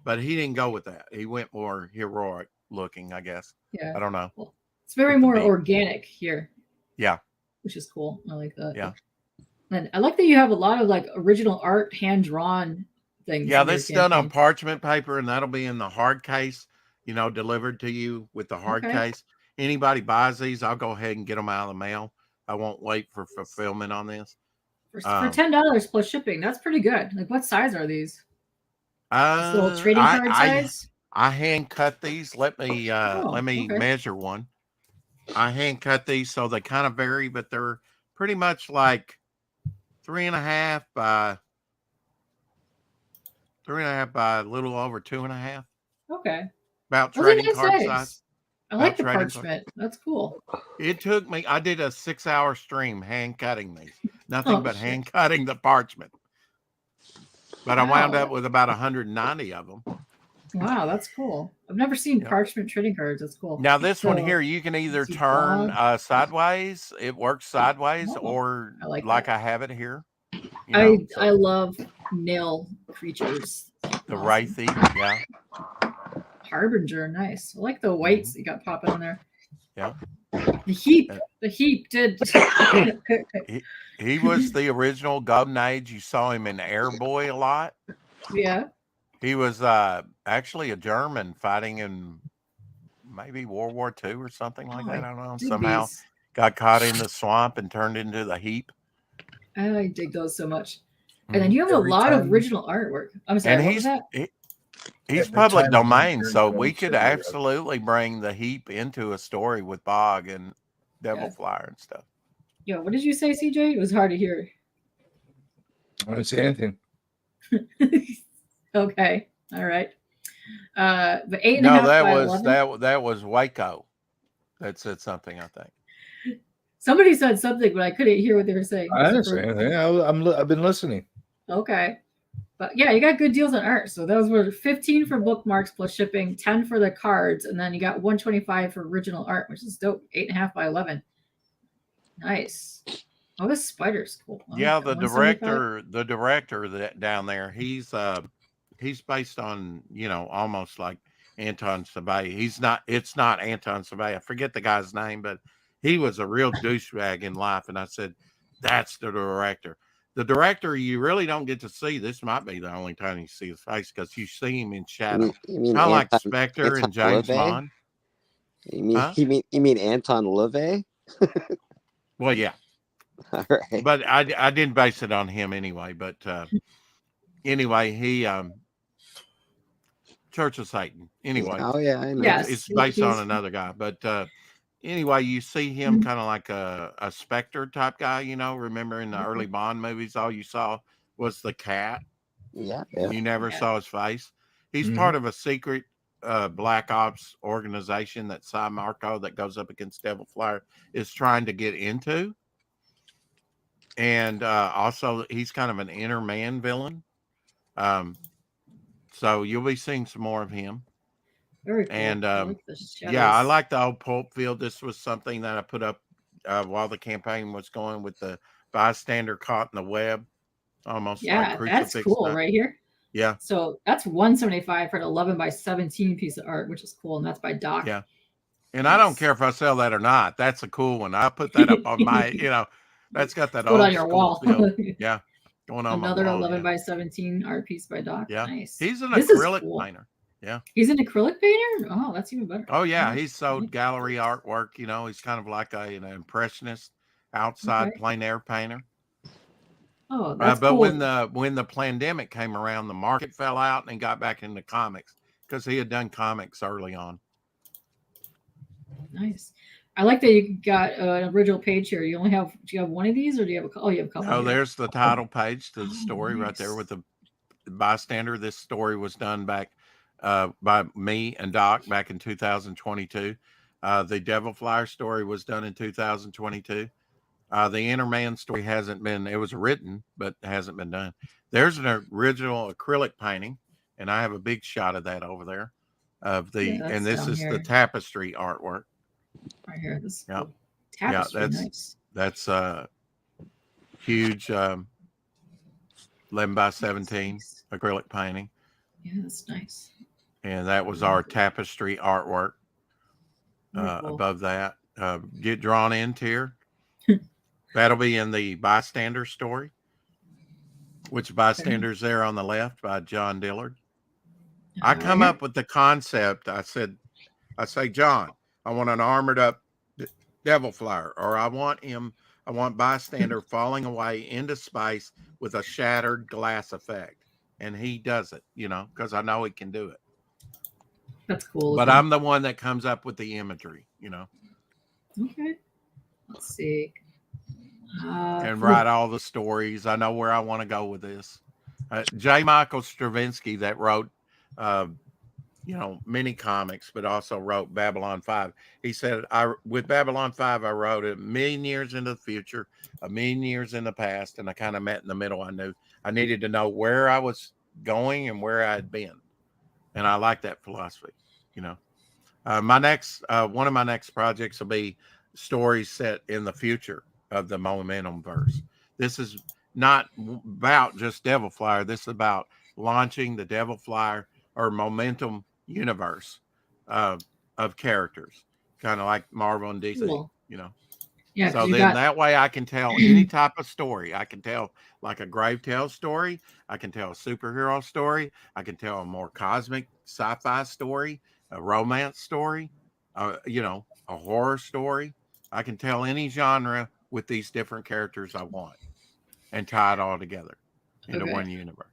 but he didn't go with that. He went more heroic looking, I guess. Yeah. I don't know. Well, it's very more organic here. Yeah. Which is cool. I like that. Yeah. And I like that you have a lot of like original art, hand-drawn things. Yeah, this is done on parchment paper, and that'll be in the hard case, delivered to you with the hard case. Anybody buys these, I'll go ahead and get them out of the mail. I won't wait for fulfillment on this. For $10 plus shipping, that's pretty good. Like, what size are these? This little trading card size? I hand cut these. Let me measure one. I hand cut these, so they kind of vary, but they're pretty much like 3.5 by a little over 2.5. Okay. About trading card size. I like the parchment. That's cool. It took me, I did a 6-hour stream hand cutting these. Nothing but hand cutting the parchment. But I wound up with about 190 of them. Wow, that's cool. I've never seen parchment trading cards. That's cool. Now this one here, you can either turn sideways. It works sideways, or like I have it here. I love nail creatures. The Wraithy, yeah. Harbinger, nice. I like the whites you got popping on there. Yeah. The heap did. he was the original Golden Age. You saw him in Airboy a lot. Yeah. He was actually a German fighting in maybe World War II or something like that. I don't know. Somehow got caught in the swamp and turned into the heap. I dig those so much. And then you have a lot of original artwork. I'm sorry. And he's public domain, so we could absolutely bring the heap into a story with Bog and Devil Flyer and stuff. Yo, what did you say, CJ? It was hard to hear. I didn't say anything. Okay, all right. But 8.5. No, that was Waco. That said something, I think. Somebody said something, but I couldn't hear what they were saying. I didn't say anything. I've been listening. Okay. But yeah, you got good deals on art. So those were 15 for bookmarks plus shipping, 10 for the cards, and then you got 125 for original art, which is dope. 8.5 by 11. Nice. Oh, this spider's cool. Yeah, the director that down there, he's he's based on, you know, almost like Anton Sabay. It's not Anton Sabay. I forget the guy's name, but he was a real douchebag in life. And I said, that's the director. The director, you really don't get to see. This might be the only time you see his face because you see him in shadow. You mean Kind of like Anton, Spectre Anton and James LaVey? Bond. Huh? You mean Anton LaVey? Well, yeah. All right. But I didn't base it on him anyway. But anyway, he Church of Satan. Anyway, Oh yeah, I know. Yes. it's based he's- on another guy. But anyway, you see him kind of like a Spectre type guy. You know, remember in the early Bond movies, all you saw was the cat. Yeah. You never Yeah. saw his face. He's Mhm. part of a secret black ops organization that Cy Marco, that goes up against Devil Flyer, is trying to get into. And also, he's kind of an inner man villain. So you'll be seeing some more of him. Very cool. And I like the yeah, I shadows. like the old pulp field. This was something that I put up while the campaign was going, with the bystander caught in the web, almost like Yeah, crucifix. that's cool type. right here. Yeah, So that's 175 for an 11 by 17 piece of art, which is cool, and that's by Doc. yeah. And I don't care if I sell that or not. That's a cool one. I put that up on my, you know, that's got that Put old on your school wall. feel. Yeah, going on Another my wall. 11 Yeah. by 17 art piece by Doc. Yeah. Nice. He's an This is acrylic cool. painter. Yeah. He's an acrylic painter? Oh, that's even better. Oh yeah, Nice. he's sold gallery artwork. You know, he's kind of like an impressionist, outside Okay. plein air painter. Oh, that's But cool. when the pandemic came around, the market fell out and he got back into comics because he had done comics early on. Nice. I like that you got an original page here. Do you have one of these, or do you have a? Oh, you have a couple. Oh, here. there's the title page to the story right there nice. with the bystander. This story was done back by me and Doc back in 2022. The Devil Flyer story was done in 2022. The Inner Man story it was written, but hasn't been done. There's an original acrylic painting, and I have a big shot of that over there. And this is the tapestry artwork. Right here. This Yeah. tapestry, that's- nice. That's a huge 11 by 17 Nice. acrylic painting. Yeah, that's nice. And that was our tapestry artwork. Very cool. Above that, get drawn into here. That'll be in the bystander story, which bystander's there on the left by John Dillard. I come up with the concept. I say, John, I want an armored up Devil Flyer, or I want bystander falling away into space with a shattered glass effect. And he does it, you know, because I know he can do it. That's cool. But looking. I'm the one that comes up with the imagery, you know, Okay. Let's see. and cool. write all the stories. I know where I want to go with this. J. Michael Straczynski, that wrote, many comics, but also wrote Babylon 5. He said, with Babylon 5, I wrote a million years into the future, a million years in the past, and I kind of met in the middle. I knew I needed to know where I was going and where I had been. And I like that philosophy, you know. One of my next projects will be stories set in the future of the Momentum verse. This is not about just Devil Flyer. This is about launching the Devil Flyer or Momentum universe of characters, kind of like Marvel and DC, Cool. you know. Yeah. So 'cause you then got, that way I can tell any type of story. I can tell like a Grave Tale story. I can tell a superhero story. I can tell a more cosmic sci-fi story, a romance story, a horror story. I can tell any genre with these different characters I want and tie it all together into Okay. one universe.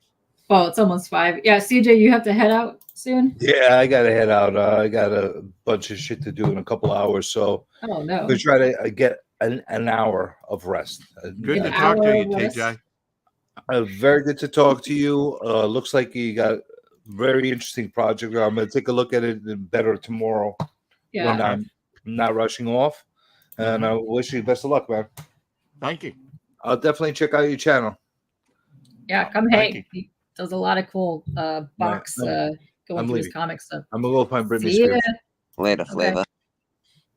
Well, it's almost 5. Yeah, CJ, you have to head out soon. Yeah, I gotta head out. I got a bunch of shit to do in a couple hours, so Oh no. we try to get an hour of rest. Good to An talk to hour you, of rest. TJ. Very good to talk to you. Looks like you got a very interesting project. I'm going to take a look at it better tomorrow Yeah. when I'm not rushing off. And I wish you best of luck, man. Thank you. I'll definitely check out your channel. Yeah, come Thank hang. He does a lot of cool box I'm going through his leaving. comic stuff. I'm going to go find Britney See ya. Spears. Later, Okay. Flavor.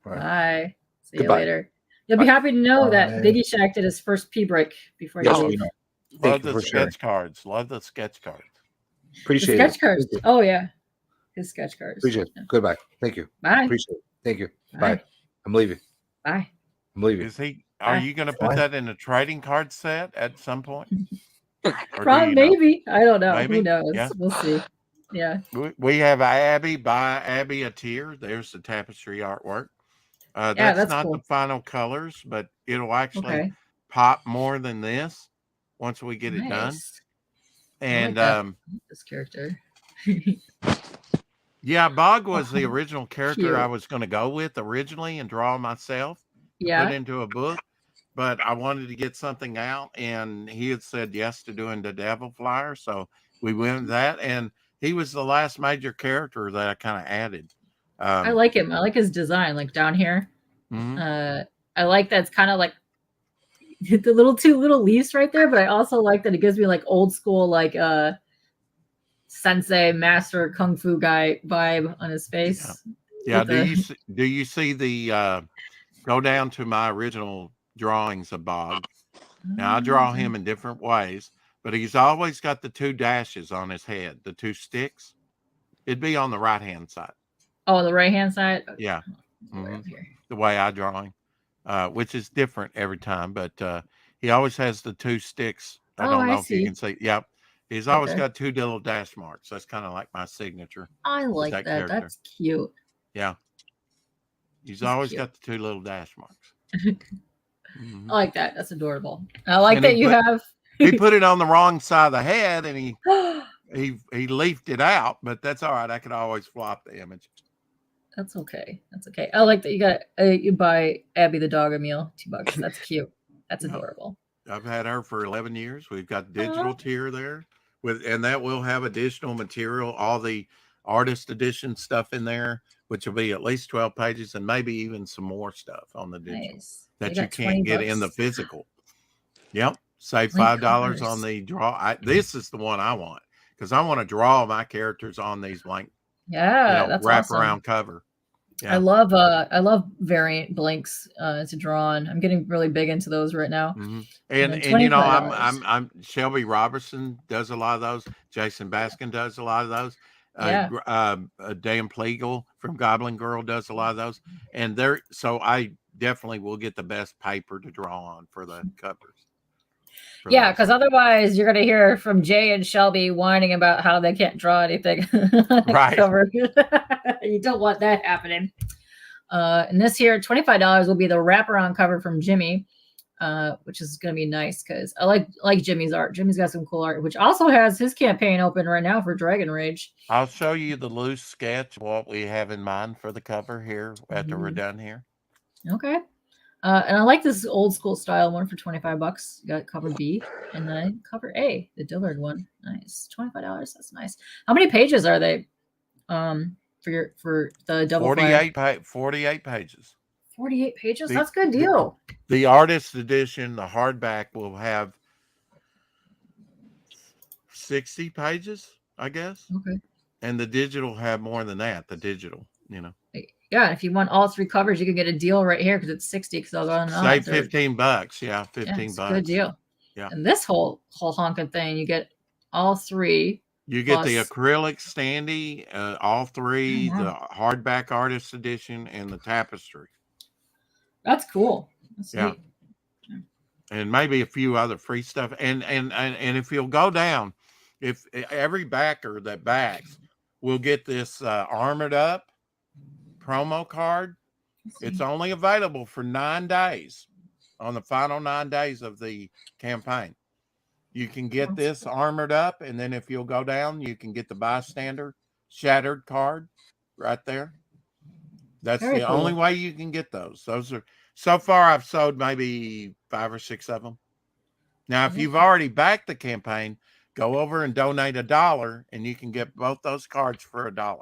Right. Bye. See Goodbye. you later. You'll be happy to know that Bye. Biggie Shack did his first pee break before he Yes, we leaves. know. Love Thank you the for sharing. sketch cards. Love the sketch cards. Appreciate sketch it. cards. Thank you. Oh yeah, his sketch cards. Appreciate it. Goodbye. Thank you. Bye. Appreciate it. Thank you. Bye. Bye. I'm leaving. Bye. I'm leaving. Is he? Are you going to put Fine. that in a trading card set at some point? Or do Probably, you know? maybe. I don't know. Maybe? Who knows? Yeah. We'll see. Yeah. We have Abby, buy Abby a tier. There's the tapestry artwork. That's that's not cool. the final colors, but it'll actually Okay. pop more than this once we get it done. Nice. I And like that. I like this character. yeah, Bog was the original character I Cute. was going to go with originally and draw myself, put Yeah. into a book. But I wanted to get something out, and he had said yes to doing the Devil Flyer, so we went with that. And he was the last major character that I kind of added. I like him. I like his design, like down here. Mhm. I like that's kind of like the two little leaves right there, but I also like that it gives me like old school, like sensei master kung fu guy vibe on his face. Yeah. With Do you see the go down to my original drawings of Bog? Now I draw him in different ways, but he's always got the two dashes on his head, the two sticks. It'd be on the right hand side. Oh, the right hand side. Yeah. Right here. The way I draw him, which is different every time, but he always has the two sticks. I don't know if you can see. Yep. He's always got two little dash marks. That's kind of like my signature. I like that. character. That's cute. Yeah. He's always cute. got the two little dash marks. I like that. That's adorable. I like And that he you put- have. He put it on the wrong side of the head, and he leafed it out, but that's all right. I could always flop the image. That's okay. That's okay. I like that you got you buy Abby the dog a meal, $2. That's cute. That's adorable. I've had her for 11 years. We've got digital tier there and that will have additional material, all the artist edition stuff in there, which will be at least 12 pages and maybe even some more stuff on the digital that you can't get in the physical. Yep. Save $5 on the draw. This is the one I want because I want to draw my characters on these blank. That's wrap awesome. around cover. Yeah. I love variant blanks to draw on. I'm getting really big into those right now. And you know, I'm Shelby Robertson does a lot of those. Jason Baskin does a lot of those. Dan Pleagle from Goblin Girl does a lot of those. And so I definitely will get the best paper to draw on for the covers. Yeah, because otherwise you're going to hear from Jay and Shelby whining about how they can't draw anything. Right. You don't want that happening. And this here, $25 will be the wraparound cover from Jimmy, which is going to be nice because I like Jimmy's art. Jimmy's got some cool art, which also has his campaign open right now for Dragon Rage. I'll show you the loose sketch of what we have in mind for the cover here after we're done here. Okay. And I like this old school style one for $25. You got cover B and then cover A, the Dillard one. Nice. $25. That's nice. How many pages are they? For the double 48 pages. 48 pages. That's a good deal. The artist edition, the hardback, will have 60 pages, I guess. Okay. And the digital have more than that. The digital, Yeah, if you want all three covers, you can get a deal right here because it's 60. Because I'll go on. Save $15. Yeah, $15. Good deal. Yeah. And this whole honking thing, you get all three. You get the acrylic standee, all three, the hardback artist edition, and the tapestry. That's cool. That's neat. And maybe a few other free stuff. And if you'll go down, if every backer that backs will get this Armored Up promo card. It's only available for 9 days on the final 9 days of the campaign. You can get this Armored Up, and then if you'll go down, you can get the Bystander Shattered card right there. That's the only way you can get those. Those are, so far I've sold maybe 5 or 6 of them. Now, if you've already backed the campaign, go over and donate $1 and you can get both those cards for $1.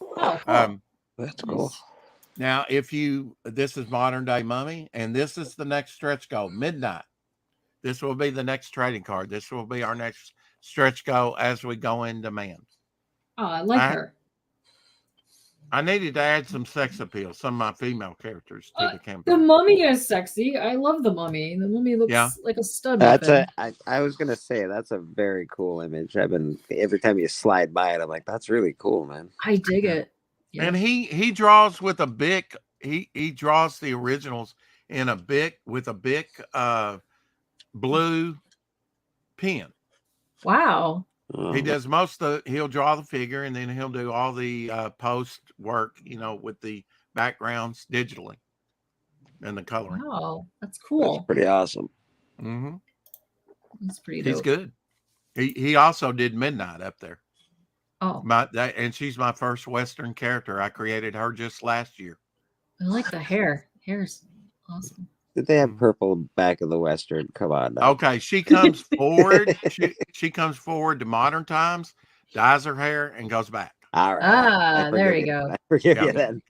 Oh, cool. That's cool. Now, this is Modern Day Mummy, and this is the next stretch goal, Midnight. This will be the next trading card. This will be our next stretch goal as we go in demand. Oh, I like her. I needed to add some sex appeal, some of my female characters to the The campaign. Mummy is sexy. I love the Mummy. The Mummy looks Yeah. like a stud That's weapon. I was gonna say that's a very cool image. I've been every time you slide by it, I'm like, that's really cool, man. I dig it. Yeah. And he draws with a Bic. He draws the originals in a Bic with a Bic blue pen. Wow. He does most of he'll draw the figure and then he'll do all the post work, with the backgrounds digitally and the coloring. Wow. That's That's cool. pretty awesome. Mm-hmm. That's pretty He's dope. good. He also did Midnight up there. Oh, And she's my first Western character. I created her just last year. I like the hair. Hair's awesome. Did they have purple back of the Western? Come on now. Okay, she comes forward. She comes forward to modern times, dyes her hair, and goes back. All right. I There forgive you go. I forgive Yeah. you then.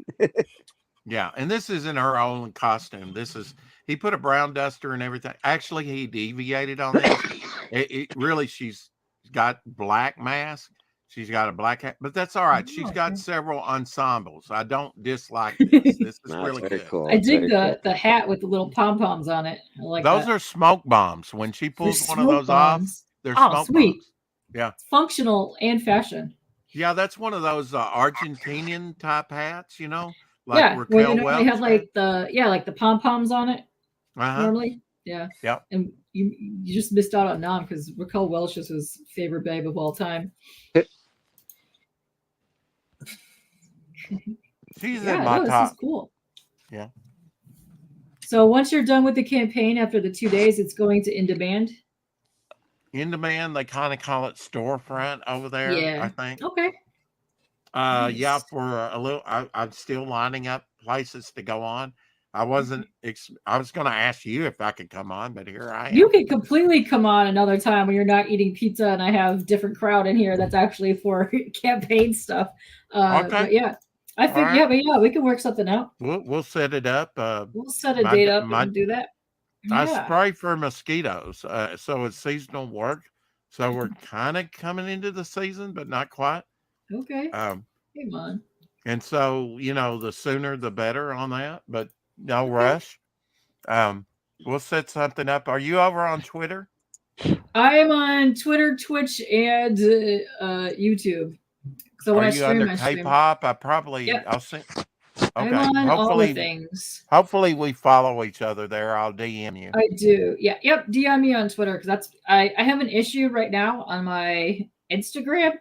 Yeah, and this is in her own costume. He put a brown duster and everything. Actually, he deviated on this. It really, she's got black mask. She's got a black hat, but that's all right. She's got okay. several ensembles. I don't dislike this. This is No, really it's very good. cool. I dig Very the hat with the little pom poms on it. I like Those that. are smoke bombs. When she They're pulls one of smoke those off, bombs. they're Oh, smoke sweet. bombs. Yeah. It's functional and fashion. Yeah, that's one of those Argentinian type hats, like yeah, Raquel where they Welch have had. like the pom poms on it Uh-huh. normally. Yeah. Yep. And you just missed out on Nam because Raquel Welch is his favorite babe of all time. She's Yeah, in my this top. is cool. Yeah. So once you're done with the campaign after the 2 days, it's going to in demand. In demand, they kind of call it storefront over there, Yeah. I think. Okay. Yeah, Nice. for a little, I'm still lining up places to go on. I wasn't, I was going to ask you if I could come on, but here I am. You can completely come on another time when you're not eating pizza and I have different crowd in here that's actually for campaign stuff. Okay. But yeah, I think, All right. we can work something out. We'll set it up. We'll set a my- date up my- and do that. I Yeah. spray for mosquitoes, so it's seasonal work. So we're kind of coming into the season, but not quite. Okay. Um, Come on. and so the sooner the better on that, but no rush. We'll set something up. Are you over on Twitter? I am on Twitter, Twitch, and YouTube. So when Are I you stream, under I stream. K-pop? I probably. Yep. I'll see. I'm Okay. on all the Hopefully, things. hopefully we follow each other there. I'll DM you. I do. Yeah. Yep. DM me on Twitter because I have an issue right now on my Instagram,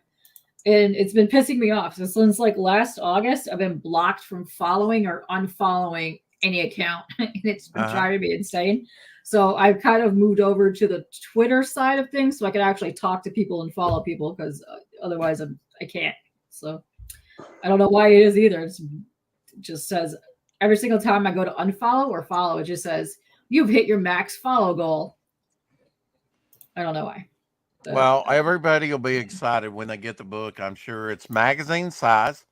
and it's been pissing me off. So since like last August, I've been blocked from following or unfollowing any account, and it's been driving me insane. So I've kind of moved over to the Twitter side of things, so I can actually talk to people and follow people because otherwise I can't. So I don't know why it is either. It just says every single time I go to unfollow or follow, it just says you've hit your max follow goal. I don't know why. Well, everybody will be excited when they get the book. I'm sure it's magazine size.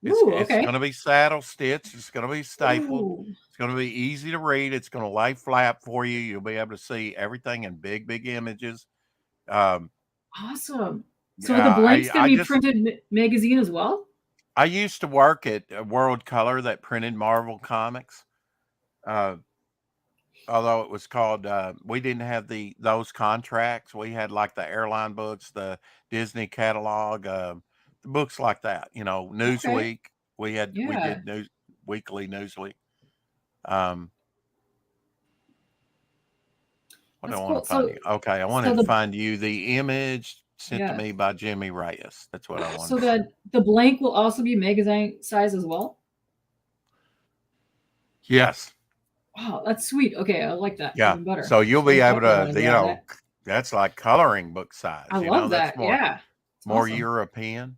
It's okay. going to be saddle stitched. It's going to be stapled. Ooh. It's going to be easy to read. It's going to lay flat for you. You'll be able to see everything in big, big images. Awesome. So the blank's going to be printed magazine as well? I used to work at World Color that printed Marvel comics. Although it was called, we didn't have those contracts. We had like the airline books, the Disney catalog, the books like that. Newsweek. We did weekly Newsweek. What do I want to find you? Okay, I wanted to find you the image sent to me by Jimmy Reyes. That's what I wanted. So the blank will also be magazine size as well? Yes. Wow, that's sweet. Okay, I like that. Yeah. Even better. So you'll be able to, that's like coloring book size. I love that. That's more, more awesome. European.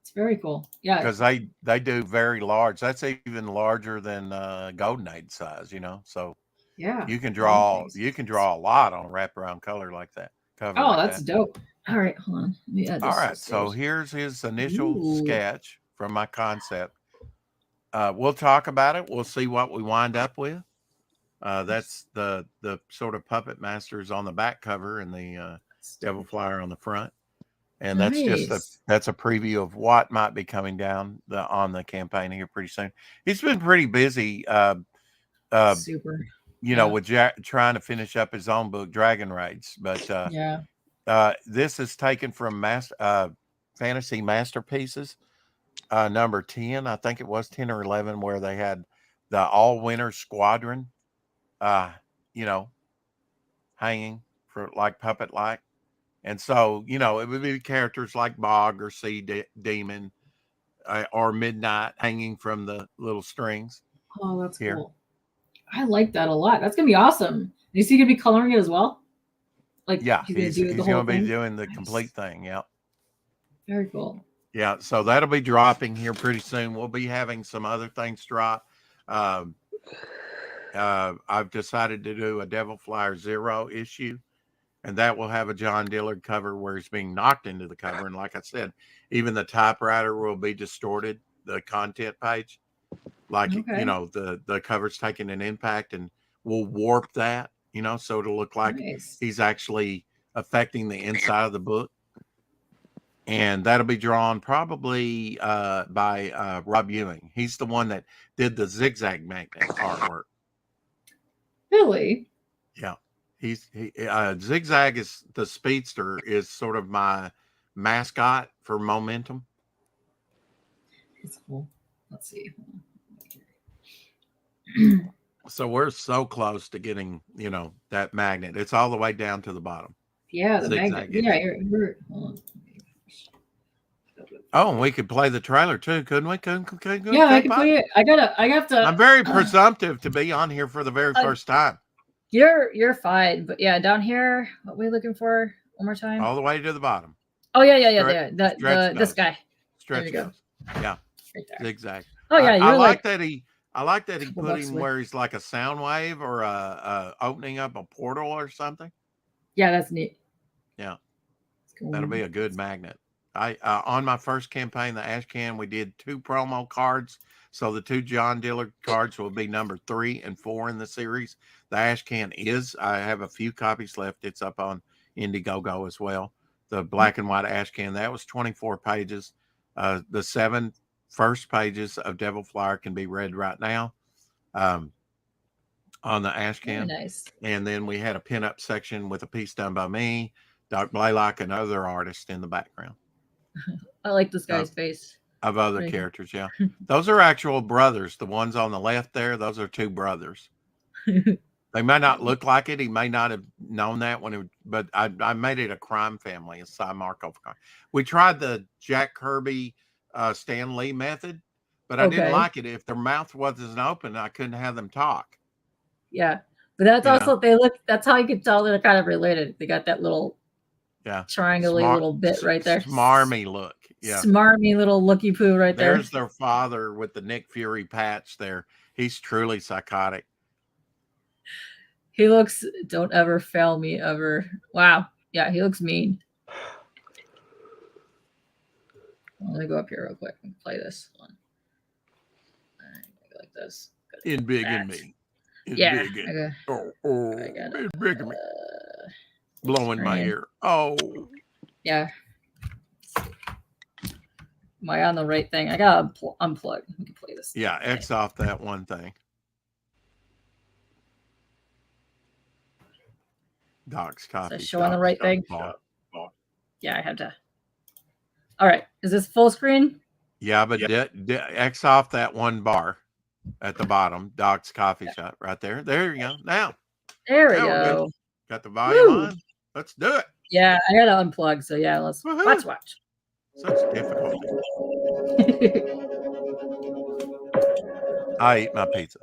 It's very cool. Yeah. Because they do very large. That's even larger than Golden Age size, So yeah, you can draw a lot on wraparound color like that. That's dope. All right, hold on. Let me add this. All right. So here's his initial sketch from my concept. We'll talk about it. We'll see what we wind up with. That's the sort of puppet masters on the back cover and the devil flyer on the front. And that's just Nice. that's a preview of what might be coming down on the campaign here pretty soon. He's been pretty busy, Super. you know, with trying to finish up his own book, Dragon Raids. But Yeah. this is taken from Fantasy Masterpieces, number 10. I think it was 10 or 11, where they had the all-winter squadron, you know, hanging for like puppet-like. And so, you know, it would be characters like Bog or Sea Demon or Midnight hanging from the little strings. Oh, that's here. cool. I like that a lot. That's gonna be awesome. Is he gonna be coloring it as well? Like, Yeah, he's gonna he's do the whole going to be thing? doing the Nice. complete thing. Yeah. Very cool. Yeah. So that'll be dropping here pretty soon. We'll be having some other things drop. I've decided to do a Devil Flyer 0 issue, and that will have a John Dillard cover where he's being knocked into the cover. And like I said, even the typewriter will be distorted, the content page. Like, Okay. you know, the cover's taking an impact, and we'll warp that, you know, so it'll look like Nice. he's actually affecting the inside of the book. And that'll be drawn probably by Rob Ewing. He's the one that did the Zigzag Magnet artwork. Really? Yeah. Zigzag is the speedster, is sort of my mascot for Momentum. It's cool. Let's see. So we're so close to getting, you know, that magnet. It's all the way down to the bottom. Yeah, the Zigzag magnet. is. Yeah, hold on. Oh, and we could play the trailer too, couldn't we? Yeah, I can play it. I have to. I'm very presumptive to be on here for the very first time. You're fine, but yeah, down here, what are we looking for? One more time. All the way to the bottom. Oh yeah. Stretch This goes. guy. Stretch There you go. goes. Yeah. Right there. Zigzag. Oh yeah, I you're like that he couple put bucks him away. where he's like a sound wave or a opening up a portal or something. Yeah, that's neat. Yeah. Cool. That'll be a good magnet. I on my first campaign, the Ashcan, we did 2 promo cards. So the 2 John Dillard cards will be number 3 and 4 in the series. The Ashcan I have a few copies left. It's up on Indiegogo as well. The black and white Ashcan, that was 24 pages. The 7 first pages of Devil Flyer can be read right now on the Ashcan. Very nice. And then we had a pinup section with a piece done by me, Doc Blaylock, and other artists in the background. I like this guy's face. Of other Right. characters, yeah. Those are actual brothers. The ones on the left there, those are 2 brothers. They may not look like it. He may not have known that but I made it a crime family, a Cy Markov crime. We tried the Jack Kirby, Stan Lee method, but I didn't like it. If their mouth wasn't open, I couldn't have them talk. Yeah, but that's also that's how you can tell they're kind of related. They got that little triangle little bit right there. Smarmy look. Yeah. Smarmy little looky poo right there. There's their father with the Nick Fury patch there. He's truly psychotic. He looks, don't ever fail me ever. Wow. Yeah, he looks mean. Let me go up here real quick and play this one. Like this. In big and me. Yeah. Big and, in big and me. Blowing my ear. Oh. Yeah. Am I on the right thing? I gotta unplug. We can play this. Yeah, X off that one thing. Doc's coffee. Is showing the right thing? Yeah, I have to. All right. Is this full screen? Yeah, but X off that one bar at the bottom. Doc's coffee shop right there. There you go. Now. There we go. Got the volume on. Let's do it. Yeah, I gotta unplug. So yeah, let's watch. Such difficulty. I eat my pizza.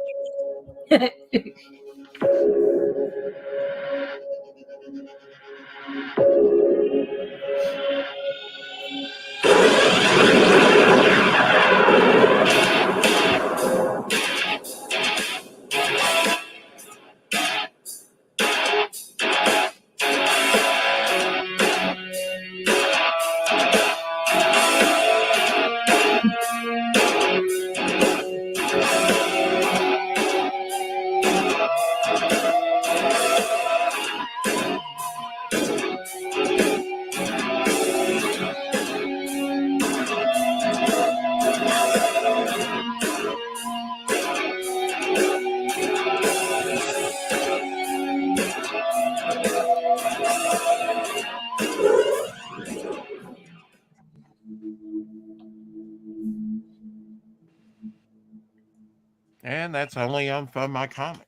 And that's only on for my comic.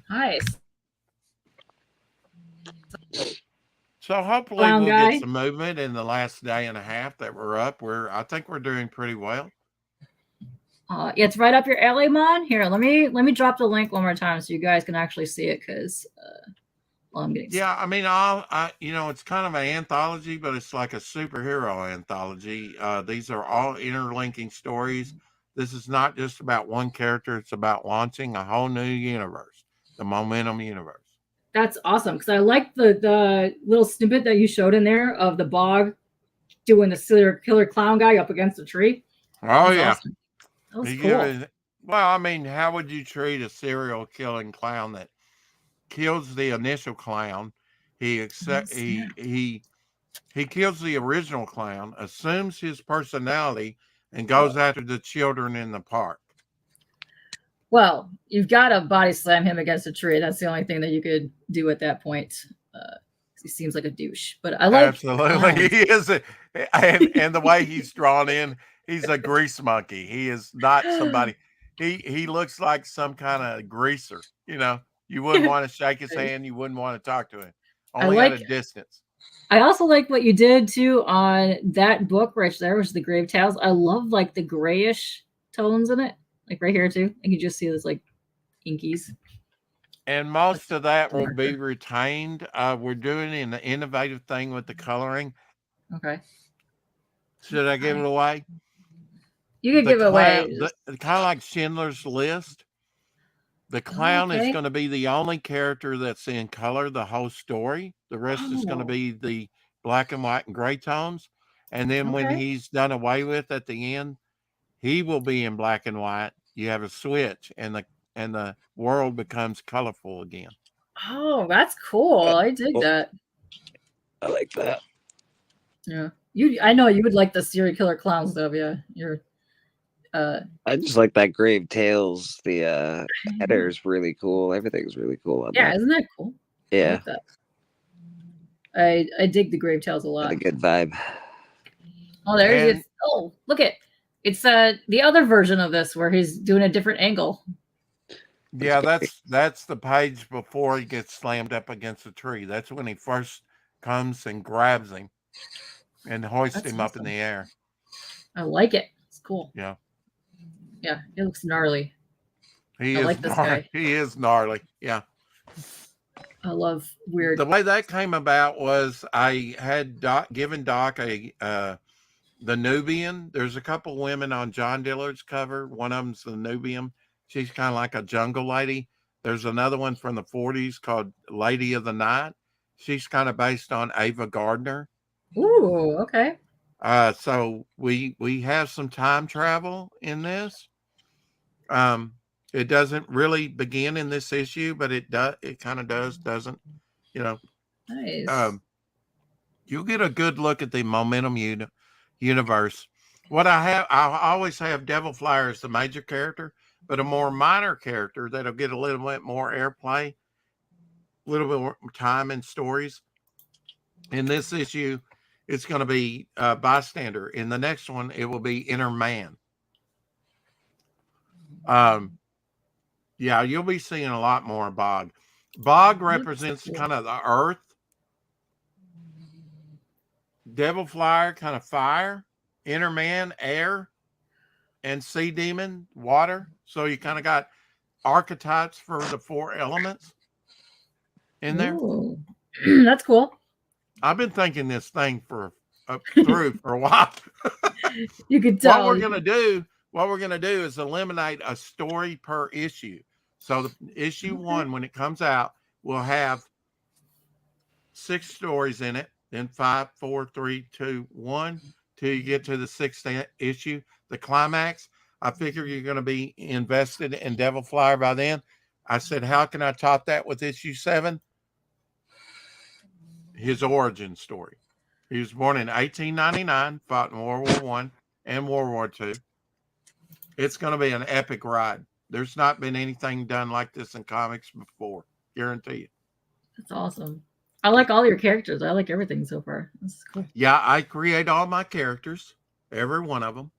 Nice. So hopefully Clown we'll guy. get some movement in the last day and a half that we're up. I think we're doing pretty well. It's right up your alley, Mon. Here, let me drop the link one more time so you guys can actually see it. Because I'm getting I mean, it's kind of an anthology, but it's like a superhero anthology. These are all interlinking stories. This is not just about one character; it's about launching a whole new universe, the Momentum universe. That's awesome because I like the little snippet that you showed in there of the Bog doing the serial killer clown guy up against a tree. Oh yeah, awesome. That was cool. Well, I mean, how would you treat a serial killing clown that kills the initial clown? He kills the original clown, assumes his personality, and goes after the children in the park. Well, you've got to body slam him against a tree. That's the only thing that you could do at that point. He seems like a douche, but I like absolutely. He is, and the way he's drawn in, he's a grease monkey. He is not somebody. He looks like some kind of greaser. You wouldn't want to shake his hand. You wouldn't want to talk to him. Only at a distance. I also like what you did too on that book right there, which is the Grave Tales. I love like the grayish tones in it, like right here too. I can just see this like inkies. And most of that will be retained. We're doing an innovative thing with the coloring. Okay. Should I give it away? You can give it away. Kind of like Schindler's List. The clown is going to be the only character that's in color the whole story. The rest is going to be the black and white and gray tones. And then when he's done away with at the end, he will be in black and white. You have a switch and the world becomes colorful again. Oh, that's cool. I dig that. I like that. Yeah. I know you would like the serial killer clown stuff, yeah. I just like that Grave Tales. The header's really cool. Everything's really cool on that. Isn't that cool? Yeah. I dig the Grave Tales a lot. Got a good vibe. Oh, there he is. Oh, look it. It's the other version of this where he's doing a different angle. Yeah, that's the page before he gets slammed up against a tree. That's when he first comes and grabs him and hoists him up in the air. I like it. It's cool. Yeah. Yeah, it looks gnarly. I like this guy. He is gnarly. Yeah. I love weird. The way that came about was I had given Doc the Nubian. There's a couple women on John Dillard's cover. One of them's the Nubian. She's kind of like a jungle lady. There's another one from the 40s called Lady of the Night. She's kind of based on Ava Gardner. Ooh, okay. So we have some time travel in this. It doesn't really begin in this issue, but it kind of does, doesn't, Nice. You'll get a good look at the Momentum universe. What I always have Devil Flyer as the major character, but a more minor character that'll get a little bit more airplay, a little bit more time in stories. In this issue, it's going to be Bystander. In the next one, it will be Inner Man. Yeah, you'll be seeing a lot more Bog. Bog represents kind of the earth. Devil Flyer, kind of fire. Inner Man, air. And Sea Demon, water. So you kind of got archetypes for the 4 elements in there. Ooh. That's cool. I've been thinking this thing through for a while. You could tell. What we're gonna do is eliminate a story per issue. So the issue 1, when it comes out, will have 6 stories in it. Then 5, 4, 3, 2, 1, till you get to the 6th issue, the climax. I figure you're going to be invested in Devil Flyer by then. I said, how can I top that with issue 7? His origin story. He was born in 1899, fought in World War I and World War II. It's going to be an epic ride. There's not been anything done like this in comics before. Guarantee you. That's awesome. I like all your characters. I like everything so far. This is cool. Yeah, I create all my characters, every one of them.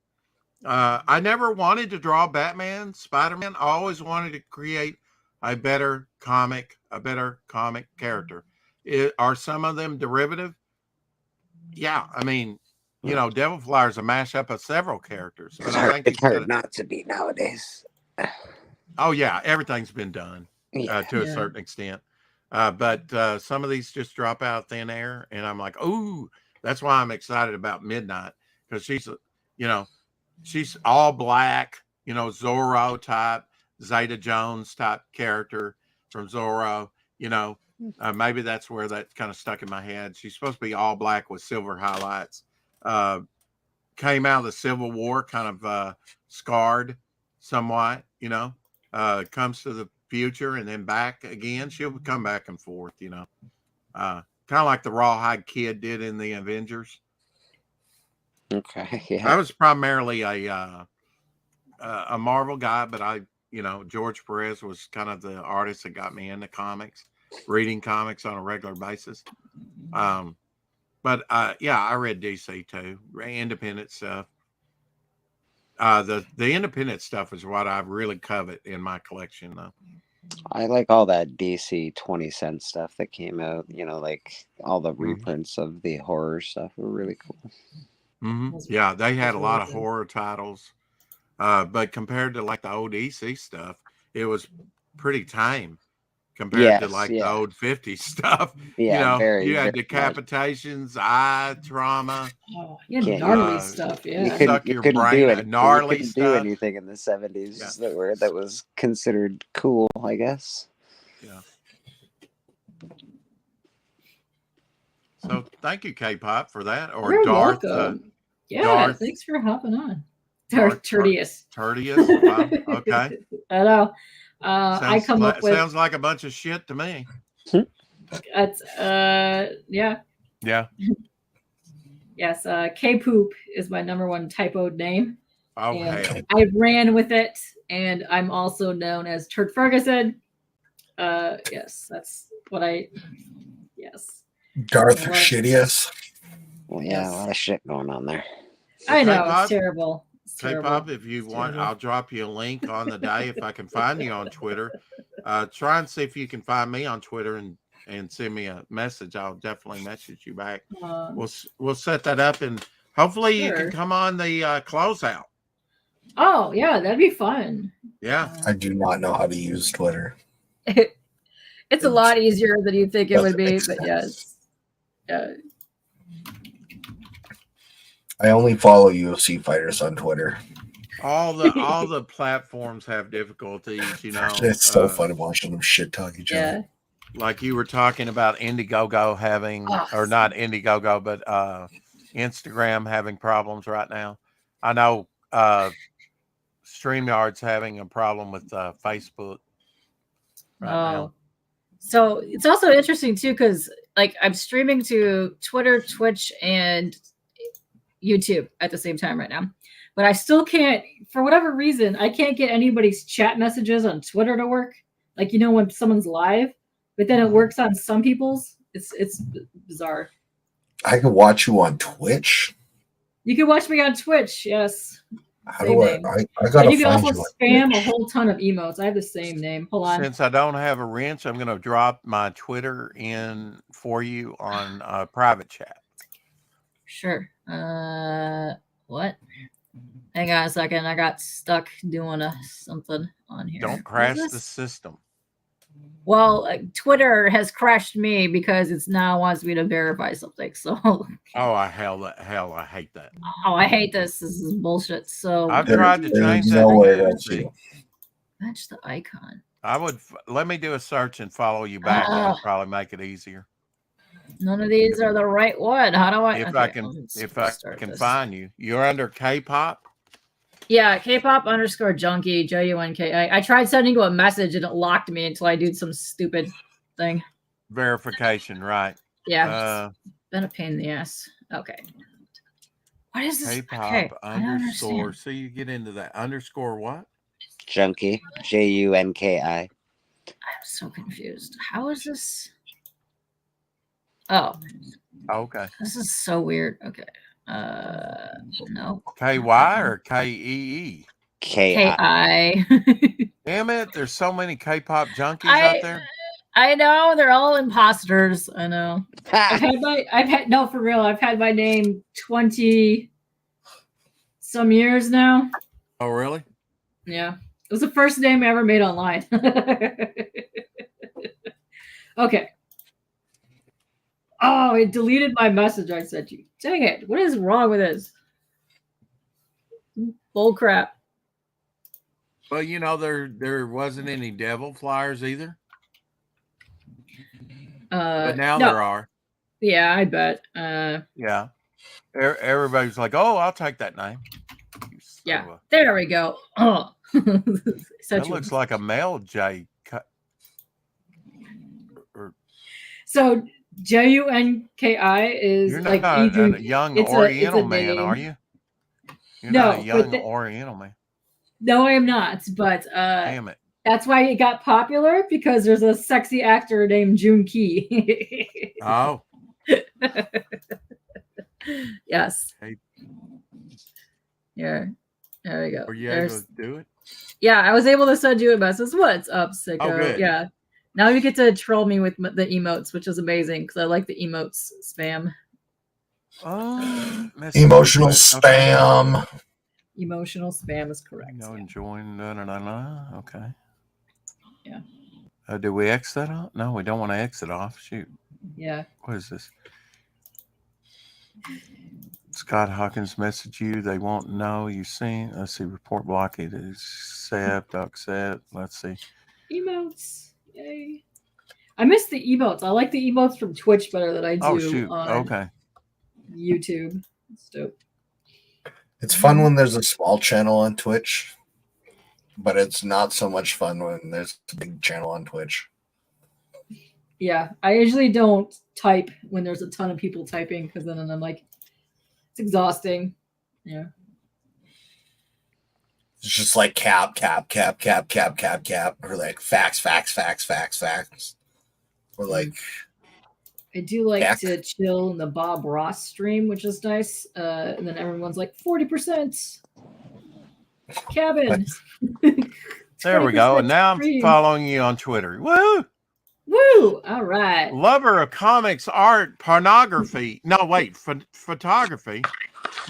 I never wanted to draw Batman, Spider-Man. I always wanted to create a better comic character. Are some of them derivative? Yeah, I mean, Devil Flyer is a mashup of several characters, but I think It's hard not to be nowadays. oh yeah, everything's been done Yeah. to a Yeah. certain extent. But some of these just drop out of thin air, and I'm like, oh, that's why I'm excited about Midnight, because she's all black, Zorro type, Zeta Jones type character from Zorro. Maybe that's where that kind of stuck in my head. She's supposed to be all black with silver highlights. Came out of the Civil War, kind of scarred somewhat. Comes to the future and then back again. She'll come back and forth. Kind of like the Rawhide Kid did in the Avengers. Okay. Yeah. I was primarily a Marvel guy, but George Perez was kind of the artist that got me into comics, reading comics on a regular basis. But I read DC too, independent stuff. The independent stuff is what I really covet in my collection, though. I like all that DC 20-cent stuff that came out. Like all the reprints of the horror stuff were really cool. Mm-hmm. Yeah, they had a lot of horror titles, but compared to like the old DC stuff, it was pretty tame compared to like the old 50s stuff. Yeah, you had decapitations, eye trauma. Oh, you had gnarly stuff. Yeah, you couldn't do anything in the 70s that was considered cool, I guess. Yeah. So thank you, K-pop, for that. Or You're Darth. welcome. Thanks for hopping on. Tertius. Wow. Okay. I know. I come up with sounds like a bunch of shit to me. It's yeah. Yes, K-Poop is my #1 typoed name. Oh, hell. I ran with it, and I'm also known as Turd Ferguson. Yes, that's what yes. Darth Shittius. Well, yeah, a lot of shit going on there. I know, it's terrible. K-Pop, if you want, I'll drop you a link on the day if I can find you on Twitter. Try and see if you can find me on Twitter and send me a message. I'll definitely message you back. We'll set that up, and hopefully you can come on the closeout. Oh yeah, that'd be fun. Yeah, I do not know how to use Twitter. It's a lot easier than you think it would be, but yes. I only follow UFC fighters on Twitter. All the platforms have difficulties, It's so fun watching them shit talk each other. Like you were talking about Indiegogo having, or not Indiegogo, but Instagram having problems right now. I know StreamYard's having a problem with Facebook right now. So it's also interesting too, because like I'm streaming to Twitter, Twitch, and YouTube at the same time right now, but I still can't, for whatever reason, I can't get anybody's chat messages on Twitter to work. Like, when someone's live, but then it works on some people's. It's bizarre. I can watch you on Twitch. You can watch me on Twitch. Yes. How do I gotta and you can find also spam a whole ton of emotes. I have the same name. Hold on. Since I don't have a wrench, I'm going to drop my Twitter in for you on private chat. Sure. What? Hang on a second. I got stuck doing something on here. Don't crash the system. Well, Twitter has crashed me because it's now wants me to verify something. So. Oh, I hate that. Oh, I hate this. This is bullshit. So. I've tried to change that. Match the icon. Let me do a search and follow you back. That'll probably make it easier. None of these are the right one. How do I? If I can find you, you're under K-pop. Yeah, K-pop _junkie JUNKI. I tried sending you a message and it locked me until I did some stupid thing. Verification, right? Yeah, it's been a pain in the ass. Okay. What is this? K-pop _ So you get into that _ what? Junkie JUNKI. I'm so confused. How is this? Oh. Okay. This is so weird. Okay. No. KY or KEE? K-I. KI. Damn it! There's so many K-pop junkies out there. I know they're all imposters. I know. No, for real. I've had my name 20 some years now. Oh, really? Yeah. It was the first name I ever made online. Okay. Oh, it deleted my message I sent you. Dang it. What is wrong with this? Bull crap. Well, there wasn't any devil flyers either. But now no. there are. Yeah, I bet. Yeah. Everybody's like, oh, I'll take that name. Yeah. There we go. Oh. That looks like a male J. So JUNKI is You're like not a young Oriental man, name. are you? You're No, not a young Oriental man. No, I am not. But damn it. That's why it got popular, because there's a sexy actor named Jun Ki. Oh. Yes. Hey. Yeah. There we go. Were you able to do it? Yeah, I was able to send you a message. What's up, Sicko? Oh, good. Yeah. Now you get to troll me with the emotes, which is amazing because I like the emotes spam. Emotional spam. Emotional spam is correct. Enjoying. Okay. Yeah. Do we X that off? No, we don't want to exit off. Shoot. Yeah. What is this? Scott Hawkins messaged you. They won't know you seen. Let's see. Report block. It is accept. Let's see. Emotes. Yay. I miss the emotes. I like the emotes from Twitch better than I do on YouTube. It's dope. It's fun when there's a small channel on Twitch, but it's not so much fun when there's a big channel on Twitch. Yeah, I usually don't type when there's a ton of people typing, because then I'm like, it's exhausting. Yeah. It's just like cap, or like facts. Or like I do like to chill in the Bob Ross stream, which is nice. And then everyone's like 40% cabin. There we go. And now I'm following you on Twitter. Woo! Woo! All right. Lover of comics, art, pornography. No, wait, photography,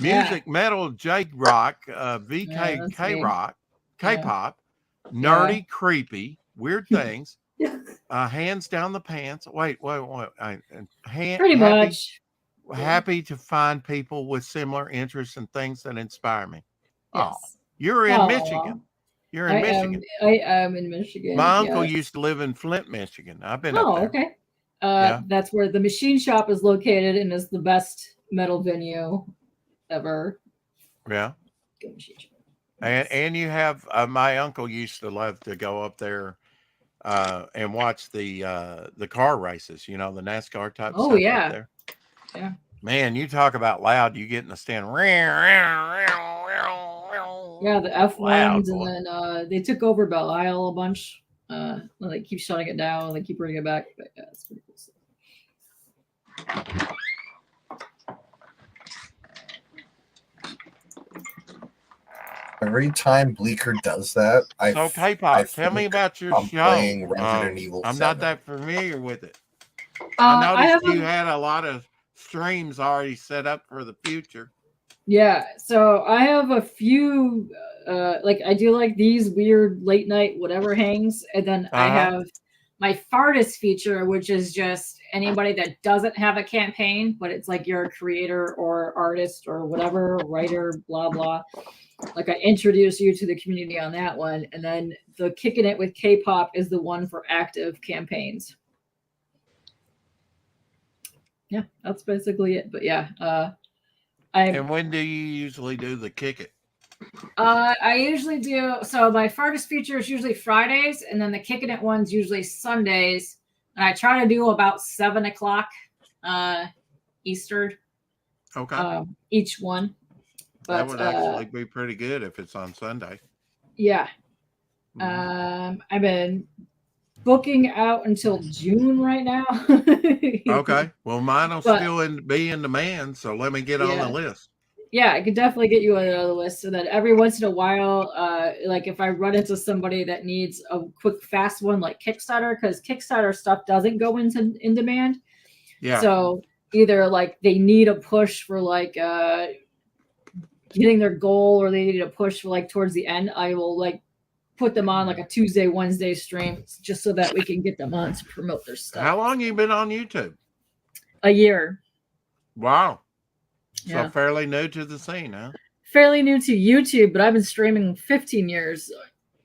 music, metal, J-rock, VK, K-rock, K-pop, nerdy, creepy, weird things. Hands down the pants. Wait. Pretty much. Happy to find people with similar interests and things that inspire me. Yes. Oh, you're in Michigan. You're in Michigan. I am in Michigan. My uncle used to live in Flint, Michigan. I've been up there. Okay. That's where the Machine Shop is located and is the best metal venue ever. Yeah. Go Machine Shop. And you have my uncle used to love to go up there and watch the car races, the NASCAR type stuff. Oh yeah. Up there. Yeah. Man, you talk about loud, you get in the stand. Yeah, the F1s, and then they took over Belle Isle a bunch. They keep shutting it down, and they keep bringing it back. But yeah, it's pretty cool. Every time Bleecker does that, K-pop, tell me about your show. Playing Resident Evil I'm 7. not that familiar with it. I noticed you had a lot of streams already set up for the future. Yeah, so I have a few, I do like these weird late night whatever hangs, and then I have my fartist feature, which is just anybody that doesn't have a campaign, but it's like you're a creator or artist or whatever, writer, blah, blah. Like I introduce you to the community on that one, and then the Kicking It with K-pop is the one for active campaigns. Yeah, that's basically it. But yeah, and when do you usually do the Kick It? I usually do. So my fartist feature is usually Fridays, and then the Kicking It one's usually Sundays. And I try to do about 7:00 Eastern. Okay. Each one. But, that would actually be pretty good if it's on Sunday. Yeah. I've been booking out until June right now. Okay. Well, mine will But- still be in demand, so let me get on the Yeah. list. Yeah, I could definitely get you on another list so that every once in a while, like if I run into somebody that needs a quick, fast one like Kickstarter, because Kickstarter stuff doesn't go into in demand. Yeah. So either like they need a push for like getting their goal, or they need a push for like towards the end, I will like put them on like a Tuesday, Wednesday stream just so that we can get them on to promote their stuff. How long you been on YouTube? A year. Wow. So Yeah. fairly new to the scene, huh? Fairly new to YouTube, but I've been streaming 15 years,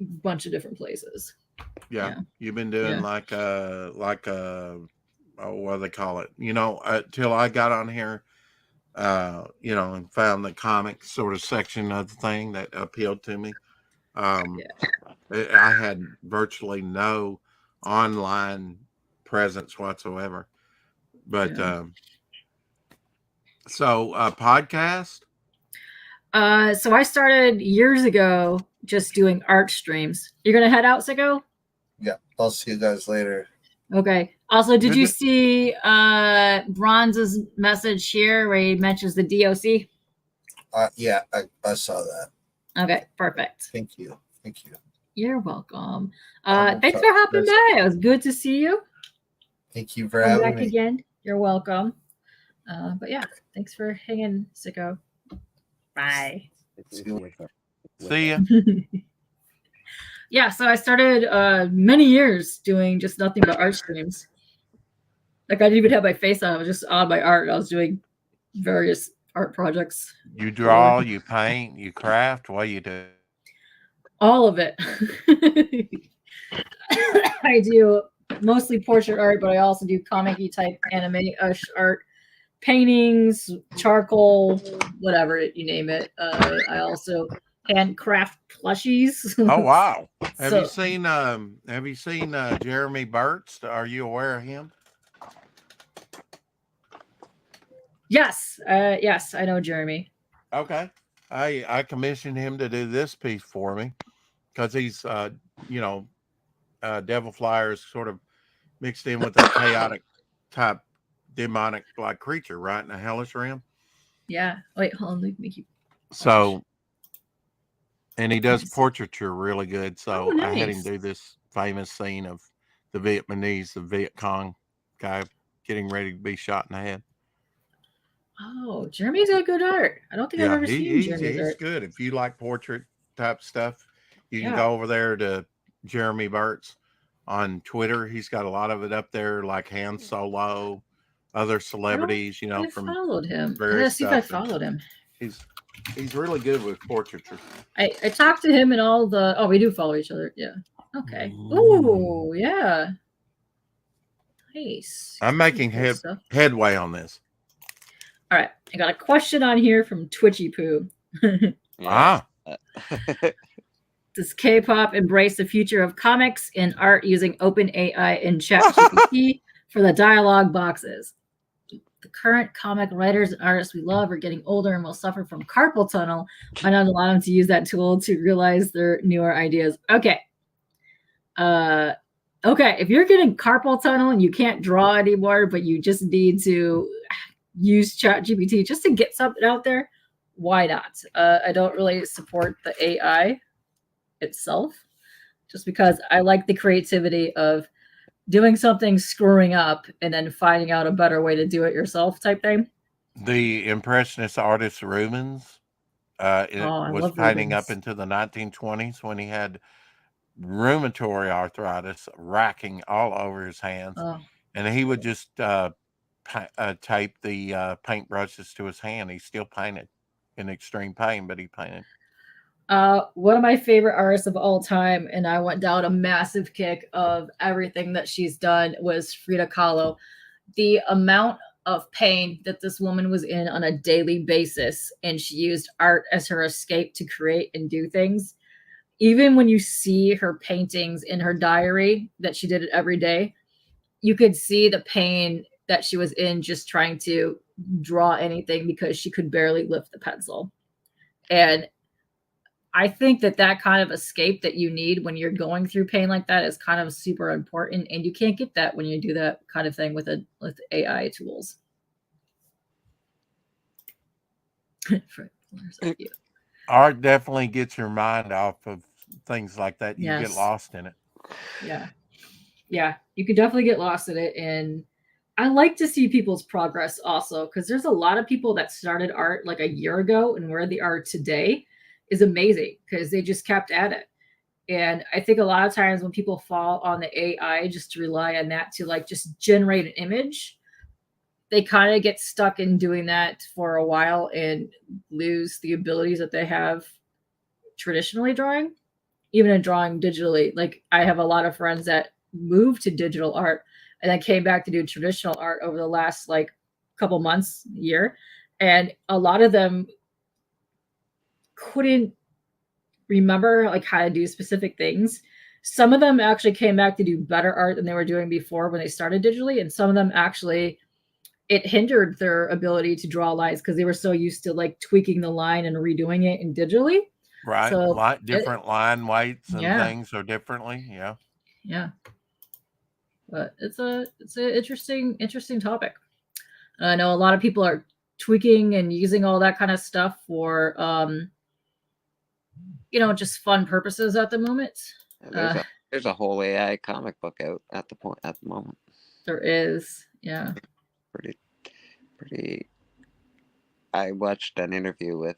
a bunch of different places. Yeah. Yeah. You've been doing Yeah. what do they call it? Till I got on here, and found the comic sort of section of the thing that appealed to me. I had virtually no online presence whatsoever. But podcast? So I started years ago just doing art streams. You're gonna head out, Sicko? Yeah, I'll see you guys later. Okay. Also, did Good you to- see Bronze's message here where he mentions the DOC? Yeah, I saw that. Okay, perfect. Thank you. You're welcome. I'm Thanks for sorry. hopping by. It was good to see you. Thank you for Come having back me. again. You're welcome. But yeah, thanks for hanging, Sicko. Bye. See ya. Yeah, so I started many years doing just nothing but art streams. Like I didn't even have my face on. I was just on my art. I was doing various art projects. You draw, you paint, you craft. What do you do? All of it. I do mostly portrait art, but I also do comic-y type anime art, paintings, charcoal, whatever you name it. I also handcraft plushies. Oh wow! Have So- you seen Jeremy Burtz? Are you aware of him? Yes, yes, I know Jeremy. Okay, I commissioned him to do this piece for me because he's Devil Flyer is sort of mixed in with a chaotic type demonic like creature, right, in a hellish realm. Yeah. Wait, hold on. Let me keep. So, and he does Nice. portraiture really good. So Oh, I had him nice. do this famous scene of the Vietnamese, the Viet Cong guy getting ready to be shot in the head. Oh, Jeremy's got good art. I don't think I've ever seen Jeremy's he's art. good. If you like portrait type stuff, you can Yeah. go over there to Jeremy Burtz on Twitter. He's got a lot of it up there, like Han Solo, other celebrities, I from followed him. I gotta various see if I stuff. followed him. He's really good with portraiture. I talked to him and all the. Oh, we do follow each other. Yeah. Okay. Ooh, yeah. Nice. I'm making Good stuff. headway on this. All right. I got a question on here from Twitchy Poo. Does K-pop embrace the future of comics and art using open AI and ChatGPT for the dialogue boxes? The current comic writers and artists we love are getting older and will suffer from carpal tunnel. Why not allow them to use that tool to realize their newer ideas? Okay. Okay. If you're getting carpal tunnel and you can't draw anymore, but you just need to use ChatGPT just to get something out there, why not? I don't really support the AI itself, just because I like the creativity of doing something, screwing up, and then finding out a better way to do it yourself type thing. The impressionist artist Rubens I was love painting Rubens. up into the 1920s when he had rheumatoid arthritis racking all over his hands, Oh, and he would just tape the paintbrushes to his hand. He still painted in extreme pain, but he painted. one of my favorite artists of all time, and I went down a massive kick of everything that she's done, was Frida Kahlo. The amount of pain that this woman was in on a daily basis, and she used art as her escape to create and do things. Even when you see her paintings in her diary that she did it every day, you could see the pain that she was in just trying to draw anything because she could barely lift the pencil. And I think that kind of escape that you need when you're going through pain like that is kind of super important, and you can't get that when you do that kind of thing with AI tools. Art definitely gets your mind off of things like that. You get Yes. lost in it. Yeah, you could definitely get lost in it. And I like to see people's progress also, because there's a lot of people that started art like a year ago, and where they are today is amazing because they just kept at it. And I think a lot of times when people fall on the AI just to rely on that to like just generate an image, they kind of get stuck in doing that for a while and lose the abilities that they have traditionally drawing, even in drawing digitally. Like I have a lot of friends that moved to digital art and then came back to do traditional art over the last like couple months, year. And a lot of them couldn't remember like how to do specific things. Some of them actually came back to do better art than they were doing before when they started digitally. And some of them actually, it hindered their ability to draw lines because they were so used to like tweaking the line and redoing it in digitally. Right. So different line weights and Yeah. things are differently. Yeah. Yeah. But it's an interesting topic. I know a lot of people are tweaking and using all that kind of stuff for just fun purposes at the moment. There's a whole AI comic book out at the moment. There is, yeah. Pretty. I watched an interview with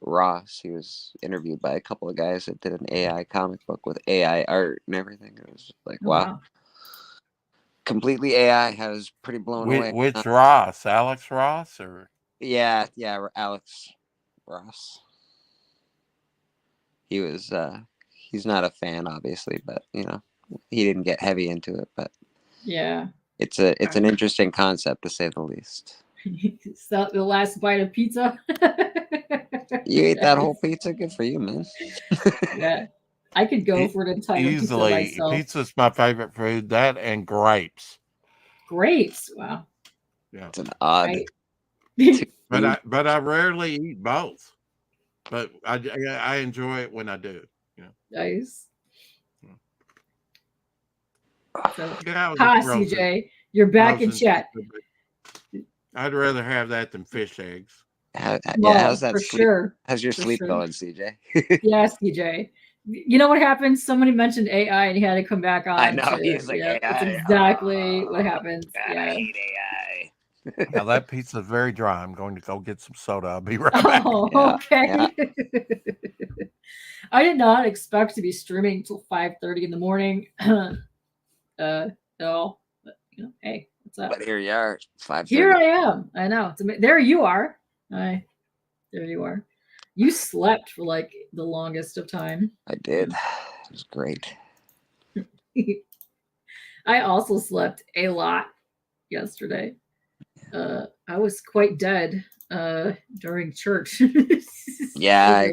Ross. He was interviewed by a couple of guys that did an AI comic book with AI art and everything. It was like, wow. Completely AI. I was pretty blown away. Which Ross? Alex Ross or? Yeah, Alex Ross. He was. He's not a fan, obviously, but he didn't get heavy into it. But yeah, it's an interesting concept to say the least. So the last bite of pizza. You ate that whole pizza? Good for you, man. Yeah, I could go for an entire easily. Pizza myself. Pizza's my favorite food. That and grapes. Grapes, wow. Yeah, it's an odd. But I rarely eat both. But I enjoy it when I do. Nice. So, Yeah, CJ, you're back in chat. I'd rather have that than fish eggs. How's that for sleep? Sure. How's your For sleep sure. going, CJ? Yeah, CJ. You know what happened? Somebody mentioned AI and he had to come back on. I know. He's like, AI. That's exactly what happens. God, yeah. I hate AI. Now that pizza's very dry. I'm going to go get some soda. I'll be right back. Oh, okay. Yeah. I did not expect to be streaming until 5:30 in the morning. At all. But hey, what's up? But here you are, 5:30. Here I am. I know. There you are. There you are. You slept for like the longest of time. I did. It was great. I also slept a lot yesterday. I was quite dead during church. Yeah,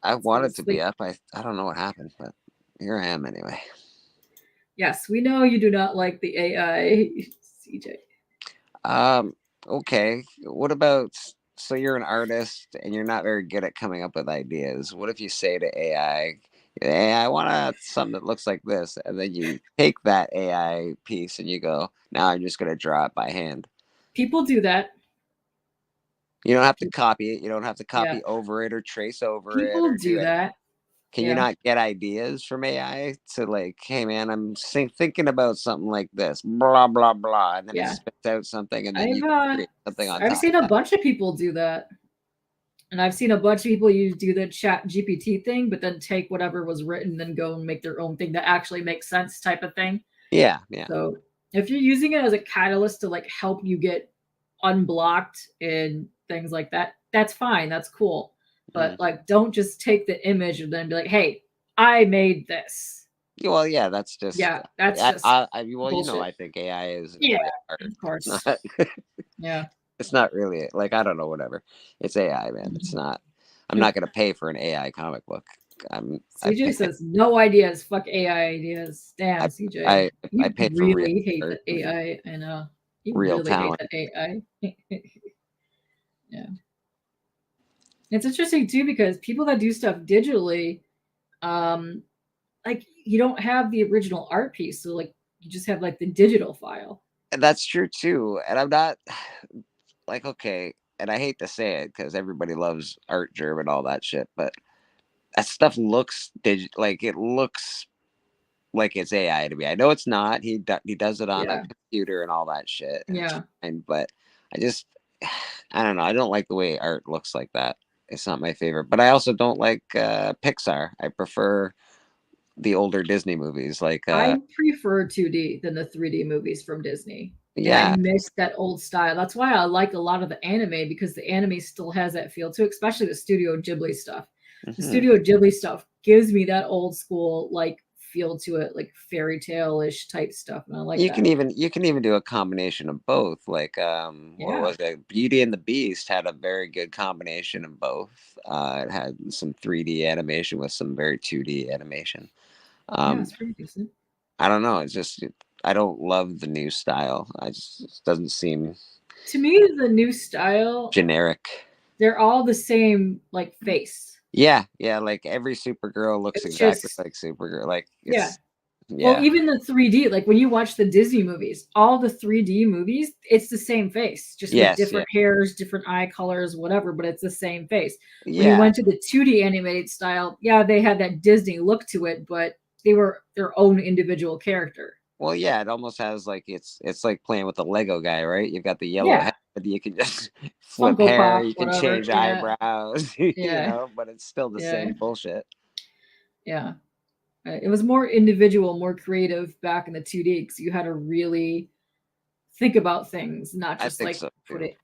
I wanted to be up. I don't know what happened, but here I am anyway. Yes, we know you do not like the AI, CJ. Okay. What about, so you're an artist and you're not very good at coming up with ideas. What if you say to AI, hey, I want something that looks like this, and then you take that AI piece and you go, now I'm just going to draw it by hand. People do that. You don't have to copy it. You don't have to copy over it or trace over it. People do that. Can you not get ideas from AI to like, hey man, I'm thinking about something like this, blah blah blah, and then it spits out something, and then you create something on top. I've seen a bunch of people do that, and I've seen a bunch of people do the Chat GPT thing, but then take whatever was written, then go and make their own thing that actually makes sense, type of thing. Yeah. So if you're using it as a catalyst to like help you get unblocked and things like that, that's fine. That's cool. But like, don't just take the image and then be like, "Hey, I made this." Well, yeah, that's just that's just bullshit. I think AI is art. Of course. Yeah, it's not really like, I don't know, whatever. It's AI, man. It's not. I'm not gonna pay for an AI comic book. CJ says no ideas. Fuck AI ideas. Damn, CJ. I paid for really hate the AI. I know. You real really talent. hate the AI. Yeah. It's interesting too because people that do stuff digitally, like you don't have the original art piece, so like you just have like the digital file. And that's true too. And I'm not like, okay, and I hate to say it because everybody loves art germ and all that shit, but that stuff looks like it looks like it's AI to me. I know it's not. He does it on a Yeah. computer and all that shit. Yeah. But I don't know. I don't like the way art looks like that. It's not my favorite. But I also don't like Pixar. I prefer the older Disney movies. Like I prefer 2D than the 3D movies from Disney. And yeah, I miss that old style. That's why I like a lot of the anime because the anime still has that feel too, especially the Studio Ghibli stuff. The mhm. Studio Ghibli stuff gives me that old school like feel to it, like fairy tale-ish type stuff. And I like You that. can even do a combination of both. Like what Yeah. was it? Beauty and the Beast had a very good combination of both. It had some 3D animation with some very 2D animation. Yeah, it's pretty decent. I don't know. It's just I don't love the new style. It doesn't seem To me, the new style, generic. they're all the same like face. Yeah, like every Supergirl looks It's exactly just like Supergirl. Like yeah. it's Well, even the 3D, like when you watch the Disney movies, all the 3D movies, it's the same face, just with Yes, different hairs, different eye colors, whatever, but it's the same face. When you yeah. went to the 2D animated style, yeah, they had that Disney look to it, but they were their own individual character. Well, yeah, it almost has like it's like playing with a Lego guy, right? You've got the yellow Yeah. head, you can just flip Funko hair, Pop, you can whatever. change Yeah. eyebrows, you Yeah. know, but it's still the Yeah. same bullshit. Yeah. It was more individual, more creative back in the 2D because you had to really think about things, not I just think like so put too. it.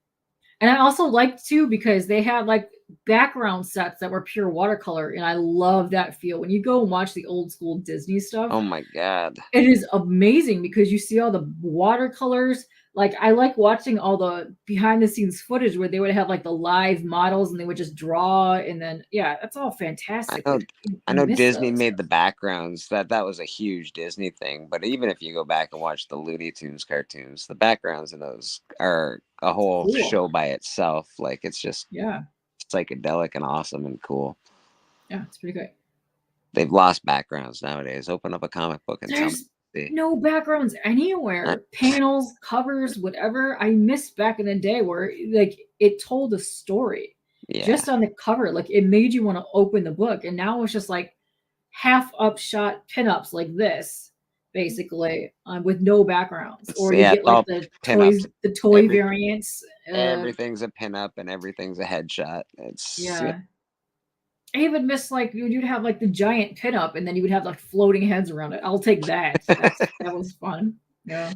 And I also liked too because they had like background sets that were pure watercolor, and I love that feel. When you go and watch the old school Disney stuff, Oh my god. it is amazing because you see all the watercolors. Like I like watching all the behind the scenes footage where they would have like the live models and they would just draw, and then yeah, that's all fantastic. Like, I know miss Disney those. made the backgrounds. That was a huge Disney thing. But even if you go back and watch the Looney Tunes cartoons, the backgrounds in those are a whole Cool. show by itself. Like it's just Yeah, psychedelic and awesome and cool. yeah, it's pretty great. They've lost backgrounds nowadays. Open up a comic book and tell me. There's no backgrounds anywhere. Panels, covers, whatever. I missed back in the day where like it told a story Yeah. just on the cover. Like it made you want to open the book. And now it's just like half upshot pinups like this, basically, with no backgrounds. Or you get like the toys, the toy variants. Everything's a pinup and everything's a headshot. It's yeah. I even miss like you'd have like the giant pinup and then you would have like floating heads around it. I'll take that. That was fun. Yeah.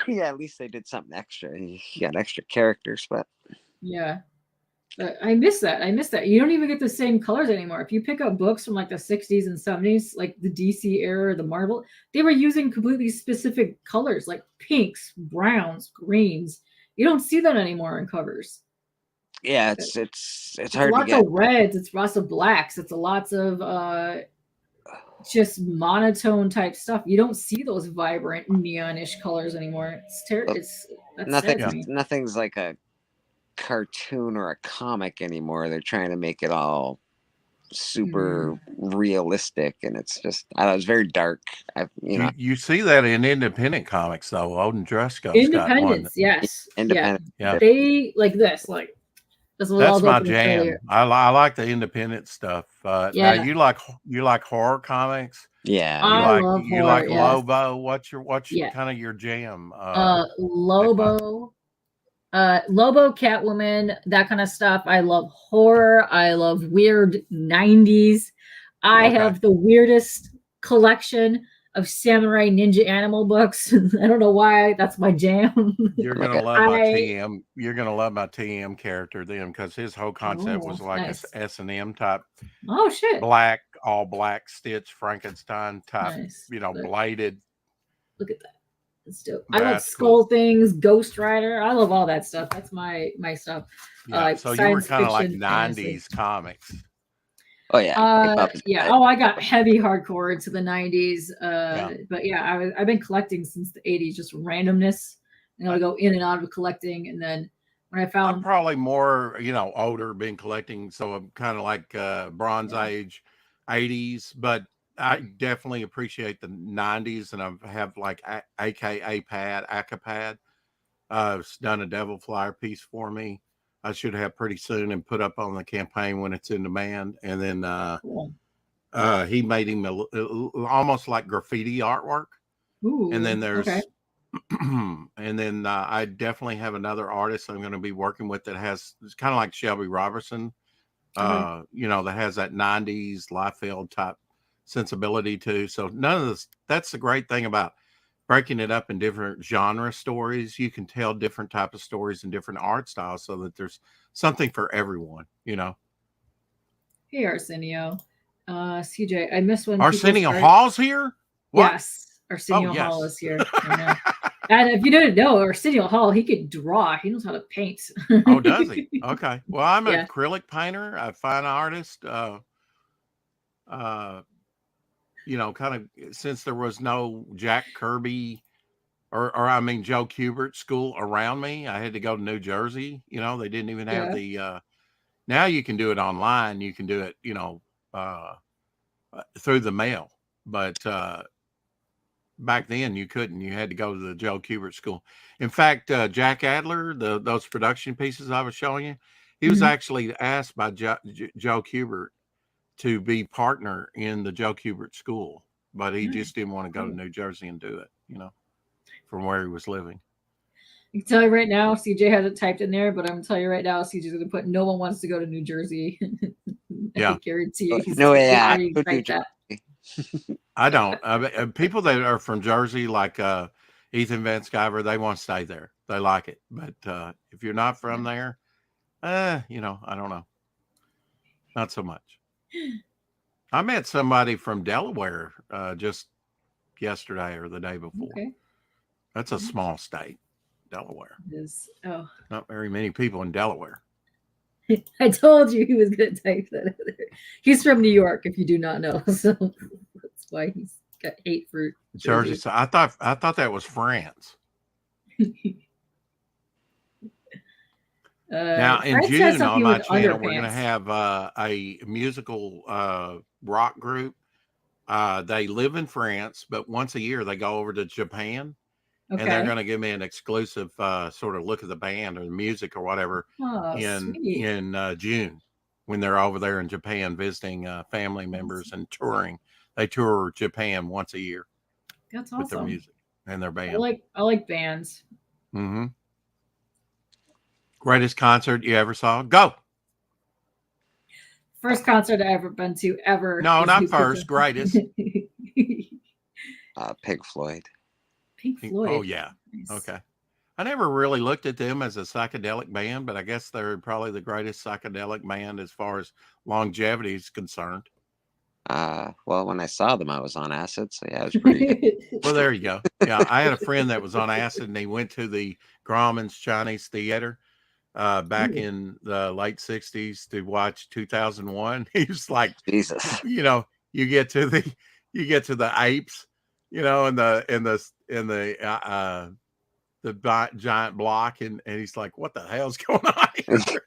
Yeah, at least they did something extra. You got extra characters, but yeah. But I miss that. I miss that. You don't even get the same colors anymore. If you pick up books from like the 60s and 70s, like the DC era, the Marvel, they were using completely specific colors like pinks, browns, greens. You don't see that anymore in covers. Yeah, it's hard lots to get. Of reds, it's lots of blacks, it's a lots of just monotone type stuff. You don't see those vibrant neonish colors anymore. It's terrible. Nothing's like a cartoon or a comic anymore. They're trying to make it all super realistic, and it's just I don't know, it's very dark. You see that in independent comics though. Odin Dresco's Independence, got one. yes. Independent. Yeah. They like this, like that's my jam. I like the independent stuff. Now you like horror comics. Yeah, you like Lobo. What's kind of your jam? Lobo, Catwoman, that kind of stuff. I love horror. I love weird 90s. I have the weirdest collection of samurai ninja animal books. I don't know why. That's my jam. You're gonna love my TM. You're gonna love my TM character then, because his whole concept was like a S&M type. Oh shit! All black Stitch Frankenstein type. Bladed. Look at that. That's dope. I love Skull Things, Ghost Rider. I love all that stuff. That's my stuff. Yeah, so you were kind of like 90s comics. Oh yeah, yeah. Oh, I got heavy hardcore into the 90s. But yeah, I've been collecting since the 80s, just randomness. And I'll go in and out of collecting. And then when I I'm found. probably more, older, been collecting, so I'm kind of like Bronze Age, 80s, but I definitely appreciate the 90s, and I have like AKA Pad, Acapad. It's done a Devil Flyer piece for me. I should have pretty soon and put up on the campaign when it's in demand. And then Cool. he made him almost like graffiti artwork. Ooh, And then there's okay. and then I definitely have another artist I'm going to be working with that has, it's kind of like Shelby Robertson, that has that 90s Liefeld type sensibility too. So none of this, that's the great thing about breaking it up in different genre stories. You can tell different type of stories and different art styles so that there's something for everyone. Hey, Arsenio. CJ, I missed when Arsenio people Hall's here. What? Yes, Arsenio Oh, Hall yes. is here. I know. And if you didn't know, Arsenio Hall, he could draw. He knows how to paint. Oh, does he? Okay. Well, I'm an Yeah. acrylic painter, a fine artist. Kind of since there was no Jack Kirby or I mean Joe Kubert school around me, I had to go to New Jersey. They didn't even have the now you can do it online. You can do it, through the mail. But back then you couldn't. You had to go to the Joe Kubert school. In fact, Jack Adler, those production pieces I was showing you, he was actually asked by Joe Kubert to be partner in the Joe Kubert school, but he just didn't want to go to New Jersey and do it, from where he was living. I can tell you right now, CJ hasn't typed in there, but I'm going to tell you right now, CJ's going to put no one wants to go to New Jersey. Yeah. I guarantee you. He's No already AI. typed that. I don't. People that are from Jersey, like Ethan Van Sciver, they want to stay there. They like it. But if you're not from there, I don't know. Not so much. I met somebody from Delaware just yesterday or the day before. Okay. That's a small state, Delaware. It is. Oh, Not very many people in Delaware. I told you he was going to type that in there. He's from New York, if you do not know. So that's why he's got hate for Jersey. So I thought that was France. Now in France has June on something my with channel, we're going to underpants. have a musical rock group. They live in France, but once a year they go over to Japan, and they're Okay. going to give me an exclusive sort of look at the band or the music or whatever Oh, in sweet. June when they're over there in Japan visiting family members and touring. They tour Japan once a year That's with their awesome. music and their I band. like bands. Mm-hmm. Greatest concert you ever saw? Go. First concert I ever been to ever. No, is not New first. Greatest. Pink Floyd. Pink Floyd. Oh yeah. Nice. Okay. I never really looked at them as a psychedelic band, but I guess they're probably the greatest psychedelic band as far as longevity is concerned. Well, when I saw them, I was on acid, so yeah, it was pretty good. Well, there you go. Yeah, I had a friend that was on acid, and he went to the Grauman's Chinese Theater back in the late '60s to watch 2001. He was like, Jesus. You get to the apes, and the giant block, and he's like, what the hell's going on here?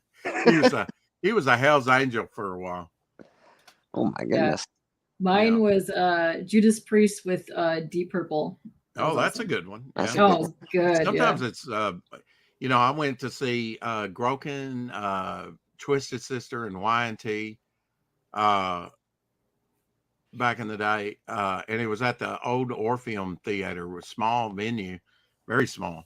He was a Hell's Angel for a while. Oh my goodness. Mine was Judas Priest with Deep Purple. That's awesome. A good one. That's yeah. a good one. Good. Sometimes it's I went to see Groken, Twisted Sister, and Y&T back in the day, and it was at the old Orpheum Theater, with small venue, very small.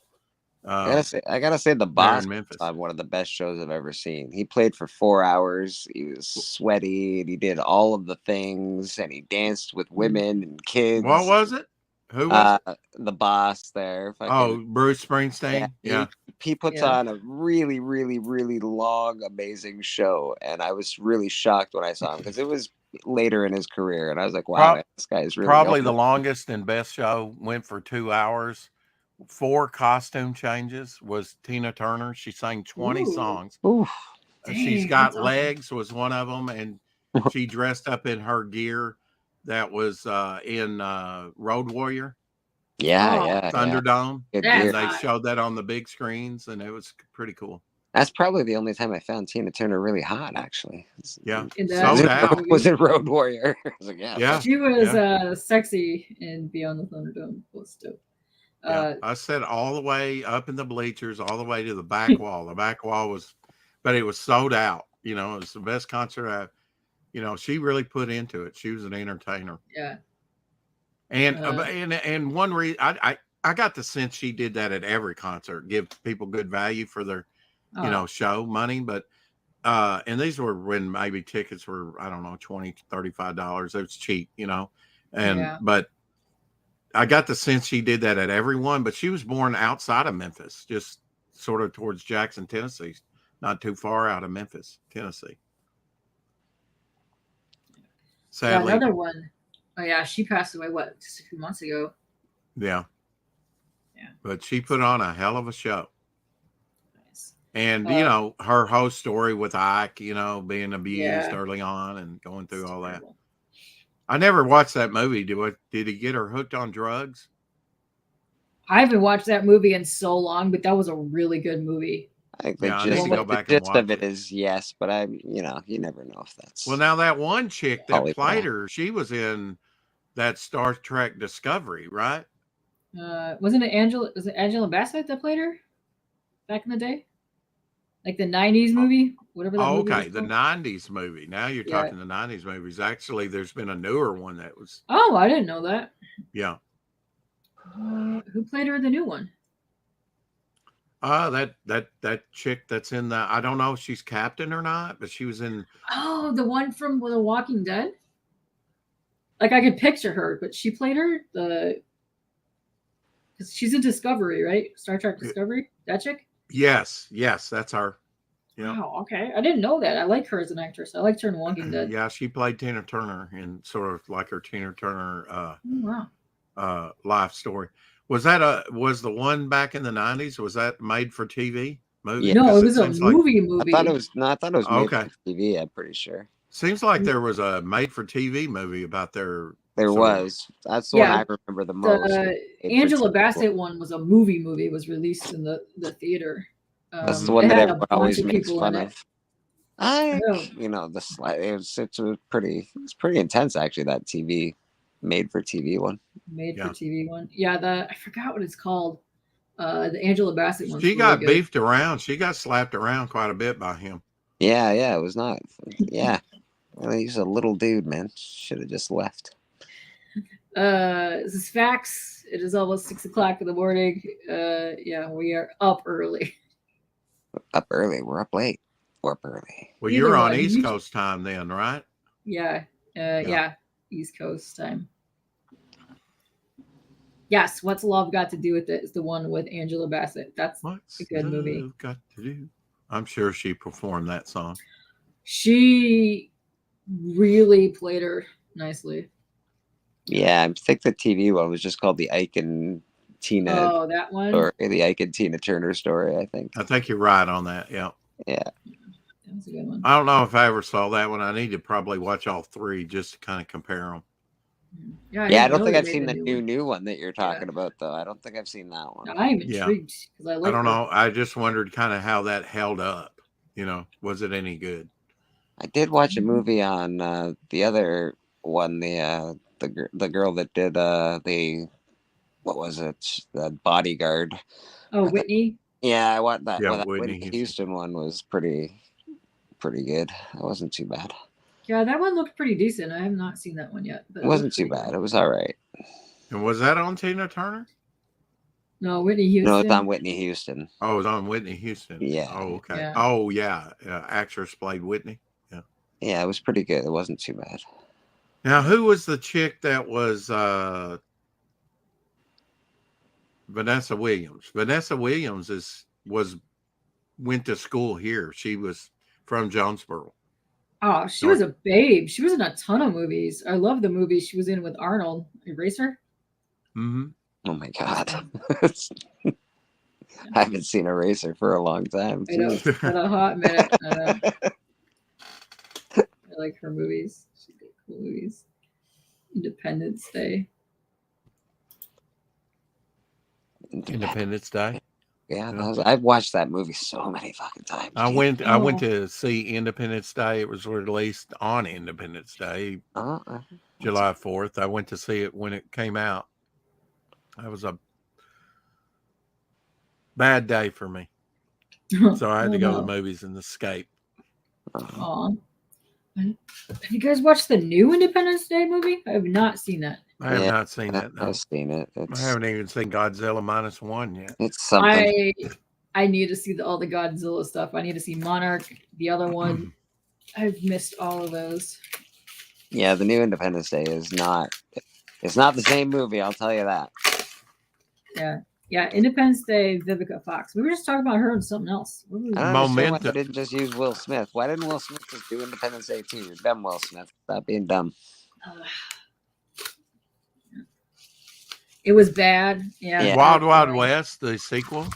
I gotta say, the boss in Memphis. was one of the best shows I've ever seen. He played for 4 hours. He was sweaty, and he did all of the things, and he danced with women and kids. What was it? Who was the boss there? Bruce Springsteen. Yeah. He puts on a really, really, really long, amazing show, and I was really shocked when I saw him because it was later in his career, and I was like, wow, this guy is really probably the longest and best show. Went for 2 hours. 4 costume changes. Was Tina Turner. She sang 20 songs. Ooh. She's Got Legs was one of them, and she dressed up in her gear that was in Road Warrior. Yeah, Thunderdome. Yeah. And they showed that on the big screens, and it was pretty cool. That's probably the only time I found Tina Turner really hot, actually. Yeah, In Was sold that out. movie. was in Road Warrior. I was like, yeah, Yeah. fuck. She was sexy in Beyond the Thunderdome. Was dope. Yeah, I sat all the way up in the bleachers, all the way to the back wall. The back wall was, but it was sold out. You know, it was the best concert she really put into it. She was an entertainer. Yeah. And one reason I got the sense she did that at every concert, give people good value for their, show money. But, and these were when maybe tickets were, I don't know, $20, $35. It was cheap, but I got the sense she did that at everyone, but she was born outside of Memphis, just sort of towards Jackson, Tennessee, not too far out of Memphis, Tennessee. Sadly. Yeah, another one. Oh yeah, she passed away just a few months ago. Yeah. Yeah. But she put on a hell of a show. Nice. And her whole story with Ike, being abused early on and going through all that. I never watched that movie. Did he get her hooked on drugs? I haven't watched that movie in so long, but that was a really good movie. I think I need to go back and the gist watch of it is yes, but you never know if that's. Well, now that one chick that Probably played not. her, she was in that Star Trek Discovery, right? Wasn't it was it Angela Bassett that played her back in the day? Like the 90s movie? Whatever that movie Okay, was the called. 90s movie. Now you're talking the 90s movies. Actually, there's been a newer one that was. Oh, I didn't know that. Yeah. Who played her in the new one? That chick that's in the, I don't know if she's captain or not, but she was in. Oh, the one from The Walking Dead? Like I could picture her, but she played her because she's in Discovery, right? Star Trek Discovery? That chick? Yes, that's her. Yeah. Wow, okay. I didn't know that. I like her as an actress. I liked her in Walking Dead. Yeah, she played Tina Turner in sort of like her Tina Turner Wow. life story. Was the one back in the 90s? Was that made for TV movie? Yeah. No, it was a seems like- movie. I thought it was made Okay. for TV. I'm pretty sure Seems like there was a made for TV movie about their. there was. That's the one I remember the most. The Angela Bassett one was a movie. It was released in the theater. That's the one that it had a everyone bunch always of makes people fun in it. of. It was pretty intense actually. That TV made for TV one. Made for TV one. Yeah, I forgot what it's called. The Angela Bassett one. She got beefed around. She got slapped around quite a bit by him. Yeah, it was not. Yeah, well, he's a little dude, man. Should have just left. This is facts. It is almost 6 o'clock in the morning. Yeah, we are up early. Up early. We're up late. We're up early. Well, you're on East Coast time then, right? Yeah. Yeah. East Coast time. Yes, What's Love Got to Do with It is the one with Angela Bassett. That's a good movie. Got to do? I'm sure she performed that song. She really played her nicely. Yeah, I think the TV one was just called the Ike and Tina. Oh, that one? Or the Ike and Tina Turner story, I think. I think you're right on that. Yeah. Yeah. That was a good one. I don't know if I ever saw that one. I need to probably watch all three just to kind of compare them. Yeah, I don't think I've seen the new one that you're talking about, though. I don't think I've seen that one. I'm intrigued because I like. I don't know. I just wondered kind of how that held up. Was it any good? I did watch a movie on the other one, the girl that did what was it? The Bodyguard. Oh, Whitney. Yeah, I want that. Yeah, that Whitney Houston one was pretty good. It wasn't too bad. Yeah, that one looked pretty decent. I have not seen that one yet. But It wasn't too bad. It was all right. And was that on Tina Turner? No, Whitney Houston. No, it's on Whitney Houston. Oh, it was on Whitney Houston. Yeah. Oh, okay. Yeah. Oh, yeah. Actress played Whitney. Yeah. Yeah, it was pretty good. It wasn't too bad. Now, who was the chick that was Vanessa Williams? Vanessa Williams went to school here. She was from Jonesboro. Oh, she was a babe. She was in a ton of movies. I love the movie she was in with Arnold. Eraser. Mm-hmm. Oh my god. I haven't seen Eraser for a long time. I know. It's been a hot minute. I like her movies. She's got cool movies. Independence Day. Independence Day. Yeah, Yeah. I've watched that movie so many fucking times. I Jesus. went to see Independence Day. It was released on Independence Day, July 4th. I went to see it when it came out. That was a bad day for me. So I had to go to the movies and escape. Aw. Have you guys watched the new Independence Day movie? I have not seen that. I have not seen that. No. I've seen it. I haven't even seen Godzilla -1 yet. It's something. I need to see all the Godzilla stuff. I need to see Monarch, the other one. I've missed all of those. Yeah, the new Independence Day is not. It's not the same movie. I'll tell you that. Yeah, Independence Day, Vivica Fox. We were just talking about her and something else. What was I it? don't understand why Momentum. they didn't just use Will Smith. Why didn't Will Smith just do Independence Day too? You're dumb, Will Smith. Stop being dumb. It was bad. Yeah. Yeah. Wild Wild West, the sequel.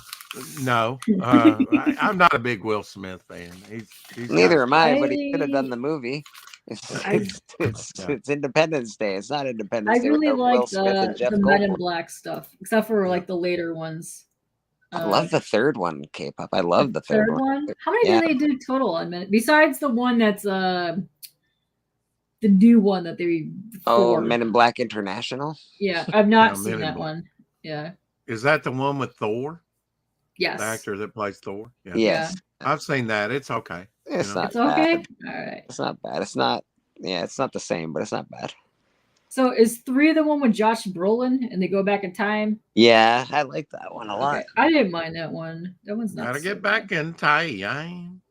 No, I'm not a big Will Smith fan. He's Neither am I, I- but he could have done the movie. It's Independence Day. It's not Independence I Day. really without Will like Smith and Jeff the Men in Goldblum. Black stuff, except for like the later ones. I love the third one, K-pop. I love the third one. How many Yeah. did they do total on minute? Besides the one that's the new one that they Oh, four. Men in Black International. Yeah, I've not Yeah, Men seen in that Black. one. Yeah. Is that the one with Thor? Yes. The actor that plays Thor? Yeah. Yes, I've seen that. It's okay. it's You know? not It's okay. bad. All right. It's not bad. It's not. Yeah, it's not the same, but it's not bad. So is 3 the one with Josh Brolin and they go back in time? Yeah, I like that one a lot. Okay. I didn't mind that one. That one's not. Gotta so get bad. back in time.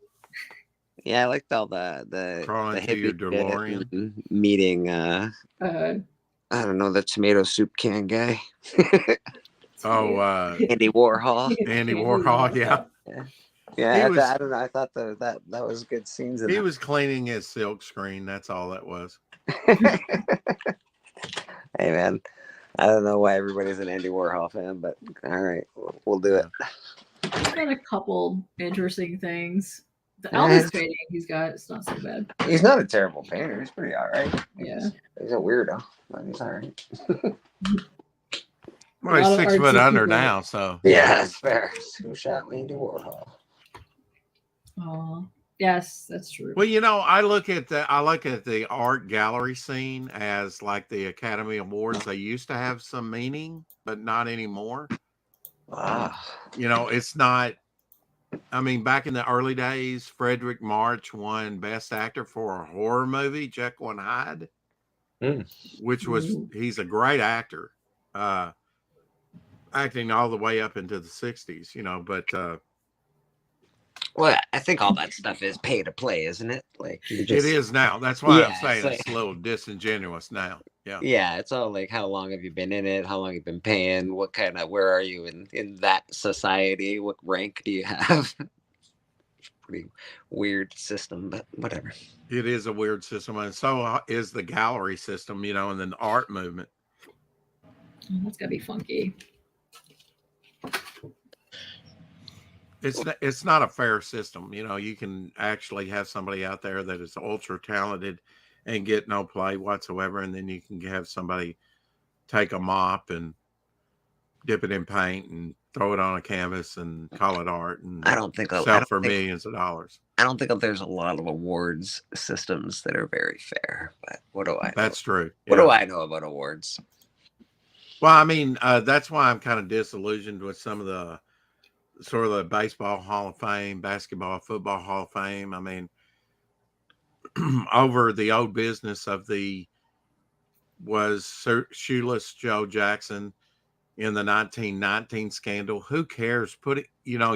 Yeah, I liked all the Crawl into your hippie shit DeLorean. and meeting I don't know, the tomato soup can guy. Oh, Andy Warhol. Andy Warhol. Yeah. Yeah, He was- I don't know. I thought that was good scenes in He that. was cleaning his silk screen. That's all that was. Hey man, I don't know why everybody's an Andy Warhol fan, but all right, we'll do it. He's got a couple interesting things. The Yeah. Elvis painting he's got, it's not so bad. He's not a terrible painter. He's pretty all right. Yeah. He's a weirdo, but he's all right. Well, A he's lot of 6 foot artsy under people. now, so Yeah, that's fair. Who shot Andy Warhol? Oh, yes, that's true. Well, you know, I look at the art gallery scene as like the Academy Awards. They used to have some meaning, but not anymore. Wow. You know, it's not. I mean, back in the early days, Frederick March won Best Actor for a horror movie, Jekyll and Hyde, which was he's a great actor, acting all the way up into the 60s. You know, but Well, I think all that stuff is pay to play, isn't it? Like you just, it is now. That's why Yeah, I'm saying it's it's a little disingenuous now. Yeah. Yeah, it's all like how long have you been in it? How long have you been paying? What kind of where are you in that society? What rank do you have? Pretty weird system, but whatever. It is a weird system, and so is the gallery system, you know, and then the art movement. Oh, that's gotta be funky. It's not a fair system, you know. You can actually have somebody out there that is ultra talented and get no play whatsoever, and then you can have somebody take a mop and dip it in paint and throw it on a canvas and call it art and I don't think sell for millions of dollars. I don't think there's a lot of awards systems that are very fair. But what do I know? That's true. What Yeah. do I know about awards? Well, I mean, that's why I'm kind of disillusioned with some of the sort of the baseball Hall of Fame, basketball, football Hall of Fame. I mean, over the old business of was shoeless Joe Jackson in the 1919 scandal. Who cares? Put it, you know,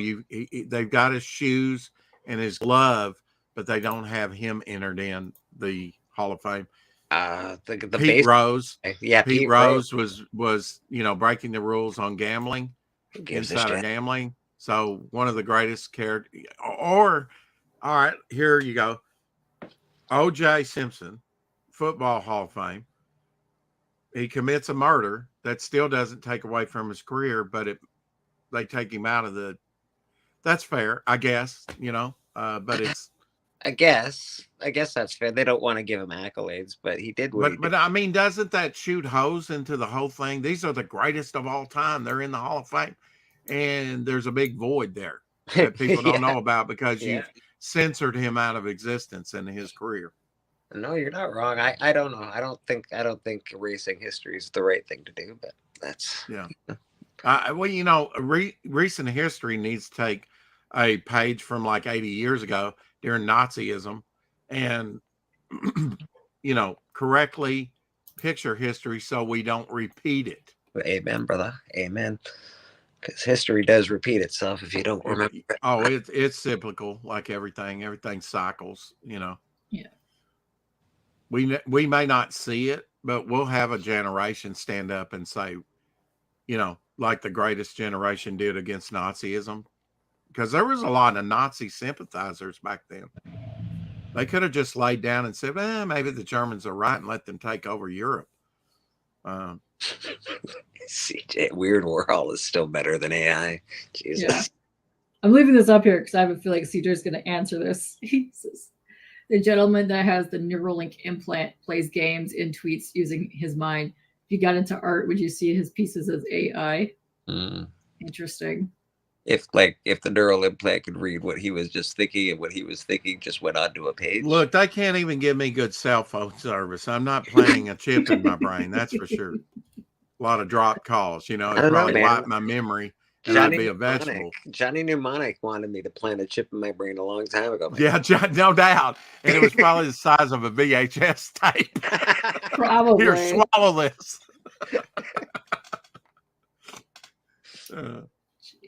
they've got his shoes and his glove, but they don't have him entered in the Hall of Fame. The Pete Rose. Yeah, Pete Rose was you know, breaking the rules on gambling, Who gives a insider shit? gambling. So one of the greatest characters. Or all right, here you go. O.J. Simpson, football Hall of Fame. He commits a murder that still doesn't take away from his career, but they take him out of the. That's fair, I guess. You know, but it's. I guess that's fair. They don't want to give him accolades, but he did what he But did. I mean, doesn't that shoot holes into the whole thing? These are the greatest of all time. They're in the Hall of Fame, and there's a big void there that people don't Yeah. know about because Yeah. you've censored him out of existence in his career. No, you're not wrong. I don't know. I don't think erasing history is the right thing to do, but that's Yeah. Well, you know, recent history needs to take a page from like 80 years ago during Nazism and, you know, correctly picture history so we don't repeat it. amen, brother. Amen. Because history does repeat itself if you don't remember it. Oh, it's cyclical, like everything. Everything cycles, you know. Yeah. We may not see it, but we'll have a generation stand up and say, you know, like the greatest generation did against Nazism, because there was a lot of Nazi sympathizers back then. They could have just laid down and said, maybe the Germans are right and let them take over Europe. CJ, Weird World is still better than AI. Jesus. Yeah. I'm leaving this up here because I have a feeling CJ is going to answer this. He says, the gentleman that has the Neuralink implant plays games and tweets using his mind. If you got into art, would you see his pieces as AI? Interesting. If the neural implant could read what he was just thinking and what he was thinking just went onto a page. Look, they can't even give me good cell phone service. I'm not planting a chip in my brain, that's for sure. A lot of dropped calls, you know, it probably wiped my memory and I'd be a vegetable. Johnny Mnemonic wanted me to plant a chip in my brain a long time ago. Yeah, no doubt. And it was probably the size of a VHS tape. Probably. Here, swallow this.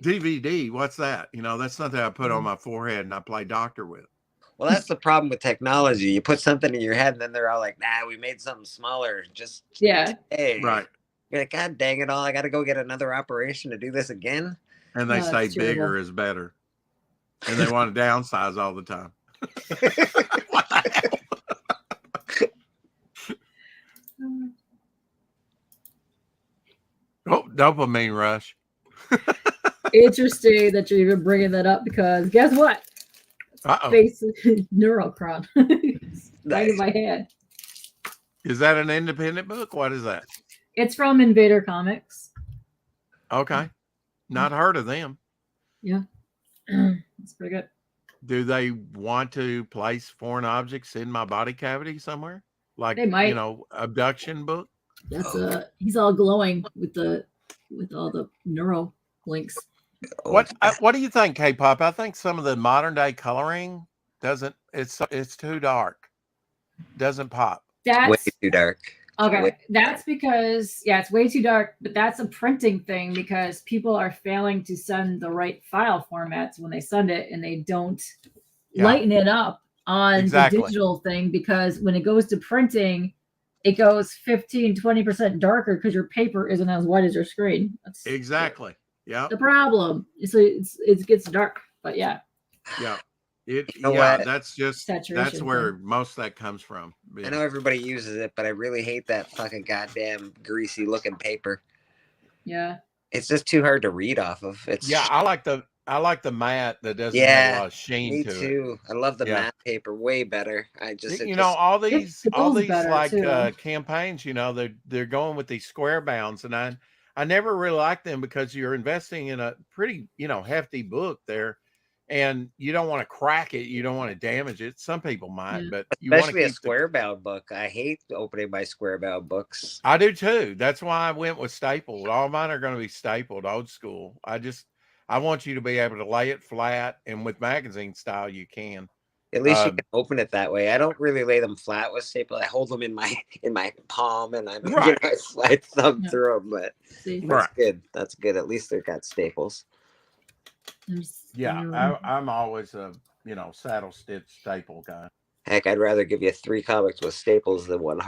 DVD, what's that? You know, that's something I put on my forehead and I play doctor with. Well, that's the problem with technology. You put something in your head and then they're all like, nah, we made something smaller. Just today. Right. You're like, God dang it all. I got to go get another operation to do this again. And they say bigger is better. And they want to downsize all the time. What the hell? Oh, dopamine rush. Interesting that you're even bringing that up because guess what? Face Neurocron. Right in my head. Is that an independent book? What is that? It's from Invader Comics. Okay. Not heard of them. Yeah. That's pretty good. Do they want to place foreign objects in my body cavity somewhere? Like, they might. You know, abduction book? That's he's all glowing with all the neural links. What do you think, K-pop? I think some of the modern day coloring it's too dark. Doesn't pop. That's way too dark. Okay. That's because it's way too dark, but that's a printing thing because people are failing to send the right file formats when they send it and they don't lighten it up on the digital thing because when it goes to printing, it goes 15-20% darker because your paper isn't as white as your screen. That's exactly. Yeah. The problem. So it gets dark, but yeah. Yeah. That's just saturation that's where most of that comes from. I know everybody uses it, but I really hate that fucking goddamn greasy looking paper. Yeah. It's just too hard to read off of. I like the matte that doesn't have a lot of sheen to it. Me too. I love the matte paper way better. All these like campaigns, you know, they're going with these square bounds, and I never really liked them because you're investing in a pretty, you know, hefty book there. And you don't want to crack it. You don't want to damage it. Some people might, but you especially want to keep a square bound book. I hate opening my square bound books. I do too. That's why I went with stapled. All mine are going to be stapled, old school. I want you to be able to lay it flat, and with magazine style, you can. At least you can open it that way. I don't really lay them flat with staple. I hold them in my palm, and I slide thumb through them. But that's good. That's good. At least they've got staples. I'm always a saddle stitch staple guy. Heck, I'd rather give you 3 comics with staples than one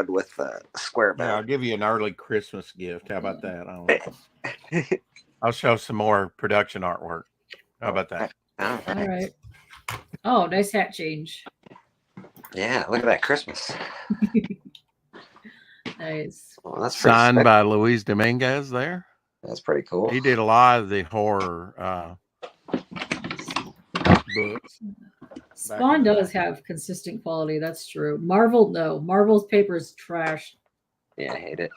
with square bound. Yeah, I'll give you an early Christmas gift. How about that? I'll show some more production artwork. How about that? All right. Oh, nice hat change. Yeah, look at that Christmas. Nice. Well, that's signed by Luis Dominguez there. That's pretty cool. He did a lot of the horror books. Spawn does have consistent quality. That's true. Marvel, no. Marvel's paper is trash. Yeah, I hate it.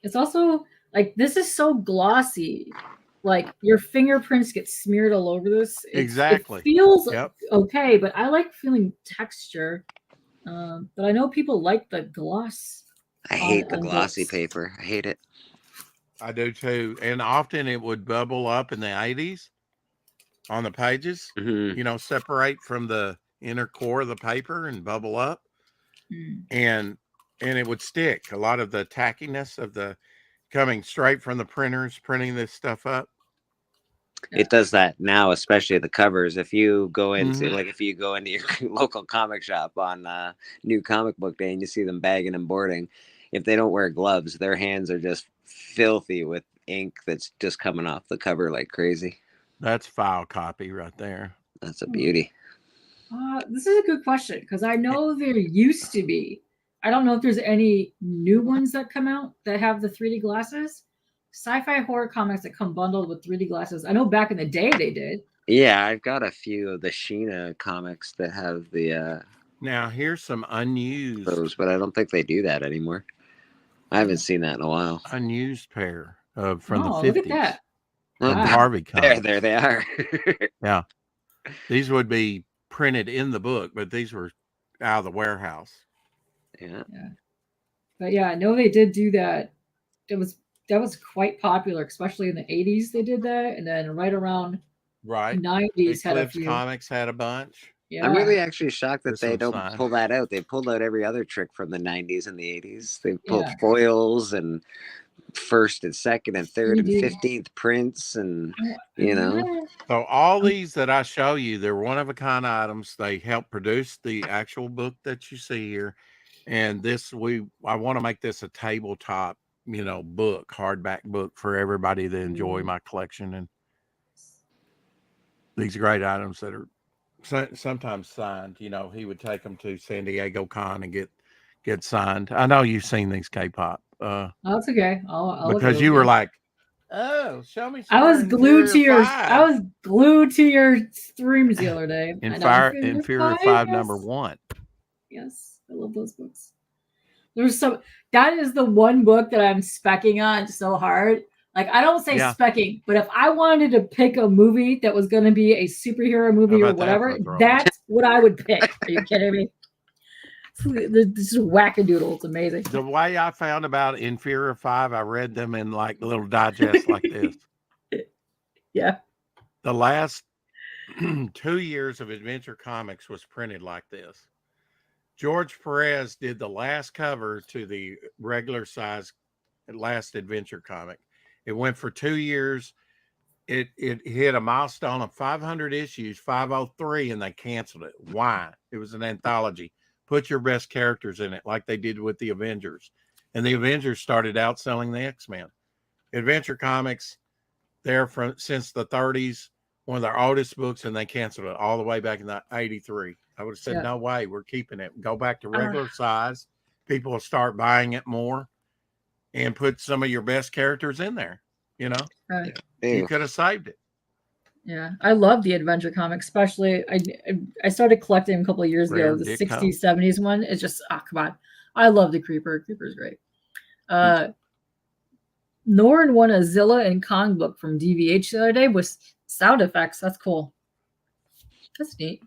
It's also Like this is so glossy. Like your fingerprints get smeared all over this. Exactly. It feels Yep. okay, but I like feeling texture. But I know people like the gloss. I hate the on glossy books. paper. I hate it. I do too. And often it would bubble up in the 80s on the pages, Mhm. you know, separate from the inner core of the paper and bubble up. Mm. And it would stick. A lot of the tackiness of the coming straight from the printers, printing this stuff up. It does that now, especially the covers. If you go into Mhm. like if you go into your local comic shop on new comic book day and you see them bagging and boarding, if they don't wear gloves, their hands are just filthy with ink that's just coming off the cover like crazy. That's file copy right there. That's a beauty. This is a good question because I know there used to be. I don't know if there's any new ones that come out that have the 3D glasses. Sci-fi horror comics that come bundled with 3D glasses. I know back in the day they did. Yeah, I've got a few of the Sheena comics that have the Now here's some unused those, but I don't think they do that anymore. I haven't seen that in a while. pair from the Oh, 50s. look at that. Oh, Wow. Harvey comics. there they are. Yeah. These would be printed in the book, but these were out of the warehouse. Yeah. But yeah, I know they did do that. That was quite popular, especially in the 80s they did that, and then right around Right. 90s had a Eclipse few. Comics had a bunch. Yeah. I'm really actually shocked that This they one's don't signed. pull that out. They pulled out every other trick from the 90s and the 80s. They pulled Yeah. foils and first and second and third and 3D. 15th prints and I you know. wanna- So all these that I show you, they're one-of-a-kind items. They help produce the actual book that you see here. And I want to make this a tabletop, you know, book, hardback book for everybody to enjoy my collection. And these great items that are sometimes signed, you know, he would take them to San Diego Con and get signed. I know you've seen these K-pop. Oh, it's okay. I'll look Because at you it. were like, oh, show me some I was glued to your Five. I was glued to your streams the other day. Inferior 5 number 1. Yes, I love those books. That is the one book that I'm specking on so hard. Like I don't say specking, but if I wanted to pick a movie that was going to be a superhero movie or whatever, that's what I would pick. Are you kidding me? This is wackadoodle. It's amazing. The way I found about Inferior 5, I read them in like little digests like this. Yeah. The last 2 years of Adventure Comics was printed like this. George Perez did the last cover to the regular size last Adventure comic. It went for 2 years. It hit a milestone of 500 issues, 503, and they canceled it. Why? It was an anthology. Put your best characters in it, like they did with the Avengers. And the Avengers started outselling the X-Men. Adventure Comics, since the 30s, one of their oldest books, and they canceled it all the way back in 83. I would have said, no way, we're keeping it. Go back to regular size. People will start buying it more and put some of your best characters in there. You know, you could have saved it. Yeah, I love the adventure comics, especially I started collecting a couple of years ago. The 60s, 70s one is just come on. I love the Creeper. Creeper's great. Norn won a Zilla and Kong book from DVH the other day with sound effects. That's cool. That's neat.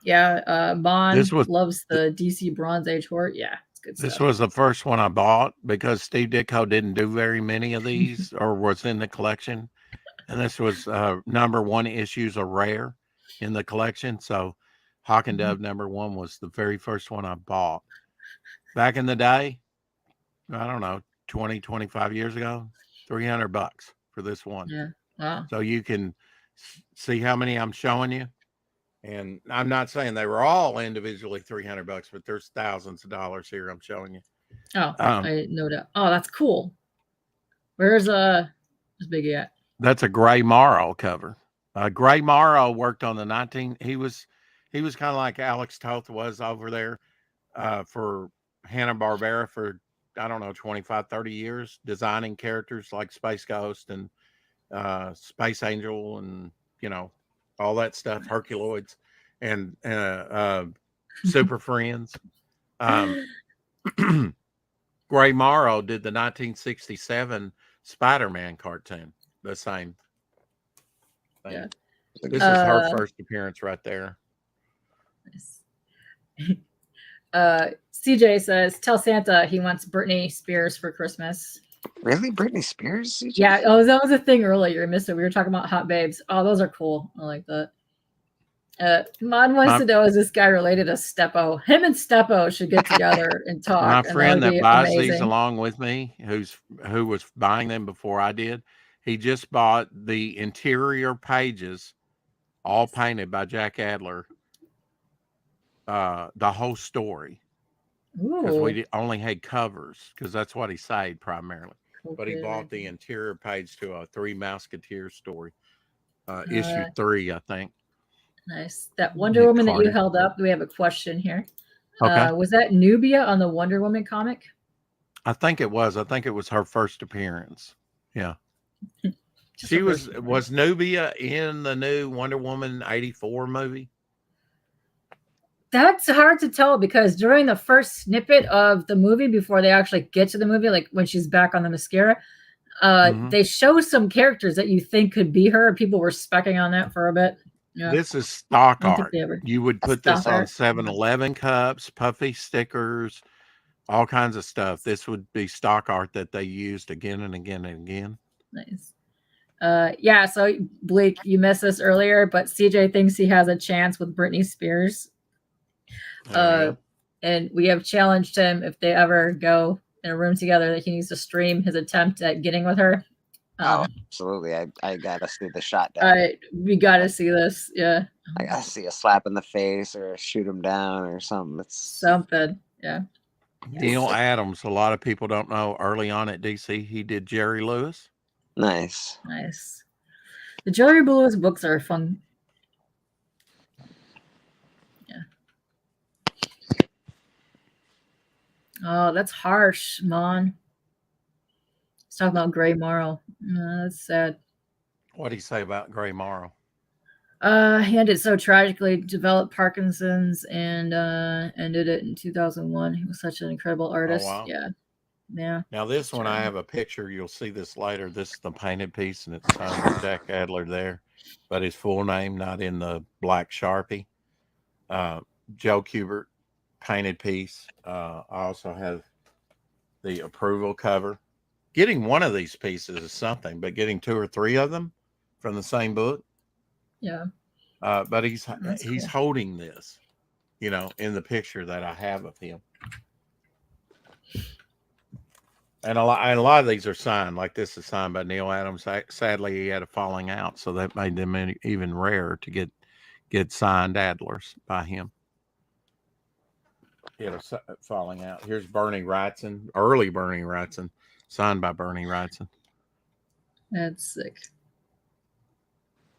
Yeah, Bond loves the DC Bronze Age horror. Yeah, it's good stuff. This was the first one I bought because Steve Ditko didn't do very many of these or was in the collection. And this was number 1 issues are rare in the collection. So Hawk and Dove number 1 was the very first one I bought. Back in the day, I don't know, 20, 25 years ago, $300 for this one. Yeah. Wow. So you can see how many I'm showing you. And I'm not saying they were all individually $300, but there's thousands of dollars here I'm showing you. Oh, I no doubt. Oh, that's cool. Where's Biggie at? That's a Gray Morrow cover. Gray Morrow worked on he was kind of like Alex Toth was over there for Hanna-Barbera for, I don't know, 25, 30 years, designing characters like Space Ghost and Space Angel and, you know, all that stuff, Herculoids and Super Friends. Gray Morrow did the 1967 Spider-Man cartoon. The same thing. Yeah. This is her first appearance right there. CJ says, tell Santa he wants Britney Spears for Christmas. Really? Britney Spears? CJ? Yeah, oh, that was a thing earlier. Missed it. We were talking about hot babes. Oh, those are cool. I like that. Mon wants to know, is this guy related to Steppo? Him and Steppo should get together and talk. My friend that buys amazing. these along with me, who was buying them before I did, he just bought the interior pages, all painted by Jack Adler. The whole story, because we only had covers, because that's what he saved primarily. But he bought the interior page to a Three Musketeers story, issue 3, I think. Nice. That Wonder Woman that you held up, we have a question here. Okay. Was that Nubia on the Wonder Woman comic? I think it was. I think it was her first appearance. Yeah. She was Nubia in the new Wonder Woman 84 movie? That's hard to tell, because during the first snippet of the movie, before they actually get to the movie, like when she's back on the mascara, they show some characters that you think could be her. People were specking on that for a bit. Yeah. This is stock art. You would put this on 7-Eleven cups, puffy stickers, all kinds of stuff. This would be stock art that they used again and again and again. Nice. Yeah, so Blake, you missed this earlier, but CJ thinks he has a chance with Britney Spears. And we have challenged him, if they ever go in a room together, that he needs to stream his attempt at getting with her. Absolutely. I gotta see the shot down. We gotta see this. Yeah. I gotta see a slap in the face or shoot him down or something. It's something. Yeah. Neil Adams, a lot of people don't know, early on at DC, he did Jerry Lewis. Nice. Nice. The Jerry Lewis books are fun. Yeah. Oh, that's harsh, Mon. Let's talk about Gray Morrow. That's sad. What do you say about Gray Morrow? He ended so tragically, developed Parkinson's, and ended it in 2001. He was such an incredible artist. Oh, wow. Yeah. Yeah. Now this one, I have a picture. You'll see this later. This is the painted piece, and it's signed by Jack Adler there, but his full name not in the black Sharpie. Joe Kubert painted piece. I also have the approval cover. Getting one of these pieces is something, but getting 2 or 3 of them from the same book. Yeah. But he's cool. holding this, in the picture that I have of him. And a lot of these are signed. Like this is signed by Neil Adams. Sadly, he had a falling out, so that made them even rarer to get signed Adlers by him. He had a falling out. Here's Bernie Wrightson, early Bernie Wrightson, signed by Bernie Wrightson. That's sick.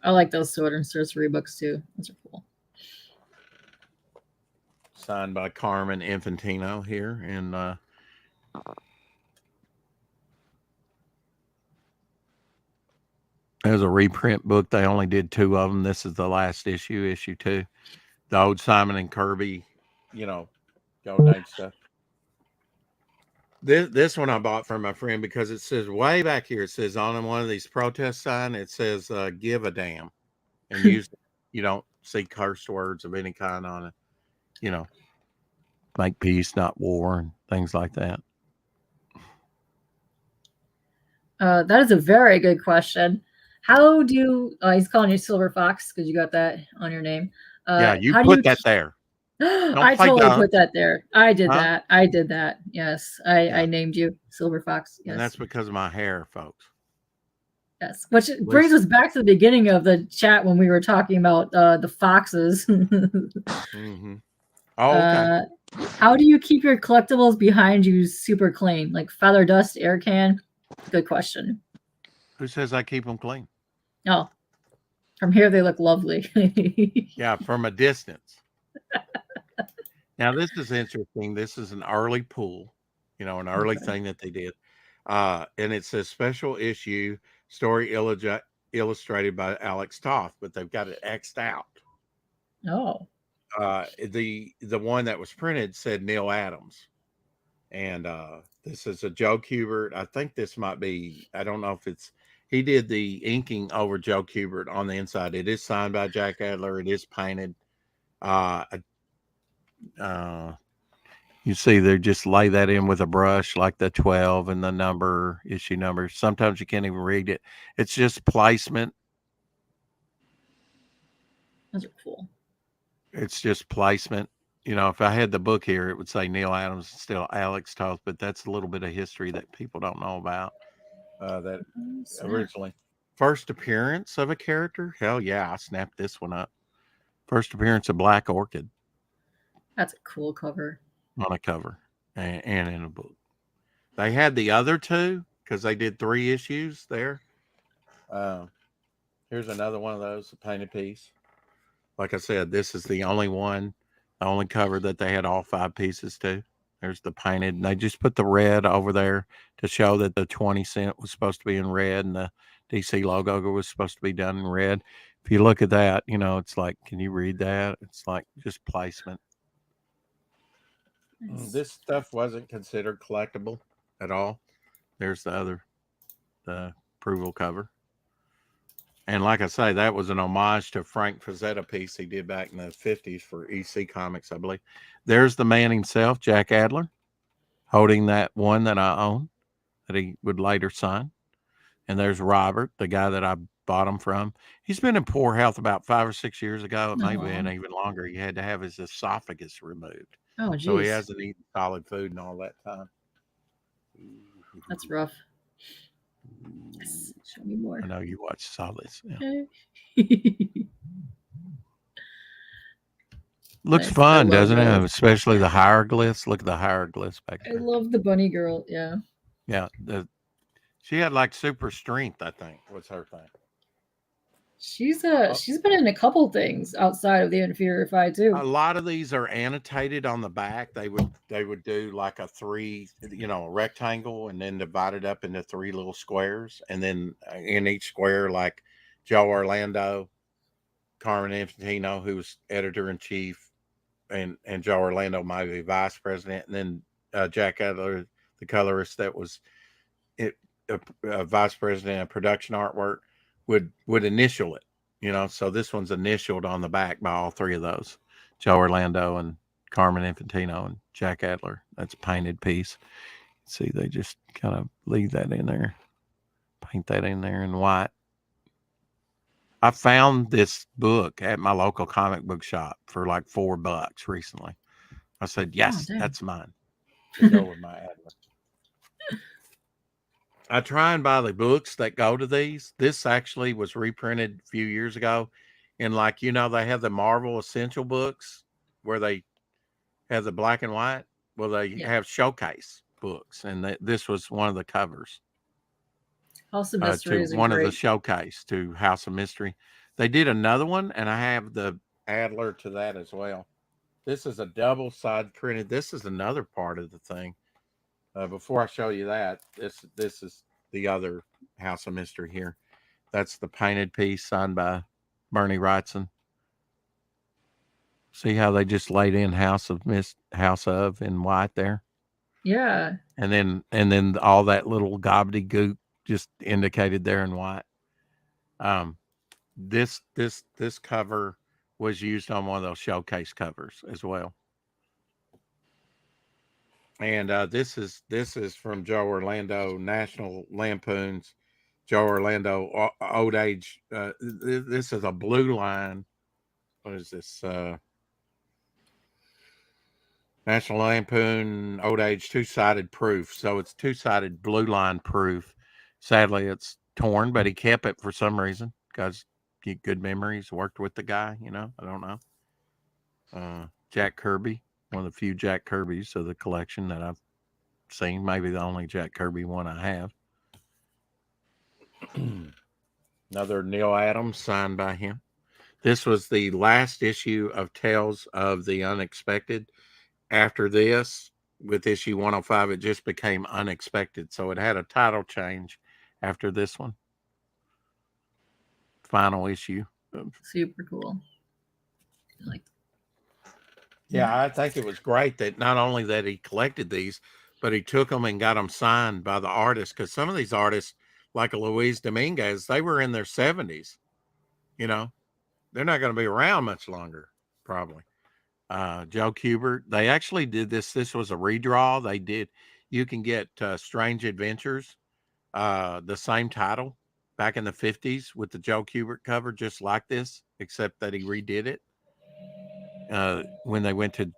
I like those Sword and Sorcery books too. Those are cool. Signed by Carmen Infantino here, and there's a reprint book. They only did 2 of them. This is the last issue, issue 2. The old Simon and Kirby, Golden Age stuff. This one I bought from my friend because it says way back here, it says on one of these protest signs, it says give a damn. And usually you don't see curse words of any kind on it. Make peace, not war, and things like that. That is a very good question. How do you, he's calling you Silver Fox because you got that on your name. Yeah, you put that there. I totally put that there. I did that. I did that. Yes. I named you Silver Fox. Yes. And that's because of my hair, folks. Yes. Which brings us back to the beginning of the chat when we were talking about the foxes. Mm-hmm. Oh, okay. How do you keep your collectibles behind you super clean? Like feather dust, air can? Good question. Who says I keep them clean? Oh, from here they look lovely. Yeah, from a distance. Now, this is interesting. This is an early pull, an early thing that they did. And it's a special issue story illustrated by Alex Toth, but they've got it X'd out. Oh. The one that was printed said Neil Adams. And this is a Joe Kubert. I think this might be, I don't know if it's, he did the inking over Joe Kubert on the inside. It is signed by Jack Adler. It is painted. You see, they just lay that in with a brush, like the 12 and the issue number. Sometimes you can't even read it. It's just placement. Those are cool. It's just placement. You know, if I had the book here, it would say Neil Adams, still Alex Toth, but that's a little bit of history that people don't know about. That originally, first appearance of a character. Hell yeah, I snapped this one up. First appearance of Black Orchid. That's a cool cover. On a cover and in a book. They had the other two because they did 3 issues there. Here's another one of those, a painted piece. Like I said, this is the only one, the only cover that they had all 5 pieces to. There's the painted, and they just put the red over there to show that the 20 cent was supposed to be in red and the DC logo was supposed to be done in red. If you look at that, you know, it's like, can you read that? It's like just placement. Nice. This stuff wasn't considered collectible at all. There's the approval cover. And like I say, that was an homage to Frank Frazetta piece he did back in the 50s for EC Comics, I believe. There's the man himself, Jack Adler, holding that one that I own that he would later sign. And there's Robert, the guy that I bought him from. He's been in poor health about 5 or 6 years ago. It may have been even longer. He had to have his esophagus removed. Oh, geez. So he hasn't eaten solid food in all that time. That's rough. Yes. Show me more. I know you watch solids. Yeah. Okay. Looks Nice. fun, doesn't it? those. Especially the hieroglyphs. Look at the hieroglyphs back I there. love the bunny girl. Yeah. Yeah. She had like super strength, I think, was her thing. She's been in a couple things outside of the Inferior Fight too. A lot of these are annotated on the back. They would do like a 3, a rectangle, and then divide it up into 3 little squares, and then in each square, like Joe Orlando, Carmen Infantino, who was editor in chief, and Joe Orlando might be vice president, and then Jack Adler, the colorist that was vice president of production artwork, would initial it, so this one's initialed on the back by all 3 of those, Joe Orlando and Carmen Infantino and Jack Adler. That's a painted piece. See, they just kind of leave that in there, paint that in there in white. I found this book at my local comic book shop for like $4 recently. I said, yes, that's mine. To go with my Adler. I try and buy the books that go to these. This actually was reprinted a few years ago. And like, they have the Marvel Essential books where they have the black and white. Well, they have showcase books. And this was one of the covers. House of Mystery is one of the showcase to House of Mystery. They did another one, and I have the Adler to that as well. This is a double side printed. This is another part of the thing. Before I show you that, this is the other House of Mystery here. That's the painted piece signed by Bernie Wrightson. See how they just laid in House of in white there? Yeah. And then all that little gobbledygook just indicated there in white. This cover was used on one of those showcase covers as well. And this is from Joe Orlando, National Lampoon's Joe Orlando Old Age. This is a blue line. What is this? National Lampoon Old Age 2-sided proof. So it's 2-sided blue line proof. Sadly, it's torn, but he kept it for some reason because he had good memories. Worked with the guy, I don't know. Jack Kirby. One of the few Jack Kirbys of the collection that I've seen. Maybe the only Jack Kirby one I have. Another Neil Adams signed by him. This was the last issue of Tales of the Unexpected. After this, with issue 105, it just became Unexpected. So it had a title change after this one. Final issue. Super cool. Yeah, I think it was great that not only that he collected these, but he took them and got them signed by the artists, because some of these artists, like a Luis Dominguez, they were in their 70s. You know, they're not going to be around much longer, probably. Joe Kubert, they actually did this. This was a redraw. They did. You can get Strange Adventures, the same title, back in the 50s with the Joe Kubert cover, just like this, except that he redid it. When they went to,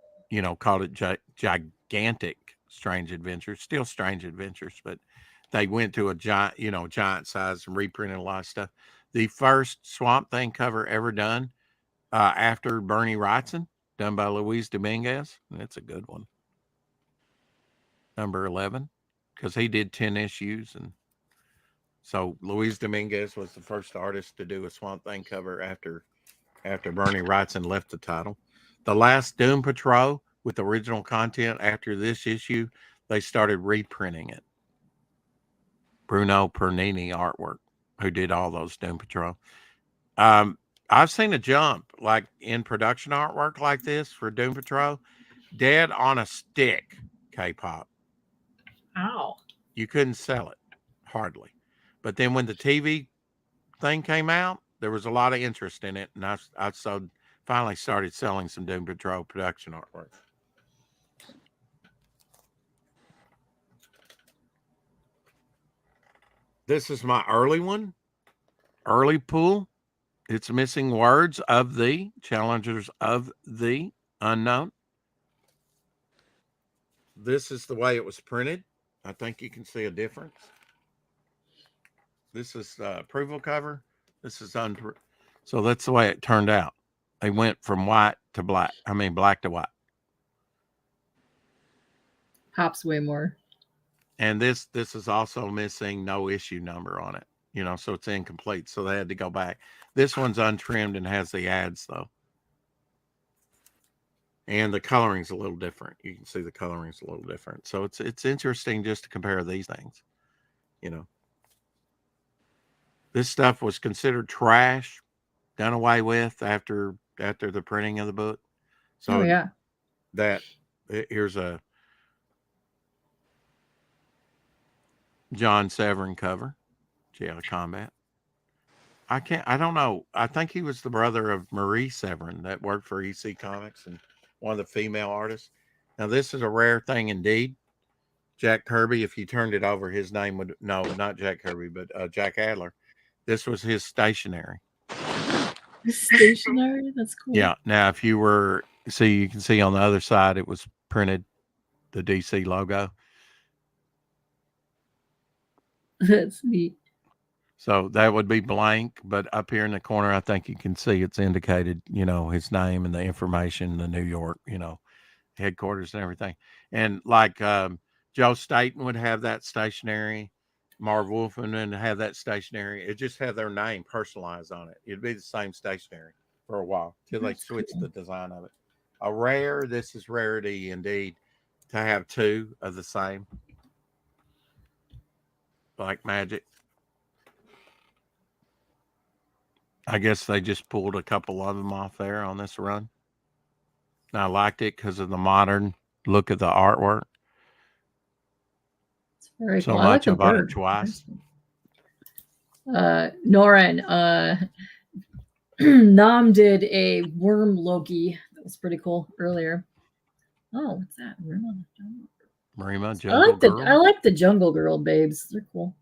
called it gigantic Strange Adventures, still Strange Adventures, but they went to a giant size and reprinted a lot of stuff. The first Swamp Thing cover ever done after Bernie Wrightson, done by Luis Dominguez. That's a good one. Number 11, because he did 10 issues. And so Luis Dominguez was the first artist to do a Swamp Thing cover after Bernie Wrightson left the title. The last Doom Patrol with original content after this issue, they started reprinting it. Bruno Pernini artwork, who did all those Doom Patrol. I've seen a jump like in production artwork like this for Doom Patrol. Dead on a Stick K-pop. Ow. You couldn't sell it, hardly. But then when the TV thing came out, there was a lot of interest in it, and I finally started selling some Doom Patrol production artwork. This is my early one, early pool. It's missing words of the Challengers of the Unknown. This is the way it was printed. I think you can see a difference. This is the approval cover. This is so that's the way it turned out. They went from white to black. Black to white. Pops way more. And this is also missing no issue number on it. So it's incomplete. So they had to go back. This one's untrimmed and has the ads though. And the coloring's a little different. You can see the coloring's a little different. So it's interesting just to compare these things. This stuff was considered trash, done away with after the printing of the book. So yeah. Here's a John Severin cover, Jail Combat. I don't know. I think he was the brother of Marie Severin that worked for EC Comics and one of the female artists. Now, this is a rare thing indeed. Jack Kirby, if you turned it over, his name would, no, not Jack Kirby, but Jack Adler. This was his stationery. Stationery? That's cool. Yeah. Now, if you were, you can see on the other side, it was printed, the DC logo. That's neat. So that would be blank, but up here in the corner, I think you can see it's indicated, his name and the information, the New York, headquarters and everything. And like Joe Staten would have that stationery, Marv Wolfman would have that stationery. It just had their name personalized on it. It'd be the same stationery for a while till they switched the design of it. This is rarity indeed to have two of the same. Like magic. I guess they just pulled a couple of them off there on this run. And I liked it because of the modern look of the artwork. It's very so cool. much I I bought it twice. Norin, Nam did a worm Loki. That was pretty cool earlier. Oh, what's that? Marima, Jungle Girl. I like the Jungle Girl babes. They're cool.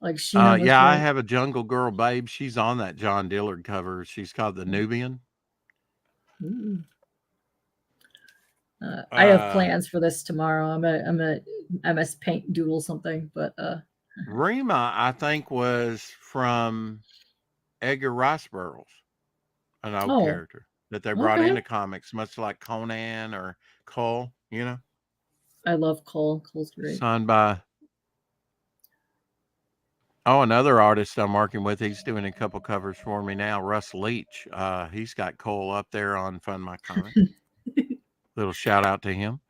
Like I have a Jungle Girl babe. She's on that John Dillard cover. She's called the Nubian. I have plans for this tomorrow. I'm a MS Paint doodle something, but Rima, I think, was from Edgar Rice Burroughs, an old character that they brought into comics, much like Conan or Cole. I love Cole. Cole's great. Signed by. Oh, another artist I'm working with. He's doing a couple covers for me now. Russ Leach. He's got Cole up there on Fund My Comic. Little shout out to him.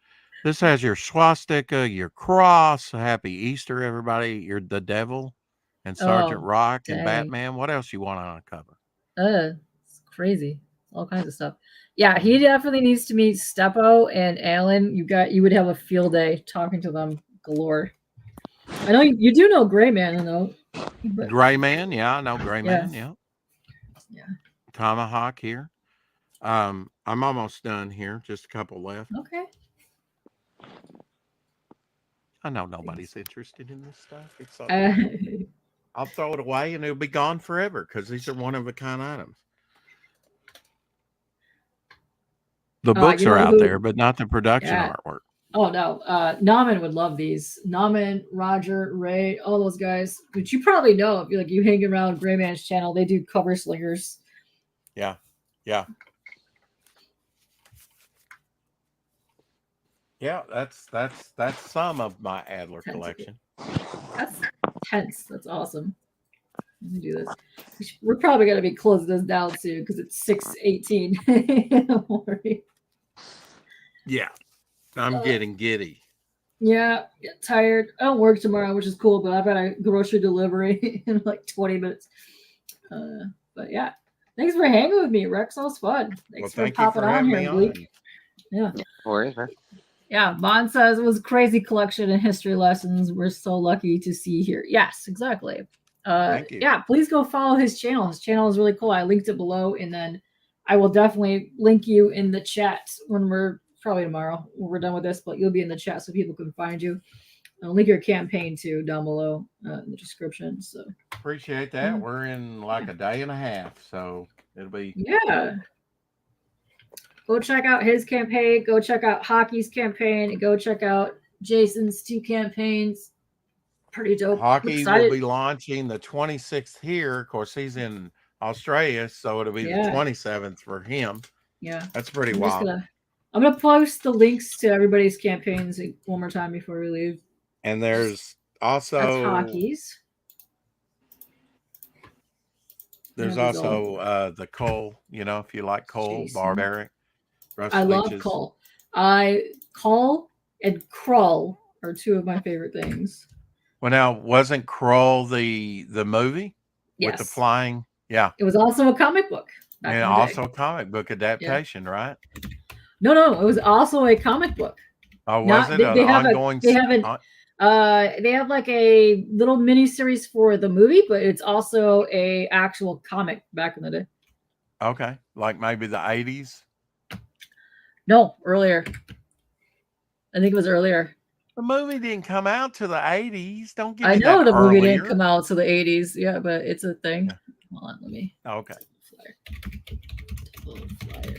This has your swastika, your cross. Happy Easter, everybody. You're the devil and Sergeant Rock and Batman. What else you want on a cover? It's crazy. all kinds of stuff. Yeah, he definitely needs to meet Steppo and Alan. You would have a field day talking to them galore. I know you do know Gray Man, though. But, Gray Man, yeah, I know Gray Man, yeah. Yeah. Tomahawk here. I'm almost done here. Just a couple left. Okay. I know nobody's interested in this stuff. It's so I'll throw it away and it'll be gone forever because these are one of a kind items. The books are out there, but not the production artwork. Oh no, Naman would love these. Naman, Roger, Ray, all those guys, which you probably know if you hang around Gray Man's channel. They do cover slingers. Yeah. Yeah, that's some of my Adler collection. That's tense. That's awesome. Let me do this. We're probably gonna be closing this down soon because it's 6:18 in the morning. Yeah, I'm getting giddy. Yeah, get tired. I don't work tomorrow, which is cool, but I've got a grocery delivery in like 20 minutes. But yeah, thanks for hanging with me, Rex. That was fun. Thanks for popping on here, Bleak. Yeah. Yeah, Bon says it was a crazy collection and history lessons. We're so lucky to see here. Yes, exactly. Thank you. Yeah, please go follow his channel. His channel is really cool. I linked it below, and then I will definitely link you in the chat when we're probably tomorrow when we're done with this, but you'll be in the chat so people can find you. I'll link your campaign too down below in the description. So appreciate that. We're in like a day and a half, so it'll be Go check out his campaign. Go check out Hockey's campaign. Go check out Jason's 2 campaigns. Pretty dope. Hockey will be launching the 26th here. Of course, he's in Australia, so it'll be the 27th for him. Yeah, that's pretty wild. I'm gonna post the links to everybody's campaigns one more time before we leave. And there's also that's Hockey's. There's also the Cole. If you like Cole, Barbaric. I love Cole. Cole and Krull are 2 of my favorite things. Well, now wasn't Krull the movie with the flying? Yeah, it was also a comic book. And also a comic book adaptation, right? No, it was also a comic book. Oh, was it an ongoing? They have like a little mini series for the movie, but it's also a actual comic back in the day. Okay, like maybe the 80s. No, earlier. I think it was earlier. The movie didn't come out to the 80s. Don't get. I know the movie didn't come out to the 80s. Yeah, but it's a thing. Yeah. Hold on, let me. Okay. Flyer.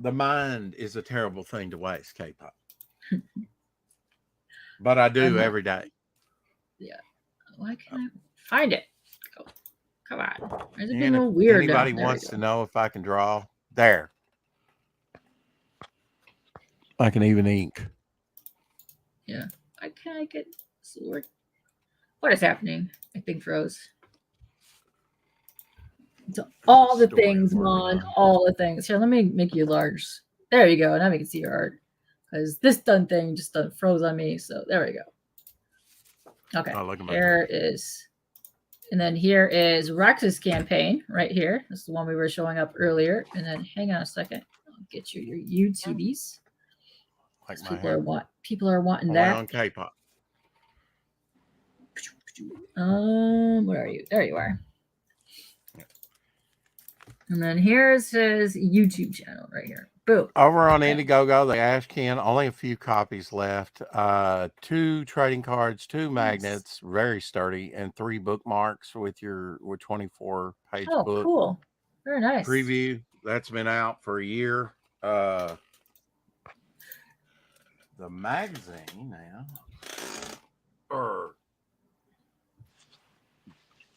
The mind is a terrible thing to waste, K-pop. But I do every day. Yeah. Why can't I find it? Oh, come on. There's been a weird. Anybody wants to know if I can draw? There. I can even ink. Yeah. I can't get sword. What is happening? My thing froze. So all the things, Mon. All the things. Here, let me make you large. There you go. Now we can see your art. Because this thing just froze on me. So there we go. Okay. Here is. And then here is Rex's campaign right here. This is the one we were showing up earlier. And then hang on a second. I'll get you your YouTubies. Like people are wanting that. On K-pop. Where are you? There you are. And then here's his YouTube channel right here. Boom. Over on Indiegogo, the Ashcan, only a few copies left. 2 trading cards, 2 magnets, very sturdy, and 3 bookmarks with 24-page book. Oh, cool. Very nice. Preview. That's been out for a year. The magazine now, or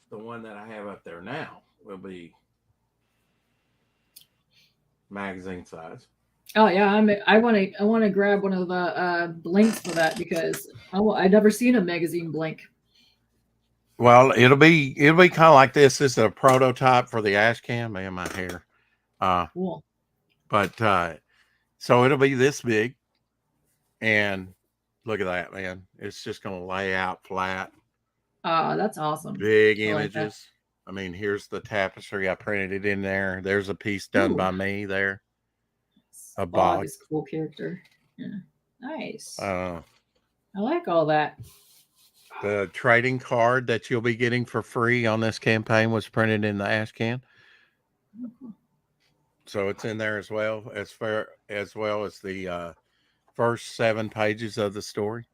the one that I have up there now, will be magazine size. Oh yeah, I want to grab one of the blinks for that because I've never seen a magazine blink. Well, it'll be kind of like this. This is a prototype for the Ashcan. Man, my hair. Cool. But so it'll be this big. And look at that, man. It's just going to lay out flat. That's awesome. Big images. I mean, here's the tapestry. I printed it in there. There's a piece done Ooh. by me there. A Bog bog. is a cool character. Yeah. Nice. Uh, I like all that. the trading card that you'll be getting for free on this campaign was printed in the ash can. So it's in there as well as the first 7 pages of the story.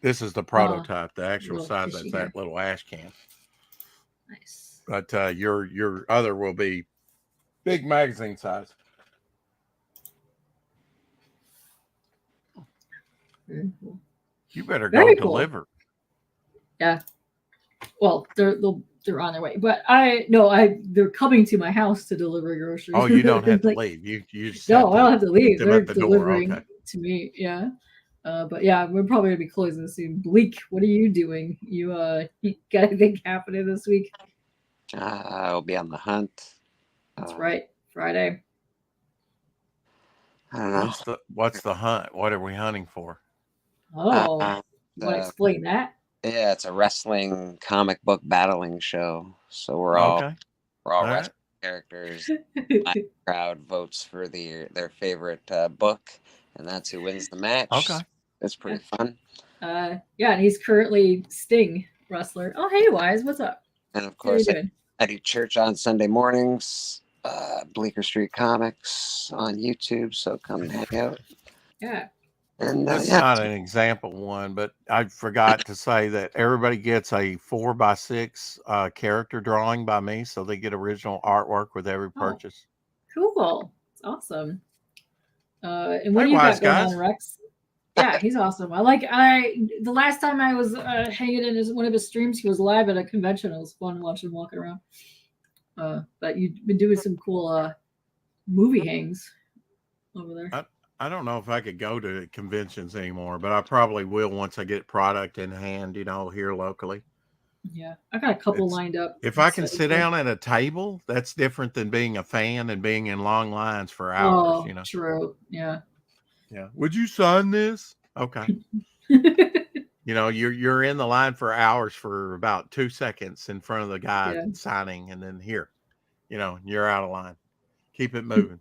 This is the prototype, the actual little size. fishy That's here. that little ash can. Nice. But your other will be big magazine size. Very cool. You better Very go cool. deliver. Yeah. Well, they're on their way, but they're coming to my house to deliver groceries. Oh, you don't have to Like, leave. You just no, have I don't have to leave. them They're at the door. delivering Okay. to me. Yeah. But yeah, we're probably gonna be closing soon. Bleak, what are you doing? You got anything happening this week? I'll be on the hunt. That's right, Friday. I don't know. What's the hunt? What are we hunting for? Oh, you want to explain that? Yeah, it's a wrestling comic book battling show. So we're all Okay. wrestling right. characters. My crowd votes for their favorite book, and that's who wins the match. Okay. It's pretty fun. Yeah, and he's currently Sting wrestler. Oh, hey, Wise, what's up? And of How you course, doing? I do church on Sunday mornings. Bleecker Street Comics on YouTube, so come hang out. Yeah. And That's yeah, not an example one, but I forgot to say that everybody gets a 4x6 character drawing by me, so they get original artwork with every purchase. Cool. It's awesome. And what Hey, do you Wise got going guys. on, Rex? Yeah, he's awesome. The last time I was hanging in one of his streams, he was live at a convention. It was fun watching him walking around. But you've been doing some cool movie hangs over there. I don't know if I could go to conventions anymore, but I probably will once I get product in hand, here locally. Yeah, I got a couple lined up. If I can sit down at a table, that's different than being a fan and being in long lines for hours. Oh, true. Yeah. Yeah. Would you sign this? Okay. You're in the line for hours for about 2 seconds in front of the guy signing, and then you're out of line. Keep it moving.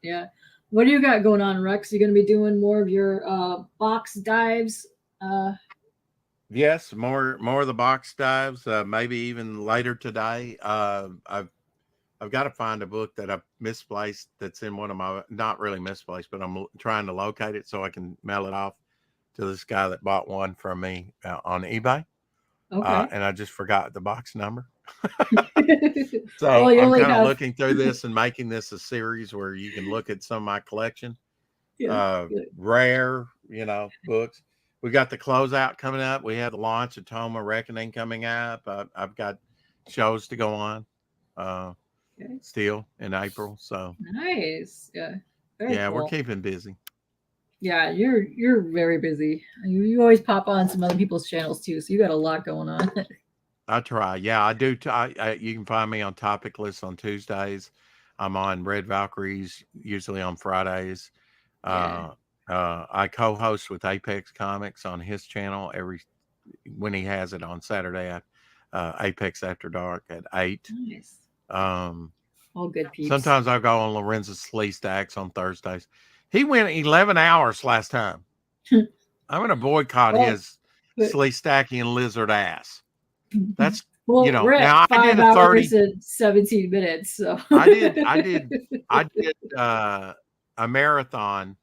Yeah. What do you got going on, Rex? You going to be doing more of your box dives? Yes, more of the box dives. Maybe even later today. I've got to find a book that I've misplaced. That's in one of my, not really misplaced, but I'm trying to locate it so I can mail it off to this guy that bought one from me on eBay. Okay. And I just forgot the box number. So I'm kind of looking through this and making this a series where you can look at some of my collection. Rare, books. We got the closeout coming up. We have the launch of Toma Reckoning coming up. I've got shows to go on still in April. So nice. Yeah. Very cool. We're keeping busy. Yeah, you're very busy. You always pop on some other people's channels too, so you got a lot going on. I try. Yeah, I do. You can find me on Topic List on Tuesdays. I'm on Red Valkyries usually on Fridays. I co-host with Apex Comics on his channel when he has it on Saturday at Apex After Dark at 8. Nice. All good peeps. Sometimes I go on Lorenzo's Slee Stacks on Thursdays. He went 11 hours last time. I'm going to boycott his Slee Stacking Lizard ass. That's we're at now 5 hours and 17 minutes. So I did a marathon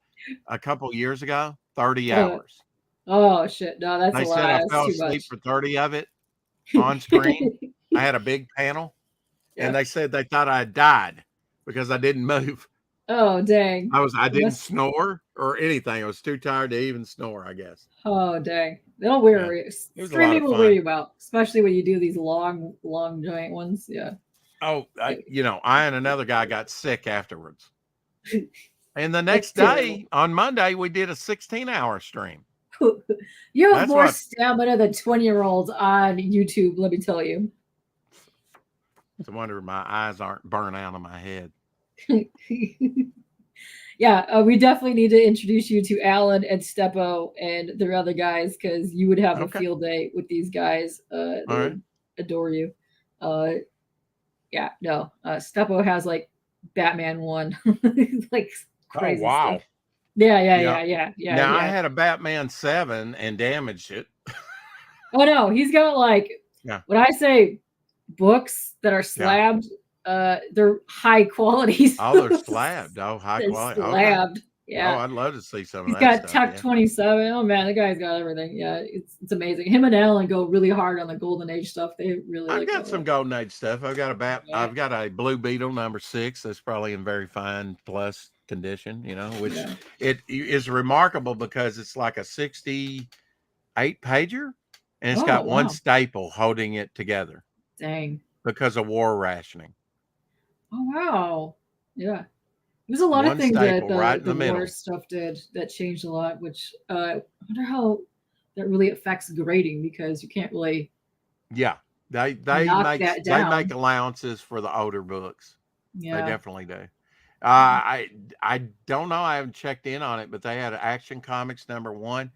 a couple years ago, 30 hours. Oh shit! No, that's they a lot. Said I fell asleep for 30 of it on screen. I had a big panel, and they said they thought I had died because I didn't move. Oh dang! I didn't snore or anything. I was too tired to even snore, I guess. Oh dang! That'll wear you. Streaming will wear you out, especially when you do these long giant ones. Yeah. Oh, I and another guy got sick afterwards. And the next day on Monday, we did a 16-hour stream. You have more stamina than 20-year-olds on YouTube. Let me tell you. It's a wonder my eyes aren't burnt out of my head. Yeah, we definitely need to introduce you to Alan and Steppo and their other guys because you would have a Okay. field day with these guys. They All right. would adore you. Yeah, no. Steppo has like Batman 1, like Oh crazy wow. stuff. Yeah, Yeah. yeah. Now I had a Batman 7 and damaged it. Oh no, he's got like Yeah. when I say books that are Yeah. slabbed, they're high quality. Oh, they're slabbed. Oh, high They're quality. Okay. slabbed. Oh, Yeah. I'd love to see some of He's that got stuff. Tech Yeah. 27. Oh man, the guy's got everything. Yeah, it's amazing. Him and Alan go really hard on the Golden Age stuff. They really I've like got that some one. Golden Age stuff. I've got Yeah. I've got a Blue Beetle #6 that's probably in very fine plus condition, which Yeah. it is remarkable because it's like a 68 pager and it's Oh got one wow. staple holding it together Dang. because of war rationing. Oh wow. Yeah. There's a lot of One things that staple right in the the war middle. stuff did that changed a lot, which I wonder how that really affects grading because you can't really Yeah. They knock that down. make allowances for the older books. They Yeah. definitely do. I don't know. I haven't checked in on it, but they had Action Comics #1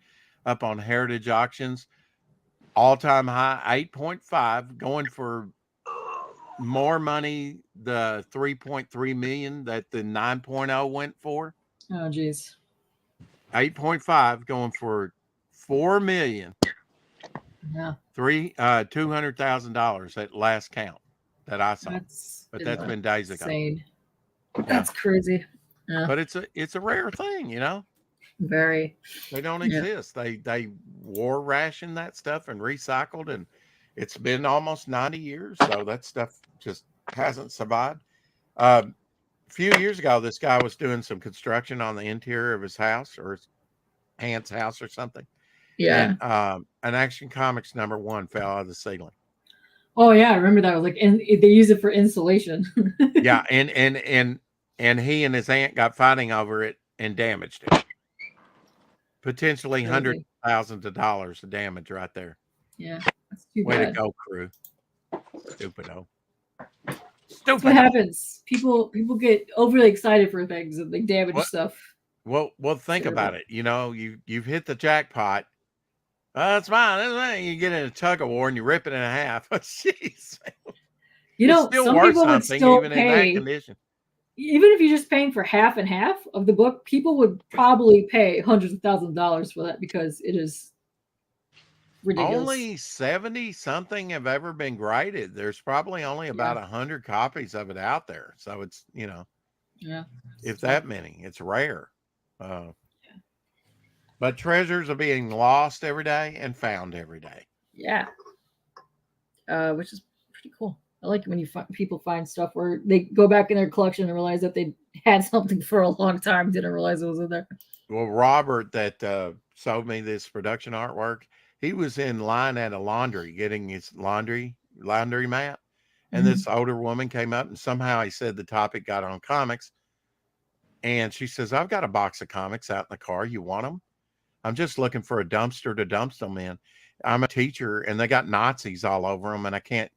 up on Heritage Auctions, all-time high 8.5, going for more money. The 3.3 million that the 9.0 went for. Oh geez. 8.5 going for 4 million. Yeah. $200,000 at last count that I saw. That's But that's been days ago. insane. Yeah. That's crazy. Yeah. But it's a rare thing, Very. They don't Yeah. exist. They war ration that stuff and recycled, and it's been almost 90 years, so that stuff just hasn't survived. A few years ago, this guy was doing some construction on the interior of his house or his aunt's house or something. Yeah. And an Action Comics #1 fell out of the ceiling. Oh yeah, I remember that was like, and they use it for insulation. Yeah, and he and his aunt got fighting over it and damaged it. Potentially hundreds Crazy. of thousands of dollars of damage right there. Yeah, that's too Way to bad. go, crew. Stupido. That's what happens. People get overly excited for things and they damage What? stuff. Well, think Terrible. about it. You've hit the jackpot. That's fine. That's fine. You get in a tug of war and you rip it in half. Jeez. You know, It's still some worth people would something still even in that pay, condition. even if you're just paying for half and half of the book, people would probably pay hundreds of thousands of dollars for that because it is ridiculous. Only 70 something have ever been graded. There's probably only about 100 copies of it out there. So it's, Yeah. if that many, it's rare. But treasures are being lost every day and found every day. Yeah. Which is pretty cool. I like when people find stuff where they go back in their collection and realize that they had something for a long time, didn't realize it was in there. Well, Robert that sold me this production artwork, he was in line at a laundry getting his laundry mat. And this older woman came up and somehow he said the topic got on comics. And she says, I've got a box of comics out in the car. You want them? I'm just looking for a dumpster to dump them in. I'm a teacher and they got Nazis all over them. And I can't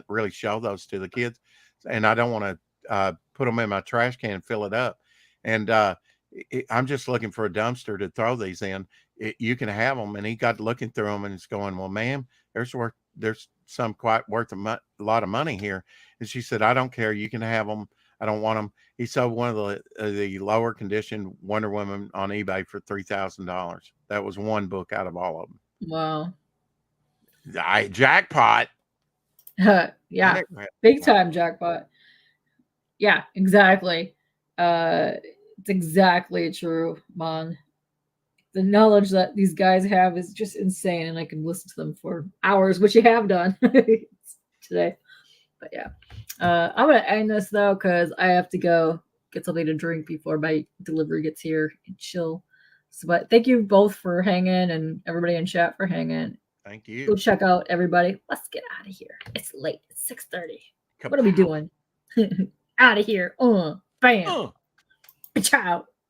really show those to the kids. And I don't want to put them in my trash can and fill it up. And I'm just looking for a dumpster to throw these in. You can have them. And he got looking through them and it's going, well, ma'am, there's some quite worth a lot of money here. And she said, I don't care. You can have them. I don't want them. He sold one of the lower condition Wonder Woman on eBay for $3,000. That was one book out of all of them. Wow. Jackpot. Yeah. Big time jackpot. Yeah, exactly. It's exactly true, man. The knowledge that these guys have is just insane, and I can listen to them for hours, which you have done today. But yeah, I'm gonna end this though because I have to go get something to drink before my delivery gets here and chill. So, but thank you both for hanging, and everybody in chat for hanging. Thank you. Go check out everybody. Let's get out of here. It's late. It's 6:30. What are we doing? Out of here. Bam. Ciao.